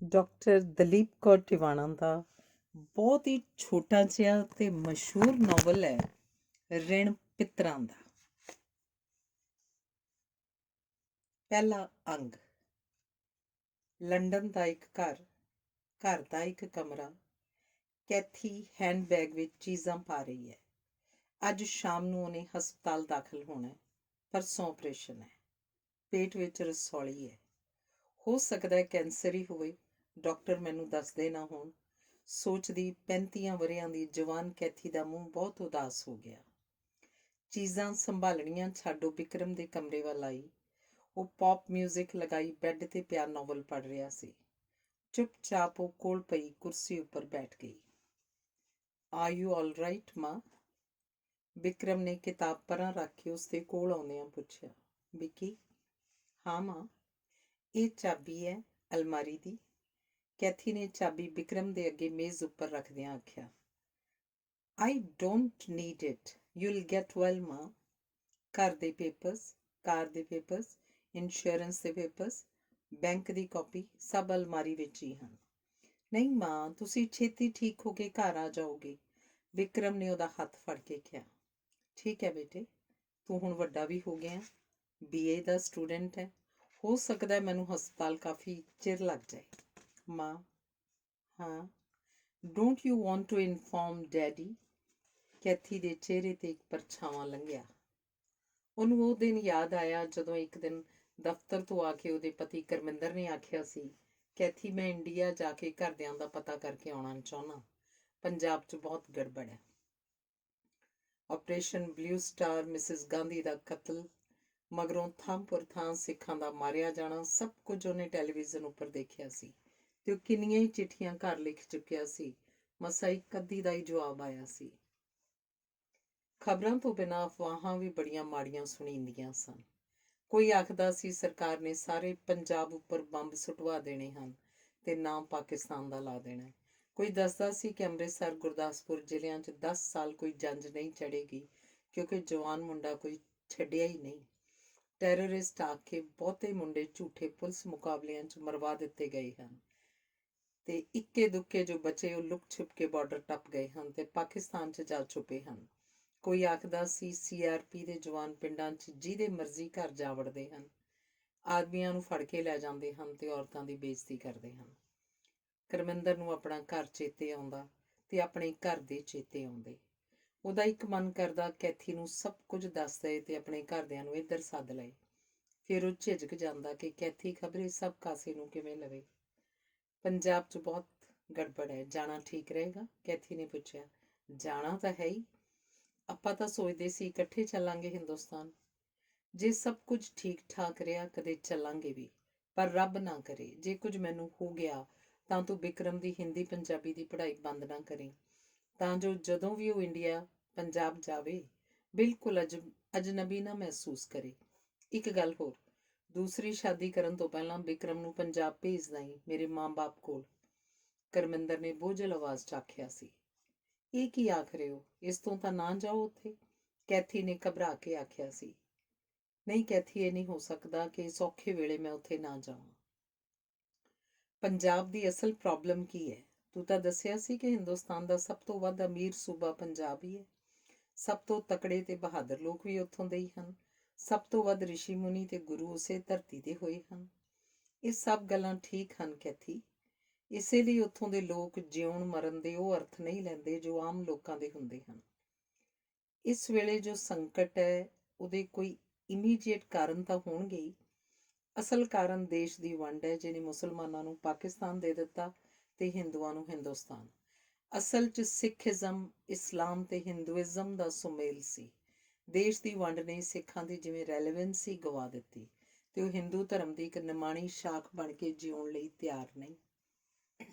Doctor Dalip Kaur Tiwana ਦਾ ਬਹੁਤ ਹੀ ਛੋਟਾ ਜਿਹਾ ਤੇ ਮਸ਼ਹੂਰ ਨਾਵਲ ਹੈ ਰਿਣ ਪਿੱਤਰਾਂ ਦਾ। ਪਹਿਲਾ ਅੰਗ। ਲੰਡਨ ਦਾ ਇੱਕ ਘਰ ਦਾ ਇੱਕ ਕਮਰਾ। ਕੈਥੀ ਹੈਂਡਬੈਗ ਵਿੱਚ ਚੀਜ਼ਾਂ ਪਾ ਰਹੀ ਹੈ। ਅੱਜ ਸ਼ਾਮ ਨੂੰ ਉਹਨੇ ਹਸਪਤਾਲ ਦਾਖਲ ਹੋਣਾ ਹੈ। ਪਰਸੋਂ ਆਪਰੇਸ਼ਨ ਹੈ। ਪੇਟ ਵਿੱਚ ਰਸੌਲੀ ਹੈ। ਹੋ ਸਕਦਾ ਹੈ ਕੈਂਸਰ ਹੀ ਹੋਵੇ। ਡਾਕਟਰ ਮੈਨੂੰ ਦੱਸਦੇ ਨਾ ਹੋਣ। ਸੋਚਦੀ 35 ਵਰ੍ਹਿਆਂ ਦੀ ਜਵਾਨ ਕੈਥੀ ਦਾ ਮੂੰਹ ਬਹੁਤ ਉਦਾਸ ਹੋ ਗਿਆ। ਚੀਜ਼ਾਂ ਸੰਭਾਲਣੀਆਂ ਛੱਡੋ ਬਿਕਰਮ ਦੇ ਕਮਰੇ ਵੱਲ ਆਈ। ਉਹ ਪੌਪ ਮਿਊਜ਼ਿਕ ਲਗਾਈ ਬੈੱਡ ਤੇ ਪਿਆ ਨਾਵਲ ਪੜ੍ਹ ਰਿਹਾ ਸੀ। ਚੁੱਪਚਾਪ ਉਹ ਕੋਲ ਪਈ ਕੁਰਸੀ ਉੱਪਰ ਬੈਠ ਗਈ। ਆਰ ਯੂ ਆਲ ਰਾਈਟ ਮਾਂ? ਬਿਕਰਮ ਨੇ ਕਿਤਾਬ ਪਰਾਂ ਰੱਖ ਕੇ ਉਸਦੇ ਕੋਲ ਆਉਂਦਿਆਂ ਪੁੱਛਿਆ। ਬਿੱਕੀ? ਹਾਂ ਮਾਂ। ਇਹ ਚਾਬੀ ਹੈ ਅਲਮਾਰੀ ਦੀ। ਕੈਥੀ ਨੇ ਚਾਬੀ ਬਿਕਰਮ ਦੇ ਅੱਗੇ ਮੇਜ਼ ਉੱਪਰ ਰੱਖਦਿਆਂ ਆਖਿਆ। I don't need it, you'll get well ਮਾਂ। ਘਰ ਦੇ ਪੇਪਰਸ, ਕਾਰ ਦੇ ਪੇਪਰਸ, ਇੰਸ਼ੋਰੈਂਸ ਦੇ ਪੇਪਰਸ, ਬੈਂਕ ਦੀ ਕਾਪੀ ਸਭ ਅਲਮਾਰੀ ਵਿੱਚ ਹੀ ਹਨ। ਨਹੀਂ ਮਾਂ, ਤੁਸੀਂ ਛੇਤੀ ਠੀਕ ਹੋ ਕੇ ਘਰ ਆ ਜਾਓਗੇ। ਵਿਕਰਮ ਨੇ ਉਹਦਾ ਹੱਥ ਫੜ ਕੇ ਕਿਹਾ। ਠੀਕ ਹੈ ਬੇਟੇ, ਤੂੰ ਹੁਣ ਵੱਡਾ ਵੀ ਹੋ ਗਿਆ, BA ਦਾ ਸਟੂਡੈਂਟ ਹੈ। ਹੋ ਸਕਦਾ ਮੈਨੂੰ ਹਸਪਤਾਲ ਕਾਫੀ ਚਿਰ ਲੱਗ ਜਾਏ। ਮਾਂ? ਹਾਂ। Don't you want to inform daddy? Kathy ਦੇ ਚਿਹਰੇ ਤੇ ਇੱਕ ਪਰਛਾਵਾਂ ਲੰਘਿਆ। ਉਹਨੂੰ ਉਹ ਦਿਨ ਯਾਦ ਆਇਆ ਜਦੋਂ ਇੱਕ ਦਿਨ ਦਫ਼ਤਰ ਤੋਂ ਆ ਕੇ ਉਹਦੇ ਪਤੀ ਕਰਮਿੰਦਰ ਨੇ ਆਖਿਆ ਸੀ, ਕੈਥੀ ਮੈਂ ਇੰਡੀਆ ਜਾ ਕੇ ਘਰਦਿਆਂ ਦਾ ਪਤਾ ਕਰਕੇ ਆਉਣਾ ਚਾਹੁੰਦਾ। ਪੰਜਾਬ 'ਚ ਬਹੁਤ ਗੜਬੜ ਹੈ। Operation blue star, Mrs Gandhi ਦਾ ਕਤਲ, ਮਗਰੋਂ ਥਾਂਪੁਰ ਥਾਂ ਸਿੱਖਾਂ ਦਾ ਮਾਰਿਆ ਜਾਣਾ, ਸਭ ਕੁਝ ਉਹਨੇ ਟੈਲੀਵਿਜ਼ਨ ਉੱਪਰ ਦੇਖਿਆ ਸੀ ਤੇ ਉਹ ਕਿੰਨੀਆਂ ਹੀ ਚਿੱਠੀਆਂ ਘਰ ਲਿਖ ਚੁੱਕਿਆ ਸੀ। ਮਸਾਂ ਇੱਕ ਅੱਧੀ ਦਾ ਹੀ ਜਵਾਬ ਆਇਆ ਸੀ। ਖਬਰਾਂ ਤੋਂ ਬਿਨਾਂ ਅਫਵਾਹਾਂ ਵੀ ਬੜੀਆਂ ਮਾੜੀਆਂ ਸੁਣੀਂਦੀਆਂ ਸਨ। ਕੋਈ ਆਖਦਾ ਸੀ ਸਰਕਾਰ ਨੇ ਸਾਰੇ ਪੰਜਾਬ ਉੱਪਰ ਬੰਬ ਸੁੱਟਵਾ ਦੇਣੇ ਹਨ ਤੇ ਨਾਮ ਪਾਕਿਸਤਾਨ ਦਾ ਲਾ ਦੇਣਾ। ਕੋਈ ਦੱਸਦਾ ਸੀ ਕਿ ਅੰਮ੍ਰਿਤਸਰ, ਗੁਰਦਾਸਪੁਰ ਜ਼ਿਲ੍ਹਿਆਂ 'ਚ 10 ਸਾਲ ਕੋਈ ਜੰਜ ਨਹੀਂ ਚੜ੍ਹੇਗੀ ਕਿਉਂਕਿ ਜਵਾਨ ਮੁੰਡਾ ਕੋਈ ਛੱਡਿਆ ਹੀ ਨਹੀਂ। ਟੈਰਰਿਸਟ ਆ ਕੇ ਬਹੁਤੇ ਮੁੰਡੇ ਝੂਠੇ ਪੁਲਿਸ ਮੁਕਾਬਲਿਆਂ 'ਚ ਮਰਵਾ ਦਿੱਤੇ ਗਏ ਹਨ ਤੇ ਇੱਕੇ ਦੁੱਕੇ ਜੋ ਬਚੇ ਉਹ ਲੁਕ ਛਿਪ ਕੇ ਬਾਰਡਰ ਟੱਪ ਗਏ ਹਨ ਤੇ ਪਾਕਿਸਤਾਨ 'ਚ ਜਾ ਛੁਪੇ ਹਨ। ਕੋਈ ਆਖਦਾ ਸੀ CRP ਦੇ ਜਵਾਨ ਪਿੰਡਾਂ 'ਚ ਜਿਹਦੇ ਮਰਜ਼ੀ ਘਰ ਜਾ ਵੜਦੇ ਹਨ, ਆਦਮੀਆਂ ਨੂੰ ਫੜ ਕੇ ਲੈ ਜਾਂਦੇ ਹਨ ਤੇ ਔਰਤਾਂ ਦੀ ਬੇਇੱਜ਼ਤੀ ਕਰਦੇ ਹਨ। ਕਰਮਿੰਦਰ ਨੂੰ ਆਪਣਾ ਘਰ ਚੇਤੇ ਆਉਂਦਾ ਤੇ ਆਪਣੇ ਘਰ ਦੇ ਚੇਤੇ ਆਉਂਦੇ। ਉਹਦਾ ਇੱਕ ਮਨ ਕਰਦਾ ਕੈਥੀ ਨੂੰ ਸਭ ਕੁਝ ਦੱਸ ਦਏ ਤੇ ਆਪਣੇ ਘਰਦਿਆਂ ਨੂੰ ਇੱਧਰ ਸੱਦ ਲਏ। ਫਿਰ ਉਹ ਝਿਜਕ ਜਾਂਦਾ ਕਿ ਕੈਥੀ ਖਬਰੇ ਸਭ ਕਾਸੇ ਨੂੰ ਕਿਵੇਂ ਲਵੇ। ਪੰਜਾਬ 'ਚ ਬਹੁਤ ਗੜਬੜ ਹੈ, ਜਾਣਾ ਠੀਕ ਰਹੇਗਾ? ਕੈਥੀ ਨੇ ਪੁੱਛਿਆ। ਜਾਣਾ ਤਾਂ ਹੈ ਹੀ। ਆਪਾਂ ਤਾਂ ਸੋਚਦੇ ਸੀ ਇਕੱਠੇ ਚੱਲਾਂਗੇ ਹਿੰਦੁਸਤਾਨ। ਜੇ ਸਭ ਕੁਝ ਠੀਕ ਠਾਕ ਰਿਹਾ ਕਦੇ ਚੱਲਾਂਗੇ ਵੀ, ਪਰ ਰੱਬ ਨਾ ਕਰੇ ਜੇ ਕੁਝ ਮੈਨੂੰ ਹੋ ਗਿਆ ਤਾਂ ਤੂੰ ਬਿਕਰਮ ਦੀ ਹਿੰਦੀ ਪੰਜਾਬੀ ਦੀ ਪੜ੍ਹਾਈ ਬੰਦ ਨਾ ਕਰੀ, ਤਾਂ ਜੋ ਜਦੋਂ ਵੀ ਉਹ ਇੰਡੀਆ ਪੰਜਾਬ ਜਾਵੇ ਬਿਲਕੁਲ ਅਜਨਬੀ ਨਾ ਮਹਿਸੂਸ ਕਰੇ। ਇੱਕ ਗੱਲ ਹੋਰ, ਦੂਸਰੀ ਸ਼ਾਦੀ ਕਰਨ ਤੋਂ ਪਹਿਲਾਂ ਬਿਕਰਮ ਨੂੰ ਪੰਜਾਬ ਭੇਜਦਾ ਹੀ ਮੇਰੇ ਮਾਂ-ਬਾਪ ਕੋਲ। ਕਰਮਿੰਦਰ ਨੇ ਬੋਝਲ ਆਵਾਜ਼ 'ਚ ਆਖਿਆ ਸੀ। ਇਹ ਕੀ ਆਖ ਰਹੇ ਹੋ? ਇਸ ਤੋਂ ਤਾਂ ਨਾ ਜਾਓ ਉੱਥੇ, ਕੈਥੀ ਨੇ ਘਬਰਾ ਕੇ ਆਖਿਆ ਸੀ। ਨਹੀਂ ਕੈਥੀ, ਇਹ ਨਹੀਂ ਹੋ ਸਕਦਾ ਕਿ ਇਸ ਔਖੇ ਵੇਲੇ ਮੈਂ ਉੱਥੇ ਨਾ ਜਾਵਾਂ। ਪੰਜਾਬ ਦੀ ਅਸਲ ਪ੍ਰੋਬਲਮ ਕੀ ਹੈ? ਤੂੰ ਤਾਂ ਦੱਸਿਆ ਸੀ ਕਿ ਹਿੰਦੁਸਤਾਨ ਦਾ ਸਭ ਤੋਂ ਵੱਧ ਅਮੀਰ ਸੂਬਾ ਪੰਜਾਬ ਹੀ ਹੈ। ਸਭ ਤੋਂ ਤਕੜੇ ਤੇ ਬਹਾਦਰ ਲੋਕ ਵੀ ਉੱਥੋਂ ਦੇ ਹੀ ਹਨ। ਸਭ ਤੋਂ ਵੱਧ ਰਿਸ਼ੀ ਮੁਨੀ ਤੇ ਗੁਰੂ ਉਸੇ ਧਰਤੀ ਤੇ ਹੋਏ ਹਨ। ਇਹ ਸਭ ਗੱਲਾਂ ਠੀਕ ਹਨ ਕੈਥੀ, ਇਸੇ ਲਈ ਉੱਥੋਂ ਦੇ ਲੋਕ ਜਿਉਣ ਮਰਨ ਦੇ ਉਹ ਅਰਥ ਨਹੀਂ ਲੈਂਦੇ ਜੋ ਆਮ ਲੋਕਾਂ ਦੇ ਹੁੰਦੇ ਹਨ। ਇਸ ਵੇਲੇ ਜੋ ਸੰਕਟ ਹੈ ਉਹਦੇ ਕੋਈ ਇਮੀਡੀਏਟ ਕਾਰਨ ਤਾਂ ਹੋਣਗੇ ਹੀ। ਅਸਲ ਕਾਰਨ ਦੇਸ਼ ਦੀ ਵੰਡ ਹੈ, ਜਿਹਨੇ ਮੁਸਲਮਾਨਾਂ ਨੂੰ ਪਾਕਿਸਤਾਨ ਦੇ ਦਿੱਤਾ ਤੇ ਹਿੰਦੂਆਂ ਨੂੰ ਹਿੰਦੁਸਤਾਨ। ਅਸਲ 'ਚ ਸਿੱਖਇਜ਼ਮ, ਇਸਲਾਮ ਤੇ ਹਿੰਦੂਇਜ਼ਮ ਦਾ ਸੁਮੇਲ ਸੀ। ਦੇਸ਼ ਦੀ ਵੰਡ ਨੇ ਸਿੱਖਾਂ ਦੀ ਜਿਵੇਂ ਰੈਲੇਵੈਂਸੀ ਗਵਾ ਦਿੱਤੀ ਤੇ ਉਹ ਹਿੰਦੂ ਧਰਮ ਦੀ ਇੱਕ ਨਿਮਾਣੀ ਸ਼ਾਖ ਬਣ ਕੇ ਜਿਉਣ ਲਈ ਤਿਆਰ ਨਹੀਂ।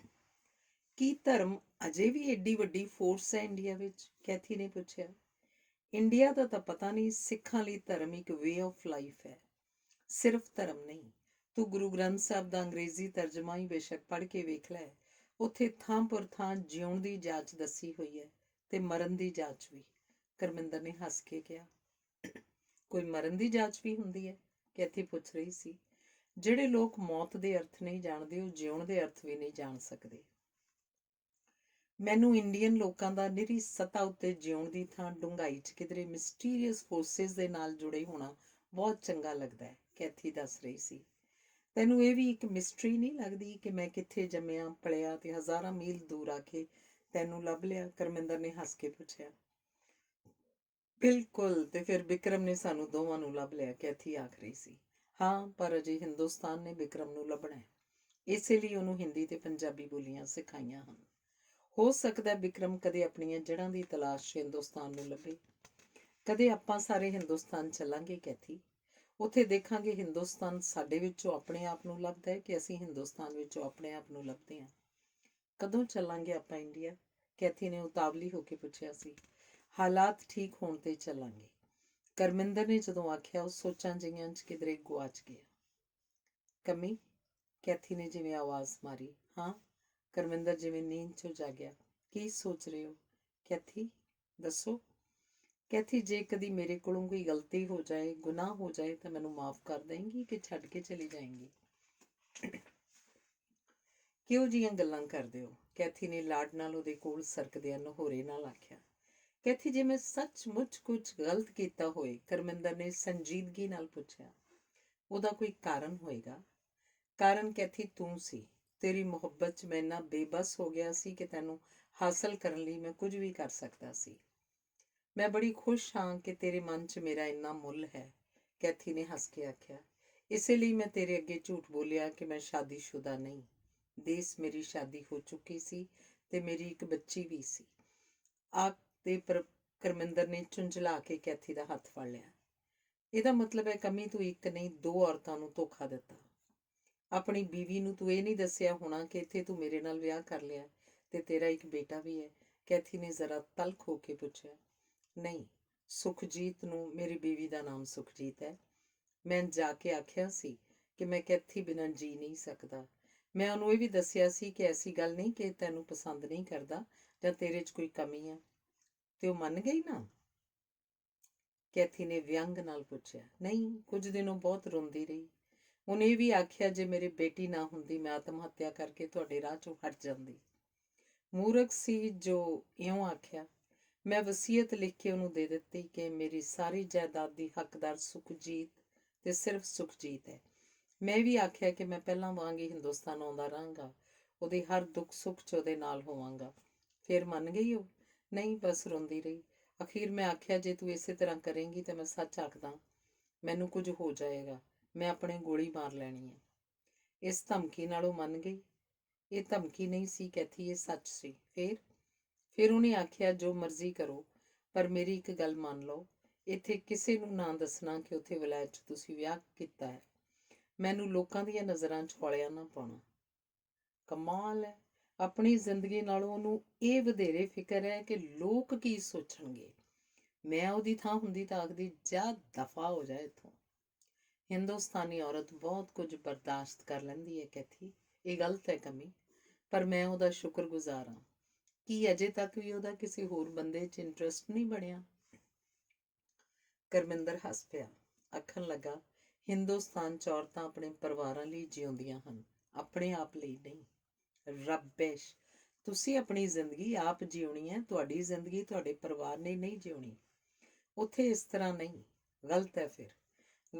ਕੀ ਧਰਮ ਅਜੇ ਵੀ ਏਡੀ ਵੱਡੀ ਫੋਰਸ ਹੈ ਇੰਡੀਆ ਵਿੱਚ? ਕੈਥੀ ਨੇ ਪੁੱਛਿਆ। ਇੰਡੀਆ ਦਾ ਤਾਂ ਪਤਾ ਨਹੀਂ, ਸਿੱਖਾਂ ਲਈ ਧਰਮ ਇੱਕ ਵੇ ਆਫ ਲਾਈਫ ਹੈ, ਸਿਰਫ ਧਰਮ ਨਹੀਂ। ਤੂੰ ਗੁਰੂ ਗ੍ਰੰਥ ਸਾਹਿਬ ਦਾ ਅੰਗਰੇਜ਼ੀ ਤਰਜਮਾ ਹੀ ਬੇਸ਼ੱਕ ਪੜ੍ਹ ਕੇ ਵੇਖ ਲੈ, ਉੱਥੇ ਥਾਂ ਪਰ ਥਾਂ ਜਿਉਣ ਦੀ ਜਾਚ ਦੱਸੀ ਹੋਈ ਹੈ ਤੇ ਮਰਨ ਦੀ ਜਾਚ ਵੀ। ਕਰਮਿੰਦਰ ਨੇ ਹੱਸ ਕੇ ਕਿਹਾ। ਕੋਈ ਮਰਨ ਦੀ ਜਾਚ ਵੀ ਹੁੰਦੀ ਹੈ? ਕੈਥੀ ਪੁੱਛ ਰਹੀ ਸੀ। ਜਿਹੜੇ ਲੋਕ ਮੌਤ ਦੇ ਅਰਥ ਨਹੀਂ ਜਾਣਦੇ, ਉਹ ਜਿਉਣ ਦੇ ਅਰਥ ਵੀ ਨਹੀਂ ਜਾਣ ਸਕਦੇ। ਮੈਨੂੰ ਇੰਡੀਅਨ ਲੋਕਾਂ ਦਾ ਨਿਰੀ ਸਤ੍ਹਾ ਉੱਤੇ ਜਿਉਣ ਦੀ ਥਾਂ ਡੂੰਘਾਈ 'ਚ ਕਿਧਰੇ ਮਿਸਟੀਰੀਅਸ ਫੋਰਸਿਸ ਦੇ ਨਾਲ ਜੁੜੇ ਹੋਣਾ ਬਹੁਤ ਚੰਗਾ ਲੱਗਦਾ ਹੈ, ਕੈਥੀ ਦੱਸ ਰਹੀ ਸੀ। ਤੈਨੂੰ ਇਹ ਵੀ ਇੱਕ ਮਿਸਟਰੀ ਨਹੀਂ ਲੱਗਦੀ ਕਿ ਮੈਂ ਕਿੱਥੇ ਜੰਮਿਆ ਪਲਿਆ ਤੇ ਹਜ਼ਾਰਾਂ ਮੀਲ ਦੂਰ ਆ ਕੇ ਤੈਨੂੰ ਲੱਭ ਲਿਆ? ਕਰਮਿੰਦਰ ਨੇ ਹੱਸ ਕੇ ਪੁੱਛਿਆ। ਬਿਲਕੁਲ, ਤੇ ਫਿਰ ਵਿਕਰਮ ਨੇ ਸਾਨੂੰ ਦੋਵਾਂ ਨੂੰ ਲੱਭ ਲਿਆ, ਕੈਥੀ ਆਖ ਰਹੀ ਸੀ। ਹਾਂ, ਪਰ ਅਜੇ ਹਿੰਦੁਸਤਾਨ ਨੇ ਵਿਕਰਮ ਨੂੰ ਲੱਭਣਾ ਹੈ। ਇਸੇ ਲਈ ਉਹਨੂੰ ਹਿੰਦੀ ਤੇ ਪੰਜਾਬੀ ਬੋਲੀਆਂ ਸਿਖਾਈਆਂ ਹਨ। ਹੋ ਸਕਦਾ ਵਿਕਰਮ ਕਦੇ ਆਪਣੀਆਂ ਜੜ੍ਹਾਂ ਦੀ ਤਲਾਸ਼ 'ਚ ਹਿੰਦੁਸਤਾਨ ਨੂੰ ਲੱਭੇ। ਕਦੇ ਆਪਾਂ ਸਾਰੇ ਹਿੰਦੁਸਤਾਨ ਚੱਲਾਂਗੇ ਕੈਥੀ। ਉੱਥੇ ਦੇਖਾਂਗੇ ਹਿੰਦੁਸਤਾਨ ਸਾਡੇ ਵਿੱਚੋਂ ਆਪਣੇ ਆਪ ਨੂੰ ਲੱਭਦਾ ਹੈ ਕਿ ਅਸੀਂ ਹਿੰਦੁਸਤਾਨ ਵਿੱਚੋਂ ਆਪਣੇ ਆਪ ਨੂੰ ਲੱਭਦੇ ਹਾਂ। ਕਦੋਂ ਚੱਲਾਂਗੇ ਆਪਾਂ ਇੰਡੀਆ? ਕੈਥੀ ਨੇ ਉਤਾਵਲੀ ਹੋ ਕੇ ਪੁੱਛਿਆ ਸੀ। ਹਾਲਾਤ ਠੀਕ ਹੋਣ ਤੇ ਚੱਲਾਂਗੇ। ਕਰਮਿੰਦਰ ਨੇ ਜਦੋਂ ਆਖਿਆ, ਉਹ ਸੋਚਾਂ ਜਿਹੀਆਂ 'ਚ ਕਿਧਰੇ ਗੁਆਚ ਗਿਆ। ਕਮੀ? ਕੈਥੀ ਨੇ ਜਿਵੇਂ ਆਵਾਜ਼ ਮਾਰੀ। ਹਾਂ। ਕਰਮਿੰਦਰ ਜਿਵੇਂ ਨੀਂਦ 'ਚੋਂ ਜਾਗਿਆ। ਕੀ ਸੋਚ ਰਹੇ ਹੋ ਕੈਥੀ? ਦੱਸੋ। ਕੈਥੀ, ਜੇ ਕਦੀ ਮੇਰੇ ਕੋਲੋਂ ਕੋਈ ਗਲਤੀ ਹੋ ਜਾਏ, ਗੁਨਾਹ ਹੋ ਜਾਏ, ਤਾਂ ਮੈਨੂੰ ਮਾਫ਼ ਕਰ ਦੇਂਗੀ ਕਿ ਛੱਡ ਕੇ ਚਲੀ ਜਾਏਂਗੀ? ਕਿਹੋ ਜਿਹੀਆਂ ਗੱਲਾਂ ਕਰਦੇ ਹੋ? ਕੈਥੀ ਨੇ ਲਾਡ ਨਾਲ ਉਹਦੇ ਕੋਲ ਸਰਕਦਿਆਂ ਨਹੋਰੇ ਨਾਲ ਆਖਿਆ। ਕੈਥੀ, ਜੇ ਮੈਂ ਸੱਚਮੁੱਚ ਕੁਝ ਗਲਤ ਕੀਤਾ ਹੋਏ? ਕਰਮਿੰਦਰ ਨੇ ਸੰਜੀਦਗੀ ਨਾਲ ਪੁੱਛਿਆ। ਉਹਦਾ ਕੋਈ ਕਾਰਨ ਹੋਏਗਾ। ਕਾਰਨ ਕੈਥੀ ਤੂੰ ਸੀ। ਤੇਰੀ ਮੁਹੱਬਤ 'ਚ ਮੈਂ ਇੰਨਾ ਬੇਬਸ ਹੋ ਗਿਆ ਸੀ ਕਿ ਤੈਨੂੰ ਹਾਸਲ ਕਰਨ ਲਈ ਮੈਂ ਕੁਝ ਵੀ ਕਰ ਸਕਦਾ ਸੀ। ਮੈਂ ਬੜੀ ਖੁਸ਼ ਹਾਂ ਕਿ ਤੇਰੇ ਮਨ 'ਚ ਮੇਰਾ ਇੰਨਾ ਮੁੱਲ ਹੈ, ਕੈਥੀ ਨੇ ਹੱਸ ਕੇ ਆਖਿਆ। ਇਸੇ ਲਈ ਮੈਂ ਤੇਰੇ ਅੱਗੇ ਝੂਠ ਬੋਲਿਆ ਕਿ ਮੈਂ ਸ਼ਾਦੀशुदा ਨਹੀਂ। ਦੇਸ ਮੇਰੀ ਸ਼ਾਦੀ ਹੋ ਚੁੱਕੀ ਸੀ ਤੇ ਮੇਰੀ ਇੱਕ ਬੱਚੀ ਵੀ ਸੀ। ਤੇ ਪਰ ਕਰਮਿੰਦਰ ਨੇ ਝੁੰਝਲਾ ਕੇ ਕੈਥੀ ਦਾ ਹੱਥ ਫੜ ਲਿਆ। ਇਹਦਾ ਮਤਲਬ ਹੈ ਕਮੀ, ਤੂੰ ਇੱਕ ਨਹੀਂ 2 ਔਰਤਾਂ ਨੂੰ ਧੋਖਾ ਦਿੱਤਾ। ਆਪਣੀ ਬੀਵੀ ਨੂੰ ਤੂੰ ਇਹ ਨਹੀਂ ਦੱਸਿਆ ਹੋਣਾ ਕਿ ਇੱਥੇ ਤੂੰ ਮੇਰੇ ਨਾਲ ਵਿਆਹ ਕਰ ਲਿਆ ਤੇ ਤੇਰਾ ਇੱਕ ਬੇਟਾ ਵੀ ਹੈ? ਕੈਥੀ ਨੇ ਜ਼ਰਾ ਤਲਖ ਹੋ ਕੇ ਪੁੱਛਿਆ। ਨਹੀਂ, ਸੁਖਜੀਤ ਨੂੰ, ਮੇਰੀ ਬੀਵੀ ਦਾ ਨਾਮ ਸੁਖਜੀਤ ਹੈ। ਮੈਂ ਜਾ ਕੇ ਆਖਿਆ ਸੀ ਕਿ ਮੈਂ ਕੈਥੀ ਬਿਨਾਂ ਜੀ ਨਹੀਂ ਸਕਦਾ। ਮੈਂ ਉਹਨੂੰ ਇਹ ਵੀ ਦੱਸਿਆ ਸੀ ਕਿ ਐਸੀ ਗੱਲ ਨਹੀਂ ਕਿ ਤੈਨੂੰ ਪਸੰਦ ਨਹੀਂ ਕਰਦਾ ਜਾਂ ਤੇਰੇ 'ਚ ਕੋਈ ਕਮੀ ਹੈ। ਤੇ ਉਹ ਮੰਨ ਗਈ ਨਾ? ਕੈਥੀ ਨੇ ਵਿਅੰਗ ਨਾਲ ਪੁੱਛਿਆ। ਨਹੀਂ, ਕੁਝ ਦਿਨ ਉਹ ਬਹੁਤ ਰੋਂਦੀ ਰਹੀ। ਉਹਨੇ ਇਹ ਵੀ ਆਖਿਆ, ਜੇ ਮੇਰੀ ਬੇਟੀ ਨਾ ਹੁੰਦੀ ਮੈਂ ਆਤਮ ਹੱਤਿਆ ਕਰਕੇ ਤੁਹਾਡੇ ਰਾਹ 'ਚੋਂ ਹਟ ਜਾਂਦੀ। ਮੂਰਖ ਸੀ ਜੋ ਇਉਂ ਆਖਿਆ। ਮੈਂ ਵਸੀਅਤ ਲਿਖ ਕੇ ਉਹਨੂੰ ਦੇ ਦਿੱਤੀ ਕਿ ਮੇਰੀ ਸਾਰੀ ਜਾਇਦਾਦ ਦੀ ਹੱਕਦਾਰ ਸੁਖਜੀਤ ਤੇ ਸਿਰਫ ਸੁਖਜੀਤ ਹੈ। ਮੈਂ ਵੀ ਆਖਿਆ ਕਿ ਮੈਂ ਪਹਿਲਾਂ ਵਾਂਗ ਹੀ ਹਿੰਦੁਸਤਾਨ ਆਉਂਦਾ ਰਹਾਂਗਾ, ਉਹਦੇ ਹਰ ਦੁੱਖ ਸੁੱਖ 'ਚ ਉਹਦੇ ਨਾਲ ਹੋਵਾਂਗਾ। ਫਿਰ ਮੰਨ ਗਈ ਉਹ? ਨਹੀਂ, ਬਸ ਰੋਂਦੀ ਰਹੀ। ਅਖੀਰ ਮੈਂ ਆਖਿਆ, ਜੇ ਤੂੰ ਇਸੇ ਤਰ੍ਹਾਂ ਕਰੇਂਗੀ ਤਾਂ ਮੈਂ ਸੱਚ ਆਖਦਾ, ਮੈਨੂੰ ਕੁਝ ਹੋ ਜਾਏਗਾ, ਮੈਂ ਆਪਣੇ ਗੋਲੀ ਮਾਰ ਲੈਣੀ ਹੈ। ਇਸ ਧਮਕੀ ਨਾਲ ਉਹ ਮੰਨ ਗਈ? ਇਹ ਧਮਕੀ ਨਹੀਂ ਸੀ ਕੈਥੀ, ਇਹ ਸੱਚ ਸੀ। ਫਿਰ ਉਹਨੇ ਆਖਿਆ, ਜੋ ਮਰਜ਼ੀ ਕਰੋ, ਪਰ ਮੇਰੀ ਇੱਕ ਗੱਲ ਮੰਨ ਲਓ, ਇੱਥੇ ਕਿਸੇ ਨੂੰ ਨਾ ਦੱਸਣਾ ਕਿ ਉੱਥੇ ਵਲਾਇਤ 'ਚ ਤੁਸੀਂ ਵਿਆਹ ਕੀਤਾ ਹੈ। ਮੈਨੂੰ ਲੋਕਾਂ ਦੀਆਂ ਨਜ਼ਰਾਂ 'ਚ ਹੌਲਿਆ ਨਾ ਪਾਉਣਾ। ਕਮਾਲ ਹੈ, ਆਪਣੀ ਜ਼ਿੰਦਗੀ ਨਾਲੋਂ ਉਹਨੂੰ ਇਹ ਵਧੇਰੇ ਫਿਕਰ ਹੈ ਕਿ ਲੋਕ ਕੀ ਸੋਚਣਗੇ। ਮੈਂ ਉਹਦੀ ਥਾਂ ਹੁੰਦੀ ਤਾਂ ਆਖਦੀ, ਜਾ ਦਫਾ ਹੋ ਜਾਏ ਇੱਥੋਂ। ਹਿੰਦੁਸਤਾਨੀ ਔਰਤ ਬਹੁਤ ਕੁਝ ਬਰਦਾਸ਼ਤ ਕਰ ਲੈਂਦੀ ਹੈ ਕੈਥੀ, ਇਹ ਗਲਤ ਹੈ ਕਮੀ, ਪਰ ਮੈਂ ਉਹਦਾ ਸ਼ੁਕਰਗੁਜ਼ਾਰ ਹਾਂ। ਕੀ ਅਜੇ ਤੱਕ ਵੀ ਉਹਦਾ ਕਿਸੇ ਹੋਰ ਬੰਦੇ 'ਚ ਇੰਟਰਸਟ ਨਹੀਂ ਬਣਿਆ? ਕਰਮਿੰਦਰ ਹੱਸ ਪਿਆ, ਆਖਣ ਲੱਗਾ, ਹਿੰਦੁਸਤਾਨ 'ਚ ਔਰਤਾਂ ਆਪਣੇ ਪਰਿਵਾਰਾਂ ਲਈ ਜਿਉਂਦੀਆਂ ਹਨ, ਆਪਣੇ ਆਪ ਲਈ ਨਹੀਂ। ਰੱਬਿਸ਼, ਤੁਸੀਂ ਆਪਣੀ ਜ਼ਿੰਦਗੀ ਆਪ ਜਿਉਣੀ ਹੈ, ਤੁਹਾਡੀ ਜ਼ਿੰਦਗੀ ਤੁਹਾਡੇ ਪਰਿਵਾਰ ਨੇ ਨਹੀਂ ਜਿਉਣੀ। ਉੱਥੇ ਇਸ ਤਰ੍ਹਾਂ ਨਹੀਂ। ਗਲਤ ਹੈ ਫਿਰ।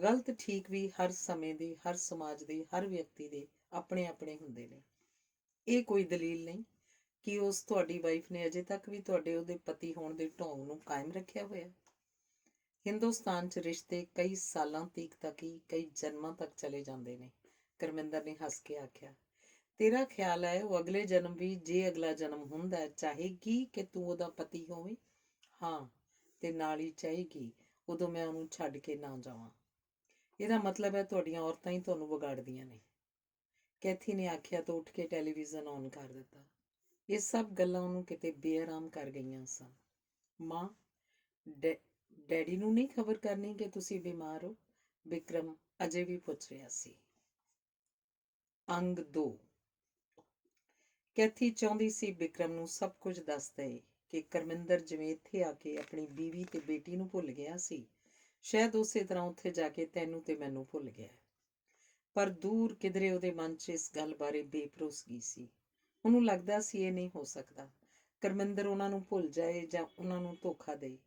ਗਲਤ ਠੀਕ ਵੀ ਹਰ ਸਮੇਂ ਦੇ, ਹਰ ਸਮਾਜ ਦੇ, ਹਰ ਵਿਅਕਤੀ ਦੇ ਆਪਣੇ ਆਪਣੇ ਹੁੰਦੇ ਨੇ। ਇਹ ਕੋਈ ਦਲੀਲ ਨਹੀਂ ਕਿ ਉਸ ਤੁਹਾਡੀ ਵਾਈਫ ਨੇ ਅਜੇ ਤੱਕ ਵੀ ਤੁਹਾਡੇ ਉਹਦੇ ਪਤੀ ਹੋਣ ਦੇ ਢੋਂਗ ਨੂੰ ਕਾਇਮ ਰੱਖਿਆ ਹੋਇਆ। ਹਿੰਦੁਸਤਾਨ 'ਚ ਰਿਸ਼ਤੇ ਕਈ ਸਾਲਾਂ ਤੱਕ ਹੀ, ਕਈ ਜਨਮਾਂ ਤੱਕ ਚਲੇ ਜਾਂਦੇ ਨੇ, ਕਰਮਿੰਦਰ ਨੇ ਹੱਸ ਕੇ ਆਖਿਆ। ਤੇਰਾ ਖਿਆਲ ਹੈ ਉਹ ਅਗਲੇ ਜਨਮ ਵੀ, ਜੇ ਅਗਲਾ ਜਨਮ ਹੁੰਦਾ, ਚਾਹੇਗੀ ਕਿ ਤੂੰ ਉਹਦਾ ਪਤੀ ਹੋਵੇਂ? ਹਾਂ, ਤੇ ਨਾਲ ਹੀ ਚਾਹੇਗੀ ਉਦੋਂ ਮੈਂ ਉਹਨੂੰ ਛੱਡ ਕੇ ਨਾ ਜਾਵਾਂ। ਇਹਦਾ ਮਤਲਬ ਹੈ ਤੁਹਾਡੀਆਂ ਔਰਤਾਂ ਹੀ ਤੁਹਾਨੂੰ ਵਿਗਾੜਦੀਆਂ ਨੇ, ਕੈਥੀ ਨੇ ਆਖਿਆ ਤਾਂ ਉੱਠ ਕੇ ਟੈਲੀਵਿਜ਼ਨ ਔਨ ਕਰ ਦਿੱਤਾ। ਇਹ ਸਭ ਗੱਲਾਂ ਉਹਨੂੰ ਕਿਤੇ ਬੇਆਰਾਮ ਕਰ ਗਈਆਂ ਸਨ। ਮਾਂ, ਡੈਡੀ ਨੂੰ ਨਹੀਂ ਖਬਰ ਕਰਨੀ ਕਿ ਤੁਸੀਂ ਬਿਮਾਰ ਹੋ? ਵਿਕਰਮ ਅਜੇ ਵੀ ਪੁੱਛ ਰਿਹਾ ਸੀ। ਅੰਗ 2। ਕੈਥੀ ਚਾਹੁੰਦੀ ਸੀ ਵਿਕਰਮ ਨੂੰ ਸਭ ਕੁਝ ਦੱਸ ਦਏ ਕਿ ਕਰਮਿੰਦਰ ਜਿਵੇਂ ਇੱਥੇ ਆ ਕੇ ਆਪਣੀ ਬੀਵੀ ਤੇ ਬੇਟੀ ਨੂੰ ਭੁੱਲ ਗਿਆ ਸੀ, ਸ਼ਾਇਦ ਉਸੇ ਤਰ੍ਹਾਂ ਉੱਥੇ ਜਾ ਕੇ ਤੈਨੂੰ ਤੇ ਮੈਨੂੰ ਭੁੱਲ ਗਿਆ। ਪਰ ਦੂਰ ਕਿਧਰੇ ਉਹਦੇ ਮਨ 'ਚ ਇਸ ਗੱਲ ਬਾਰੇ ਬੇਭਰੋਸਗੀ ਸੀ। ਉਹਨੂੰ ਲੱਗਦਾ ਸੀ ਇਹ ਨਹੀਂ ਹੋ ਸਕਦਾ, ਕਰਮਿੰਦਰ ਉਹਨਾਂ ਨੂੰ ਭੁੱਲ ਜਾਏ ਜਾਂ ਉਹਨਾਂ ਨੂੰ ਧੋਖਾ ਦੇ।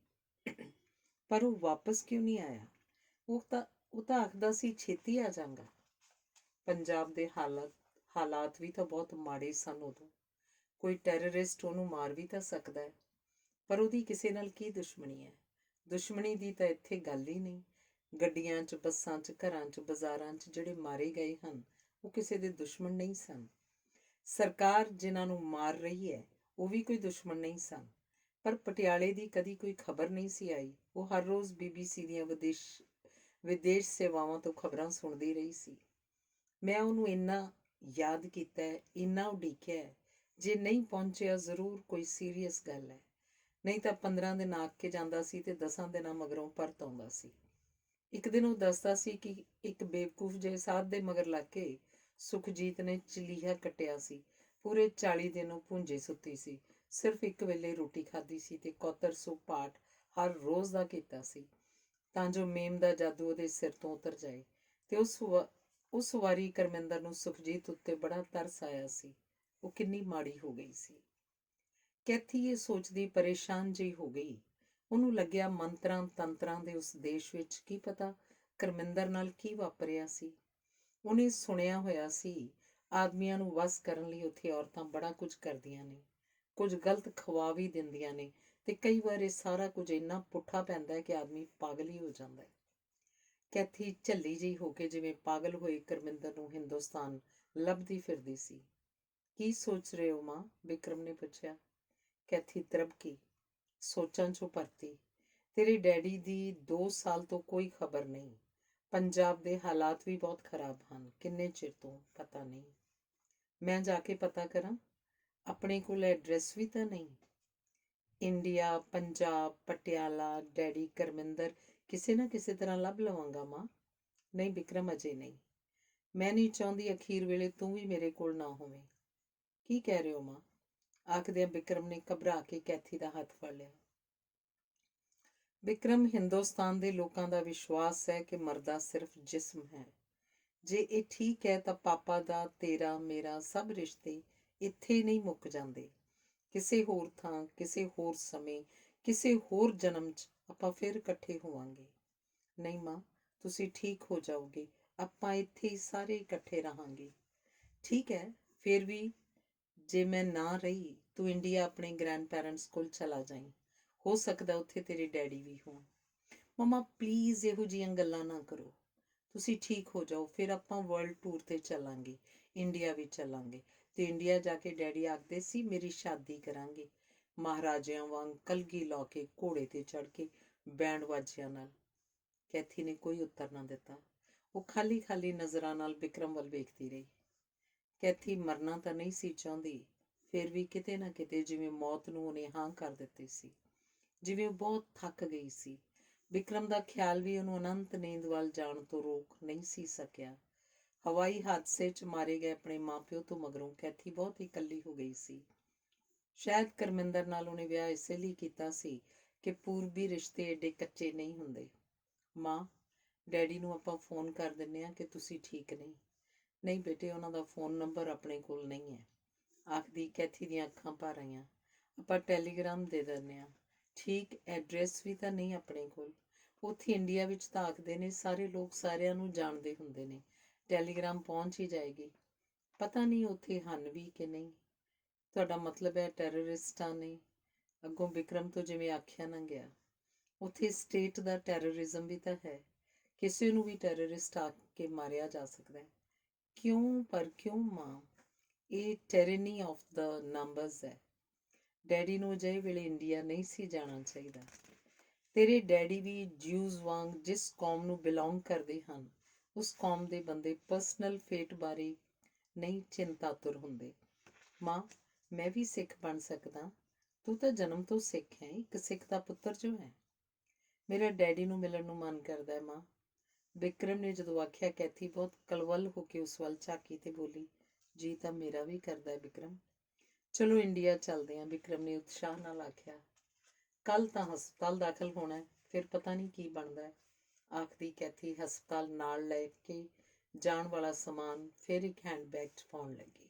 ਪਰ ਉਹ ਵਾਪਸ ਕਿਉਂ ਨਹੀਂ ਆਇਆ? ਉਹ ਤਾਂ ਆਖਦਾ ਸੀ ਛੇਤੀ ਆ ਜਾਵਾਂਗਾ। ਪੰਜਾਬ ਦੇ ਹਾਲਾਤ ਵੀ ਤਾਂ ਬਹੁਤ ਮਾੜੇ ਸਨ ਉਦੋਂ। ਕੋਈ ਟੈਰਰਿਸਟ ਉਹਨੂੰ ਮਾਰ ਵੀ ਤਾਂ ਸਕਦਾ ਹੈ। ਪਰ ਉਹਦੀ ਕਿਸੇ ਨਾਲ ਕੀ ਦੁਸ਼ਮਣੀ ਹੈ? ਦੁਸ਼ਮਣੀ ਦੀ ਤਾਂ ਇੱਥੇ ਗੱਲ ਹੀ ਨਹੀਂ। ਗੱਡੀਆਂ 'ਚ, ਬੱਸਾਂ 'ਚ, ਘਰਾਂ 'ਚ, ਬਾਜ਼ਾਰਾਂ 'ਚ ਜਿਹੜੇ ਮਾਰੇ ਗਏ ਹਨ, ਉਹ ਕਿਸੇ ਦੇ ਦੁਸ਼ਮਣ ਨਹੀਂ ਸਨ। ਸਰਕਾਰ ਜਿਨ੍ਹਾਂ ਨੂੰ ਮਾਰ ਰਹੀ ਹੈ, ਉਹ ਵੀ ਕੋਈ ਦੁਸ਼ਮਣ ਨਹੀਂ ਸਨ। ਪਰ ਪਟਿਆਲੇ ਦੀ ਕਦੀ ਕੋਈ ਖਬਰ ਨਹੀਂ ਸੀ ਆਈ। ਉਹ ਹਰ ਰੋਜ਼ BBC ਦੀਆਂ ਵਿਦੇਸ਼ ਸੇਵਾਵਾਂ ਤੋਂ ਖਬਰਾਂ ਸੁਣਦੀ ਰਹੀ ਸੀ। ਮੈਂ ਉਹਨੂੰ ਇੰਨਾ ਯਾਦ ਕੀਤਾ ਹੈ, ਇੰਨਾ ਉਡੀਕਿਆ ਹੈ। ਜੇ ਨਹੀਂ ਪਹੁੰਚਿਆ, ਜ਼ਰੂਰ ਕੋਈ ਸੀਰੀਅਸ ਗੱਲ ਹੈ। ਨਹੀਂ ਤਾਂ 15 ਦਿਨ ਆ ਕੇ ਜਾਂਦਾ ਸੀ ਤੇ 10 ਦਿਨਾਂ ਮਗਰੋਂ ਪਰਤ ਆਉਂਦਾ ਸੀ। ਇੱਕ ਦਿਨ ਉਹ ਦੱਸਦਾ ਸੀ ਕਿ ਇੱਕ ਬੇਵਕੂਫ ਜਿਹੇ ਸਾਧ ਦੇ ਮਗਰ ਲੱਗ ਕੇ ਸੁਖਜੀਤ ਨੇ ਚਲੀਹਾ ਕੱਟਿਆ ਸੀ। ਪੂਰੇ 40 ਦਿਨ ਉਹ ਭੁੰਜੇ ਸੁੱਤੀ ਸੀ। ਸਿਰਫ ਇੱਕ ਵੇਲੇ ਰੋਟੀ ਖਾਧੀ ਸੀ ਤੇ ਕੌਤਰ ਸੋ ਪਾਠ ਹਰ ਰੋਜ਼ ਦਾ ਕੀਤਾ ਸੀ, ਤਾਂ ਜੋ ਮੇਮ ਦਾ ਜਾਦੂ ਉਹਦੇ ਸਿਰ ਤੋਂ ਉਤਰ ਜਾਏ। ਤੇ ਉਸ ਵਾਰੀ ਕਰਮਿੰਦਰ ਨੂੰ ਸੁਖਜੀਤ ਉੱਤੇ ਬੜਾ ਤਰਸ ਆਇਆ ਸੀ। ਉਹ ਕਿੰਨੀ ਮਾੜੀ ਹੋ ਗਈ ਸੀ। ਕੈਥੀ ਇਹ ਸੋਚਦੀ ਪਰੇਸ਼ਾਨ ਜਿਹੀ ਹੋ ਗਈ। ਉਹਨੂੰ ਲੱਗਿਆ ਮੰਤਰਾਂ ਤੰਤਰਾਂ ਦੇ ਉਸ ਦੇਸ਼ ਵਿੱਚ ਕੀ ਪਤਾ ਕਰਮਿੰਦਰ ਨਾਲ ਕੀ ਵਾਪਰਿਆ ਸੀ। ਉਹਨੇ ਸੁਣਿਆ ਹੋਇਆ ਸੀ ਆਦਮੀਆਂ ਨੂੰ ਵਸ ਕਰਨ ਲਈ ਉੱਥੇ ਔਰਤਾਂ ਬੜਾ ਕੁਝ ਕਰਦੀਆਂ ਨੇ, ਕੁਝ ਗਲਤ ਖਵਾ ਵੀ ਦਿੰਦੀਆਂ ਨੇ, ਤੇ ਕਈ ਵਾਰ ਇਹ ਸਾਰਾ ਕੁਝ ਇੰਨਾ ਪੁੱਠਾ ਪੈਂਦਾ ਹੈ ਕਿ ਆਦਮੀ ਪਾਗਲ ਹੀ ਹੋ ਜਾਂਦਾ ਹੈ। ਕੈਥੀ ਝੱਲੀ ਜਿਹੀ ਹੋ ਕੇ ਜਿਵੇਂ ਪਾਗਲ ਹੋਈ ਕਰਮਿੰਦਰ ਨੂੰ ਹਿੰਦੁਸਤਾਨ ਲੱਭਦੀ ਫਿਰਦੀ ਸੀ। ਕੀ ਸੋਚ ਰਹੇ ਹੋ ਮਾਂ? ਵਿਕਰਮ ਨੇ ਪੁੱਛਿਆ। ਕੈਥੀ ਤਰਬਕੀ, ਸੋਚਾਂ 'ਚੋਂ ਪਰਤੀ। ਤੇਰੇ ਡੈਡੀ ਦੀ 2 ਸਾਲ ਤੋਂ ਕੋਈ ਖਬਰ ਨਹੀਂ। ਪੰਜਾਬ ਦੇ ਹਾਲਾਤ ਵੀ ਬਹੁਤ ਖਰਾਬ ਹਨ। ਕਿੰਨੇ ਚਿਰ ਤੋਂ ਪਤਾ ਨਹੀਂ। ਮੈਂ ਜਾ ਕੇ ਪਤਾ ਕਰਾਂ? ਆਪਣੇ ਕੋਲ ਐਡਰੈਸ ਵੀ ਤਾਂ ਨਹੀਂ। ਇੰਡੀਆ, ਪੰਜਾਬ, ਪਟਿਆਲਾ, ਡੈਡੀ, ਕਰਮਿੰਦਰ, ਕਿਸੇ ਨਾ ਕਿਸੇ ਤਰ੍ਹਾਂ ਲੱਭ ਲਵਾਂਗਾ ਮਾਂ। ਨਹੀਂ ਵਿਕਰਮ, ਅਜੇ ਨਹੀਂ। ਮੈਂ ਨਹੀਂ ਚਾਹੁੰਦੀ ਅਖੀਰ ਵੇਲੇ ਤੂੰ ਵੀ ਮੇਰੇ ਕੋਲ ਨਾ ਹੋਵੇਂ। ਕੀ ਕਹਿ ਰਹੇ ਹੋ ਮਾਂ? ਆਖਦਿਆਂ ਵਿਕਰਮ ਨੇ ਘਬਰਾ ਕੇ ਕੈਥੀ ਦਾ ਹੱਥ ਫੜ ਲਿਆ। ਵਿਕਰਮ, ਹਿੰਦੁਸਤਾਨ ਦੇ ਲੋਕਾਂ ਦਾ ਵਿਸ਼ਵਾਸ ਹੈ ਕਿ ਮਰਦਾ ਸਿਰਫ ਜਿਸਮ ਹੈ। ਜੇ ਇਹ ਠੀਕ ਹੈ ਤਾਂ ਪਾਪਾ ਦਾ, ਤੇਰਾ, ਮੇਰਾ ਸਭ ਰਿਸ਼ਤੇ ਇੱਥੇ ਨਹੀਂ ਮੁੱਕ ਜਾਂਦੇ। ਕਿਸੇ ਹੋਰ ਥਾਂ, ਕਿਸੇ ਹੋਰ ਸਮੇਂ, ਕਿਸੇ ਹੋਰ ਜਨਮ 'ਚ ਆਪਾਂ ਫਿਰ ਇਕੱਠੇ ਹੋਵਾਂਗੇ। ਨਹੀਂ ਮਾਂ, ਤੁਸੀਂ ਠੀਕ ਹੋ ਜਾਓਗੇ। ਆਪਾਂ ਇੱਥੇ ਹੀ ਸਾਰੇ ਇਕੱਠੇ ਰਹਾਂਗੇ। ਠੀਕ ਹੈ, ਫਿਰ ਵੀ ਜੇ ਮੈਂ ਨਾ ਰਹੀ, ਤੂੰ ਇੰਡੀਆ ਆਪਣੇ ਗ੍ਰੈਂਡ ਪੈਰੈਂਟਸ ਕੋਲ ਚਲਾ ਜਾਈਂ। ਹੋ ਸਕਦਾ ਉੱਥੇ ਤੇਰੇ ਡੈਡੀ ਵੀ ਹੋਣ। ਮਮਾ ਪਲੀਜ਼ ਇਹੋ ਜਿਹੀਆਂ ਗੱਲਾਂ ਨਾ ਕਰੋ। ਤੁਸੀਂ ਠੀਕ ਹੋ ਜਾਓ, ਫਿਰ ਆਪਾਂ ਵਰਲਡ ਟੂਰ 'ਤੇ ਚੱਲਾਂਗੇ, ਇੰਡੀਆ ਵੀ ਚੱਲਾਂਗੇ। ਤੇ ਇੰਡੀਆ ਜਾ ਕੇ ਡੈਡੀ ਆਖਦੇ ਸੀ ਮੇਰੀ ਸ਼ਾਦੀ ਕਰਾਂਗੇ, ਮਹਾਰਾਜਿਆਂ ਵਾਂਗ ਕਲਗੀ ਲਾ ਕੇ, ਘੋੜੇ 'ਤੇ ਚੜ੍ਹ ਕੇ, ਬੈਂਡ ਵਾਜਿਆਂ ਨਾਲ। ਕੈਥੀ ਨੇ ਕੋਈ ਉੱਤਰ ਨਾ ਦਿੱਤਾ। ਉਹ ਖਾਲੀ ਖਾਲੀ ਨਜ਼ਰਾਂ ਨਾਲ ਵਿਕਰਮ ਵੱਲ ਵੇਖਦੀ ਰਹੀ। ਕੈਥੀ ਮਰਨਾ ਤਾਂ ਨਹੀਂ ਸੀ ਚਾਹੁੰਦੀ, ਫਿਰ ਵੀ ਕਿਤੇ ਨਾ ਕਿਤੇ ਜਿਵੇਂ ਮੌਤ ਨੂੰ ਉਹਨੇ ਹਾਂ ਕਰ ਦਿੱਤੀ ਸੀ, ਜਿਵੇਂ ਉਹ ਬਹੁਤ ਥੱਕ ਗਈ ਸੀ। ਵਿਕਰਮ ਦਾ ਖਿਆਲ ਵੀ ਉਹਨੂੰ ਅਨੰਤ ਨੀਂਦ ਵੱਲ ਜਾਣ ਤੋਂ ਰੋਕ ਨਹੀਂ ਸੀ ਸਕਿਆ। ਹਵਾਈ ਹਾਦਸੇ 'ਚ ਮਾਰੇ ਗਏ ਆਪਣੇ ਮਾਪਿਓ ਤੋਂ ਮਗਰੋਂ ਕੈਥੀ ਬਹੁਤ ਹੀ ਇਕੱਲੀ ਹੋ ਗਈ ਸੀ। ਸ਼ਾਇਦ ਕਰਮਿੰਦਰ ਨਾਲ ਉਹਨੇ ਵਿਆਹ ਇਸੇ ਲਈ ਕੀਤਾ ਸੀ ਕਿ ਪੂਰਬੀ ਰਿਸ਼ਤੇ ਏਡੇ ਕੱਚੇ ਨਹੀਂ ਹੁੰਦੇ। ਮਾਂ, ਡੈਡੀ ਨੂੰ ਆਪਾਂ ਫੋਨ ਕਰ ਦਿੰਦੇ ਹਾਂ ਕਿ ਤੁਸੀਂ ਠੀਕ ਨਹੀਂ। ਨਹੀਂ ਬੇਟੇ, ਉਹਨਾਂ ਦਾ ਫੋਨ ਨੰਬਰ ਆਪਣੇ ਕੋਲ ਨਹੀਂ ਹੈ, ਆਖਦੀ ਕੈਥੀ ਦੀਆਂ ਅੱਖਾਂ ਭਰ ਆਈਆਂ। ਆਪਾਂ ਟੈਲੀਗ੍ਰਾਮ ਦੇ ਦਿੰਦੇ ਹਾਂ। ਠੀਕ ਐਡਰੈਸ ਵੀ ਤਾਂ ਨਹੀਂ ਆਪਣੇ ਕੋਲ। ਉੱਥੇ ਇੰਡੀਆ ਵਿੱਚ ਤਾਂ ਆਖਦੇ ਨੇ ਸਾਰੇ ਲੋਕ ਸਾਰਿਆਂ ਨੂੰ ਜਾਣਦੇ ਹੁੰਦੇ ਨੇ, ਟੈਲੀਗ੍ਰਾਮ ਪਹੁੰਚ ਹੀ ਜਾਏਗੀ। ਪਤਾ ਨਹੀਂ ਉੱਥੇ ਹਨ ਵੀ ਕਿ ਨਹੀਂ। ਤੁਹਾਡਾ ਮਤਲਬ ਹੈ ਟੈਰਰਿਸਟਾਂ ਨੇ? ਅੱਗੋਂ ਵਿਕਰਮ ਤੋਂ ਜਿਵੇਂ ਆਖਿਆ ਨਾ ਗਿਆ। ਉੱਥੇ ਸਟੇਟ ਦਾ ਟੈਰਰਿਜ਼ਮ ਵੀ ਤਾਂ ਹੈ। ਕਿਸੇ ਨੂੰ ਵੀ ਟੈਰਰਿਸਟ ਆ ਕੇ ਮਾਰਿਆ ਜਾ ਸਕਦਾ ਹੈ। ਕਿਉਂ? ਪਰ ਕਿਉਂ ਮਾਂ? ਇਹ ਟੈਰੇਨੀ ਆਫ ਦ ਨੰਬਰਸ ਹੈ। ਡੈਡੀ ਨੂੰ ਅਜਿਹੇ ਵੇਲੇ ਇੰਡੀਆ ਨਹੀਂ ਸੀ ਜਾਣਾ ਚਾਹੀਦਾ। ਤੇਰੇ ਡੈਡੀ ਵੀ ਜਿਊਜ਼ ਵਾਂਗ ਜਿਸ ਕੌਮ ਨੂੰ ਬਿਲੋਂਗ ਕਰਦੇ ਹਨ, ਉਸ ਕੌਮ ਦੇ ਬੰਦੇ ਪਰਸਨਲ ਫੇਟ ਬਾਰੇ ਨਹੀਂ ਚਿੰਤਾਤੁਰ ਹੁੰਦੇ। ਮਾਂ, ਮੈਂ ਵੀ ਸਿੱਖ ਬਣ ਸਕਦਾ। ਤੂੰ ਤਾਂ ਜਨਮ ਤੋਂ ਸਿੱਖ ਹੈ, ਇੱਕ ਸਿੱਖ ਦਾ ਪੁੱਤਰ ਜੋ ਹੈ। ਮੇਰਾ ਡੈਡੀ ਨੂੰ ਮਿਲਣ ਨੂੰ ਮਨ ਕਰਦਾ ਹੈ ਮਾਂ। ਵਿਕਰਮ ਨੇ ਜਦੋਂ ਆਖਿਆ, ਕੈਥੀ ਬਹੁਤ ਕਲਵਲ ਹੋ ਕੇ ਉਸ ਵੱਲ ਝਾਕੀ ਤੇ ਬੋਲੀ, ਜੀ ਤਾਂ ਮੇਰਾ ਵੀ ਕਰਦਾ ਹੈ ਵਿਕਰਮ। ਚਲੋ ਇੰਡੀਆ ਚੱਲਦੇ ਹਾਂ, ਵਿਕਰਮ ਨੇ ਉਤਸ਼ਾਹ ਨਾਲ ਆਖਿਆ। ਕੱਲ ਤਾਂ ਹਸਪਤਾਲ ਦਾਖਲ ਹੋਣਾ ਹੈ, ਫਿਰ ਪਤਾ ਨਹੀਂ ਕੀ ਬਣਦਾ ਹੈ, ਆਖਦੀ ਕੈਥੀ ਹਸਪਤਾਲ ਨਾਲ ਲੈ ਕੇ ਜਾਣ ਵਾਲਾ ਸਮਾਨ ਫਿਰ ਇੱਕ ਹੈਂਡਬੈਗ 'ਚ ਪਾਉਣ ਲੱਗੀ।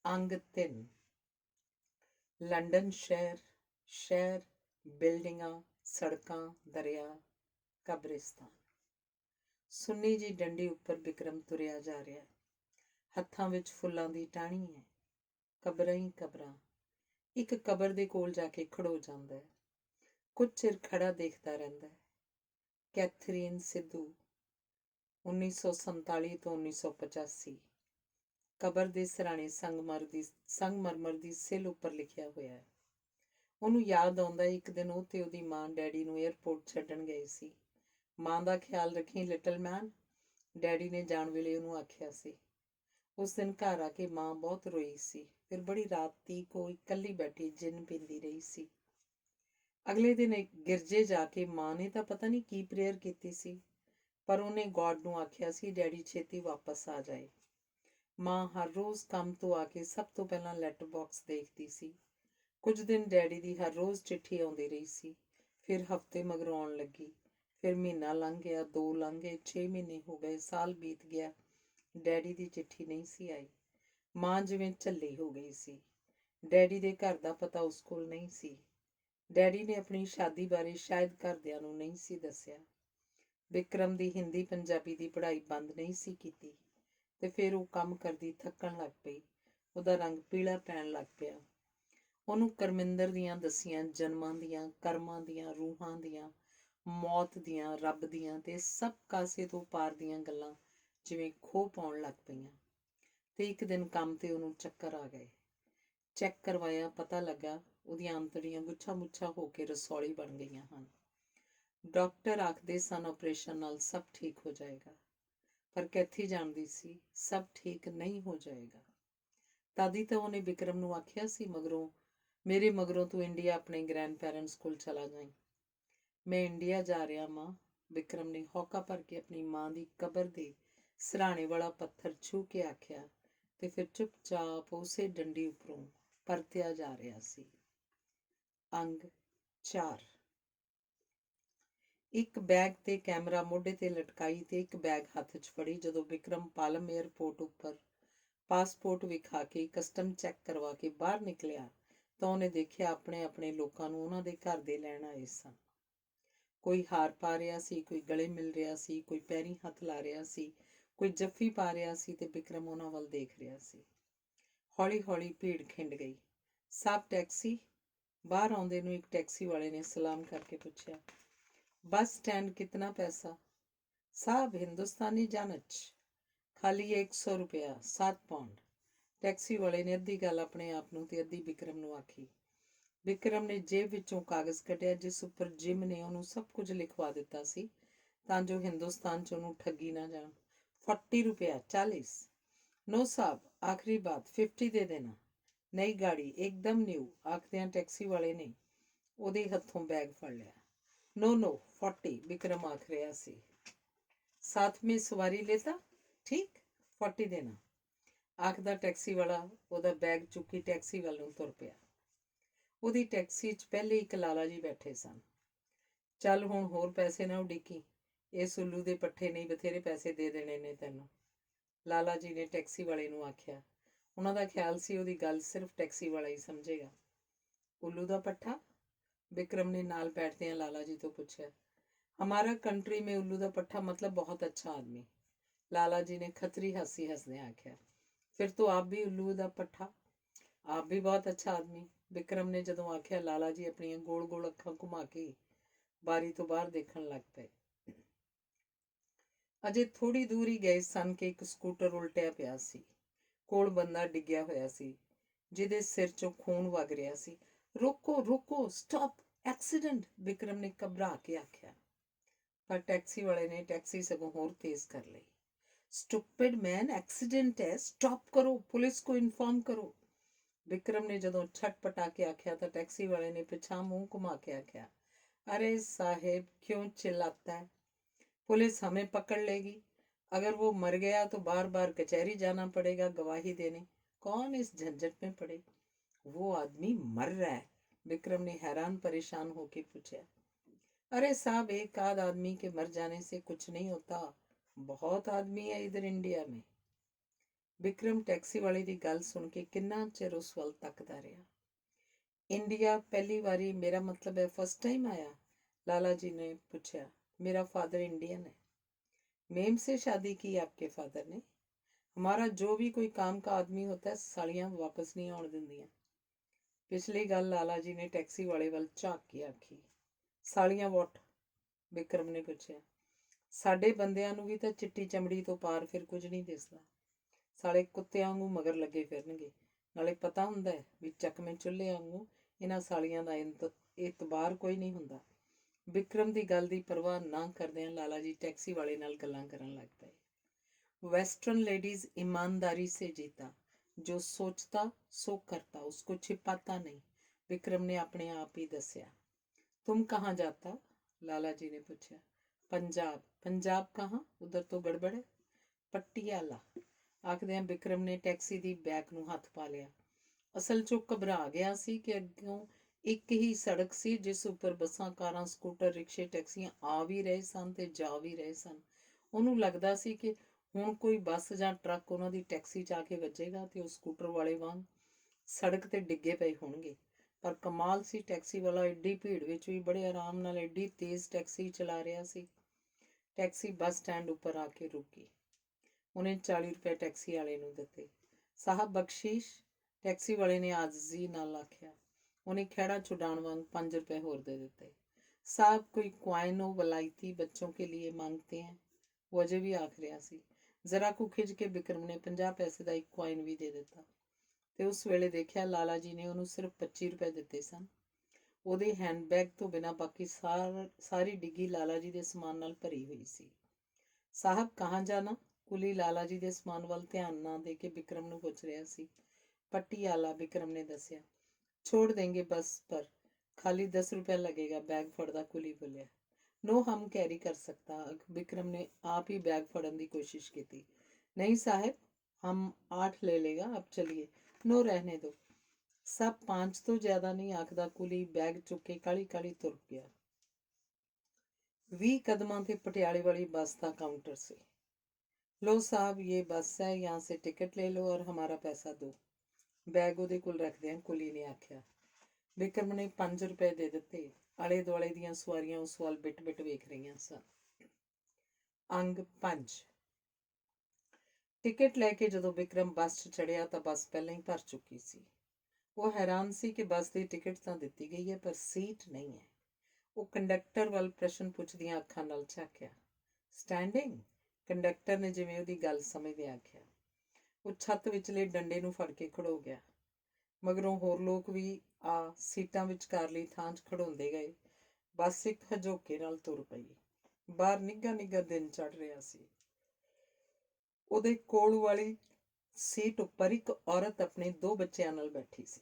ਅੰਗ 3। ਲੰਡਨ ਸ਼ਹਿਰ, ਬਿਲਡਿੰਗਾਂ, ਸੜਕਾਂ, ਦਰਿਆ, ਕਬਰਿਸਤਾਨ। ਸੁੰਨੀ ਜੀ ਡੰਡੀ ਉੱਪਰ ਬਿਕਰਮ ਤੁਰਿਆ ਜਾ ਰਿਹਾ। ਹੱਥਾਂ ਵਿੱਚ ਫੁੱਲਾਂ ਦੀ ਟਾਹਣੀ ਹੈ। ਕਬਰਾਂ ਹੀ ਕਬਰਾਂ। ਇੱਕ ਕਬਰ ਦੇ ਕੋਲ ਜਾ ਕੇ ਖੜੋ ਜਾਂਦਾ ਹੈ। ਕੁਝ ਚਿਰ ਖੜਾ ਦੇਖਦਾ ਰਹਿੰਦਾ ਹੈ। ਕੈਥਰੀਨ ਸਿੱਧੂ, 1947 ਤੋਂ 1985। ਕਬਰ ਦੇ ਸਿਰਹਾਣੇ ਸੰਗਮਰਮਰ ਦੀ ਸਿਲ ਉੱਪਰ ਲਿਖਿਆ ਹੋਇਆ ਹੈ। ਉਹਨੂੰ ਯਾਦ ਆਉਂਦਾ ਇੱਕ ਦਿਨ ਉਹ ਤੇ ਉਹਦੀ ਮਾਂ ਡੈਡੀ ਨੂੰ ਏਅਰਪੋਰਟ ਛੱਡਣ ਗਏ ਸੀ। ਮਾਂ ਦਾ ਖਿਆਲ ਰੱਖੀ ਲਿਟਲ ਮੈਨ, ਡੈਡੀ ਨੇ ਜਾਣ ਵੇਲੇ ਉਹਨੂੰ ਆਖਿਆ ਸੀ। ਉਸ ਦਿਨ ਘਰ ਆ ਕੇ ਮਾਂ ਬਹੁਤ ਰੋਈ ਸੀ। ਫਿਰ ਬੜੀ ਰਾਤ ਤੀਕ ਉਹ ਇਕੱਲੀ ਬੈਠੀ ਜਿੰਨ ਪੀਂਦੀ ਰਹੀ ਸੀ। ਅਗਲੇ ਦਿਨ ਗਿਰਜੇ ਜਾ ਕੇ ਮਾਂ ਨੇ ਤਾਂ ਪਤਾ ਨਹੀਂ ਕੀ ਪ੍ਰੇਅਰ ਕੀਤੀ ਸੀ, ਪਰ ਉਹਨੇ ਗੋਡ ਨੂੰ ਆਖਿਆ ਸੀ ਡੈਡੀ ਛੇਤੀ ਵਾਪਸ ਆ ਜਾਏ। ਮਾਂ ਹਰ ਰੋਜ਼ ਕੰਮ ਤੋਂ ਆ ਕੇ ਸਭ ਤੋਂ ਪਹਿਲਾਂ ਲੈਟਰ ਬਾਕਸ ਦੇਖਦੀ ਸੀ। ਕੁਝ ਦਿਨ ਡੈਡੀ ਦੀ ਹਰ ਰੋਜ਼ ਚਿੱਠੀ ਆਉਂਦੀ ਰਹੀ ਸੀ। ਫਿਰ ਹਫ਼ਤੇ ਮਗਰੋਂ ਆਉਣ ਲੱਗੀ। ਫਿਰ ਮਹੀਨਾ ਲੰਘ ਗਿਆ, 2 ਲੰਘ ਗਏ, 6 ਮਹੀਨੇ ਹੋ ਗਏ, ਸਾਲ ਬੀਤ ਗਿਆ। ਡੈਡੀ ਦੀ ਚਿੱਠੀ ਨਹੀਂ ਸੀ ਆਈ। ਮਾਂ ਜਿਵੇਂ ਝੱਲੀ ਹੋ ਗਈ ਸੀ। ਡੈਡੀ ਦੇ ਘਰ ਦਾ ਪਤਾ ਉਸ ਕੋਲ ਨਹੀਂ ਸੀ। ਡੈਡੀ ਨੇ ਆਪਣੀ ਸ਼ਾਦੀ ਬਾਰੇ ਸ਼ਾਇਦ ਘਰਦਿਆਂ ਨੂੰ ਨਹੀਂ ਸੀ ਦੱਸਿਆ। ਬਿਕਰਮ ਦੀ ਹਿੰਦੀ ਪੰਜਾਬੀ ਦੀ ਪੜ੍ਹਾਈ ਬੰਦ ਨਹੀਂ ਸੀ ਕੀਤੀ ਤੇ ਫਿਰ ਉਹ ਕੰਮ ਕਰਦੀ ਥੱਕਣ ਲੱਗ ਪਈ। ਉਹਦਾ ਰੰਗ ਪੀਲਾ ਪੈਣ ਲੱਗ ਪਿਆ। ਉਹਨੂੰ ਕਰਮਿੰਦਰ ਦੀਆਂ ਦਸੀਆਂ ਜਨਮਾਂ ਦੀਆਂ, ਕਰਮਾਂ ਦੀਆਂ, ਰੂਹਾਂ ਦੀਆਂ, ਮੌਤ ਦੀਆਂ, ਰੱਬ ਦੀਆਂ ਤੇ ਸਭ ਕਾਸੇ ਤੋਂ ਪਾਰ ਦੀਆਂ ਗੱਲਾਂ ਜਿਵੇਂ ਖੋਹ ਪਾਉਣ ਲੱਗ ਪਈਆਂ। ਤੇ ਇੱਕ ਦਿਨ ਕੰਮ ਤੇ ਉਹਨੂੰ ਚੱਕਰ ਆ ਗਏ। ਚੈੱਕ ਕਰਵਾਇਆ, ਪਤਾ ਲੱਗਾ ਉਹਦੀਆਂ ਅੰਤੜੀਆਂ ਗੁੱਛਾ ਮੁੱਛਾ ਹੋ ਕੇ ਰਸੌਲੀ ਬਣ ਗਈਆਂ ਹਨ। ਡਾਕਟਰ ਆਖਦੇ ਸਨ ਆਪਰੇਸ਼ਨ ਨਾਲ ਸਭ ਠੀਕ ਹੋ ਜਾਏਗਾ, ਪਰ ਕੈਥੀ ਜਾਣਦੀ ਸੀ ਸਭ ਠੀਕ ਨਹੀਂ ਹੋ ਜਾਏਗਾ। ਤਦ ਤਾਂ ਉਹਨੇ ਬਿਕਰਮ ਨੂੰ ਆਖਿਆ ਸੀ, ਮੇਰੇ ਮਗਰੋਂ ਤੂੰ ਇੰਡੀਆ ਆਪਣੇ ਗ੍ਰੈਂਡ ਪੈਰੈਂਟਸ ਕੋਲ ਚਲਾ ਜਾਈਂ। ਮੈਂ ਇੰਡੀਆ ਜਾ ਰਿਹਾ ਮਾਂ, ਬਿਕਰਮ ਨੇ ਹੌਕਾ ਭਰ ਕੇ ਆਪਣੀ ਮਾਂ ਦੀ ਕਬਰ ਦੇ ਸਿਰਹਾਣੇ ਵਾਲਾ ਪੱਥਰ ਛੂਹ ਕੇ ਆਖਿਆ ਤੇ ਫਿਰ ਚੁੱਪਚਾਪ ਉਸੇ ਡੰਡੀ ਉੱਪਰੋਂ ਪਰਤਿਆ ਜਾ ਰਿਹਾ ਸੀ। ਅੰਗ 4। ਇੱਕ ਬੈਗ ਤੇ ਕੈਮਰਾ ਮੋਢੇ ਤੇ ਲਟਕਾਈ ਤੇ ਇੱਕ ਬੈਗ ਹੱਥ 'ਚ ਫੜੀ ਜਦੋਂ ਬਿਕਰਮ ਪਾਲਮ ਏਅਰਪੋਰਟ ਉੱਪਰ ਪਾਸਪੋਰਟ ਵਿਖਾ ਕੇ ਕਸਟਮ ਚੈੱਕ ਕਰਵਾ ਕੇ ਬਾਹਰ ਨਿਕਲਿਆ ਤਾਂ ਉਹਨੇ ਦੇਖਿਆ ਆਪਣੇ ਲੋਕਾਂ ਨੂੰ ਉਹਨਾਂ ਦੇ ਘਰ ਦੇ ਲੈਣ ਆਏ ਸਨ। ਕੋਈ ਹਾਰ ਪਾ ਰਿਹਾ ਸੀ, ਕੋਈ ਗਲੇ ਮਿਲ ਰਿਹਾ ਸੀ, ਕੋਈ ਪੈਰੀਂ ਹੱਥ ਲਾ ਰਿਹਾ ਸੀ, ਕੋਈ ਜੱਫੀ ਪਾ ਰਿਹਾ ਸੀ ਤੇ ਬਿਕਰਮ ਉਹਨਾਂ ਵੱਲ ਦੇਖ ਰਿਹਾ ਸੀ। ਹੌਲੀ ਹੌਲੀ ਭੀੜ ਖਿੰਡ ਗਈ। ਸਾਬ ਟੈਕਸੀ। ਬਾਹਰ ਆਉਂਦੇ ਨੂੰ ਇੱਕ ਟੈਕਸੀ ਵਾਲੇ ਨੇ ਸਲਾਮ ਕਰਕੇ ਪੁੱਛਿਆ, बस स्टैंड कितना पैसा? साहब हिंदुस्तानी जानच, खाली 100 रुपया, 7 पाउंड। टैक्सी वाले ने अद्धी गल अपने आप ਨੂੰ ਤੇ ਅੱਧੀ ਬਿਕਰਮ ਨੂੰ ਆਖੀ। ਬਿਕਰਮ ਨੇ ਜੇਬ ਵਿੱਚੋਂ ਕਾਗਜ਼ ਕੱਢਿਆ ਜਿਸ ਉੱਪਰ ਜਿਮ ਨੇ ਉਹਨੂੰ ਸਭ ਕੁਝ ਲਿਖਵਾ ਦਿੱਤਾ ਸੀ ਤਾਂ ਜੋ ਹਿੰਦੁਸਤਾਨ 'ਚ ਉਹਨੂੰ ਠੱਗੀ ਨਾ ਜਾਣ। 40 रुपया, 40। नो साहब, आखिरी बात 50 दे देना। नई गाड़ी एकदम न्यू, ਆਖਦਿਆਂ ਟੈਕਸੀ ਵਾਲੇ ਨੇ ਉਹਦੇ ਹੱਥੋਂ ਬੈਗ ਫੜ ਲਿਆ। नो 40, बिक्रम आख रहा सी। साथ में सवारी लेता, ठीक, 40 देना। आखदा टैक्सी वाला ਉਹਦਾ ਬੈਗ ਚੁੱਕੀ ਟੈਕਸੀ ਵੱਲ ਨੂੰ ਤੁਰ ਪਿਆ। ਉਹਦੀ ਟੈਕਸੀ 'ਚ ਪਹਿਲੇ ਇੱਕ ਲਾਲਾ ਜੀ ਬੈਠੇ ਸਨ। ਚੱਲ ਹੁਣ ਹੋਰ ਪੈਸੇ ਨਾ ਉਡੀਕੀ, ਇਸ ਉੱਲੂ ਦੇ ਪੱਠੇ ਨਹੀਂ ਬਥੇਰੇ ਪੈਸੇ ਦੇ ਦੇਣੇ ਨੇ ਤੈਨੂੰ, ਲਾਲਾ ਜੀ ਨੇ ਟੈਕਸੀ ਵਾਲੇ ਨੂੰ ਆਖਿਆ। ਉਹਨਾਂ ਦਾ ਖਿਆਲ ਸੀ ਉਹਦੀ ਗੱਲ ਸਿਰਫ ਟੈਕਸੀ ਵਾਲਾ ਹੀ ਸਮਝੇਗਾ। ਉੱਲੂ ਦਾ ਪੱਠਾ? बिक्रम ने नाल बैठते लाला जी तो पूछा। हमारा कंट्री में उल्लू का पट्ठा मतलब बहुत अच्छा आदमी, लाला जी ने खतरी हंसी हंसने आख्या। फिर तो आप भी उल्लू का पट्ठा? आप भी बहुत अच्छा आदमी, बिक्रम ने जदों आख्या लाला जी अपनी गोल गोल अखां घुमा के बारी तो बाहर देखण लग पे। अजे थोड़ी दूर ही गए सन कि एक स्कूटर उल्टिया पिया सी। कोल बंदा डिग्या होया सी जिहदे सिर चों खून वग रिहा सी। रोको रोको, स्टॉप, एक्सीडेंट, बिक्रम ने घबरा के आख्या। पर टैक्सी वाले ने टैक्सी सगों होर तेज कर ली। स्टूपिड मैन, एक्सीडेंट है, स्टॉप करो, पुलिस को इन्फॉर्म करो। बिक्रम ने जदों छटपटा के आख्या तो टैक्सी वाले ने पिछा मुंह घुमा के आख्या, अरे साहेब क्यों चिल्लाता है? पुलिस हमें पकड़ लेगी। अगर वो मर गया तो बार बार कचहरी जाना पड़ेगा गवाही देने। कौन इस झंझट में पड़े? वो आदमी मर रहा है, बिक्रम ने हैरान परेशान होकर पूछा। अरे साहब, एक आध आदमी के मर जाने से कुछ नहीं होता, बहुत आदमी है इधर इंडिया में। विक्रम टैक्सी वाले की गल सुन के किन्ना चिर उस वल तकदा रहा। इंडिया पहली बारी, मेरा मतलब है फर्स्ट टाइम आया? लाला जी ने पूछा। मेरा फादर इंडियन है। मेम से शादी की आपके फादर ने? हमारा जो भी कोई काम का आदमी होता है सालियां वापस नहीं आउण दिंदियां। पिछली गल लाला जी ने टैक्सी वाले वाल झाक के आखी। सालियां वोट? विक्रम ने पूछा। साडे बंदियां नूं भी तां चिट्टी चमड़ी तो पार फिर कुछ नहीं दिसदा। साले कुत्तियां वांगू मगर लगे फिरनगे। नाले पता हुंदा है भी चकमे चुल्हे वांगू इन्हां सालियां दा इतबार कोई नहीं हुंदा। विक्रम दी गल दी परवाह ना करदियां लाला जी टैक्सी वाले नाल गल्लां करन लग पए। वेस्टर्न लेडीज ईमानदारी से जीता, जो सोचता सो करता, उसको छिपाता नहीं, विक्रम ने अपने आप ही दसिया। तुम कहाँ जाता? लाला जी ने पूछा। पंजाब। पंजाब कहाँ? उधर तो गड़बड़ है। पटियाला। आखदियां विक्रम ने टैक्सी दी बैक नूं हत्थ पा लिया। असल चो घबरा गया सी कि अग्गों एक ही सड़क सी जिस उपर बसां, कारां, ਸਕੂਟਰ, रिक्शे, टैक्सियां आ भी रहे सन ते जा भी रहे सन। ਉਹਨੂੰ लगदा सी कि ਹੁਣ कोई बस ਜਾਂ ट्रक ਉਹਨਾਂ ਦੀ टैक्सी 'ਚ ਆ ਕੇ ਵੱਜੇਗਾ ਤੇ ਉਹ ਸਕੂਟਰ ਵਾਲੇ ਵਾਂਗ ਸੜਕ ਤੇ ਡਿੱਗੇ ਪਏ ਹੋਣਗੇ। ਪਰ ਕਮਾਲ ਸੀ, ਟੈਕਸੀ ਵਾਲਾ ਐਡੀ ਭੀੜ ਵਿੱਚ ਵੀ ਬੜੇ ਆਰਾਮ ਨਾਲ ਐਡੀ ਤੇਜ਼ ਟੈਕਸੀ ਚਲਾ ਰਿਹਾ ਸੀ। ਟੈਕਸੀ ਬੱਸ ਸਟੈਂਡ ਉੱਪਰ ਆ ਕੇ ਰੁਕੀ। ਉਹਨੇ 40 ਰੁਪਏ ਟੈਕਸੀ ਵਾਲੇ ਨੂੰ ਦਿੱਤੇ। ਸਾਹਬ ਬਖਸ਼ੀਸ਼? टैक्सी वाले ने आजिज़ी नाल आख्या। उन्हें खैड़ा छुड़ाण वांग 5 रुपए होर दे दिते। साहब कोई क्वाइन हो वलायती बच्चों के लिए मांगते हैं? वो अजे भी आख रहा सी। जरा को खिज के विक्रम ने 50 पैसे का एक क्वाइन भी दे दिता ते उस वेले देखिया लाला जी ने उन्होंने सिर्फ 25 रुपए दिते सन। ਉਹਦੇ हैंडबैग तो बिना बाकी सारी डिग्गी लाला जी के समान नाल भरी हुई सी। साहब कहाँ जाना? कुली लाला जी के समान वाल ध्यान ना दे के विक्रम नूं पुछ रहा सी। पटियाला, विक्रम ने दसिया। छोड़ देंगे बस पर, खाली 10 रुपया लगेगा, बैग फड़दा कुली बोलिया। नो, हम कैरी कर सकता। विक्रम ने आप ही बैग फड़न की कोशिश की थी। नहीं साहब, हम 8 ले लेगा, अब चलिए। नो, रहने दो। सब 5 तो ज्यादा नहीं आखदा कुली बैग चुक के काली काली तुर गया। 20 कदमां ते पटियाले वाली बस का काउंटर से। लो साहब, ये बस है, यहाँ से टिकट ले लो और हमारा पैसा दो। बैग ਉਹਦੇ ਕੋਲ ਰੱਖਦਿਆਂ ਕੁਲੀ ਨੇ ਆਖਿਆ। ਵਿਕਰਮ ਨੇ 5 ਰੁਪਏ ਦੇ ਦਿੱਤੇ। ਆਲੇ ਦੁਆਲੇ ਦੀਆਂ ਸਵਾਰੀਆਂ ਉਸ ਵੱਲ ਬਿਟ-ਬਿਟ ਵੇਖ ਰਹੀਆਂ ਸਨ। ਅੰਗ 5। ਟਿਕਟ ਲੈ ਕੇ ਜਦੋਂ ਵਿਕਰਮ ਬੱਸ 'ਚ ਚੜਿਆ ਤਾਂ ਬੱਸ ਪਹਿਲਾਂ ਹੀ ਭਰ ਚੁੱਕੀ ਸੀ। ਉਹ ਹੈਰਾਨ ਸੀ ਕਿ ਬੱਸ ਦੀ ਟਿਕਟ ਤਾਂ ਦਿੱਤੀ ਗਈ ਹੈ ਪਰ ਸੀਟ ਨਹੀਂ ਹੈ। ਉਹ ਕੰਡਕਟਰ ਵੱਲ ਪ੍ਰਸ਼ਨ ਪੁੱਛਦੀਆਂ ਅੱਖਾਂ ਨਾਲ ਝਾਕਿਆ। ਸਟੈਂਡਿੰਗ? ਕੰਡਕਟਰ ਨੇ ਜਿਵੇਂ ਉਹਦੀ ਗੱਲ ਸਮਝਦਿਆਂ ਆਖਿਆ। ਉਹ ਛੱਤ ਵਿਚਲੇ ਡੰਡੇ ਨੂੰ ਫੜ ਕੇ ਖੜੋ ਗਿਆ। ਮਗਰੋਂ ਹੋਰ ਲੋਕ ਵੀ ਆ ਸੀਟਾਂ ਵਿਚਕਾਰਲੀ ਥਾਂ 'ਚ ਖੜੋਂਦੇ ਗਏ। ਬੱਸ ਇੱਕ ਹਜੋਕੇ ਨਾਲ ਤੁਰ ਪਈ। ਬਾਹਰ ਨਿੱਘਾ ਨਿੱਘਾ ਦਿਨ ਚੜ ਰਿਹਾ ਸੀ। ਉਹਦੇ ਕੋਲ ਵਾਲੀ ਸੀਟ ਉੱਪਰ ਇੱਕ ਔਰਤ ਆਪਣੇ 2 ਬੱਚਿਆਂ ਨਾਲ ਬੈਠੀ ਸੀ।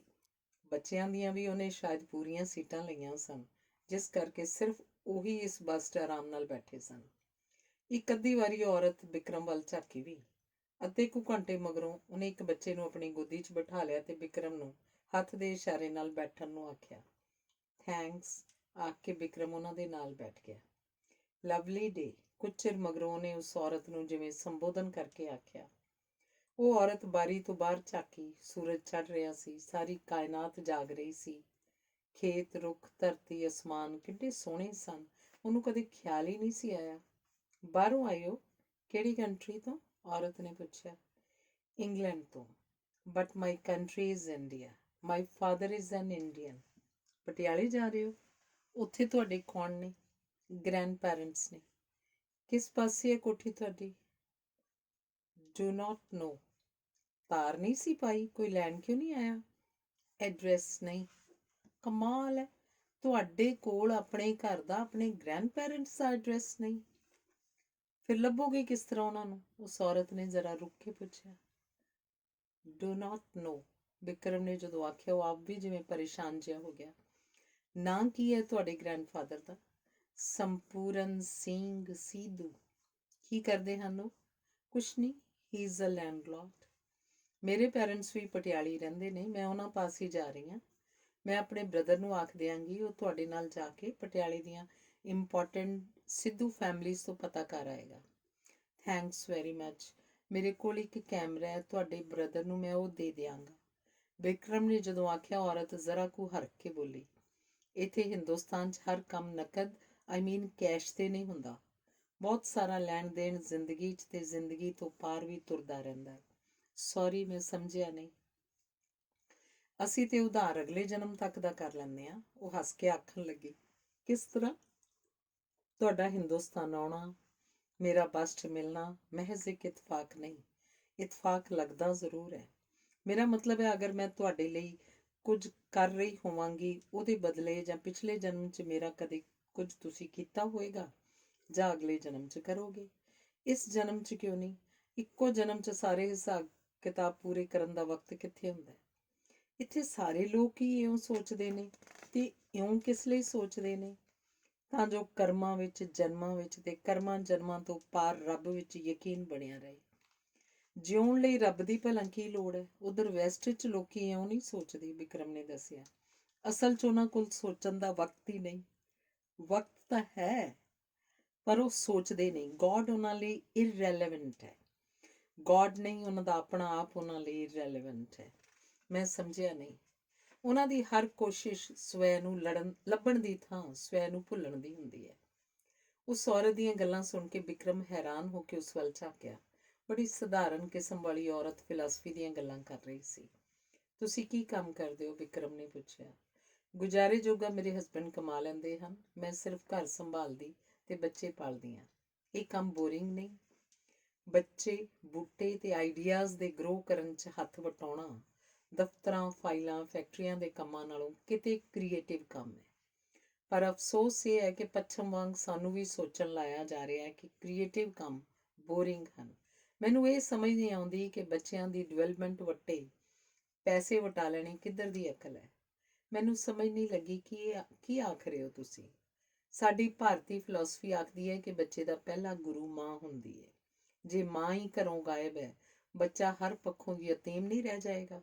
ਬੱਚਿਆਂ ਦੀਆਂ ਵੀ ਉਹਨੇ ਸ਼ਾਇਦ ਪੂਰੀਆਂ ਸੀਟਾਂ ਲਈਆਂ ਸਨ, ਜਿਸ ਕਰਕੇ ਸਿਰਫ ਉਹੀ ਇਸ ਬੱਸ 'ਚ ਆਰਾਮ ਨਾਲ ਬੈਠੇ ਸਨ। ਇੱਕ ਅੱਧੀ ਵਾਰੀ ਔਰਤ ਵਿਕਰਮ ਵੱਲ ਝਾਕੀ ਵੀ। ਅੱਧੇ ਕੁ ਘੰਟੇ ਮਗਰੋਂ ਉਹਨੇ ਇੱਕ ਬੱਚੇ ਨੂੰ ਆਪਣੀ ਗੋਦੀ 'ਚ ਬਿਠਾ ਲਿਆ ਤੇ ਵਿਕਰਮ ਨੂੰ ਹੱਥ ਦੇ ਇਸ਼ਾਰੇ ਨਾਲ ਬੈਠਣ ਨੂੰ ਆਖਿਆ। ਥੈਂਕਸ ਆਖ ਕੇ ਵਿਕਰਮ ਉਹਨਾਂ ਦੇ ਨਾਲ ਬੈਠ ਗਿਆ। ਲਵਲੀ ਡੇ, ਕੁਝ ਚਿਰ ਮਗਰੋਂ ਉਹਨੇ ਉਸ ਔਰਤ ਨੂੰ ਜਿਵੇਂ ਸੰਬੋਧਨ ਕਰਕੇ ਆਖਿਆ। ਉਹ ਔਰਤ ਬਾਰੀ ਤੋਂ ਬਾਹਰ ਝਾਕੀ। ਸੂਰਜ ਚੜ੍ਹ ਰਿਹਾ ਸੀ, ਸਾਰੀ ਕਾਇਨਾਤ ਜਾਗ ਰਹੀ ਸੀ। ਖੇਤ, ਰੁੱਖ, ਧਰਤੀ, ਅਸਮਾਨ ਕਿੰਨੇ ਸੋਹਣੇ ਸਨ, ਉਹਨੂੰ ਕਦੇ ਖਿਆਲ ਹੀ ਨਹੀਂ ਸੀ ਆਇਆ। ਬਾਹਰੋਂ ਆਏ ਹੋ? ਕਿਹੜੀ ਕੰਟਰੀ ਤੋਂ? ਔਰਤ ਨੇ ਪੁੱਛਿਆ। ਇੰਗਲੈਂਡ ਤੋਂ। But my country is India. My father is an Indian. ਪਟਿਆਲੇ ਜਾ ਰਹੇ ਹੋ? ਉੱਥੇ ਤੁਹਾਡੇ ਕੌਣ ਨੇ? ਗ੍ਰੈਂਡ ਪੈਰੈਂਟਸ ਨੇ। ਕਿਸ ਪਾਸੇ ਹੈ ਕੋਠੀ ਤੁਹਾਡੀ? ਡੂ ਨਾਟ ਨੋ। ਤਾਰ ਨਹੀਂ ਸੀ ਪਾਈ? ਕੋਈ ਲੈਣ ਕਿਉਂ ਨਹੀਂ ਆਇਆ? ਐਡਰੈਸ ਨਹੀਂ। ਕਮਾਲ ਹੈ, ਤੁਹਾਡੇ ਕੋਲ ਆਪਣੇ ਘਰ ਦਾ, ਆਪਣੇ ਗ੍ਰੈਂਡ ਪੈਰੈਂਟਸ ਦਾ ਐਡਰੈਸ ਨਹੀਂ। ਫਿਰ ਲੱਭੋਗੇ ਕਿਸ ਤਰ੍ਹਾਂ ਉਹਨਾਂ ਨੂੰ? ਉਸ ਔਰਤ ਨੇ ਜ਼ਰਾ ਰੁਕ ਕੇ ਪੁੱਛਿਆ। ਡੂ ਨਾਟ ਨੋ, ਵਿਕਰਮ ਨੇ ਜਦੋਂ ਆਖਿਆ ਉਹ ਆਪ ਵੀ ਜਿਵੇਂ ਪਰੇਸ਼ਾਨ ਜਿਹਾ ਹੋ ਗਿਆ। ਨਾਂ ਕੀ ਹੈ ਤੁਹਾਡੇ ਗ੍ਰੈਂਡਫਾਦਰ ਦਾ? ਸੰਪੂਰਨ ਸਿੰਘ ਸਿੱਧੂ। ਕੀ ਕਰਦੇ ਹਨ ਉਹ? ਕੁਛ ਨਹੀਂ, ਹੀ ਇਜ਼ ਅ ਲੈਂਡਲॉर्ड। ਮੇਰੇ ਪੈਰੈਂਟਸ ਵੀ ਪਟਿਆਲੇ ਰਹਿੰਦੇ ਨੇ, ਮੈਂ ਉਹਨਾਂ ਪਾਸ ਹੀ ਜਾ ਰਹੀ ਹਾਂ। ਮੈਂ ਆਪਣੇ ਬ੍ਰਦਰ ਨੂੰ ਆਖ ਦਿਆਂਗੀ, ਉਹ ਤੁਹਾਡੇ ਨਾਲ ਜਾ ਕੇ ਪਟਿਆਲੇ ਦੀਆਂ ਇੰਪੋਰਟੈਂਟ ਸਿੱਧੂ ਫੈਮਲੀਜ਼ ਤੋਂ ਪਤਾ ਕਰ ਆਏਗਾ। Thanks very much. ਮੇਰੇ ਕੋਲ ਇੱਕ ਕੈਮਰਾ ਹੈ, ਤੁਹਾਡੇ ਬ੍ਰਦਰ ਨੂੰ ਮੈਂ ਉਹ ਦੇ ਦਿਆਂਗਾ। ਵਿਕਰਮ ਨੇ ਜਦੋਂ ਆਖਿਆ, ਔਰਤ ਜ਼ਰਾ ਕੁ ਹਰਕ ਕੇ ਬੋਲੀ, ਇੱਥੇ ਹਿੰਦੁਸਤਾਨ 'ਚ ਹਰ ਕੰਮ ਨਕਦ ਕੈਸ਼ ਤੇ ਨਹੀਂ ਹੁੰਦਾ। ਬਹੁਤ ਸਾਰਾ ਲੈਣ ਦੇਣ ਜ਼ਿੰਦਗੀ 'ਚ ਤੇ ਜ਼ਿੰਦਗੀ ਤੋਂ ਪਾਰ ਵੀ ਤੁਰਦਾ ਰਹਿੰਦਾ ਹੈ। ਸੌਰੀ, ਮੈਂ ਸਮਝਿਆ ਨਹੀਂ। ਅਸੀਂ ਤੇ ਉਧਾਰ ਅਗਲੇ ਜਨਮ ਤੱਕ ਦਾ ਕਰ ਲੈਂਦੇ ਹਾਂ। ਉਹ ਹੱਸ ਕੇ ਆਖਣ ਲੱਗੀ, ਕਿਸ ਤਰ੍ਹਾਂ? ਤੁਹਾਡਾ ਹਿੰਦੁਸਤਾਨ ਆਉਣਾ, ਮੇਰਾ ਬਸ 'ਚ ਮਿਲਣਾ ਮਹਿਜ਼ ਇੱਕ ਇਤਫਾਕ ਨਹੀਂ। ਇਤਫਾਕ ਲੱਗਦਾ ਜ਼ਰੂਰ ਹੈ। ਮੇਰਾ ਮਤਲਬ ਹੈ, ਅਗਰ ਮੈਂ ਤੁਹਾਡੇ ਲਈ ਕੁਝ ਕਰ ਰਹੀ ਹੋਵਾਂਗੀ, ਉਹਦੇ ਬਦਲੇ ਜਾਂ ਪਿਛਲੇ ਜਨਮ 'ਚ ਮੇਰਾ ਕਦੇ ਕੁਝ ਤੁਸੀਂ ਕੀਤਾ ਹੋਏਗਾ ਜਾਂ ਅਗਲੇ ਜਨਮ 'ਚ ਕਰੋਗੇ। ਇਸ ਜਨਮ 'ਚ ਕਿਉਂ ਨਹੀਂ? ਇੱਕੋ ਜਨਮ 'ਚ ਸਾਰੇ ਹਿਸਾਬ ਕਿਤਾਬ ਪੂਰੇ ਕਰਨ ਦਾ ਵਕਤ ਕਿੱਥੇ ਹੁੰਦਾ? ਇੱਥੇ ਸਾਰੇ ਲੋਕ ਹੀ ਇਉਂ ਸੋਚਦੇ ਨੇ, ਤੇ ਇਉਂ ਕਿਸ ਲਈ ਸੋਚਦੇ ਨੇ? ਤਾਂ ਜੋ ਕਰਮਾਂ ਵਿੱਚ, ਜਨਮਾਂ ਵਿੱਚ ਤੇ ਕਰਮਾਂ ਜਨਮਾਂ ਤੋਂ ਪਾਰ ਰੱਬ ਵਿੱਚ ਯਕੀਨ ਬਣਿਆ ਰਹੇ। ਜਿਉਣ ਲਈ ਰੱਬ ਦੀ ਭਲਾ ਕੀ ਲੋੜ ਹੈ? ਉਧਰ ਵੈਸਟ 'ਚ ਲੋਕੀ ਇਉਂ ਨਹੀਂ ਸੋਚਦੇ, ਵਿਕਰਮ ਨੇ ਦੱਸਿਆ। ਅਸਲ 'ਚ ਉਹਨਾਂ ਕੋਲ ਸੋਚਣ ਦਾ ਵਕਤ ਹੀ ਨਹੀਂ। ਵਕਤ ਤਾਂ ਹੈ, ਪਰ ਉਹ ਸੋਚਦੇ ਨਹੀਂ। ਗॉड ਉਹਨਾਂ ਲਈ ਇਰਰੈਲੇਵੈਂਟ ਹੈ। ਗॉड ਨਹੀਂ, ਉਹਨਾਂ ਦਾ ਆਪਣਾ ਆਪ ਉਹਨਾਂ ਲਈ ਇਰਰੈਲੇਵੈਂਟ ਹੈ। ਮੈਂ ਸਮਝਿਆ ਨਹੀਂ। ਉਹਨਾਂ ਦੀ ਹਰ ਕੋਸ਼ਿਸ਼ ਸਵੈ ਨੂੰ ਲੱਭਣ ਦੀ ਥਾਂ ਸਵੈ ਨੂੰ ਭੁੱਲਣ ਦੀ ਹੁੰਦੀ ਹੈ। ਉਸ ਔਰਤ ਦੀਆਂ ਗੱਲਾਂ ਸੁਣ ਕੇ ਵਿਕਰਮ ਹੈਰਾਨ ਹੋ ਕੇ ਉਸ ਵੱਲ ਝਾਕਿਆ। ਬੜੀ ਸਧਾਰਨ ਕਿਸਮ ਵਾਲੀ ਔਰਤ ਫਿਲਾਸਫੀ ਦੀਆਂ ਗੱਲਾਂ ਕਰ ਰਹੀ ਸੀ। ਤੁਸੀਂ ਕੀ ਕੰਮ ਕਰਦੇ ਹੋ? ਵਿਕਰਮ ਨੇ ਪੁੱਛਿਆ। ਗੁਜ਼ਾਰੇ ਜੋਗਾ ਮੇਰੇ ਹਸਬੈਂਡ ਕਮਾ ਲੈਂਦੇ ਹਨ। ਮੈਂ ਸਿਰਫ ਘਰ ਸੰਭਾਲਦੀ ਤੇ ਬੱਚੇ ਪਾਲਦੀ ਹਾਂ। ਇਹ ਕੰਮ ਬੋਰਿੰਗ ਨਹੀਂ? ਬੱਚੇ, ਬੂਟੇ ਤੇ ਆਈਡੀਆਜ਼ ਦੇ ਗਰੋ ਕਰਨ 'ਚ ਹੱਥ ਵਟਾਉਣਾ ਦਫ਼ਤਰਾਂ, ਫਾਈਲਾਂ, ਫੈਕਟਰੀਆਂ ਦੇ ਕੰਮਾਂ ਨਾਲੋਂ ਕਿਤੇ ਕ੍ਰੀਏਟਿਵ ਕੰਮ ਹੈ। ਪਰ ਅਫਸੋਸ ਇਹ ਹੈ ਕਿ ਪੱਛਮ ਵਾਂਗ ਸਾਨੂੰ ਵੀ ਸੋਚਣ ਲਾਇਆ ਜਾ ਰਿਹਾ ਹੈ ਕਿ ਕ੍ਰੀਏਟਿਵ ਕੰਮ ਬੋਰਿੰਗ ਹਨ। ਮੈਨੂੰ ਇਹ ਸਮਝ ਨਹੀਂ ਆਉਂਦੀ ਕਿ ਬੱਚਿਆਂ ਦੀ ਡਿਵੈਲਪਮੈਂਟ ਵੱਟੇ ਪੈਸੇ ਵਟਾ ਲੈਣੀ ਕਿੱਧਰ ਦੀ ਅਕਲ ਹੈ। ਮੈਨੂੰ ਸਮਝ ਨਹੀਂ ਲੱਗੀ ਕਿ ਕੀ ਆਖ ਰਹੇ ਹੋ ਤੁਸੀਂ। ਸਾਡੀ ਭਾਰਤੀ ਫਿਲਾਸਫੀ ਆਖਦੀ ਹੈ ਕਿ ਬੱਚੇ ਦਾ ਪਹਿਲਾ ਗੁਰੂ ਮਾਂ ਹੁੰਦੀ ਹੈ। ਜੇ ਮਾਂ ਹੀ ਘਰੋਂ ਗਾਇਬ ਹੈ, ਬੱਚਾ ਹਰ ਪੱਖੋਂ ਯਤੀਮ ਨਹੀਂ ਰਹਿ ਜਾਏਗਾ?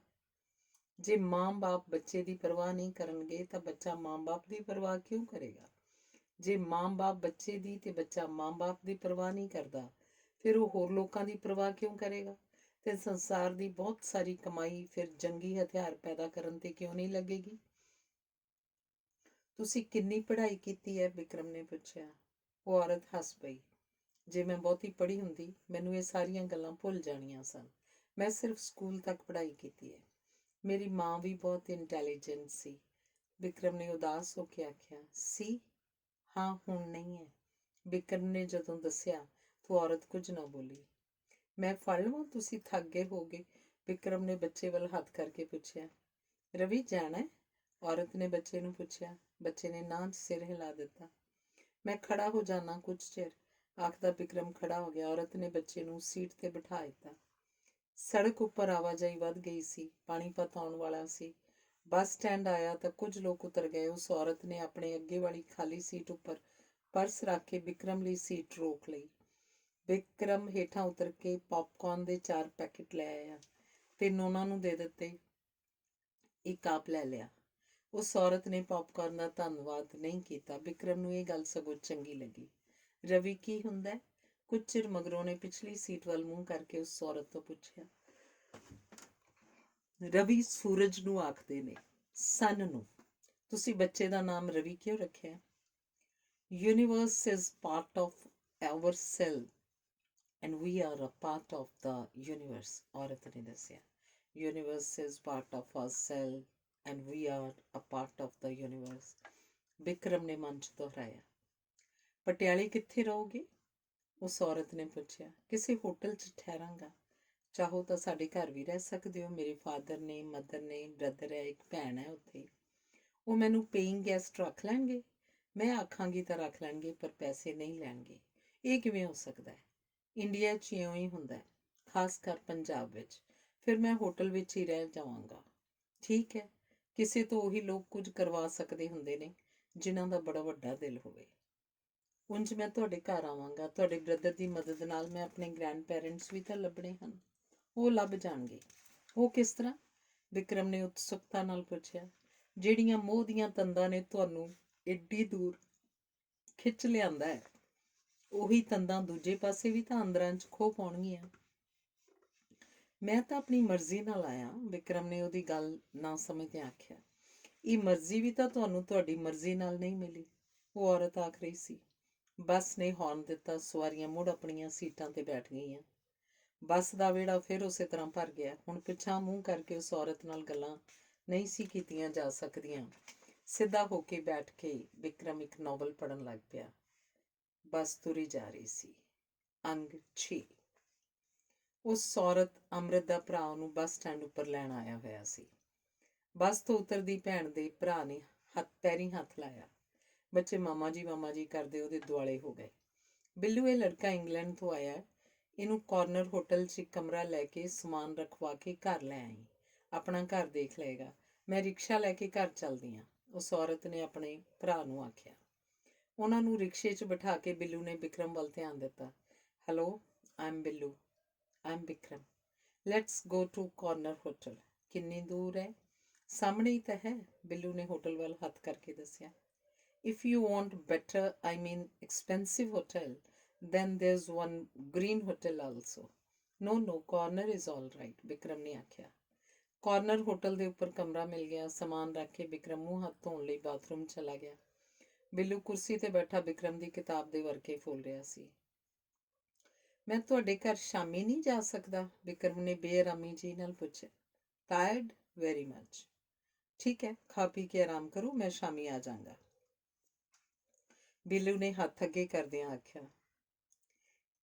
ਜੇ ਮਾਂ-ਬਾਪ ਬੱਚੇ ਦੀ ਪਰਵਾਹ ਨਹੀਂ ਕਰਨਗੇ ਤਾਂ ਬੱਚਾ ਮਾਂ-ਬਾਪ ਦੀ ਪਰਵਾਹ ਕਿਉਂ ਕਰੇਗਾ? ਜੇ ਮਾਂ-ਬਾਪ ਬੱਚੇ ਦੀ ਤੇ ਬੱਚਾ ਮਾਂ-ਬਾਪ ਦੀ ਪਰਵਾਹ ਨਹੀਂ ਕਰਦਾ, ਫਿਰ ਉਹ ਹੋਰ ਲੋਕਾਂ ਦੀ ਪਰਵਾਹ ਕਿਉਂ ਕਰੇਗਾ? ਤੇ ਸੰਸਾਰ ਦੀ ਬਹੁਤ ਸਾਰੀ ਕਮਾਈ ਫਿਰ ਜੰਗੀ ਹਥਿਆਰ ਪੈਦਾ ਕਰਨ ਤੇ ਕਿਉਂ ਨਹੀਂ ਲੱਗੇਗੀ? ਤੁਸੀਂ ਕਿੰਨੀ ਪੜ੍ਹਾਈ ਕੀਤੀ ਹੈ? ਵਿਕਰਮ ਨੇ ਪੁੱਛਿਆ। ਉਹ ਔਰਤ ਹੱਸ ਪਈ। ਜੇ ਮੈਂ ਬਹੁਤੀ ਪੜ੍ਹੀ ਹੁੰਦੀ, ਮੈਨੂੰ ਇਹ ਸਾਰੀਆਂ ਗੱਲਾਂ ਭੁੱਲ ਜਾਣੀਆਂ ਸਨ। ਮੈਂ ਸਿਰਫ ਸਕੂਲ ਤੱਕ ਪੜ੍ਹਾਈ ਕੀਤੀ ਹੈ। ਮੇਰੀ ਮਾਂ ਵੀ ਬਹੁਤ ਇੰਟੈਲੀਜੈਂਟ ਸੀ। ਵਿਕਰਮ ਨੇ ਉਦਾਸ ਹੋ ਕੇ ਆਖਿਆ। ਸੀ? ਹਾਂ, ਹੁਣ ਨਹੀਂ ਹੈ। ਵਿਕਰਮ ਨੇ ਜਦੋਂ ਦੱਸਿਆ ਤਾਂ ਔਰਤ ਕੁਝ ਨਾ ਬੋਲੀ। ਮੈਂ ਫੜ ਲਵਾਂ? ਤੁਸੀਂ ਥੱਕ ਗਏ ਹੋਗੇ? ਵਿਕਰਮ ਨੇ ਬੱਚੇ ਵੱਲ ਹੱਥ ਕਰਕੇ ਪੁੱਛਿਆ। ਰਵੀ ਜਾਣਾ ਹੈ? ਔਰਤ ਨੇ ਬੱਚੇ ਨੂੰ ਪੁੱਛਿਆ। ਬੱਚੇ ਨੇ ਨਾਂ 'ਚ ਸਿਰ ਹਿਲਾ ਦਿੱਤਾ। ਮੈਂ ਖੜਾ ਹੋ ਜਾਣਾ ਕੁਝ ਚਿਰ, ਆਖਦਾ ਵਿਕਰਮ ਖੜਾ ਹੋ ਗਿਆ। ਔਰਤ ਨੇ ਬੱਚੇ ਨੂੰ ਸੀਟ ਤੇ ਬਿਠਾ ਦਿੱਤਾ। ਸੜਕ ਉੱਪਰ ਆਵਾਜਾਈ ਵੱਧ ਗਈ ਸੀ। ਪਾਣੀਪਤ ਆਉਣ ਵਾਲਾ ਸੀ। ਬੱਸ ਸਟੈਂਡ ਆਇਆ ਤਾਂ ਕੁਝ ਲੋਕ ਉਤਰ ਗਏ। ਉਸ ਔਰਤ ਨੇ ਆਪਣੇ ਅੱਗੇ ਵਾਲੀ ਖਾਲੀ ਸੀਟ ਉੱਪਰ ਪਰਸ ਰੱਖ ਕੇ ਵਿਕਰਮ ਲਈ ਸੀਟ ਰੋਕ ਲਈ। ਵਿਕਰਮ ਹੇਠਾਂ ਉਤਰ ਕੇ ਪੌਪਕਾਰਨ ਦੇ 4 ਪੈਕੇਟ ਲੈ ਆਇਆ। 3 ਉਹਨਾਂ ਨੂੰ ਦੇ ਦਿੱਤੇ, ਇੱਕ ਆਪ ਲੈ ਲਿਆ। ਉਸ ਔਰਤ ਨੇ ਪੌਪਕਾਰਨ ਦਾ ਧੰਨਵਾਦ ਨਹੀਂ ਕੀਤਾ। ਵਿਕਰਮ ਨੂੰ ਇਹ ਗੱਲ ਸਗੋਂ ਚੰਗੀ ਲੱਗੀ। ਰਵੀ ਕੀ ਹੁੰਦਾ? ਕੁਝ ਚਿਰ ਮਗਰੋਂ ਨੇ ਪਿਛਲੀ ਸੀਟ ਵੱਲ ਮੂੰਹ ਕਰਕੇ ਉਸ ਔਰਤ ਤੋਂ ਪੁੱਛਿਆ। ਰਵੀ ਸੂਰਜ ਨੂੰ ਆਖਦੇ ਨੇ, ਸਨ ਨੂੰ। ਤੁਸੀਂ ਬੱਚੇ ਦਾ ਨਾਮ ਰਵੀ ਕਿਉਂ ਰੱਖਿਆ? Universe is part of our cell and we are a part of the universe, ਔਰਤ ਨੇ ਦੱਸਿਆ। Universe is part of our cell and we are a part of the universe, Vikram ਨੇ ਮਨ 'ਚ ਦੁਹਰਾਇਆ। ਪਟਿਆਲੇ ਕਿੱਥੇ ਰਹੋਗੇ? ਉਸ ਔਰਤ ਨੇ ਪੁੱਛਿਆ। ਕਿਸੇ ਹੋਟਲ 'ਚ ਠਹਿਰਾਂਗਾ। ਚਾਹੋ ਤਾਂ ਸਾਡੇ ਘਰ ਵੀ ਰਹਿ ਸਕਦੇ ਹੋ। ਮੇਰੇ ਫਾਦਰ ਨੇ, ਮਦਰ ਨੇ, ਬ੍ਰਦਰ ਹੈ, ਇੱਕ ਭੈਣ ਹੈ ਉੱਥੇ। ਉਹ ਮੈਨੂੰ ਪੇਇੰਗ ਗੈਸਟ ਰੱਖ ਲੈਣਗੇ? ਮੈਂ ਆਖਾਂਗੀ ਤਾਂ ਰੱਖ ਲੈਣਗੇ, ਪਰ ਪੈਸੇ ਨਹੀਂ ਲੈਣਗੇ। ਇਹ ਕਿਵੇਂ ਹੋ ਸਕਦਾ ਹੈ? ਇੰਡੀਆ 'ਚ ਇਉਂ ਹੀ ਹੁੰਦਾ ਹੈ, ਖਾਸ ਕਰ ਪੰਜਾਬ ਵਿੱਚ। ਫਿਰ ਮੈਂ ਹੋਟਲ ਵਿੱਚ ਹੀ ਰਹਿ ਜਾਵਾਂਗਾ। ਠੀਕ ਹੈ, ਕਿਸੇ ਤੋਂ ਉਹੀ ਲੋਕ ਕੁਝ ਕਰਵਾ ਸਕਦੇ ਹੁੰਦੇ ਨੇ ਜਿਨ੍ਹਾਂ ਦਾ ਬੜਾ ਵੱਡਾ ਦਿਲ ਹੋਵੇ। ਉਂਝ ਮੈਂ ਤੁਹਾਡੇ ਘਰ ਆਵਾਂਗਾ। ਤੁਹਾਡੇ ਬ੍ਰਦਰ ਦੀ ਮਦਦ ਨਾਲ ਮੈਂ ਆਪਣੇ ਗ੍ਰੈਂਡ ਪੈਰੈਂਟਸ ਵੀ ਤਾਂ ਲੱਭਣੇ ਹਨ। ਉਹ ਲੱਭ ਜਾਣਗੇ। ਉਹ ਕਿਸ ਤਰ੍ਹਾਂ? ਵਿਕਰਮ ਨੇ ਉਤਸੁਕਤਾ ਨਾਲ ਪੁੱਛਿਆ। ਜਿਹੜੀਆਂ ਮੋਹ ਦੀਆਂ ਤੰਦਾਂ ਨੇ ਤੁਹਾਨੂੰ ਏਡੀ ਦੂਰ ਖਿੱਚ ਲਿਆਂਦਾ ਹੈ, ਉਹੀ ਤੰਦਾਂ ਦੂਜੇ ਪਾਸੇ ਵੀ ਤਾਂ ਅੰਦਰਾਂ 'ਚ ਖੋ ਪਾਉਣਗੀਆਂ। ਮੈਂ ਤਾਂ ਆਪਣੀ ਮਰਜ਼ੀ ਨਾਲ ਆਇਆ, ਵਿਕਰਮ ਨੇ ਉਹਦੀ ਗੱਲ ਨਾ ਸਮਝਦਿਆਂ ਆਖਿਆ। ਇਹ ਮਰਜ਼ੀ ਵੀ ਤਾਂ ਤੁਹਾਨੂੰ ਤੁਹਾਡੀ ਮਰਜ਼ੀ ਨਾਲ ਨਹੀਂ ਮਿਲੀ, ਉਹ ਔਰਤ ਆਖ ਰਹੀ ਸੀ। ਬੱਸ ਨੇ ਹੌਰਨ ਦਿੱਤਾ। ਸਵਾਰੀਆਂ ਮੁੜ ਆਪਣੀਆਂ ਸੀਟਾਂ ਤੇ ਬੈਠ ਗਈਆਂ। ਬੱਸ ਦਾ ਵਿਹੜਾ ਫਿਰ ਉਸੇ ਤਰ੍ਹਾਂ ਭਰ ਗਿਆ। ਹੁਣ ਪਿੱਛਾਂ ਮੂੰਹ ਕਰਕੇ ਉਸ ਔਰਤ ਨਾਲ ਗੱਲਾਂ ਨਹੀਂ ਸੀ ਕੀਤੀਆਂ ਜਾ ਸਕਦੀਆਂ। ਸਿੱਧਾ ਹੋ ਕੇ ਬੈਠ ਕੇ ਵਿਕਰਮ ਇੱਕ ਨੋਵਲ ਪੜ੍ਹਨ ਲੱਗ ਪਿਆ। ਬੱਸ ਤੁਰੀ ਜਾ ਰਹੀ ਸੀ। ਅੰਗ 6। ਉਸ ਔਰਤ ਅੰਮ੍ਰਿਤ ਦਾ ਭਰਾ ਉਹਨੂੰ ਬੱਸ ਸਟੈਂਡ ਉੱਪਰ ਲੈਣ ਆਇਆ ਹੋਇਆ ਸੀ। ਬੱਸ ਤੋਂ ਉਤਰਦੀ ਭੈਣ ਦੇ ਭਰਾ ਨੇ ਪੈਰੀਂ ਹੱਥ ਲਾਇਆ। ਬੱਚੇ ਮਾਮਾ ਜੀ ਕਰਦੇ ਉਹਦੇ ਦੁਆਲੇ ਹੋ ਗਏ। ਬਿੱਲੂ, ਇਹ ਲੜਕਾ ਇੰਗਲੈਂਡ ਤੋਂ ਆਇਆ, ਇਹਨੂੰ ਕਾਰਨਰ ਹੋਟਲ 'ਚ ਕਮਰਾ ਲੈ ਕੇ ਸਮਾਨ ਰਖਵਾ ਕੇ ਘਰ ਲੈ ਆਈ। ਆਪਣਾ ਘਰ ਦੇਖ ਲਏਗਾ। ਮੈਂ ਰਿਕਸ਼ਾ ਲੈ ਕੇ ਘਰ ਚੱਲਦੀ ਹਾਂ, ਉਸ ਔਰਤ ਨੇ ਆਪਣੇ ਭਰਾ ਨੂੰ ਆਖਿਆ। ਉਹਨਾਂ ਨੂੰ ਰਿਕਸ਼ੇ 'ਚ ਬਿਠਾ ਕੇ ਬਿੱਲੂ ਨੇ ਵਿਕਰਮ ਵੱਲ ਧਿਆਨ ਦਿੱਤਾ। Hello, I'm Billu. I'm Vikram. Let's go to corner hotel. ਕਿੰਨੀ ਦੂਰ ਹੈ? ਸਾਹਮਣੇ ਹੀ ਤਾਂ ਹੈ, ਬਿੱਲੂ ਨੇ ਹੋਟਲ ਵੱਲ ਹੱਥ ਕਰਕੇ ਦੱਸਿਆ। If you want better, I mean expensive hotel, then there's one green hotel also. No, corner is all right, Vikram ਨੇ ਆਖਿਆ। ਕਾਰਨਰ ਹੋਟਲ ਦੇ ਉੱਪਰ ਕਮਰਾ ਮਿਲ ਗਿਆ। ਸਮਾਨ ਰੱਖ ਕੇ ਵਿਕਰਮ ਮੂੰਹ ਹੱਥ ਧੋਣ ਲਈ ਬਾਥਰੂਮ ਚਲਾ ਗਿਆ। ਬਿੱਲੂ ਕੁਰਸੀ ਤੇ ਬੈਠਾ ਵਿਕਰਮ ਦੀ ਕਿਤਾਬ ਦੇ ਵਰਕੇ ਫੋਲ ਰਿਹਾ ਸੀ। ਮੈਂ ਤੁਹਾਡੇ ਘਰ ਸ਼ਾਮੀ ਨਹੀਂ ਜਾ ਸਕਦਾ? ਵਿਕਰਮ ਨੇ ਬੇਆਰਾਮੀ ਜੀ ਨਾਲ ਪੁੱਛਿਆ। ਟਾਇਰਡ? Very much. ਠੀਕ ਹੈ, ਖਾ ਪੀ ਕੇ ਆਰਾਮ ਕਰੋ, ਮੈਂ ਸ਼ਾਮੀ ਆ ਜਾਵਾਂਗਾ, ਬਿੱਲੂ ਨੇ ਹੱਥ ਅੱਗੇ ਕਰਦਿਆਂ ਆਖਿਆ।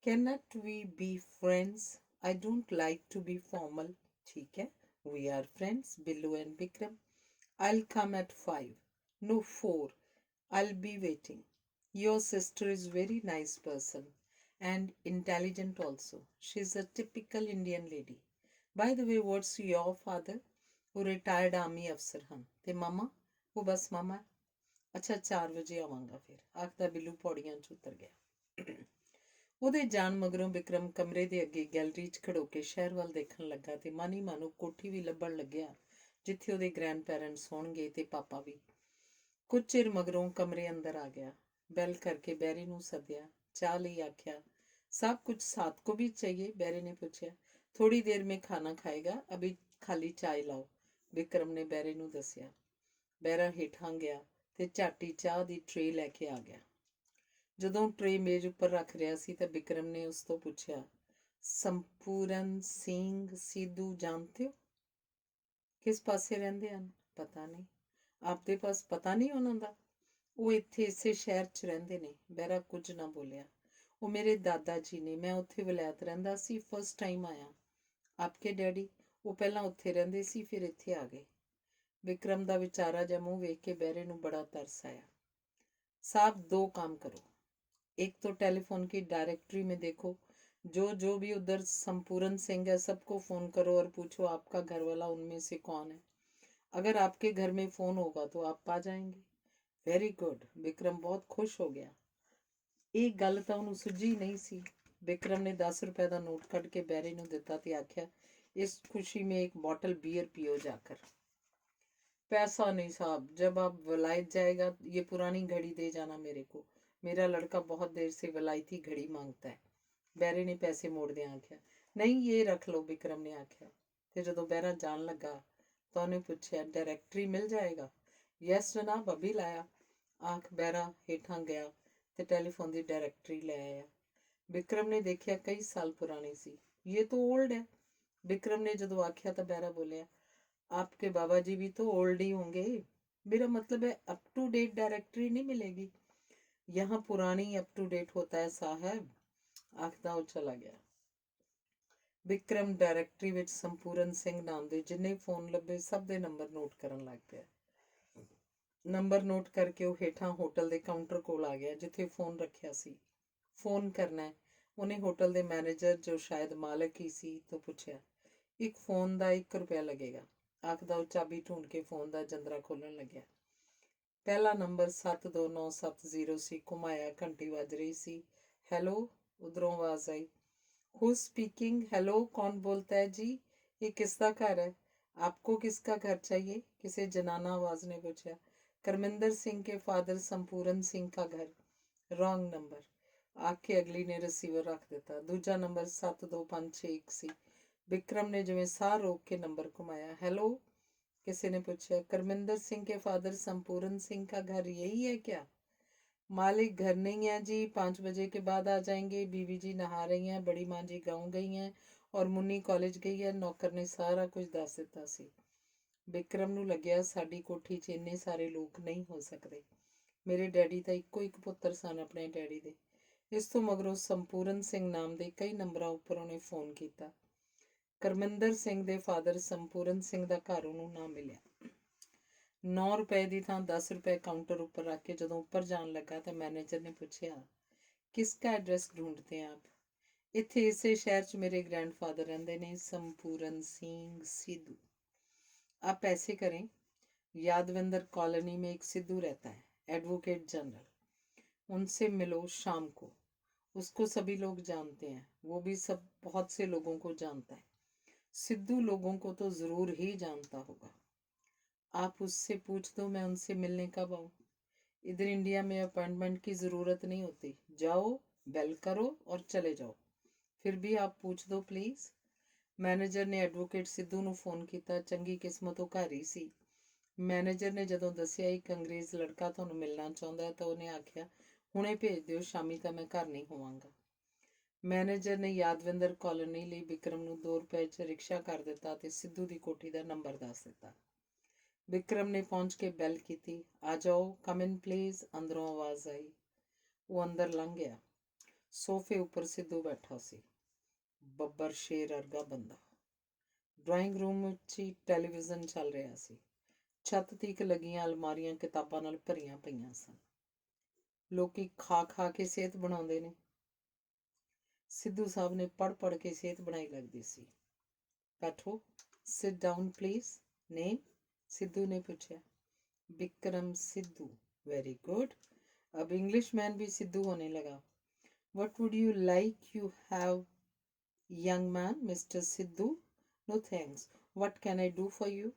Cannot we be friends? I don't like to be formal. ਠੀਕ ਹੈ, we are friends, Billu and Vikram. I'll come at 5. No, 4. I'll be waiting. Your sister is very nice person and intelligent also. She's a typical Indian lady. By the way, what's your father? ਉਹ retired army ਅਫਸਰ ਹਨ। ਤੇ ਮਾਮਾ? ਉਹ ਬਸ ਮਾਮਾ। ਅੱਛਾ, 4 ਵਜੇ ਆਵਾਂਗਾ ਫਿਰ, ਆਖਦਾ ਬਿੱਲੂ ਪੌੜੀਆਂ 'ਚ ਉਤਰ ਗਿਆ। ਉਹਦੇ ਜਾਣ ਮਗਰੋਂ ਵਿਕਰਮ ਕਮਰੇ ਦੇ ਅੱਗੇ ਗੈਲਰੀ 'ਚ ਖੜੋ ਕੇ ਸ਼ਹਿਰ ਵੱਲ ਦੇਖਣ ਲੱਗਾ ਤੇ ਮਨ ਹੀ ਮਨ ਕੋਠੀ ਵੀ ਲੱਭਣ ਲੱਗਿਆ ਜਿੱਥੇ ਉਹਦੇ ਗ੍ਰੈਂਡ ਪੈਰੈਂਟਸ ਹੋਣਗੇ ਤੇ ਪਾਪਾ ਵੀ। ਕੁਝ ਚਿਰ ਮਗਰੋਂ ਕਮਰੇ ਅੰਦਰ ਆ ਗਿਆ। ਬੈਲ ਕਰਕੇ ਬੈਰੀ ਨੂੰ ਸੱਦਿਆ, ਚਾਹ ਲਈ ਆਖਿਆ। ਸਭ ਕੁਝ ਸਾਥ ਕੋ ਵੀ ਚਾਹੀਏ? ਬੈਰੀ ਨੇ ਪੁੱਛਿਆ। ਥੋੜੀ ਦੇਰ ਮੇਂ ਖਾਣਾ ਖਾਏਗਾ, ਅਭੀ ਖਾਲੀ ਚਾय ਲਾਓ, ਵਿਕਰਮ ਨੇ ਬੈਰੀ ਨੂੰ ਦੱਸਿਆ। ਬੈਰਾ ਹੇਠਾਂ ਗਿਆ ਤੇ ਝਾਟੀ ਚਾਹ ਦੀ ਟਰੇ ਲੈ ਕੇ ਆ ਗਿਆ। ਜਦੋਂ ਟਰੇ ਮੇਜ਼ ਉੱਪਰ ਰੱਖ ਰਿਹਾ ਸੀ ਤਾਂ ਵਿਕਰਮ ਨੇ ਉਸ ਤੋਂ ਪੁੱਛਿਆ, ਸੰਪੂਰਨ ਸਿੰਘ ਸਿੱਧੂ ਜਾਣਦੇ ਹੋ? ਕਿਸ ਪਾਸੇ ਰਹਿੰਦੇ ਹਨ? ਪਤਾ ਨਹੀਂ। ਆਪਦੇ ਪਾਸ ਪਤਾ ਨਹੀਂ ਉਹਨਾਂ ਦਾ? ਉਹ ਇੱਥੇ ਇਸੇ ਸ਼ਹਿਰ 'ਚ ਰਹਿੰਦੇ ਨੇ। ਬੈਰਾ ਕੁਝ ਨਾ ਬੋਲਿਆ। ਉਹ ਮੇਰੇ ਦਾਦਾ ਜੀ ਨੇ, ਮੈਂ ਉੱਥੇ ਵਲਾਇਤ ਰਹਿੰਦਾ ਸੀ, ਫਸਟ ਟਾਈਮ ਆਇਆ। ਆਪਕੇ ਡੈਡੀ? ਉਹ ਪਹਿਲਾਂ ਉੱਥੇ ਰਹਿੰਦੇ ਸੀ, ਫਿਰ ਇੱਥੇ ਆ ਗਏ। ਵਿਕਰਮ ਦਾ ਵਿਚਾਰਾ ਜਿਹਾ ਮੂੰਹ ਵੇਖ ਕੇ ਬੈਰੇ ਨੂੰ ਬੜਾ ਤਰਸ ਆਇਆ। साहब, 2 काम करो। एक तो टेलीफोन की डायरेक्टरी में देखो, जो भी उधर संपूर्ण सिंह है सबको फ़ोन करो और पूछो आपका घर वाला उनमें से कौन है। अगर आपके घर में फ़ोन होगा तो आप पा जाएंगे। Very good. विक्रम बहुत खुश हो गया। ਇਹ ਗੱਲ ਤਾਂ ਉਹਨੂੰ ਸੁੱਝੀ ਨਹੀਂ ਸੀ। ਵਿਕਰਮ ਨੇ 10 रुपए ਦਾ ਨੋਟ ਕੱਢ ਕੇ ਬੈਰੀ ਨੂੰ ਦਿੱਤਾ ਤੇ ਆਖਿਆ, ਇਸ खुशी में एक बॉटल बियर पियो जाकर। पैसा नहीं साहब, जब आप वलायत जाएगा ये पुरानी घड़ी दे जाना मेरे को। मेरा लड़का बहुत देर से वलायती घड़ी मांगता है। बैरे ने पैसे मोड़दियां आख्या। नहीं, ये रख लो, विक्रम ने आख्या। ते जदों बैरा जान लगा तो उन्हें पूछया, डायरेक्टरी मिल जाएगा? यस जनाब, अभी लाया, आख बैरा हेठां गया ते टेलीफोन की डायरेक्टरी ले आया। विक्रम ने देखा कई साल पुरानी सी। ये तो ओल्ड है। विक्रम ने जदों आख्या तो बैरा बोलिया, आपके बाबा जी भी तो ओल्ड ही होंगे। मेरा मतलब है अप टू डेट डायरेक्टरी नहीं मिलेगी। यहाँ पुरानी अप टू डेट होता है साहब, आखदा वो चला गया। विक्रम डायरेक्टरी विच संपूर्ण सिंह नाम दे जिन्ने फोन लभे सब दे नंबर नोट करन लग पिया। नंबर नोट करके वो हेठां होटल दे काउंटर कोल आ गया जिथे फोन रखिया सी। फोन करना है। उन्हें होटल दे मैनेजर जो शायद मालिक ही सी तो पूछया। एक फोन दा 1 रुपया लगेगा, आखदा वो चाबी ढूंढ के फोन दा जंदरा खोलन लग्या। पहला नंबर 72970 सी। घुमाया, घंटी वज रही सी। हेलो, उधरों आवाज आई। Who speaking? हेलो, कौन बोलता है जी? ये किसका घर है? आपको किसका घर चाहिए? किसी जनाना आवाज ने पूछा। करमिंदर सिंह के फादर संपूर्ण सिंह का घर। Wrong number. ਆਖ ਕੇ ਅਗਲੀ ਨੇ ਰਿਸੀਵਰ ਰੱਖ ਦਿੱਤਾ। ਦੂਜਾ ਨੰਬਰ 72561 ਸੀ। ਵਿਕਰਮ ਨੇ ਜਿਵੇਂ ਸਾਹ ਰੋਕ ਕੇ ਨੰਬਰ ਘੁਮਾਇਆ। ਹੈਲੋ, किसी ने पूछा। करमिंदर सिंह के फादर संपूर्ण सिंह का घर यही है क्या? मालिक घर नहीं है जी, 5 बजे के बाद आ जाएंगे। बीवी जी नहा रही हैं, बड़ी माँ जी गाँव गई हैं और मुन्नी कॉलेज गई है। नौकर ने सारा कुछ दस दिता सी। विक्रम नूं लग्या साडी कोठी 'च इन्ने सारे लोग नहीं हो सकते। मेरे डैडी ਤਾਂ ਇੱਕੋ ਇੱਕ ਪੁੱਤਰ ਸਨ ਆਪਣੇ ਡੈਡੀ ਦੇ। ਇਸ ਤੋਂ ਮਗਰੋਂ ਸੰਪੂਰਨ ਸਿੰਘ ਨਾਮ ਦੇ ਕਈ ਨੰਬਰਾਂ ਉੱਪਰ ਉਹਨੇ ਫੋਨ ਕੀਤਾ। ਕਰਮਿੰਦਰ ਸਿੰਘ ਦੇ ਫਾਦਰ ਸੰਪੂਰਨ ਸਿੰਘ ਦਾ ਘਰ ਉਹਨੂੰ ਨਾ ਮਿਲਿਆ। 9 ਰੁਪਏ ਦੀ ਥਾਂ 10 ਰੁਪਏ ਕਾਊਂਟਰ ਉੱਪਰ ਰੱਖ ਕੇ ਜਦੋਂ ਉੱਪਰ ਜਾਣ ਲੱਗਾ ਤਾਂ ਮੈਨੇਜਰ ਨੇ ਪੁੱਛਿਆ, ਕਿਸਕਾ ਐਡਰੈਸ ਢੂੰढते हैं आप? ਇੱਥੇ ਇਸੇ ਸ਼ਹਿਰ 'ਚ ਮੇਰੇ ग्रैंडफादर ਰਹਿੰਦੇ ਨੇ, संपूर्ण सिंह सिद्धू। आप ऐसे करें, यादविंदर कॉलोनी में एक सिद्धू रहता है, एडवोकेट जनरल, उनसे मिलो शाम को। उसको सभी लोग जानते हैं, वो भी सब बहुत से लोगों को जानता है। सिद्धू लोगों को तो ज़रूर ही जानता होगा। आप उससे पूछ दो मैं उनसे मिलने कब आऊँ। इधर इंडिया में अपॉइंटमेंट की ज़रूरत नहीं होती, जाओ बेल करो और चले जाओ। फिर भी आप पूछ दो प्लीज़। मैनेजर ने एडवोकेट सिद्धू ਨੂੰ फ़ोन ਕੀਤਾ। ਚੰਗੀ ਕਿਸਮਤ ਉਹ ਘਰ ਹੀ ਸੀ। ਮੈਨੇਜਰ ਨੇ ਜਦੋਂ ਦੱਸਿਆ ਇੱਕ ਅੰਗਰੇਜ਼ ਲੜਕਾ ਤੁਹਾਨੂੰ ਮਿਲਣਾ ਚਾਹੁੰਦਾ ਤਾਂ ਉਹਨੇ ਆਖਿਆ, ਹੁਣੇ ਭੇਜ ਦਿਓ, ਸ਼ਾਮੀ ਤਾਂ ਮੈਂ ਘਰ ਨਹੀਂ ਹੋਵਾਂਗਾ। ਮੈਨੇਜਰ ਨੇ ਯਾਦਵਿੰਦਰ ਕਾਲੋਨੀ ਲਈ ਵਿਕਰਮ ਨੂੰ 2 ਰੁਪਏ 'ਚ ਰਿਕਸ਼ਾ ਕਰ ਦਿੱਤਾ ਤੇ ਸਿੱਧੂ ਦੀ ਕੋਠੀ ਦਾ ਨੰਬਰ ਦੱਸ ਦਿੱਤਾ। ਵਿਕਰਮ ਨੇ ਪਹੁੰਚ ਕੇ ਬੈਲ ਕੀਤੀ। ਆ ਜਾਓ, ਕਮ ਇਨ ਪਲੀਜ਼। ਅੰਦਰੋਂ ਆਵਾਜ਼ ਆਈ। ਉਹ ਅੰਦਰ ਲੰਘ ਗਿਆ। ਸੋਫੇ ਉੱਪਰ ਸਿੱਧੂ ਬੈਠਾ ਸੀ, ਬੱਬਰ ਸ਼ੇਰ ਵਰਗਾ ਬੰਦਾ। ਡਰਾਇੰਗ ਰੂਮ ਵਿੱਚ ਹੀ ਟੈਲੀਵਿਜ਼ਨ ਚੱਲ ਰਿਹਾ ਸੀ। ਛੱਤ ਤੀਕ ਲੱਗੀਆਂ ਅਲਮਾਰੀਆਂ ਕਿਤਾਬਾਂ ਨਾਲ ਭਰੀਆਂ ਪਈਆਂ ਸਨ। ਲੋਕੀ ਖਾ ਖਾ ਕੇ ਸਿਹਤ ਬਣਾਉਂਦੇ ਨੇ। ਸਿੱਧੂ ਸਾਹਿਬ ਨੇ ਪੜ੍ਹ ਕੇ ਸਿਹਤ ਬਣਾਈ ਲੱਗਦੀ ਸੀ। ਬੈਠੋ, sit down please. Name? Sidhu ने पूछा। विक्रम सिद्धू। वेरी गुड, अब इंग्लिश मैन भी सिद्धू होने लगा। What would you like you have young man? Mister Sidhu. No thanks, what can I do for you?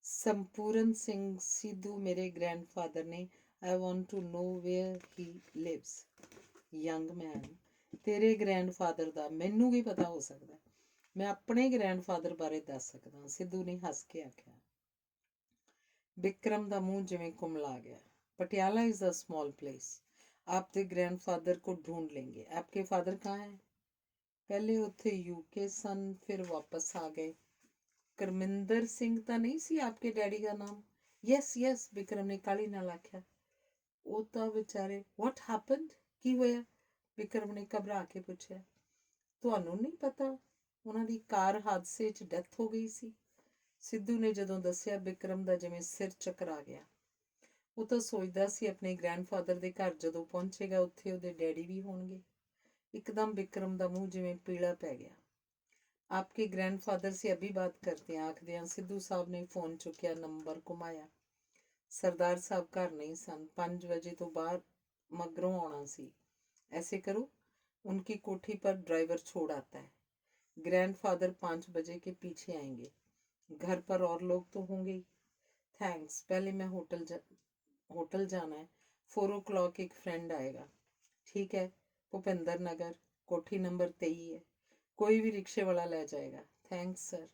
Sampuran Singh Sidhu मेरे ग्रैंडफादर ने। I want to know where he lives. Young man, तेरे grandfather ਦਾ ਮੈਨੂੰ ਕੀ ਪਤਾ ਹੋ ਸਕਦਾ? ਮੈਂ ਆਪਣੇ ग्रैंडफादर ਬਾਰੇ ਦੱਸ ਸਕਦਾ। ਸਿੱਧੂ ਨੇ ਹੱਸ ਕੇ ਆਖਿਆ। विक्रम का मुंह जिवें कुमला गया। Patiala is a small place, आपके ग्रैंडफादर को ढूंढ लेंगे। आपके फादर कहाँ हैं? पहले उत्थे यूके सन, फिर वापस आ गए। करमिंदर सिंह तो नहीं सी आपके डैडी का नाम? यस यस, विक्रम ने काली नाल आख्या। वो तो बेचारे। What happened? की होया? विक्रम ने घबरा के पूछा। तुहानू नहीं पता, उन्हां दी कार हादसे च डेथ हो गई सी। ਸਿੱਧੂ ਨੇ ਜਦੋਂ ਦੱਸਿਆ, ਵਿਕਰਮ ਦਾ ਜਿਵੇਂ ਸਿਰ ਚੱਕਰਾ ਗਿਆ। ਉਹ ਤਾਂ ਸੋਚਦਾ ਸੀ ਆਪਣੇ ਗ੍ਰੈਂਡਫਾਦਰ ਦੇ ਘਰ ਜਦੋਂ ਪਹੁੰਚੇਗਾ ਉੱਥੇ ਉਹਦੇ ਡੈਡੀ ਵੀ ਹੋਣਗੇ। ਇੱਕਦਮ ਵਿਕਰਮ ਦਾ ਮੂੰਹ ਜਿਵੇਂ ਪੀਲਾ ਪੈ ਗਿਆ। ਆਪਕੇ ग्रैंडफादर से अभी बात करते हैं, ਆਖਦਿਆਂ ਸਿੱਧੂ ਸਾਹਿਬ ਨੇ ਫੋਨ ਚੁੱਕਿਆ, ਨੰਬਰ ਘੁਮਾਇਆ। ਸਰਦਾਰ ਸਾਹਿਬ ਘਰ ਨਹੀਂ ਸਨ। 5 ਵਜੇ ਤੋਂ ਬਾਅਦ ਮਗਰੋਂ ਆਉਣਾ ਸੀ। ऐसे करो, उनकी कोठी पर ड्राइवर छोड़ आता है। ग्रैंडफादर 5 बजे के पीछे आएंगे। घर पर और लोग तो होंगे ही। थैंक्स, पहले मैं होटल जाना है। 4 o'clock एक फ्रेंड आएगा। ठीक है, भूपेंद्र नगर, कोठी नंबर 23 है। कोई भी रिक्शे वाला ले जाएगा। Thanks sir.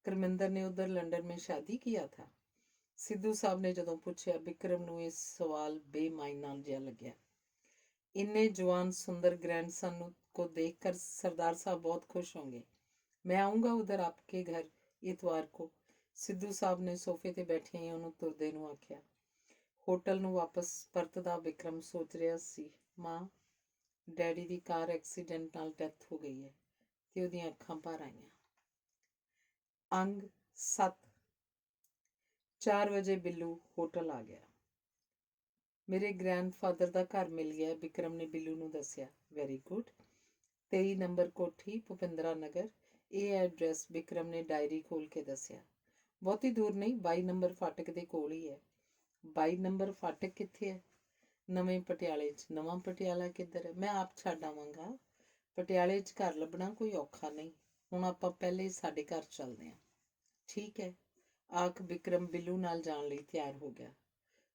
करमिंदर ने उधर लंदन में शादी किया था? सिद्धू साहब ने जदों पूछा। विक्रम नूं इस सवाल बेमायना जिहा लग्या। इन्ने जवान सुंदर ग्रैंडसन को देखकर सरदार साहब बहुत खुश होंगे। मैं आऊँगा उधर आपके घर इतवार को। सिद्धू साहब ने सोफे ते बैठे ही ਉਹਨੂੰ ਤੁਰਦੇ ਨੂੰ ਆਖਿਆ। ਹੋਟਲ ਨੂੰ ਵਾਪਸ ਪਰਤਦਾ ਵਿਕਰਮ ਸੋਚ ਰਿਹਾ ਸੀ, ਮਾਂ, ਡੈਡੀ ਦੀ ਕਾਰ ਐਕਸੀਡੈਂਟ ਨਾਲ ਡੈਥ ਹੋ ਗਈ ਹੈ ਤੇ ਉਹਦੀਆਂ ਅੱਖਾਂ ਭਰ ਆਈਆਂ। ਅੰਗ 7। 4 ਵਜੇ ਬਿੱਲੂ ਹੋਟਲ ਆ ਗਿਆ। ਮੇਰੇ ਗ੍ਰੈਂਡਫਾਦਰ ਦਾ ਘਰ ਮਿਲ ਗਿਆ, ਵਿਕਰਮ ਨੇ ਬਿੱਲੂ ਨੂੰ ਦੱਸਿਆ। Very good. 23 ਨੰਬਰ ਕੋਠੀ, ਭੁਪਿੰਦਰਾ ਨਗਰ। ਇਹ ਐਡਰੈਸ ਵਿਕਰਮ ਨੇ ਡਾਇਰੀ ਖੋਲ ਕੇ ਦੱਸਿਆ। ਬਹੁਤੀ ਦੂਰ ਨਹੀਂ, 22 ਨੰਬਰ ਫਾਟਕ ਦੇ ਕੋਲ ਹੀ ਹੈ। 22 ਨੰਬਰ ਫਾਟਕ ਕਿੱਥੇ ਹੈ? ਨਵੇਂ ਪਟਿਆਲੇ 'ਚ। ਨਵਾਂ ਪਟਿਆਲਾ ਕਿੱਧਰ ਹੈ? ਮੈਂ ਆਪ ਛੱਡ ਆਵਾਂਗਾ। ਪਟਿਆਲੇ 'ਚ ਘਰ ਲੱਭਣਾ ਕੋਈ ਔਖਾ ਨਹੀਂ। ਹੁਣ ਆਪਾਂ ਪਹਿਲੇ ਸਾਡੇ ਘਰ ਚੱਲਦੇ ਹਾਂ। ਠੀਕ ਹੈ, ਆਖ ਵਿਕਰਮ ਬਿੱਲੂ ਨਾਲ ਜਾਣ ਲਈ ਤਿਆਰ ਹੋ ਗਿਆ।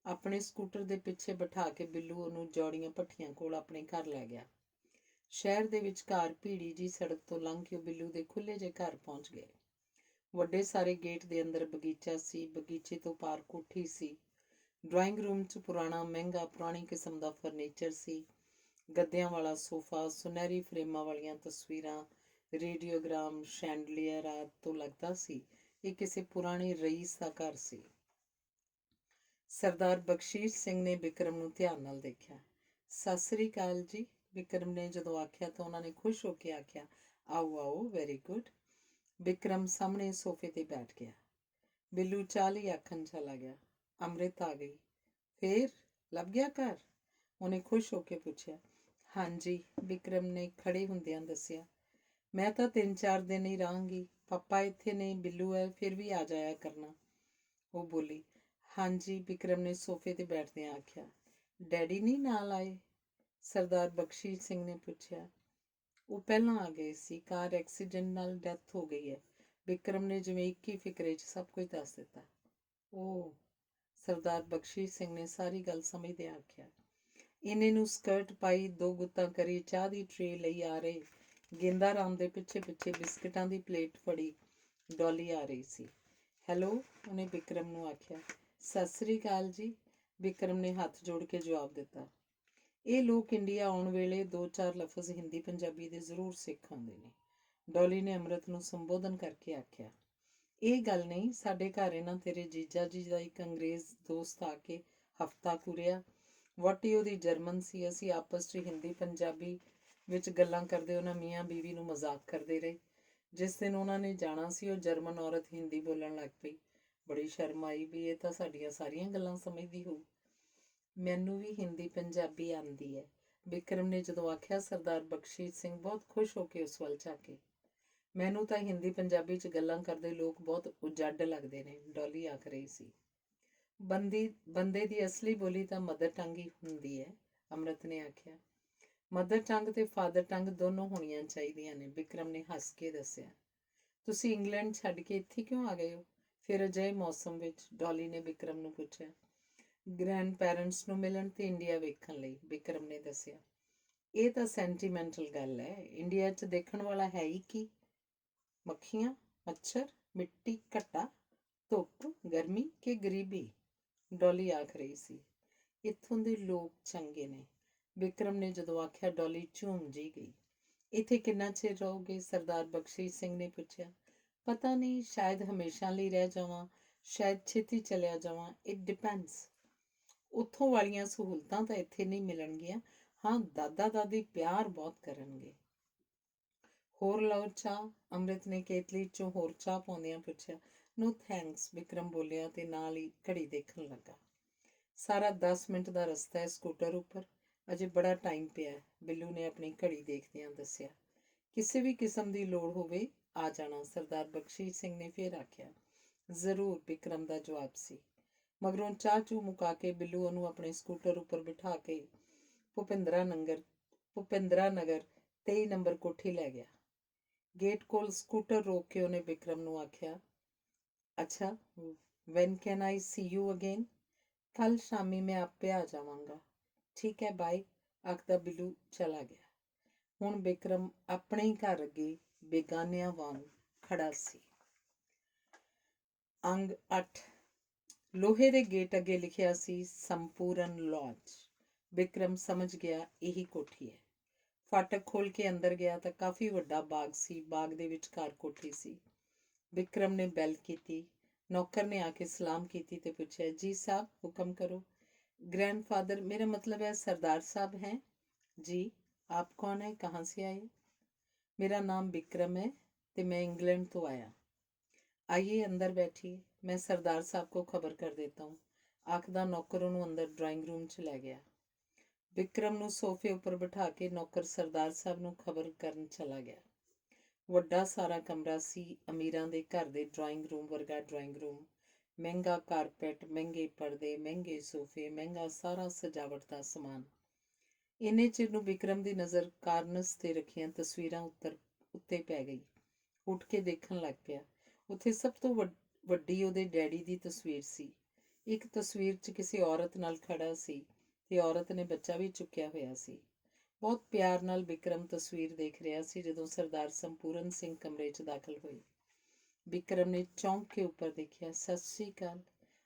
ਆਪਣੇ ਸਕੂਟਰ ਦੇ ਪਿੱਛੇ ਬਿਠਾ ਕੇ ਬਿੱਲੂ ਉਹਨੂੰ ਜੌੜੀਆਂ ਭੱਠੀਆਂ ਕੋਲ ਆਪਣੇ ਘਰ ਲੈ ਗਿਆ। ਸ਼ਹਿਰ ਦੇ ਵਿਚਕਾਰ ਭੀੜੀ ਜੀ ਸੜਕ ਤੋਂ ਲੰਘ ਕੇ ਉਹ ਬਿੱਲੂ ਦੇ ਖੁੱਲ੍ਹੇ ਜਿਹੇ ਘਰ ਪਹੁੰਚ ਗਏ। ਵੱਡੇ ਸਾਰੇ ਗੇਟ ਦੇ ਅੰਦਰ ਬਗੀਚਾ ਸੀ, ਬਗੀਚੇ ਤੋਂ ਪਾਰ ਕੋਠੀ ਸੀ। ਡਰਾਇੰਗ ਰੂਮ 'ਚ ਪੁਰਾਣੀ ਕਿਸਮ ਦਾ ਫਰਨੀਚਰ ਸੀ। ਗੱਦਿਆਂ ਵਾਲਾ ਸੋਫਾ, ਸੁਨਹਿਰੀ ਫਰੇਮਾਂ ਵਾਲੀਆਂ ਤਸਵੀਰਾਂ, ਰੇਡੀਓਗ੍ਰਾਮ, ਸ਼ੈਂਡਲੀਅਰ ਆਦਿ ਤੋਂ ਲੱਗਦਾ ਸੀ ਇਹ ਕਿਸੇ ਪੁਰਾਣੇ ਰਈਸ ਦਾ ਘਰ ਸੀ। ਸਰਦਾਰ ਬਖਸ਼ੀਸ਼ ਸਿੰਘ ਨੇ ਵਿਕਰਮ ਨੂੰ ਧਿਆਨ ਨਾਲ ਦੇਖਿਆ। ਸਤਿ ਸ੍ਰੀ ਅਕਾਲ ਜੀ, ਵਿਕਰਮ ਨੇ ਜਦੋਂ ਆਖਿਆ ਤਾਂ ਉਹਨਾਂ ਨੇ ਖੁਸ਼ ਹੋ ਕੇ ਆਖਿਆ, ਆਓ ਆਓ, ਵੈਰੀ ਗੁੱਡ। ਵਿਕਰਮ ਸਾਹਮਣੇ ਸੋਫੇ ਤੇ ਬੈਠ ਗਿਆ। ਬਿੱਲੂ ਚਾਹ ਲਈ ਆਖਣ ਚਲਾ ਗਿਆ। ਅੰਮ੍ਰਿਤ ਆ ਗਈ। ਫੇਰ ਲੱਭ ਗਿਆ ਘਰ? ਉਹਨੇ ਖੁਸ਼ ਹੋ ਕੇ ਪੁੱਛਿਆ। ਹਾਂਜੀ, ਵਿਕਰਮ ਨੇ ਖੜੇ ਹੁੰਦਿਆਂ ਦੱਸਿਆ। ਮੈਂ ਤਾਂ 3-4 ਦਿਨ ਹੀ ਰਹਾਂਗੀ। ਪਾਪਾ ਇੱਥੇ ਨਹੀਂ, ਬਿੱਲੂ ਹੈ, ਫਿਰ ਵੀ ਆ ਜਾਇਆ ਕਰਨਾ, ਉਹ ਬੋਲੀ। ਹਾਂਜੀ, ਵਿਕਰਮ ਨੇ ਸੋਫੇ ਤੇ ਬੈਠਦਿਆਂ ਆਖਿਆ। ਡੈਡੀ ਨਹੀਂ ਨਾਲ ਆਏ? ਸਰਦਾਰ ਬਖਸ਼ੀਸ਼ ਸਿੰਘ ਨੇ ਪੁੱਛਿਆ। ਉਹ ਪਹਿਲਾਂ ਆ ਗਏ ਸੀ, ਕਾਰ ਐਕਸੀਡੈਂਟ ਨਾਲ ਡੈਥ ਹੋ ਗਈ ਹੈ। ਵਿਕਰਮ ਨੇ ਜਿਵੇਂ ਇੱਕ ਹੀ ਫਿਕਰੇ 'ਚ ਸਭ ਕੁਝ ਦੱਸ ਦਿੱਤਾ। ਉਹ, ਸਰਦਾਰ ਬਖਸ਼ੀਸ਼ ਸਿੰਘ ਨੇ ਸਾਰੀ ਗੱਲ ਸਮਝਦਿਆਂ ਆਖਿਆ। ਇਹਨੇ ਨੂੰ ਸਕਰਟ ਪਾਈ, 2 ਗੁੱਤਾਂ ਕਰੀ, ਚਾਹ ਦੀ ਟਰੇ ਲਈ ਆ ਰਹੇ ਗੇਂਦਾ ਰਾਮ ਦੇ ਪਿੱਛੇ ਪਿੱਛੇ ਬਿਸਕਟਾਂ ਦੀ ਪਲੇਟ ਫੜੀ ਡੌਲੀ ਆ ਰਹੀ ਸੀ। ਹੈਲੋ, ਉਹਨੇ ਵਿਕਰਮ ਨੂੰ ਆਖਿਆ। ਸਤਿ ਸ੍ਰੀ ਅਕਾਲ ਜੀ, ਵਿਕਰਮ ਨੇ ਹੱਥ ਜੋੜ ਕੇ ਜਵਾਬ ਦਿੱਤਾ। ਇਹ ਲੋਕ ਇੰਡੀਆ ਆਉਣ ਵੇਲੇ 2-4 ਲਫ਼ਜ਼ ਹਿੰਦੀ ਪੰਜਾਬੀ ਦੇ ਜ਼ਰੂਰ ਸਿੱਖ ਆਉਂਦੇ ਨੇ, ਡੌਲੀ ਨੇ ਅੰਮ੍ਰਿਤ ਨੂੰ ਸੰਬੋਧਨ ਕਰਕੇ ਆਖਿਆ। ਇਹ ਗੱਲ ਨਹੀਂ, ਸਾਡੇ ਘਰ ਇਹਨਾਂ ਤੇਰੇ ਜੀਜਾ ਜੀ ਦਾ ਇੱਕ ਅੰਗਰੇਜ਼ ਦੋਸਤ ਆ ਕੇ ਹਫ਼ਤਾ ਕੁਰਿਆ। ਵਹੁਟੀ ਉਹਦੀ ਜਰਮਨ ਸੀ। ਅਸੀਂ ਆਪਸ 'ਚ ਹਿੰਦੀ ਪੰਜਾਬੀ ਵਿੱਚ ਗੱਲਾਂ ਕਰਦੇ ਉਹਨਾਂ ਮੀਆਂ ਬੀਵੀ ਨੂੰ ਮਜ਼ਾਕ ਕਰਦੇ ਰਹੇ। ਜਿਸ ਦਿਨ ਉਹਨਾਂ ਨੇ ਜਾਣਾ ਸੀ ਉਹ ਜਰਮਨ ਔਰਤ ਹਿੰਦੀ ਬੋਲਣ ਲੱਗ ਪਈ। ਬੜੀ ਸ਼ਰਮ ਆਈ ਵੀ ਇਹ ਤਾਂ ਸਾਡੀਆਂ ਸਾਰੀਆਂ ਗੱਲਾਂ ਸਮਝਦੀ ਹੋਊ। ਮੈਨੂੰ ਵੀ ਹਿੰਦੀ ਪੰਜਾਬੀ ਆਉਂਦੀ ਹੈ, ਵਿਕਰਮ ਨੇ ਜਦੋਂ ਆਖਿਆ। ਸਰਦਾਰ ਬਖਸ਼ੀਸ਼ ਸਿੰਘ ਬਹੁਤ ਖੁਸ਼ ਹੋ ਕੇ ਉਸ ਵੱਲ ਝਾਕੇ। ਮੈਨੂੰ ਤਾਂ ਹਿੰਦੀ ਪੰਜਾਬੀ 'ਚ ਗੱਲਾਂ ਕਰਦੇ ਲੋਕ ਬਹੁਤ ਉਜੱਡ ਲੱਗਦੇ ਨੇ, ਡੌਲੀ ਆਖ ਰਹੀ ਸੀ। ਬੰਦੇ ਦੀ ਅਸਲੀ ਬੋਲੀ ਤਾਂ ਮਦਰ ਟੰਗ ਹੀ ਹੁੰਦੀ ਹੈ, ਅੰਮ੍ਰਿਤ ਨੇ ਆਖਿਆ। ਮਦਰ ਟੰਗ ਤੇ ਫਾਦਰ ਟੰਗ ਦੋਨੋਂ ਹੋਣੀਆਂ ਚਾਹੀਦੀਆਂ ਨੇ, ਵਿਕਰਮ ਨੇ ਹੱਸ ਕੇ ਦੱਸਿਆ। ਤੁਸੀਂ ਇੰਗਲੈਂਡ ਛੱਡ ਕੇ ਇੱਥੇ ਕਿਉਂ ਆ ਗਏ ਹੋ ਫਿਰ ਅਜਿਹੇ ਮੌਸਮ ਵਿੱਚ? ਡੌਲੀ ਨੇ ਵਿਕਰਮ ਨੂੰ ਪੁੱਛਿਆ। ਗ੍ਰੈਂਡ ਪੈਰੈਂਟਸ ਨੂੰ ਮਿਲਣ ਤੇ ਇੰਡੀਆ ਵੇਖਣ ਲਈ, ਵਿਕਰਮ ਨੇ ਦੱਸਿਆ। ਇਹ ਤਾਂ ਸੈਂਟੀਮੈਂਟਲ ਗੱਲ ਹੈ। ਇੰਡੀਆ 'ਚ ਦੇਖਣ ਵਾਲਾ ਹੈ ਹੀ ਕੀ? ਮੱਖੀਆਂ, ਮੱਛਰ, ਮਿੱਟੀ, ਘੱਟਾ, ਧੁੱਪ, ਗਰਮੀ ਕਿ ਗਰੀਬੀ, ਡੌਲੀ ਆਖ ਰਹੀ ਸੀ। ਇੱਥੋਂ ਦੇ ਲੋਕ ਚੰਗੇ ਨੇ, ਵਿਕਰਮ ਨੇ ਜਦੋਂ ਆਖਿਆ। ਡੌਲੀ ਝੂਮ ਜੀ ਗਈ। ਇੱਥੇ ਕਿੰਨਾ ਚਿਰ ਰਹੋਗੇ? ਸਰਦਾਰ ਬਖਸ਼ੀਸ਼ ਸਿੰਘ ਨੇ ਪੁੱਛਿਆ। ਪਤਾ ਨਹੀਂ, ਸ਼ਾਇਦ ਹਮੇਸ਼ਾ ਲਈ ਰਹਿ ਜਾਵਾਂ, ਸ਼ਾਇਦ ਛੇਤੀ ਚਲਿਆ ਜਾਵਾਂ, ਇਟ ਡਿਪੈਂਡਸ। ਉੱਥੋਂ ਵਾਲੀਆਂ ਸਹੂਲਤਾਂ ਤਾਂ ਇੱਥੇ ਨਹੀਂ ਮਿਲਣਗੀਆਂ। ਹਾਂ, ਦਾਦਾ ਦਾਦੀ ਪਿਆਰ ਬਹੁਤ ਕਰਨਗੇ। ਹੋਰ ਲਓ ਚਾਹ? ਅੰਮ੍ਰਿਤ ਨੇ ਕੇਤਲੀ 'ਚੋਂ ਹੋਰ ਚਾਹ ਪਾਉਂਦਿਆਂ ਪੁੱਛਿਆ। ਨੋ ਥੈਂਕਸ, ਵਿਕਰਮ ਬੋਲਿਆ ਤੇ ਨਾਲ ਹੀ ਘੜੀ ਦੇਖਣ ਲੱਗਾ। ਸਾਰਾ 10 ਮਿੰਟ ਦਾ ਰਸਤਾ ਹੈ ਸਕੂਟਰ ਉੱਪਰ, ਅਜੇ ਬੜਾ ਟਾਈਮ ਪਿਆ, ਬਿੱਲੂ ਨੇ ਆਪਣੀ ਘੜੀ ਦੇਖਦਿਆਂ ਦੱਸਿਆ। ਕਿਸੇ ਵੀ ਕਿਸਮ ਦੀ ਲੋੜ ਹੋਵੇ ਆ ਜਾਣਾ, ਸਰਦਾਰ ਬਖਸ਼ੀਸ਼ ਸਿੰਘ ਨੇ ਫੇਰ ਆਖਿਆ। ਜ਼ਰੂਰ, ਵਿਕਰਮ ਦਾ ਜਵਾਬ ਸੀ। ਮਗਰੋਂ ਚਾਹ ਚੂ ਮੁਕਾ ਕੇ ਬਿੱਲੂ ਉਹਨੂੰ ਆਪਣੇ ਸਕੂਟਰ ਉੱਪਰ ਬਿਠਾ ਕੇ ਭੁਪਿੰਦਰਾ ਨਗਰ 23 ਨੰਬਰ ਕੋਠੀ ਲੈ ਗਿਆ। ਗੇਟ ਕੋਲ ਸਕੂਟਰ ਰੋਕ ਕੇ ਉਹਨੇ ਵਿਕਰਮ ਨੂੰ ਆਖਿਆ। ਅੱਛਾ, when can I see you again? ਕੱਲ ਸ਼ਾਮੀ ਮੈਂ ਆਪੇ ਆ ਜਾਵਾਂਗਾ। ਠੀਕ ਹੈ, ਬਾਏ, ਆਖਦਾ ਬਿੱਲੂ ਚਲਾ ਗਿਆ। ਹੁਣ ਵਿਕਰਮ ਆਪਣੇ ਹੀ ਘਰ ਅੱਗੇ ਬੇਗਾਨਿਆਂ ਵਾਂਗ ਖੜਾ ਸੀ। ਅੰਗ 8। ਲੋਹੇ ਦੇ ਗੇਟ ਅੱਗੇ ਲਿਖਿਆ ਸੀ ਸੰਪੂਰਨ ਲੌਜ। ਵਿਕਰਮ ਸਮਝ ਗਿਆ ਇਹੀ ਕੋਠੀ ਹੈ। ਫਾਟਕ ਖੋਲ ਕੇ ਅੰਦਰ ਗਿਆ ਤਾਂ ਕਾਫੀ ਵੱਡਾ ਬਾਗ ਸੀ। ਬਾਗ ਦੇ ਵਿਚਕਾਰ ਕੋਠੀ ਸੀ। ਵਿਕਰਮ ਨੇ ਬੈਲ ਕੀਤੀ। ਨੌਕਰ ਨੇ ਆ ਕੇ ਸਲਾਮ ਕੀਤੀ ਤੇ ਪੁੱਛਿਆ, ਜੀ ਸਾਹਿਬ, ਹੁਕਮ ਕਰੋ। ग्रैंडफादर, मेरा मतलब है सरदार साहब हैं? जी, आप कौन है, कहाँ से आए? मेरा नाम विक्रम है तो मैं इंग्लैंड तो आया। आइए अंदर बैठिए, मैं सरदार साहब को खबर कर देता हूँ, आखदा नौकर ਉਹਨੂੰ ਅੰਦਰ ਡਰਾਇੰਗ ਰੂਮ 'ਚ ਲੈ ਗਿਆ। ਵਿਕਰਮ ਨੂੰ ਸੋਫੇ ਉੱਪਰ ਬਿਠਾ ਕੇ ਨੌਕਰ ਸਰਦਾਰ ਸਾਹਿਬ ਨੂੰ ਖਬਰ ਕਰਨ ਚਲਾ ਗਿਆ। ਵੱਡਾ ਸਾਰਾ ਕਮਰਾ ਸੀ, ਅਮੀਰਾਂ ਦੇ ਘਰ ਦੇ ਡਰਾਇੰਗ ਰੂਮ ਵਰਗਾ ਡਰਾਇੰਗ ਰੂਮ। ਮਹਿੰਗਾ ਕਾਰਪੈਟ, ਮਹਿੰਗੇ ਪਰਦੇ, ਮਹਿੰਗੇ ਸੋਫੇ, ਮਹਿੰਗਾ ਸਾਰਾ ਸਜਾਵਟ ਦਾ ਸਮਾਨ। ਇੰਨੇ ਚਿਰ ਨੂੰ ਵਿਕਰਮ ਦੀ ਨਜ਼ਰ ਕਾਰਨਸ 'ਤੇ ਰੱਖੀਆਂ ਤਸਵੀਰਾਂ ਉੱਤੇ ਪੈ ਗਈ। ਉੱਠ ਕੇ ਦੇਖਣ ਲੱਗ ਪਿਆ। ਉੱਥੇ ਸਭ ਤੋਂ ਵੱਡੀ ਉਹਦੇ ਡੈਡੀ ਦੀ ਤਸਵੀਰ ਸੀ। ਇੱਕ ਤਸਵੀਰ 'ਚ ਕਿਸੇ ਔਰਤ ਨਾਲ ਖੜਾ ਸੀ ਤੇ ਔਰਤ ਨੇ ਬੱਚਾ ਵੀ ਚੁੱਕਿਆ ਹੋਇਆ ਸੀ। ਬਹੁਤ ਪਿਆਰ ਨਾਲ ਵਿਕਰਮ ਤਸਵੀਰ ਦੇਖ ਰਿਹਾ ਸੀ ਜਦੋਂ ਸਰਦਾਰ ਸੰਪੂਰਨ ਸਿੰਘ ਕਮਰੇ 'ਚ ਦਾਖਲ ਹੋਏ। ਵਿਕਰਮ ਨੇ ਚੌਂਕ ਕੇ ਉੱਪਰ ਦੇਖਿਆ। ਸਤਿ ਸ਼੍ਰੀ ਅਕਾਲ।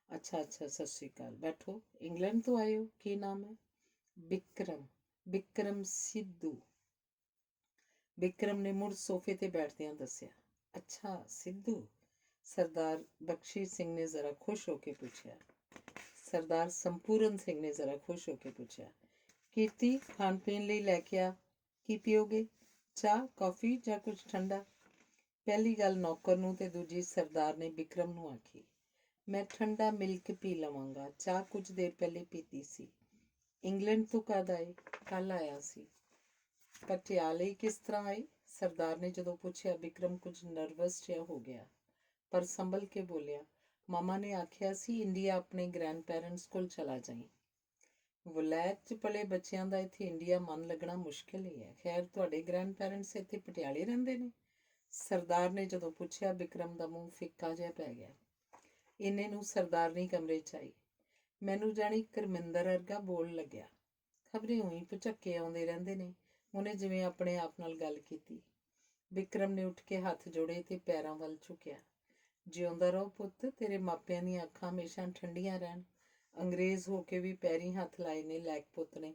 ਅੱਛਾ ਸਤਿ ਸ਼੍ਰੀ ਅਕਾਲ, ਬੈਠੋ। ਇੰਗਲੈਂਡ ਤੋਂ ਆਏ ਹੋ? ਕੀ ਨਾਮ ਹੈ? ਵਿਕਰਮ। ਵਿਕਰਮ ਸਿੱਧੂ। ਵਿਕਰਮ ਨੇ ਮੁੜ ਸੋਫੇ ਤੇ ਬੈਠਦਿਆਂ ਦੱਸਿਆ। ਅੱਛਾ ਸਿੱਧੂ, ਸਰਦਾਰ ਬਖਸ਼ੀ ਸਿੰਘ ਨੇ ਜ਼ਰਾ ਖੁਸ਼ ਹੋ ਕੇ ਪੁੱਛਿਆ। ਸਰਦਾਰ ਸੰਪੂਰਨ ਸਿੰਘ ਨੇ ਜ਼ਰਾ ਖੁਸ਼ ਹੋ ਕੇ ਪੁੱਛਿਆ। ਕੀਰਤੀ, ਖਾਣ ਪੀਣ ਲਈ ਲੈ ਕੇ ਆ। ਕੀ ਪੀਓਗੇ? ਚਾਹ, ਕੌਫੀ ਜਾਂ ਕੁਝ ਠੰਡਾ? ਪਹਿਲੀ ਗੱਲ ਨੌਕਰ ਨੂੰ ਤੇ ਦੂਜੀ ਸਰਦਾਰ ਨੇ ਵਿਕਰਮ ਨੂੰ ਆਖੀ। ਮੈਂ ਠੰਡਾ ਮਿਲਕ ਪੀ ਲਵਾਂਗਾ, ਚਾਹ ਕੁਝ ਦੇਰ ਪਹਿਲੇ ਪੀਤੀ ਸੀ। ਇੰਗਲੈਂਡ ਤੋਂ ਕਦ ਆਏ? ਕੱਲ ਆਇਆ ਸੀ। ਪਟਿਆਲੇ ਕਿਸ ਤਰ੍ਹਾਂ ਆਏ? ਸਰਦਾਰ ਨੇ ਜਦੋਂ ਪੁੱਛਿਆ ਵਿਕਰਮ ਕੁਝ ਨਰਵਸ ਜਿਹਾ ਹੋ ਗਿਆ, ਪਰ ਸੰਭਲ ਕੇ ਬੋਲਿਆ, ਮਾਮਾ ਨੇ ਆਖਿਆ ਸੀ ਇੰਡੀਆ ਆਪਣੇ ਗ੍ਰੈਂਡ ਪੈਰੈਂਟਸ ਕੋਲ ਚਲਾ ਜਾਈਂ। ਵਲੈਤ 'ਚ ਪਲੇ ਬੱਚਿਆਂ ਦਾ ਇੱਥੇ ਇੰਡੀਆ ਮਨ ਲੱਗਣਾ ਮੁਸ਼ਕਿਲ ਹੀ ਹੈ। ਖੈਰ, ਤੁਹਾਡੇ ਗ੍ਰੈਂਡ ਪੈਰੈਂਟਸ ਇੱਥੇ ਪਟਿਆਲੇ ਰਹਿੰਦੇ ਨੇ? ਸਰਦਾਰ ਨੇ ਜਦੋਂ ਪੁੱਛਿਆ ਵਿਕਰਮ ਦਾ ਮੂੰਹ ਫਿੱਕਾ ਜਿਹਾ ਪੈ ਗਿਆ। ਇੰਨੇ ਨੂੰ ਸਰਦਾਰਨੀ ਕਮਰੇ 'ਚ ਆਈ। ਮੈਨੂੰ ਜਾਣੀ ਕਰਮਿੰਦਰ ਵਰਗਾ ਬੋਲ ਲੱਗਿਆ। ਖਬਰੇ ਉਹੀ ਭੁਚੱਕੇ ਆਉਂਦੇ ਰਹਿੰਦੇ ਨੇ। ਉਹਨੇ ਜਿਵੇਂ ਆਪਣੇ ਆਪ ਨਾਲ ਗੱਲ ਕੀਤੀ। ਵਿਕਰਮ ਨੇ ਉੱਠ ਕੇ ਹੱਥ ਜੋੜੇ ਤੇ ਪੈਰਾਂ ਵੱਲ ਝੁਕਿਆ। ਜਿਉਂਦਾ ਰਹੋ ਪੁੱਤ, ਤੇਰੇ ਮਾਪਿਆਂ ਦੀਆਂ ਅੱਖਾਂ ਹਮੇਸ਼ਾ ਠੰਡੀਆਂ ਰਹਿਣ। ਅੰਗਰੇਜ਼ ਹੋ ਕੇ ਵੀ ਪੈਰੀਂ ਹੱਥ ਲਾਏ ਨੇ ਲੈਕ ਪੁੱਤ ਨੇ।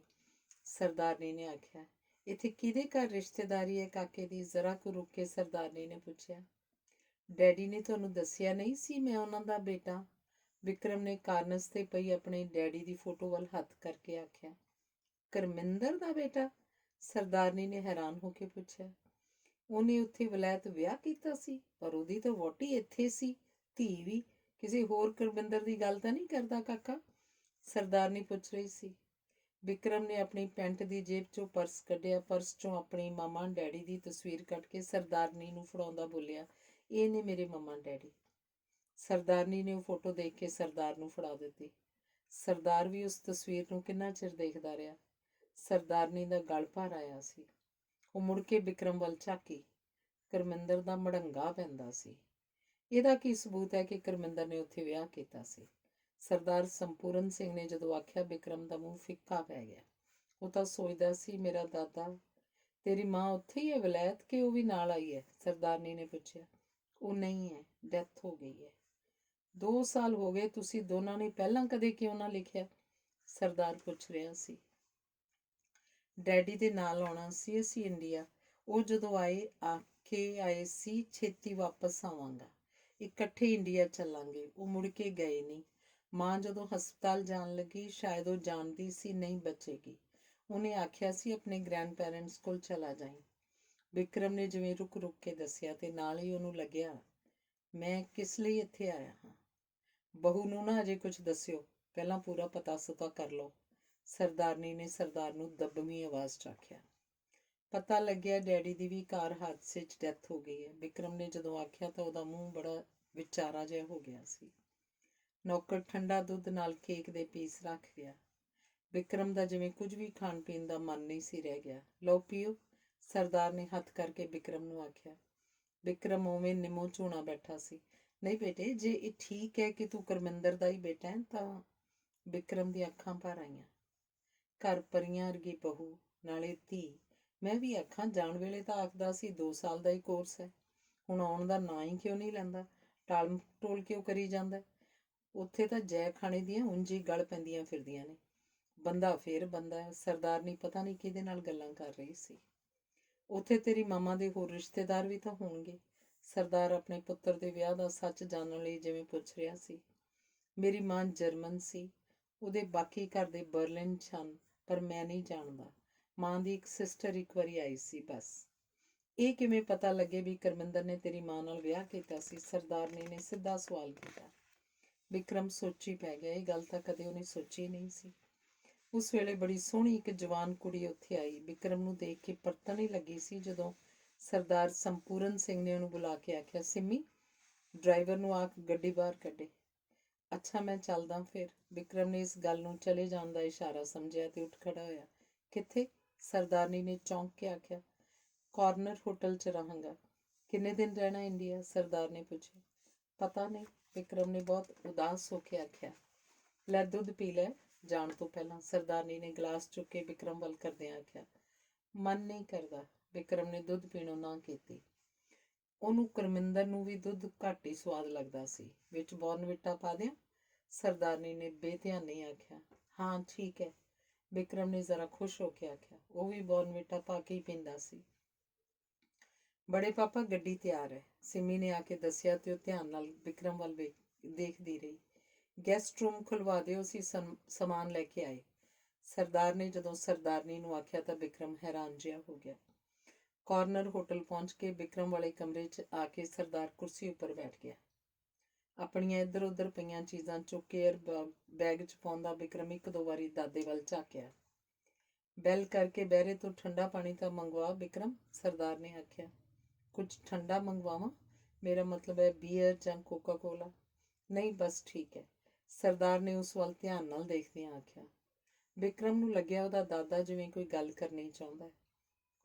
ਸਰਦਾਰਨੀ ਨੇ ਆਖਿਆ। ਇੱਥੇ ਕਿਹਦੇ ਘਰ ਰਿਸ਼ਤੇਦਾਰੀ ਹੈ ਕਾਕੇ ਦੀ? ਜ਼ਰਾ ਕੁ ਰੁਕ ਕੇ ਸਰਦਾਰਨੀ ਨੇ ਪੁੱਛਿਆ। ਡੈਡੀ ਨੇ ਤੁਹਾਨੂੰ ਦੱਸਿਆ ਨਹੀਂ ਸੀ ਮੈਂ ਉਹਨਾਂ ਦਾ ਬੇਟਾ? ਵਿਕਰਮ ਨੇ ਕਾਰਨਸ ਤੇ ਪਈ ਆਪਣੇ ਡੈਡੀ ਦੀ ਫੋਟੋ ਵੱਲ ਹੱਥ ਕਰਕੇ ਆਖਿਆ। ਕਰਮਿੰਦਰ ਦਾ ਬੇਟਾ? ਸਰਦਾਰਨੀ ਨੇ ਹੈਰਾਨ ਹੋ ਕੇ ਪੁੱਛਿਆ। ਉਹਨੇ ਉੱਥੇ ਵਲੈਤ ਵਿਆਹ ਕੀਤਾ ਸੀ, ਪਰ ਉਹਦੀ ਤਾਂ ਵਹੁਟੀ ਇੱਥੇ ਸੀ, ਧੀ ਵੀ। ਕਿਸੇ ਹੋਰ ਕਰਮਿੰਦਰ ਦੀ ਗੱਲ ਤਾਂ ਨਹੀਂ ਕਰਦਾ ਕਾਕਾ? ਸਰਦਾਰਨੀ ਪੁੱਛ ਰਹੀ ਸੀ। ਵਿਕਰਮ ਨੇ ਆਪਣੀ ਪੈਂਟ ਦੀ ਜੇਬ 'ਚੋਂ ਪਰਸ ਕੱਢਿਆ। ਪਰਸ 'ਚੋਂ ਆਪਣੀ ਮਾਮਾ ਡੈਡੀ ਦੀ ਤਸਵੀਰ ਕੱਢ ਕੇ ਸਰਦਾਰਨੀ ਨੂੰ ਫੜਾਉਂਦਾ ਬੋਲਿਆ, ਇਹ ਨੇ ਮੇਰੇ ਮੰਮਾ ਡੈਡੀ। ਸਰਦਾਰਨੀ ਨੇ ਉਹ ਫੋਟੋ ਦੇਖ ਕੇ ਸਰਦਾਰ ਨੂੰ ਫੜਾ ਦਿੱਤੀ। ਸਰਦਾਰ ਵੀ ਉਸ ਤਸਵੀਰ ਨੂੰ ਕਿੰਨਾ ਚਿਰ ਦੇਖਦਾ ਰਿਹਾ। ਸਰਦਾਰਨੀ ਦਾ ਗਲ ਭਰ ਆਇਆ ਸੀ। ਉਹ ਮੁੜ ਕੇ ਵਿਕਰਮ ਵੱਲ ਝਾਕੀ। ਕਰਮਿੰਦਰ ਦਾ ਮੜੰਗਾ ਪੈਂਦਾ ਸੀ। ਇਹਦਾ ਕੀ ਸਬੂਤ ਹੈ ਕਿ ਕਰਮਿੰਦਰ ਨੇ ਉੱਥੇ ਵਿਆਹ ਕੀਤਾ ਸੀ? ਸਰਦਾਰ ਸੰਪੂਰਨ ਸਿੰਘ ਨੇ ਜਦੋਂ ਆਖਿਆ, ਵਿਕਰਮ ਦਾ ਮੂੰਹ ਫਿੱਕਾ ਪੈ ਗਿਆ। ਉਹ ਤਾਂ ਸੋਚਦਾ ਸੀ ਮੇਰਾ ਦਾਦਾ। ਤੇਰੀ ਮਾਂ ਉੱਥੇ ਹੀ ਹੈ ਵਲੈਤ, ਕਿ ਉਹ ਵੀ ਨਾਲ ਆਈ ਹੈ? ਸਰਦਾਰਨੀ ਨੇ ਪੁੱਛਿਆ। ਉਹ ਨਹੀਂ ਹੈ, ਡੈਥ ਹੋ ਗਈ ਹੈ। 2 ਸਾਲ ਹੋ ਗਏ। ਤੁਸੀਂ ਦੋਨਾਂ ਨੇ ਪਹਿਲਾਂ ਕਦੇ ਕਿਉਂ ਨਾ ਲਿਖਿਆ? ਸਰਦਾਰ ਪੁੱਛ ਰਿਹਾ ਸੀ। ਡੈਡੀ ਦੇ ਨਾਲ ਆਉਣਾ ਸੀ ਅਸੀਂ ਇੰਡੀਆ। ਉਹ ਜਦੋਂ ਆਏ ਆਏ ਸੀ ਛੇਤੀ ਵਾਪਸ ਆਵਾਂਗਾ, ਇਕੱਠੇ ਇੰਡੀਆ ਚੱਲਾਂਗੇ। ਉਹ ਮੁੜ ਕੇ ਗਏ ਨਹੀਂ। ਮਾਂ ਜਦੋਂ ਹਸਪਤਾਲ ਜਾਣ ਲੱਗੀ, ਸ਼ਾਇਦ ਉਹ ਜਾਣਦੀ ਸੀ ਨਹੀਂ ਬਚੇਗੀ। ਉਹਨੇ ਆਖਿਆ ਸੀ ਆਪਣੇ ਗ੍ਰੈਂਡ ਪੈਰੈਂਟਸ ਕੋਲ ਚਲਾ ਜਾਈਂ। ਵਿਕਰਮ ਨੇ ਜਿਵੇਂ ਰੁਕ ਕੇ ਦੱਸਿਆ ਤੇ ਨਾਲ ਹੀ ਉਹਨੂੰ ਲੱਗਿਆ, ਮੈਂ ਕਿਸ ਲਈ ਇੱਥੇ ਆਇਆ ਹਾਂ। ਬਹੂ ਨੂੰ ਨਾ ਅਜੇ ਕੁਝ ਦੱਸਿਓ, ਪਹਿਲਾਂ ਪੂਰਾ ਪਤਾ ਸੁਤਾ ਕਰ ਲਓ। ਸਰਦਾਰਨੀ ਨੇ ਸਰਦਾਰ ਨੂੰ ਦੱਬਵੀਂ ਆਵਾਜ਼ 'ਚ ਆਖਿਆ। ਪਤਾ ਲੱਗਿਆ ਡੈਡੀ ਦੀ ਵੀ ਕਾਰ ਹਾਦਸੇ 'ਚ ਡੈਥ ਹੋ ਗਈ ਹੈ। ਵਿਕਰਮ ਨੇ ਜਦੋਂ ਆਖਿਆ ਤਾਂ ਉਹਦਾ ਮੂੰਹ ਬੜਾ ਵਿਚਾਰਾ ਜਿਹਾ ਹੋ ਗਿਆ ਸੀ। ਨੌਕਰ ਠੰਡਾ ਦੁੱਧ ਨਾਲ ਕੇਕ ਦੇ ਪੀਸ ਰੱਖ ਗਿਆ। ਵਿਕਰਮ ਦਾ ਜਿਵੇਂ ਕੁਝ ਵੀ ਖਾਣ ਪੀਣ ਦਾ ਮਨ ਨਹੀਂ ਸੀ ਰਹਿ ਗਿਆ। ਲਓ ਪੀਓ, ਸਰਦਾਰ ਨੇ ਹੱਥ ਕਰਕੇ ਵਿਕਰਮ ਨੂੰ ਆਖਿਆ। ਵਿਕਰਮ ਉਵੇਂ ਨਿੰਮੋ ਝੂਣਾ ਬੈਠਾ ਸੀ। ਨਹੀਂ ਬੇਟੇ, ਜੇ ਇਹ ਠੀਕ ਹੈ ਕਿ ਤੂੰ ਕਰਮਿੰਦਰ ਦਾ ਹੀ ਬੇਟਾ ਹੈ ਤਾਂ। ਵਿਕਰਮ ਦੀਆਂ ਅੱਖਾਂ ਭਰ ਆਈਆਂ। ਘਰ ਪਰੀਆਂ ਵਰਗੀ ਬਹੂ, ਨਾਲੇ ਧੀ। ਮੈਂ ਵੀ ਆਖਾਂ, ਜਾਣ ਵੇਲੇ ਤਾਂ ਆਖਦਾ ਸੀ 2 ਸਾਲ ਦਾ ਹੀ ਕੋਰਸ ਹੈ। ਹੁਣ ਆਉਣ ਦਾ ਨਾਂ ਹੀ ਕਿਉਂ ਨਹੀਂ ਲੈਂਦਾ? ਟਾਲ ਟੋਲ ਕਿਉਂ ਕਰੀ ਜਾਂਦਾ? ਉੱਥੇ ਤਾਂ ਜੈ ਖਾਣੇ ਦੀਆਂ ਉਂਝ ਹੀ ਗਲ ਪੈਂਦੀਆਂ ਫਿਰਦੀਆਂ ਨੇ। ਬੰਦਾ ਫੇਰ ਬੰਦਾ ਹੈ। ਸਰਦਾਰਨੀ ਪਤਾ ਨਹੀਂ ਕਿਹਦੇ ਨਾਲ ਗੱਲਾਂ ਕਰ ਰਹੀ ਸੀ। ਉੱਥੇ ਤੇਰੀ ਮਾਮਾ ਦੇ ਹੋਰ ਰਿਸ਼ਤੇਦਾਰ ਵੀ ਤਾਂ ਹੋਣਗੇ। ਸਰਦਾਰ ਆਪਣੇ ਪੁੱਤਰ ਦੇ ਵਿਆਹ ਦਾ ਸੱਚ ਜਾਣਨ ਲਈ ਜਿਵੇਂ ਪੁੱਛ ਰਿਹਾ ਸੀ। ਮੇਰੀ ਮਾਂ ਜਰਮਨ ਸੀ, ਉਹਦੇ ਬਾਕੀ ਘਰ ਦੇ ਬਰਲਿਨ 'ਚ ਹਨ, ਪਰ ਮੈਂ ਨਹੀਂ ਜਾਣਦਾ। ਮਾਂ ਦੀ ਇੱਕ ਸਿਸਟਰ ਇੱਕ ਵਾਰੀ ਆਈ ਸੀ ਬਸ। ਇਹ ਕਿਵੇਂ ਪਤਾ ਲੱਗੇ ਵੀ ਕਰਮਿੰਦਰ ਨੇ ਤੇਰੀ ਮਾਂ ਨਾਲ ਵਿਆਹ ਕੀਤਾ ਸੀ? ਸਰਦਾਰਨੀ ਨੇ ਸਿੱਧਾ ਸਵਾਲ ਕੀਤਾ। ਵਿਕਰਮ ਸੋਚੀ ਪੈ ਗਿਆ। ਇਹ ਗੱਲ ਤਾਂ ਕਦੇ ਉਹਨੇ ਸੋਚੀ ਨਹੀਂ ਸੀ। ਉਸ ਵੇਲੇ ਬੜੀ ਸੋਹਣੀ ਇੱਕ ਜਵਾਨ ਕੁੜੀ ਉੱਥੇ ਆਈ। ਵਿਕਰਮ ਨੂੰ ਦੇਖ ਕੇ ਪਰਤਣ ਹੀ ਲੱਗੀ ਸੀ ਜਦੋਂ ਸਰਦਾਰ ਸੰਪੂਰਨ ਸਿੰਘ ਨੇ ਉਹਨੂੰ ਬੁਲਾ ਕੇ ਆਖਿਆ, ਸਿੰਮੀ, ਡਰਾਈਵਰ ਨੂੰ ਆਖ ਗੱਡੀ ਬਾਹਰ ਕੱਢੇ। ਅੱਛਾ, ਮੈਂ ਚੱਲਦਾ ਫਿਰ। ਵਿਕਰਮ ਨੇ ਇਸ ਗੱਲ ਨੂੰ ਚਲੇ ਜਾਣ ਦਾ ਇਸ਼ਾਰਾ ਸਮਝਿਆ ਤੇ ਉੱਠ ਖੜਾ ਹੋਇਆ। ਕਿੱਥੇ? ਸਰਦਾਰਨੀ ਨੇ ਚੌਂਕ ਕੇ ਆਖਿਆ। ਕਾਰਨਰ ਹੋਟਲ 'ਚ ਰਹਾਂਗਾ। ਕਿੰਨੇ ਦਿਨ ਰਹਿਣਾ ਇੰਡੀਆ? ਸਰਦਾਰ ਨੇ ਪੁੱਛਿਆ। ਪਤਾ ਨਹੀਂ, ਵਿਕਰਮ ਨੇ ਬਹੁਤ ਉਦਾਸ ਹੋ ਕੇ ਆਖਿਆ। ਲੈ ਦੁੱਧ ਪੀ ਲੈ। ਜਾਣ ਤੋਂ ਪਹਿਲਾਂ ਸਰਦਾਰਨੀ ਨੇ ਗਲਾਸ ਚੁੱਕ ਕੇ ਵਿਕਰਮ ਵੱਲ ਕਰਦਿਆਂ ਆਖਿਆ। ਮਨ ਨਹੀਂ ਕਰਦਾ। ਵਿਕਰਮ ਨੇ ਦੁੱਧ ਪੀਣੋਂ ਨਾ ਕੀਤੀ। ਉਹਨੂੰ ਕਰਮਿੰਦਰ ਨੂੰ ਵੀ ਦੁੱਧ ਘੱਟ ਹੀ ਸਵਾਦ ਲੱਗਦਾ ਸੀ। ਵਿੱਚ ਬੋਰਨਵੀਟਾ ਪਾ ਦਿਆਂ? ਸਰਦਾਰਨੀ ਨੇ ਬੇਧਿਆਨੀ ਆਖਿਆ। ਹਾਂ ਠੀਕ ਹੈ। ਵਿਕਰਮ ਨੇ ਜ਼ਰਾ ਖੁਸ਼ ਹੋ ਕੇ ਆਖਿਆ। ਉਹ ਵੀ ਬੋਰਨਵੀਟਾ ਪਾ ਕੇ ਹੀ ਪੀਂਦਾ ਸੀ। ਬੜੇ ਪਾਪਾ ਗੱਡੀ ਤਿਆਰ ਹੈ, ਸਿੰਮੀ ਨੇ ਆ ਕੇ ਦੱਸਿਆ ਤੇ ਉਹ ਧਿਆਨ ਨਾਲ ਵਿਕਰਮ ਵੱਲ ਦੇਖਦੀ ਰਹੀ। ਗੈਸਟ ਰੂਮ ਖੁਲਵਾ ਦਿਓ, ਅਸੀਂ ਸਮਾਨ ਲੈ ਕੇ ਆਏ। ਸਰਦਾਰ ਨੇ ਜਦੋਂ ਸਰਦਾਰਨੀ ਨੂੰ ਆਖਿਆ ਤਾਂ ਵਿਕਰਮ ਹੈਰਾਨ ਜਿਹਾ ਹੋ ਗਿਆ। ਕਾਰਨਰ ਹੋਟਲ ਪਹੁੰਚ ਕੇ ਵਿਕਰਮ ਵਾਲੇ ਕਮਰੇ 'ਚ ਆ ਕੇ ਸਰਦਾਰ ਕੁਰਸੀ ਉੱਪਰ ਬੈਠ ਗਿਆ। ਆਪਣੀਆਂ ਇੱਧਰ ਉੱਧਰ ਪਈਆਂ ਚੀਜ਼ਾਂ ਚੁੱਕ ਕੇ ਬੈਗ 'ਚ ਪਾਉਂਦਾ ਵਿਕਰਮ ਇੱਕ ਦੋ ਵਾਰੀ ਦਾਦੇ ਵੱਲ ਝਾਕਿਆ। ਬੈਲ ਕਰਕੇ ਬਹਿਰੇ ਤੋਂ ਠੰਡਾ ਪਾਣੀ ਤਾਂ ਮੰਗਵਾ ਵਿਕਰਮ, ਸਰਦਾਰ ਨੇ ਆਖਿਆ। ਕੁਝ ਠੰਡਾ ਮੰਗਵਾਵਾਂ? ਮੇਰਾ ਮਤਲਬ ਹੈ ਬੀਅਰ ਜਾਂ ਕੋਕਾ ਕੋਲਾ? ਨਹੀਂ ਬਸ ਠੀਕ ਹੈ, ਸਰਦਾਰ ਨੇ ਉਸ ਵੱਲ ਧਿਆਨ ਨਾਲ ਦੇਖਦਿਆਂ ਆਖਿਆ। ਵਿਕਰਮ ਨੂੰ ਲੱਗਿਆ ਉਹਦਾ ਦਾਦਾ ਜਿਵੇਂ ਕੋਈ ਗੱਲ ਕਰਨੀ ਚਾਹੁੰਦਾ।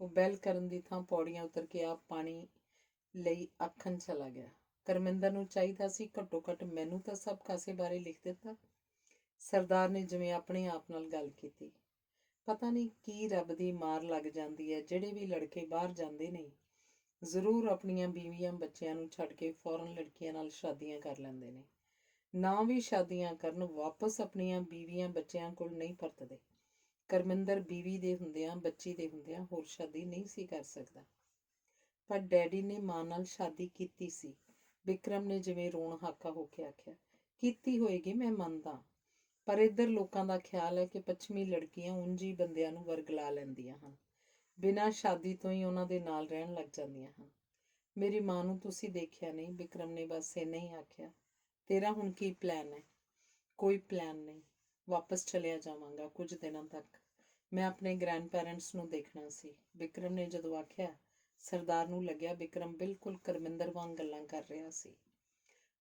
ਉਹ ਬੈਲ ਕਰਨ ਦੀ ਥਾਂ ਪੌੜੀਆਂ ਉਤਰ ਕੇ ਆਪ ਪਾਣੀ ਲਈ ਆਖਣ ਚਲਾ ਗਿਆ। ਕਰਮਿੰਦਰ ਨੂੰ ਚਾਹੀਦਾ ਸੀ ਘੱਟੋ ਘੱਟ ਮੈਨੂੰ ਤਾਂ ਸਭ ਕਾਸੇ ਬਾਰੇ ਲਿਖ ਦਿੱਤਾ। ਸਰਦਾਰ ਨੇ ਜਿਵੇਂ ਆਪਣੇ ਆਪ ਨਾਲ ਗੱਲ ਕੀਤੀ। ਪਤਾ ਨਹੀਂ ਕੀ ਰੱਬ ਦੀ ਮਾਰ ਲੱਗ ਜਾਂਦੀ ਹੈ, ਜਿਹੜੇ ਵੀ ਲੜਕੇ ਬਾਹਰ ਜਾਂਦੇ ਨੇ ਜ਼ਰੂਰ ਆਪਣੀਆਂ ਬੀਵੀਆਂ ਬੱਚਿਆਂ ਨੂੰ ਛੱਡ ਕੇ ਫੌਰਨ ਲੜਕੀਆਂ ਨਾਲ ਸ਼ਾਦੀਆਂ ਕਰ ਲੈਂਦੇ ਨੇ। ਨਾ ਵੀ ਸ਼ਾਦੀਆਂ ਕਰਨ, ਵਾਪਸ ਆਪਣੀਆਂ ਬੀਵੀਆਂ ਬੱਚਿਆਂ ਕੋਲ ਨਹੀਂ ਪਰਤਦੇ। ਕਰਮਿੰਦਰ ਬੀਵੀ ਦੇ ਹੁੰਦਿਆਂ, ਬੱਚੀ ਦੇ ਹੁੰਦਿਆਂ ਹੋਰ ਸ਼ਾਦੀ ਨਹੀਂ ਸੀ ਕਰ ਸਕਦਾ। ਪਰ ਡੈਡੀ ਨੇ ਮਾਂ ਨਾਲ ਸ਼ਾਦੀ ਕੀਤੀ ਸੀ। ਵਿਕਰਮ ਨੇ ਜਿਵੇਂ ਰੋਣ ਹਾਕਾ ਹੋ ਕੇ ਆਖਿਆ। ਕੀਤੀ ਹੋਏਗੀ, ਮੈਂ ਮੰਨਦਾ, ਪਰ ਇੱਧਰ ਲੋਕਾਂ ਦਾ ਖਿਆਲ ਹੈ ਕਿ ਪੱਛਮੀ ਲੜਕੀਆਂ ਉਂਝ ਹੀ ਬੰਦਿਆਂ ਨੂੰ ਵਰਗਲਾ ਲੈਂਦੀਆਂ ਹਨ, ਬਿਨਾਂ ਸ਼ਾਦੀ ਤੋਂ ਹੀ ਉਹਨਾਂ ਦੇ ਨਾਲ ਰਹਿਣ ਲੱਗ ਜਾਂਦੀਆਂ ਹਨ। ਮੇਰੀ ਮਾਂ ਨੂੰ ਤੁਸੀਂ ਦੇਖਿਆ ਨਹੀਂ। ਵਿਕਰਮ ਨੇ ਬਸ ਇੰਨਾ ਹੀ ਆਖਿਆ। ਤੇਰਾ ਹੁਣ ਕੀ ਪਲਾਨ ਹੈ? ਕੋਈ ਪਲਾਨ ਨਹੀਂ, ਵਾਪਸ ਚਲਿਆ ਜਾਵਾਂਗਾ ਕੁਝ ਦਿਨਾਂ ਤੱਕ। ਮੈਂ ਆਪਣੇ ਗ੍ਰੈਂਡ ਪੈਰੈਂਟਸ ਨੂੰ ਦੇਖਣਾ ਸੀ। ਵਿਕਰਮ ਨੇ ਜਦੋਂ ਆਖਿਆ, ਸਰਦਾਰ ਨੂੰ ਲੱਗਿਆ ਵਿਕਰਮ ਬਿਲਕੁਲ ਕਰਮਿੰਦਰ ਵਾਂਗ ਗੱਲਾਂ ਕਰ ਰਿਹਾ ਸੀ।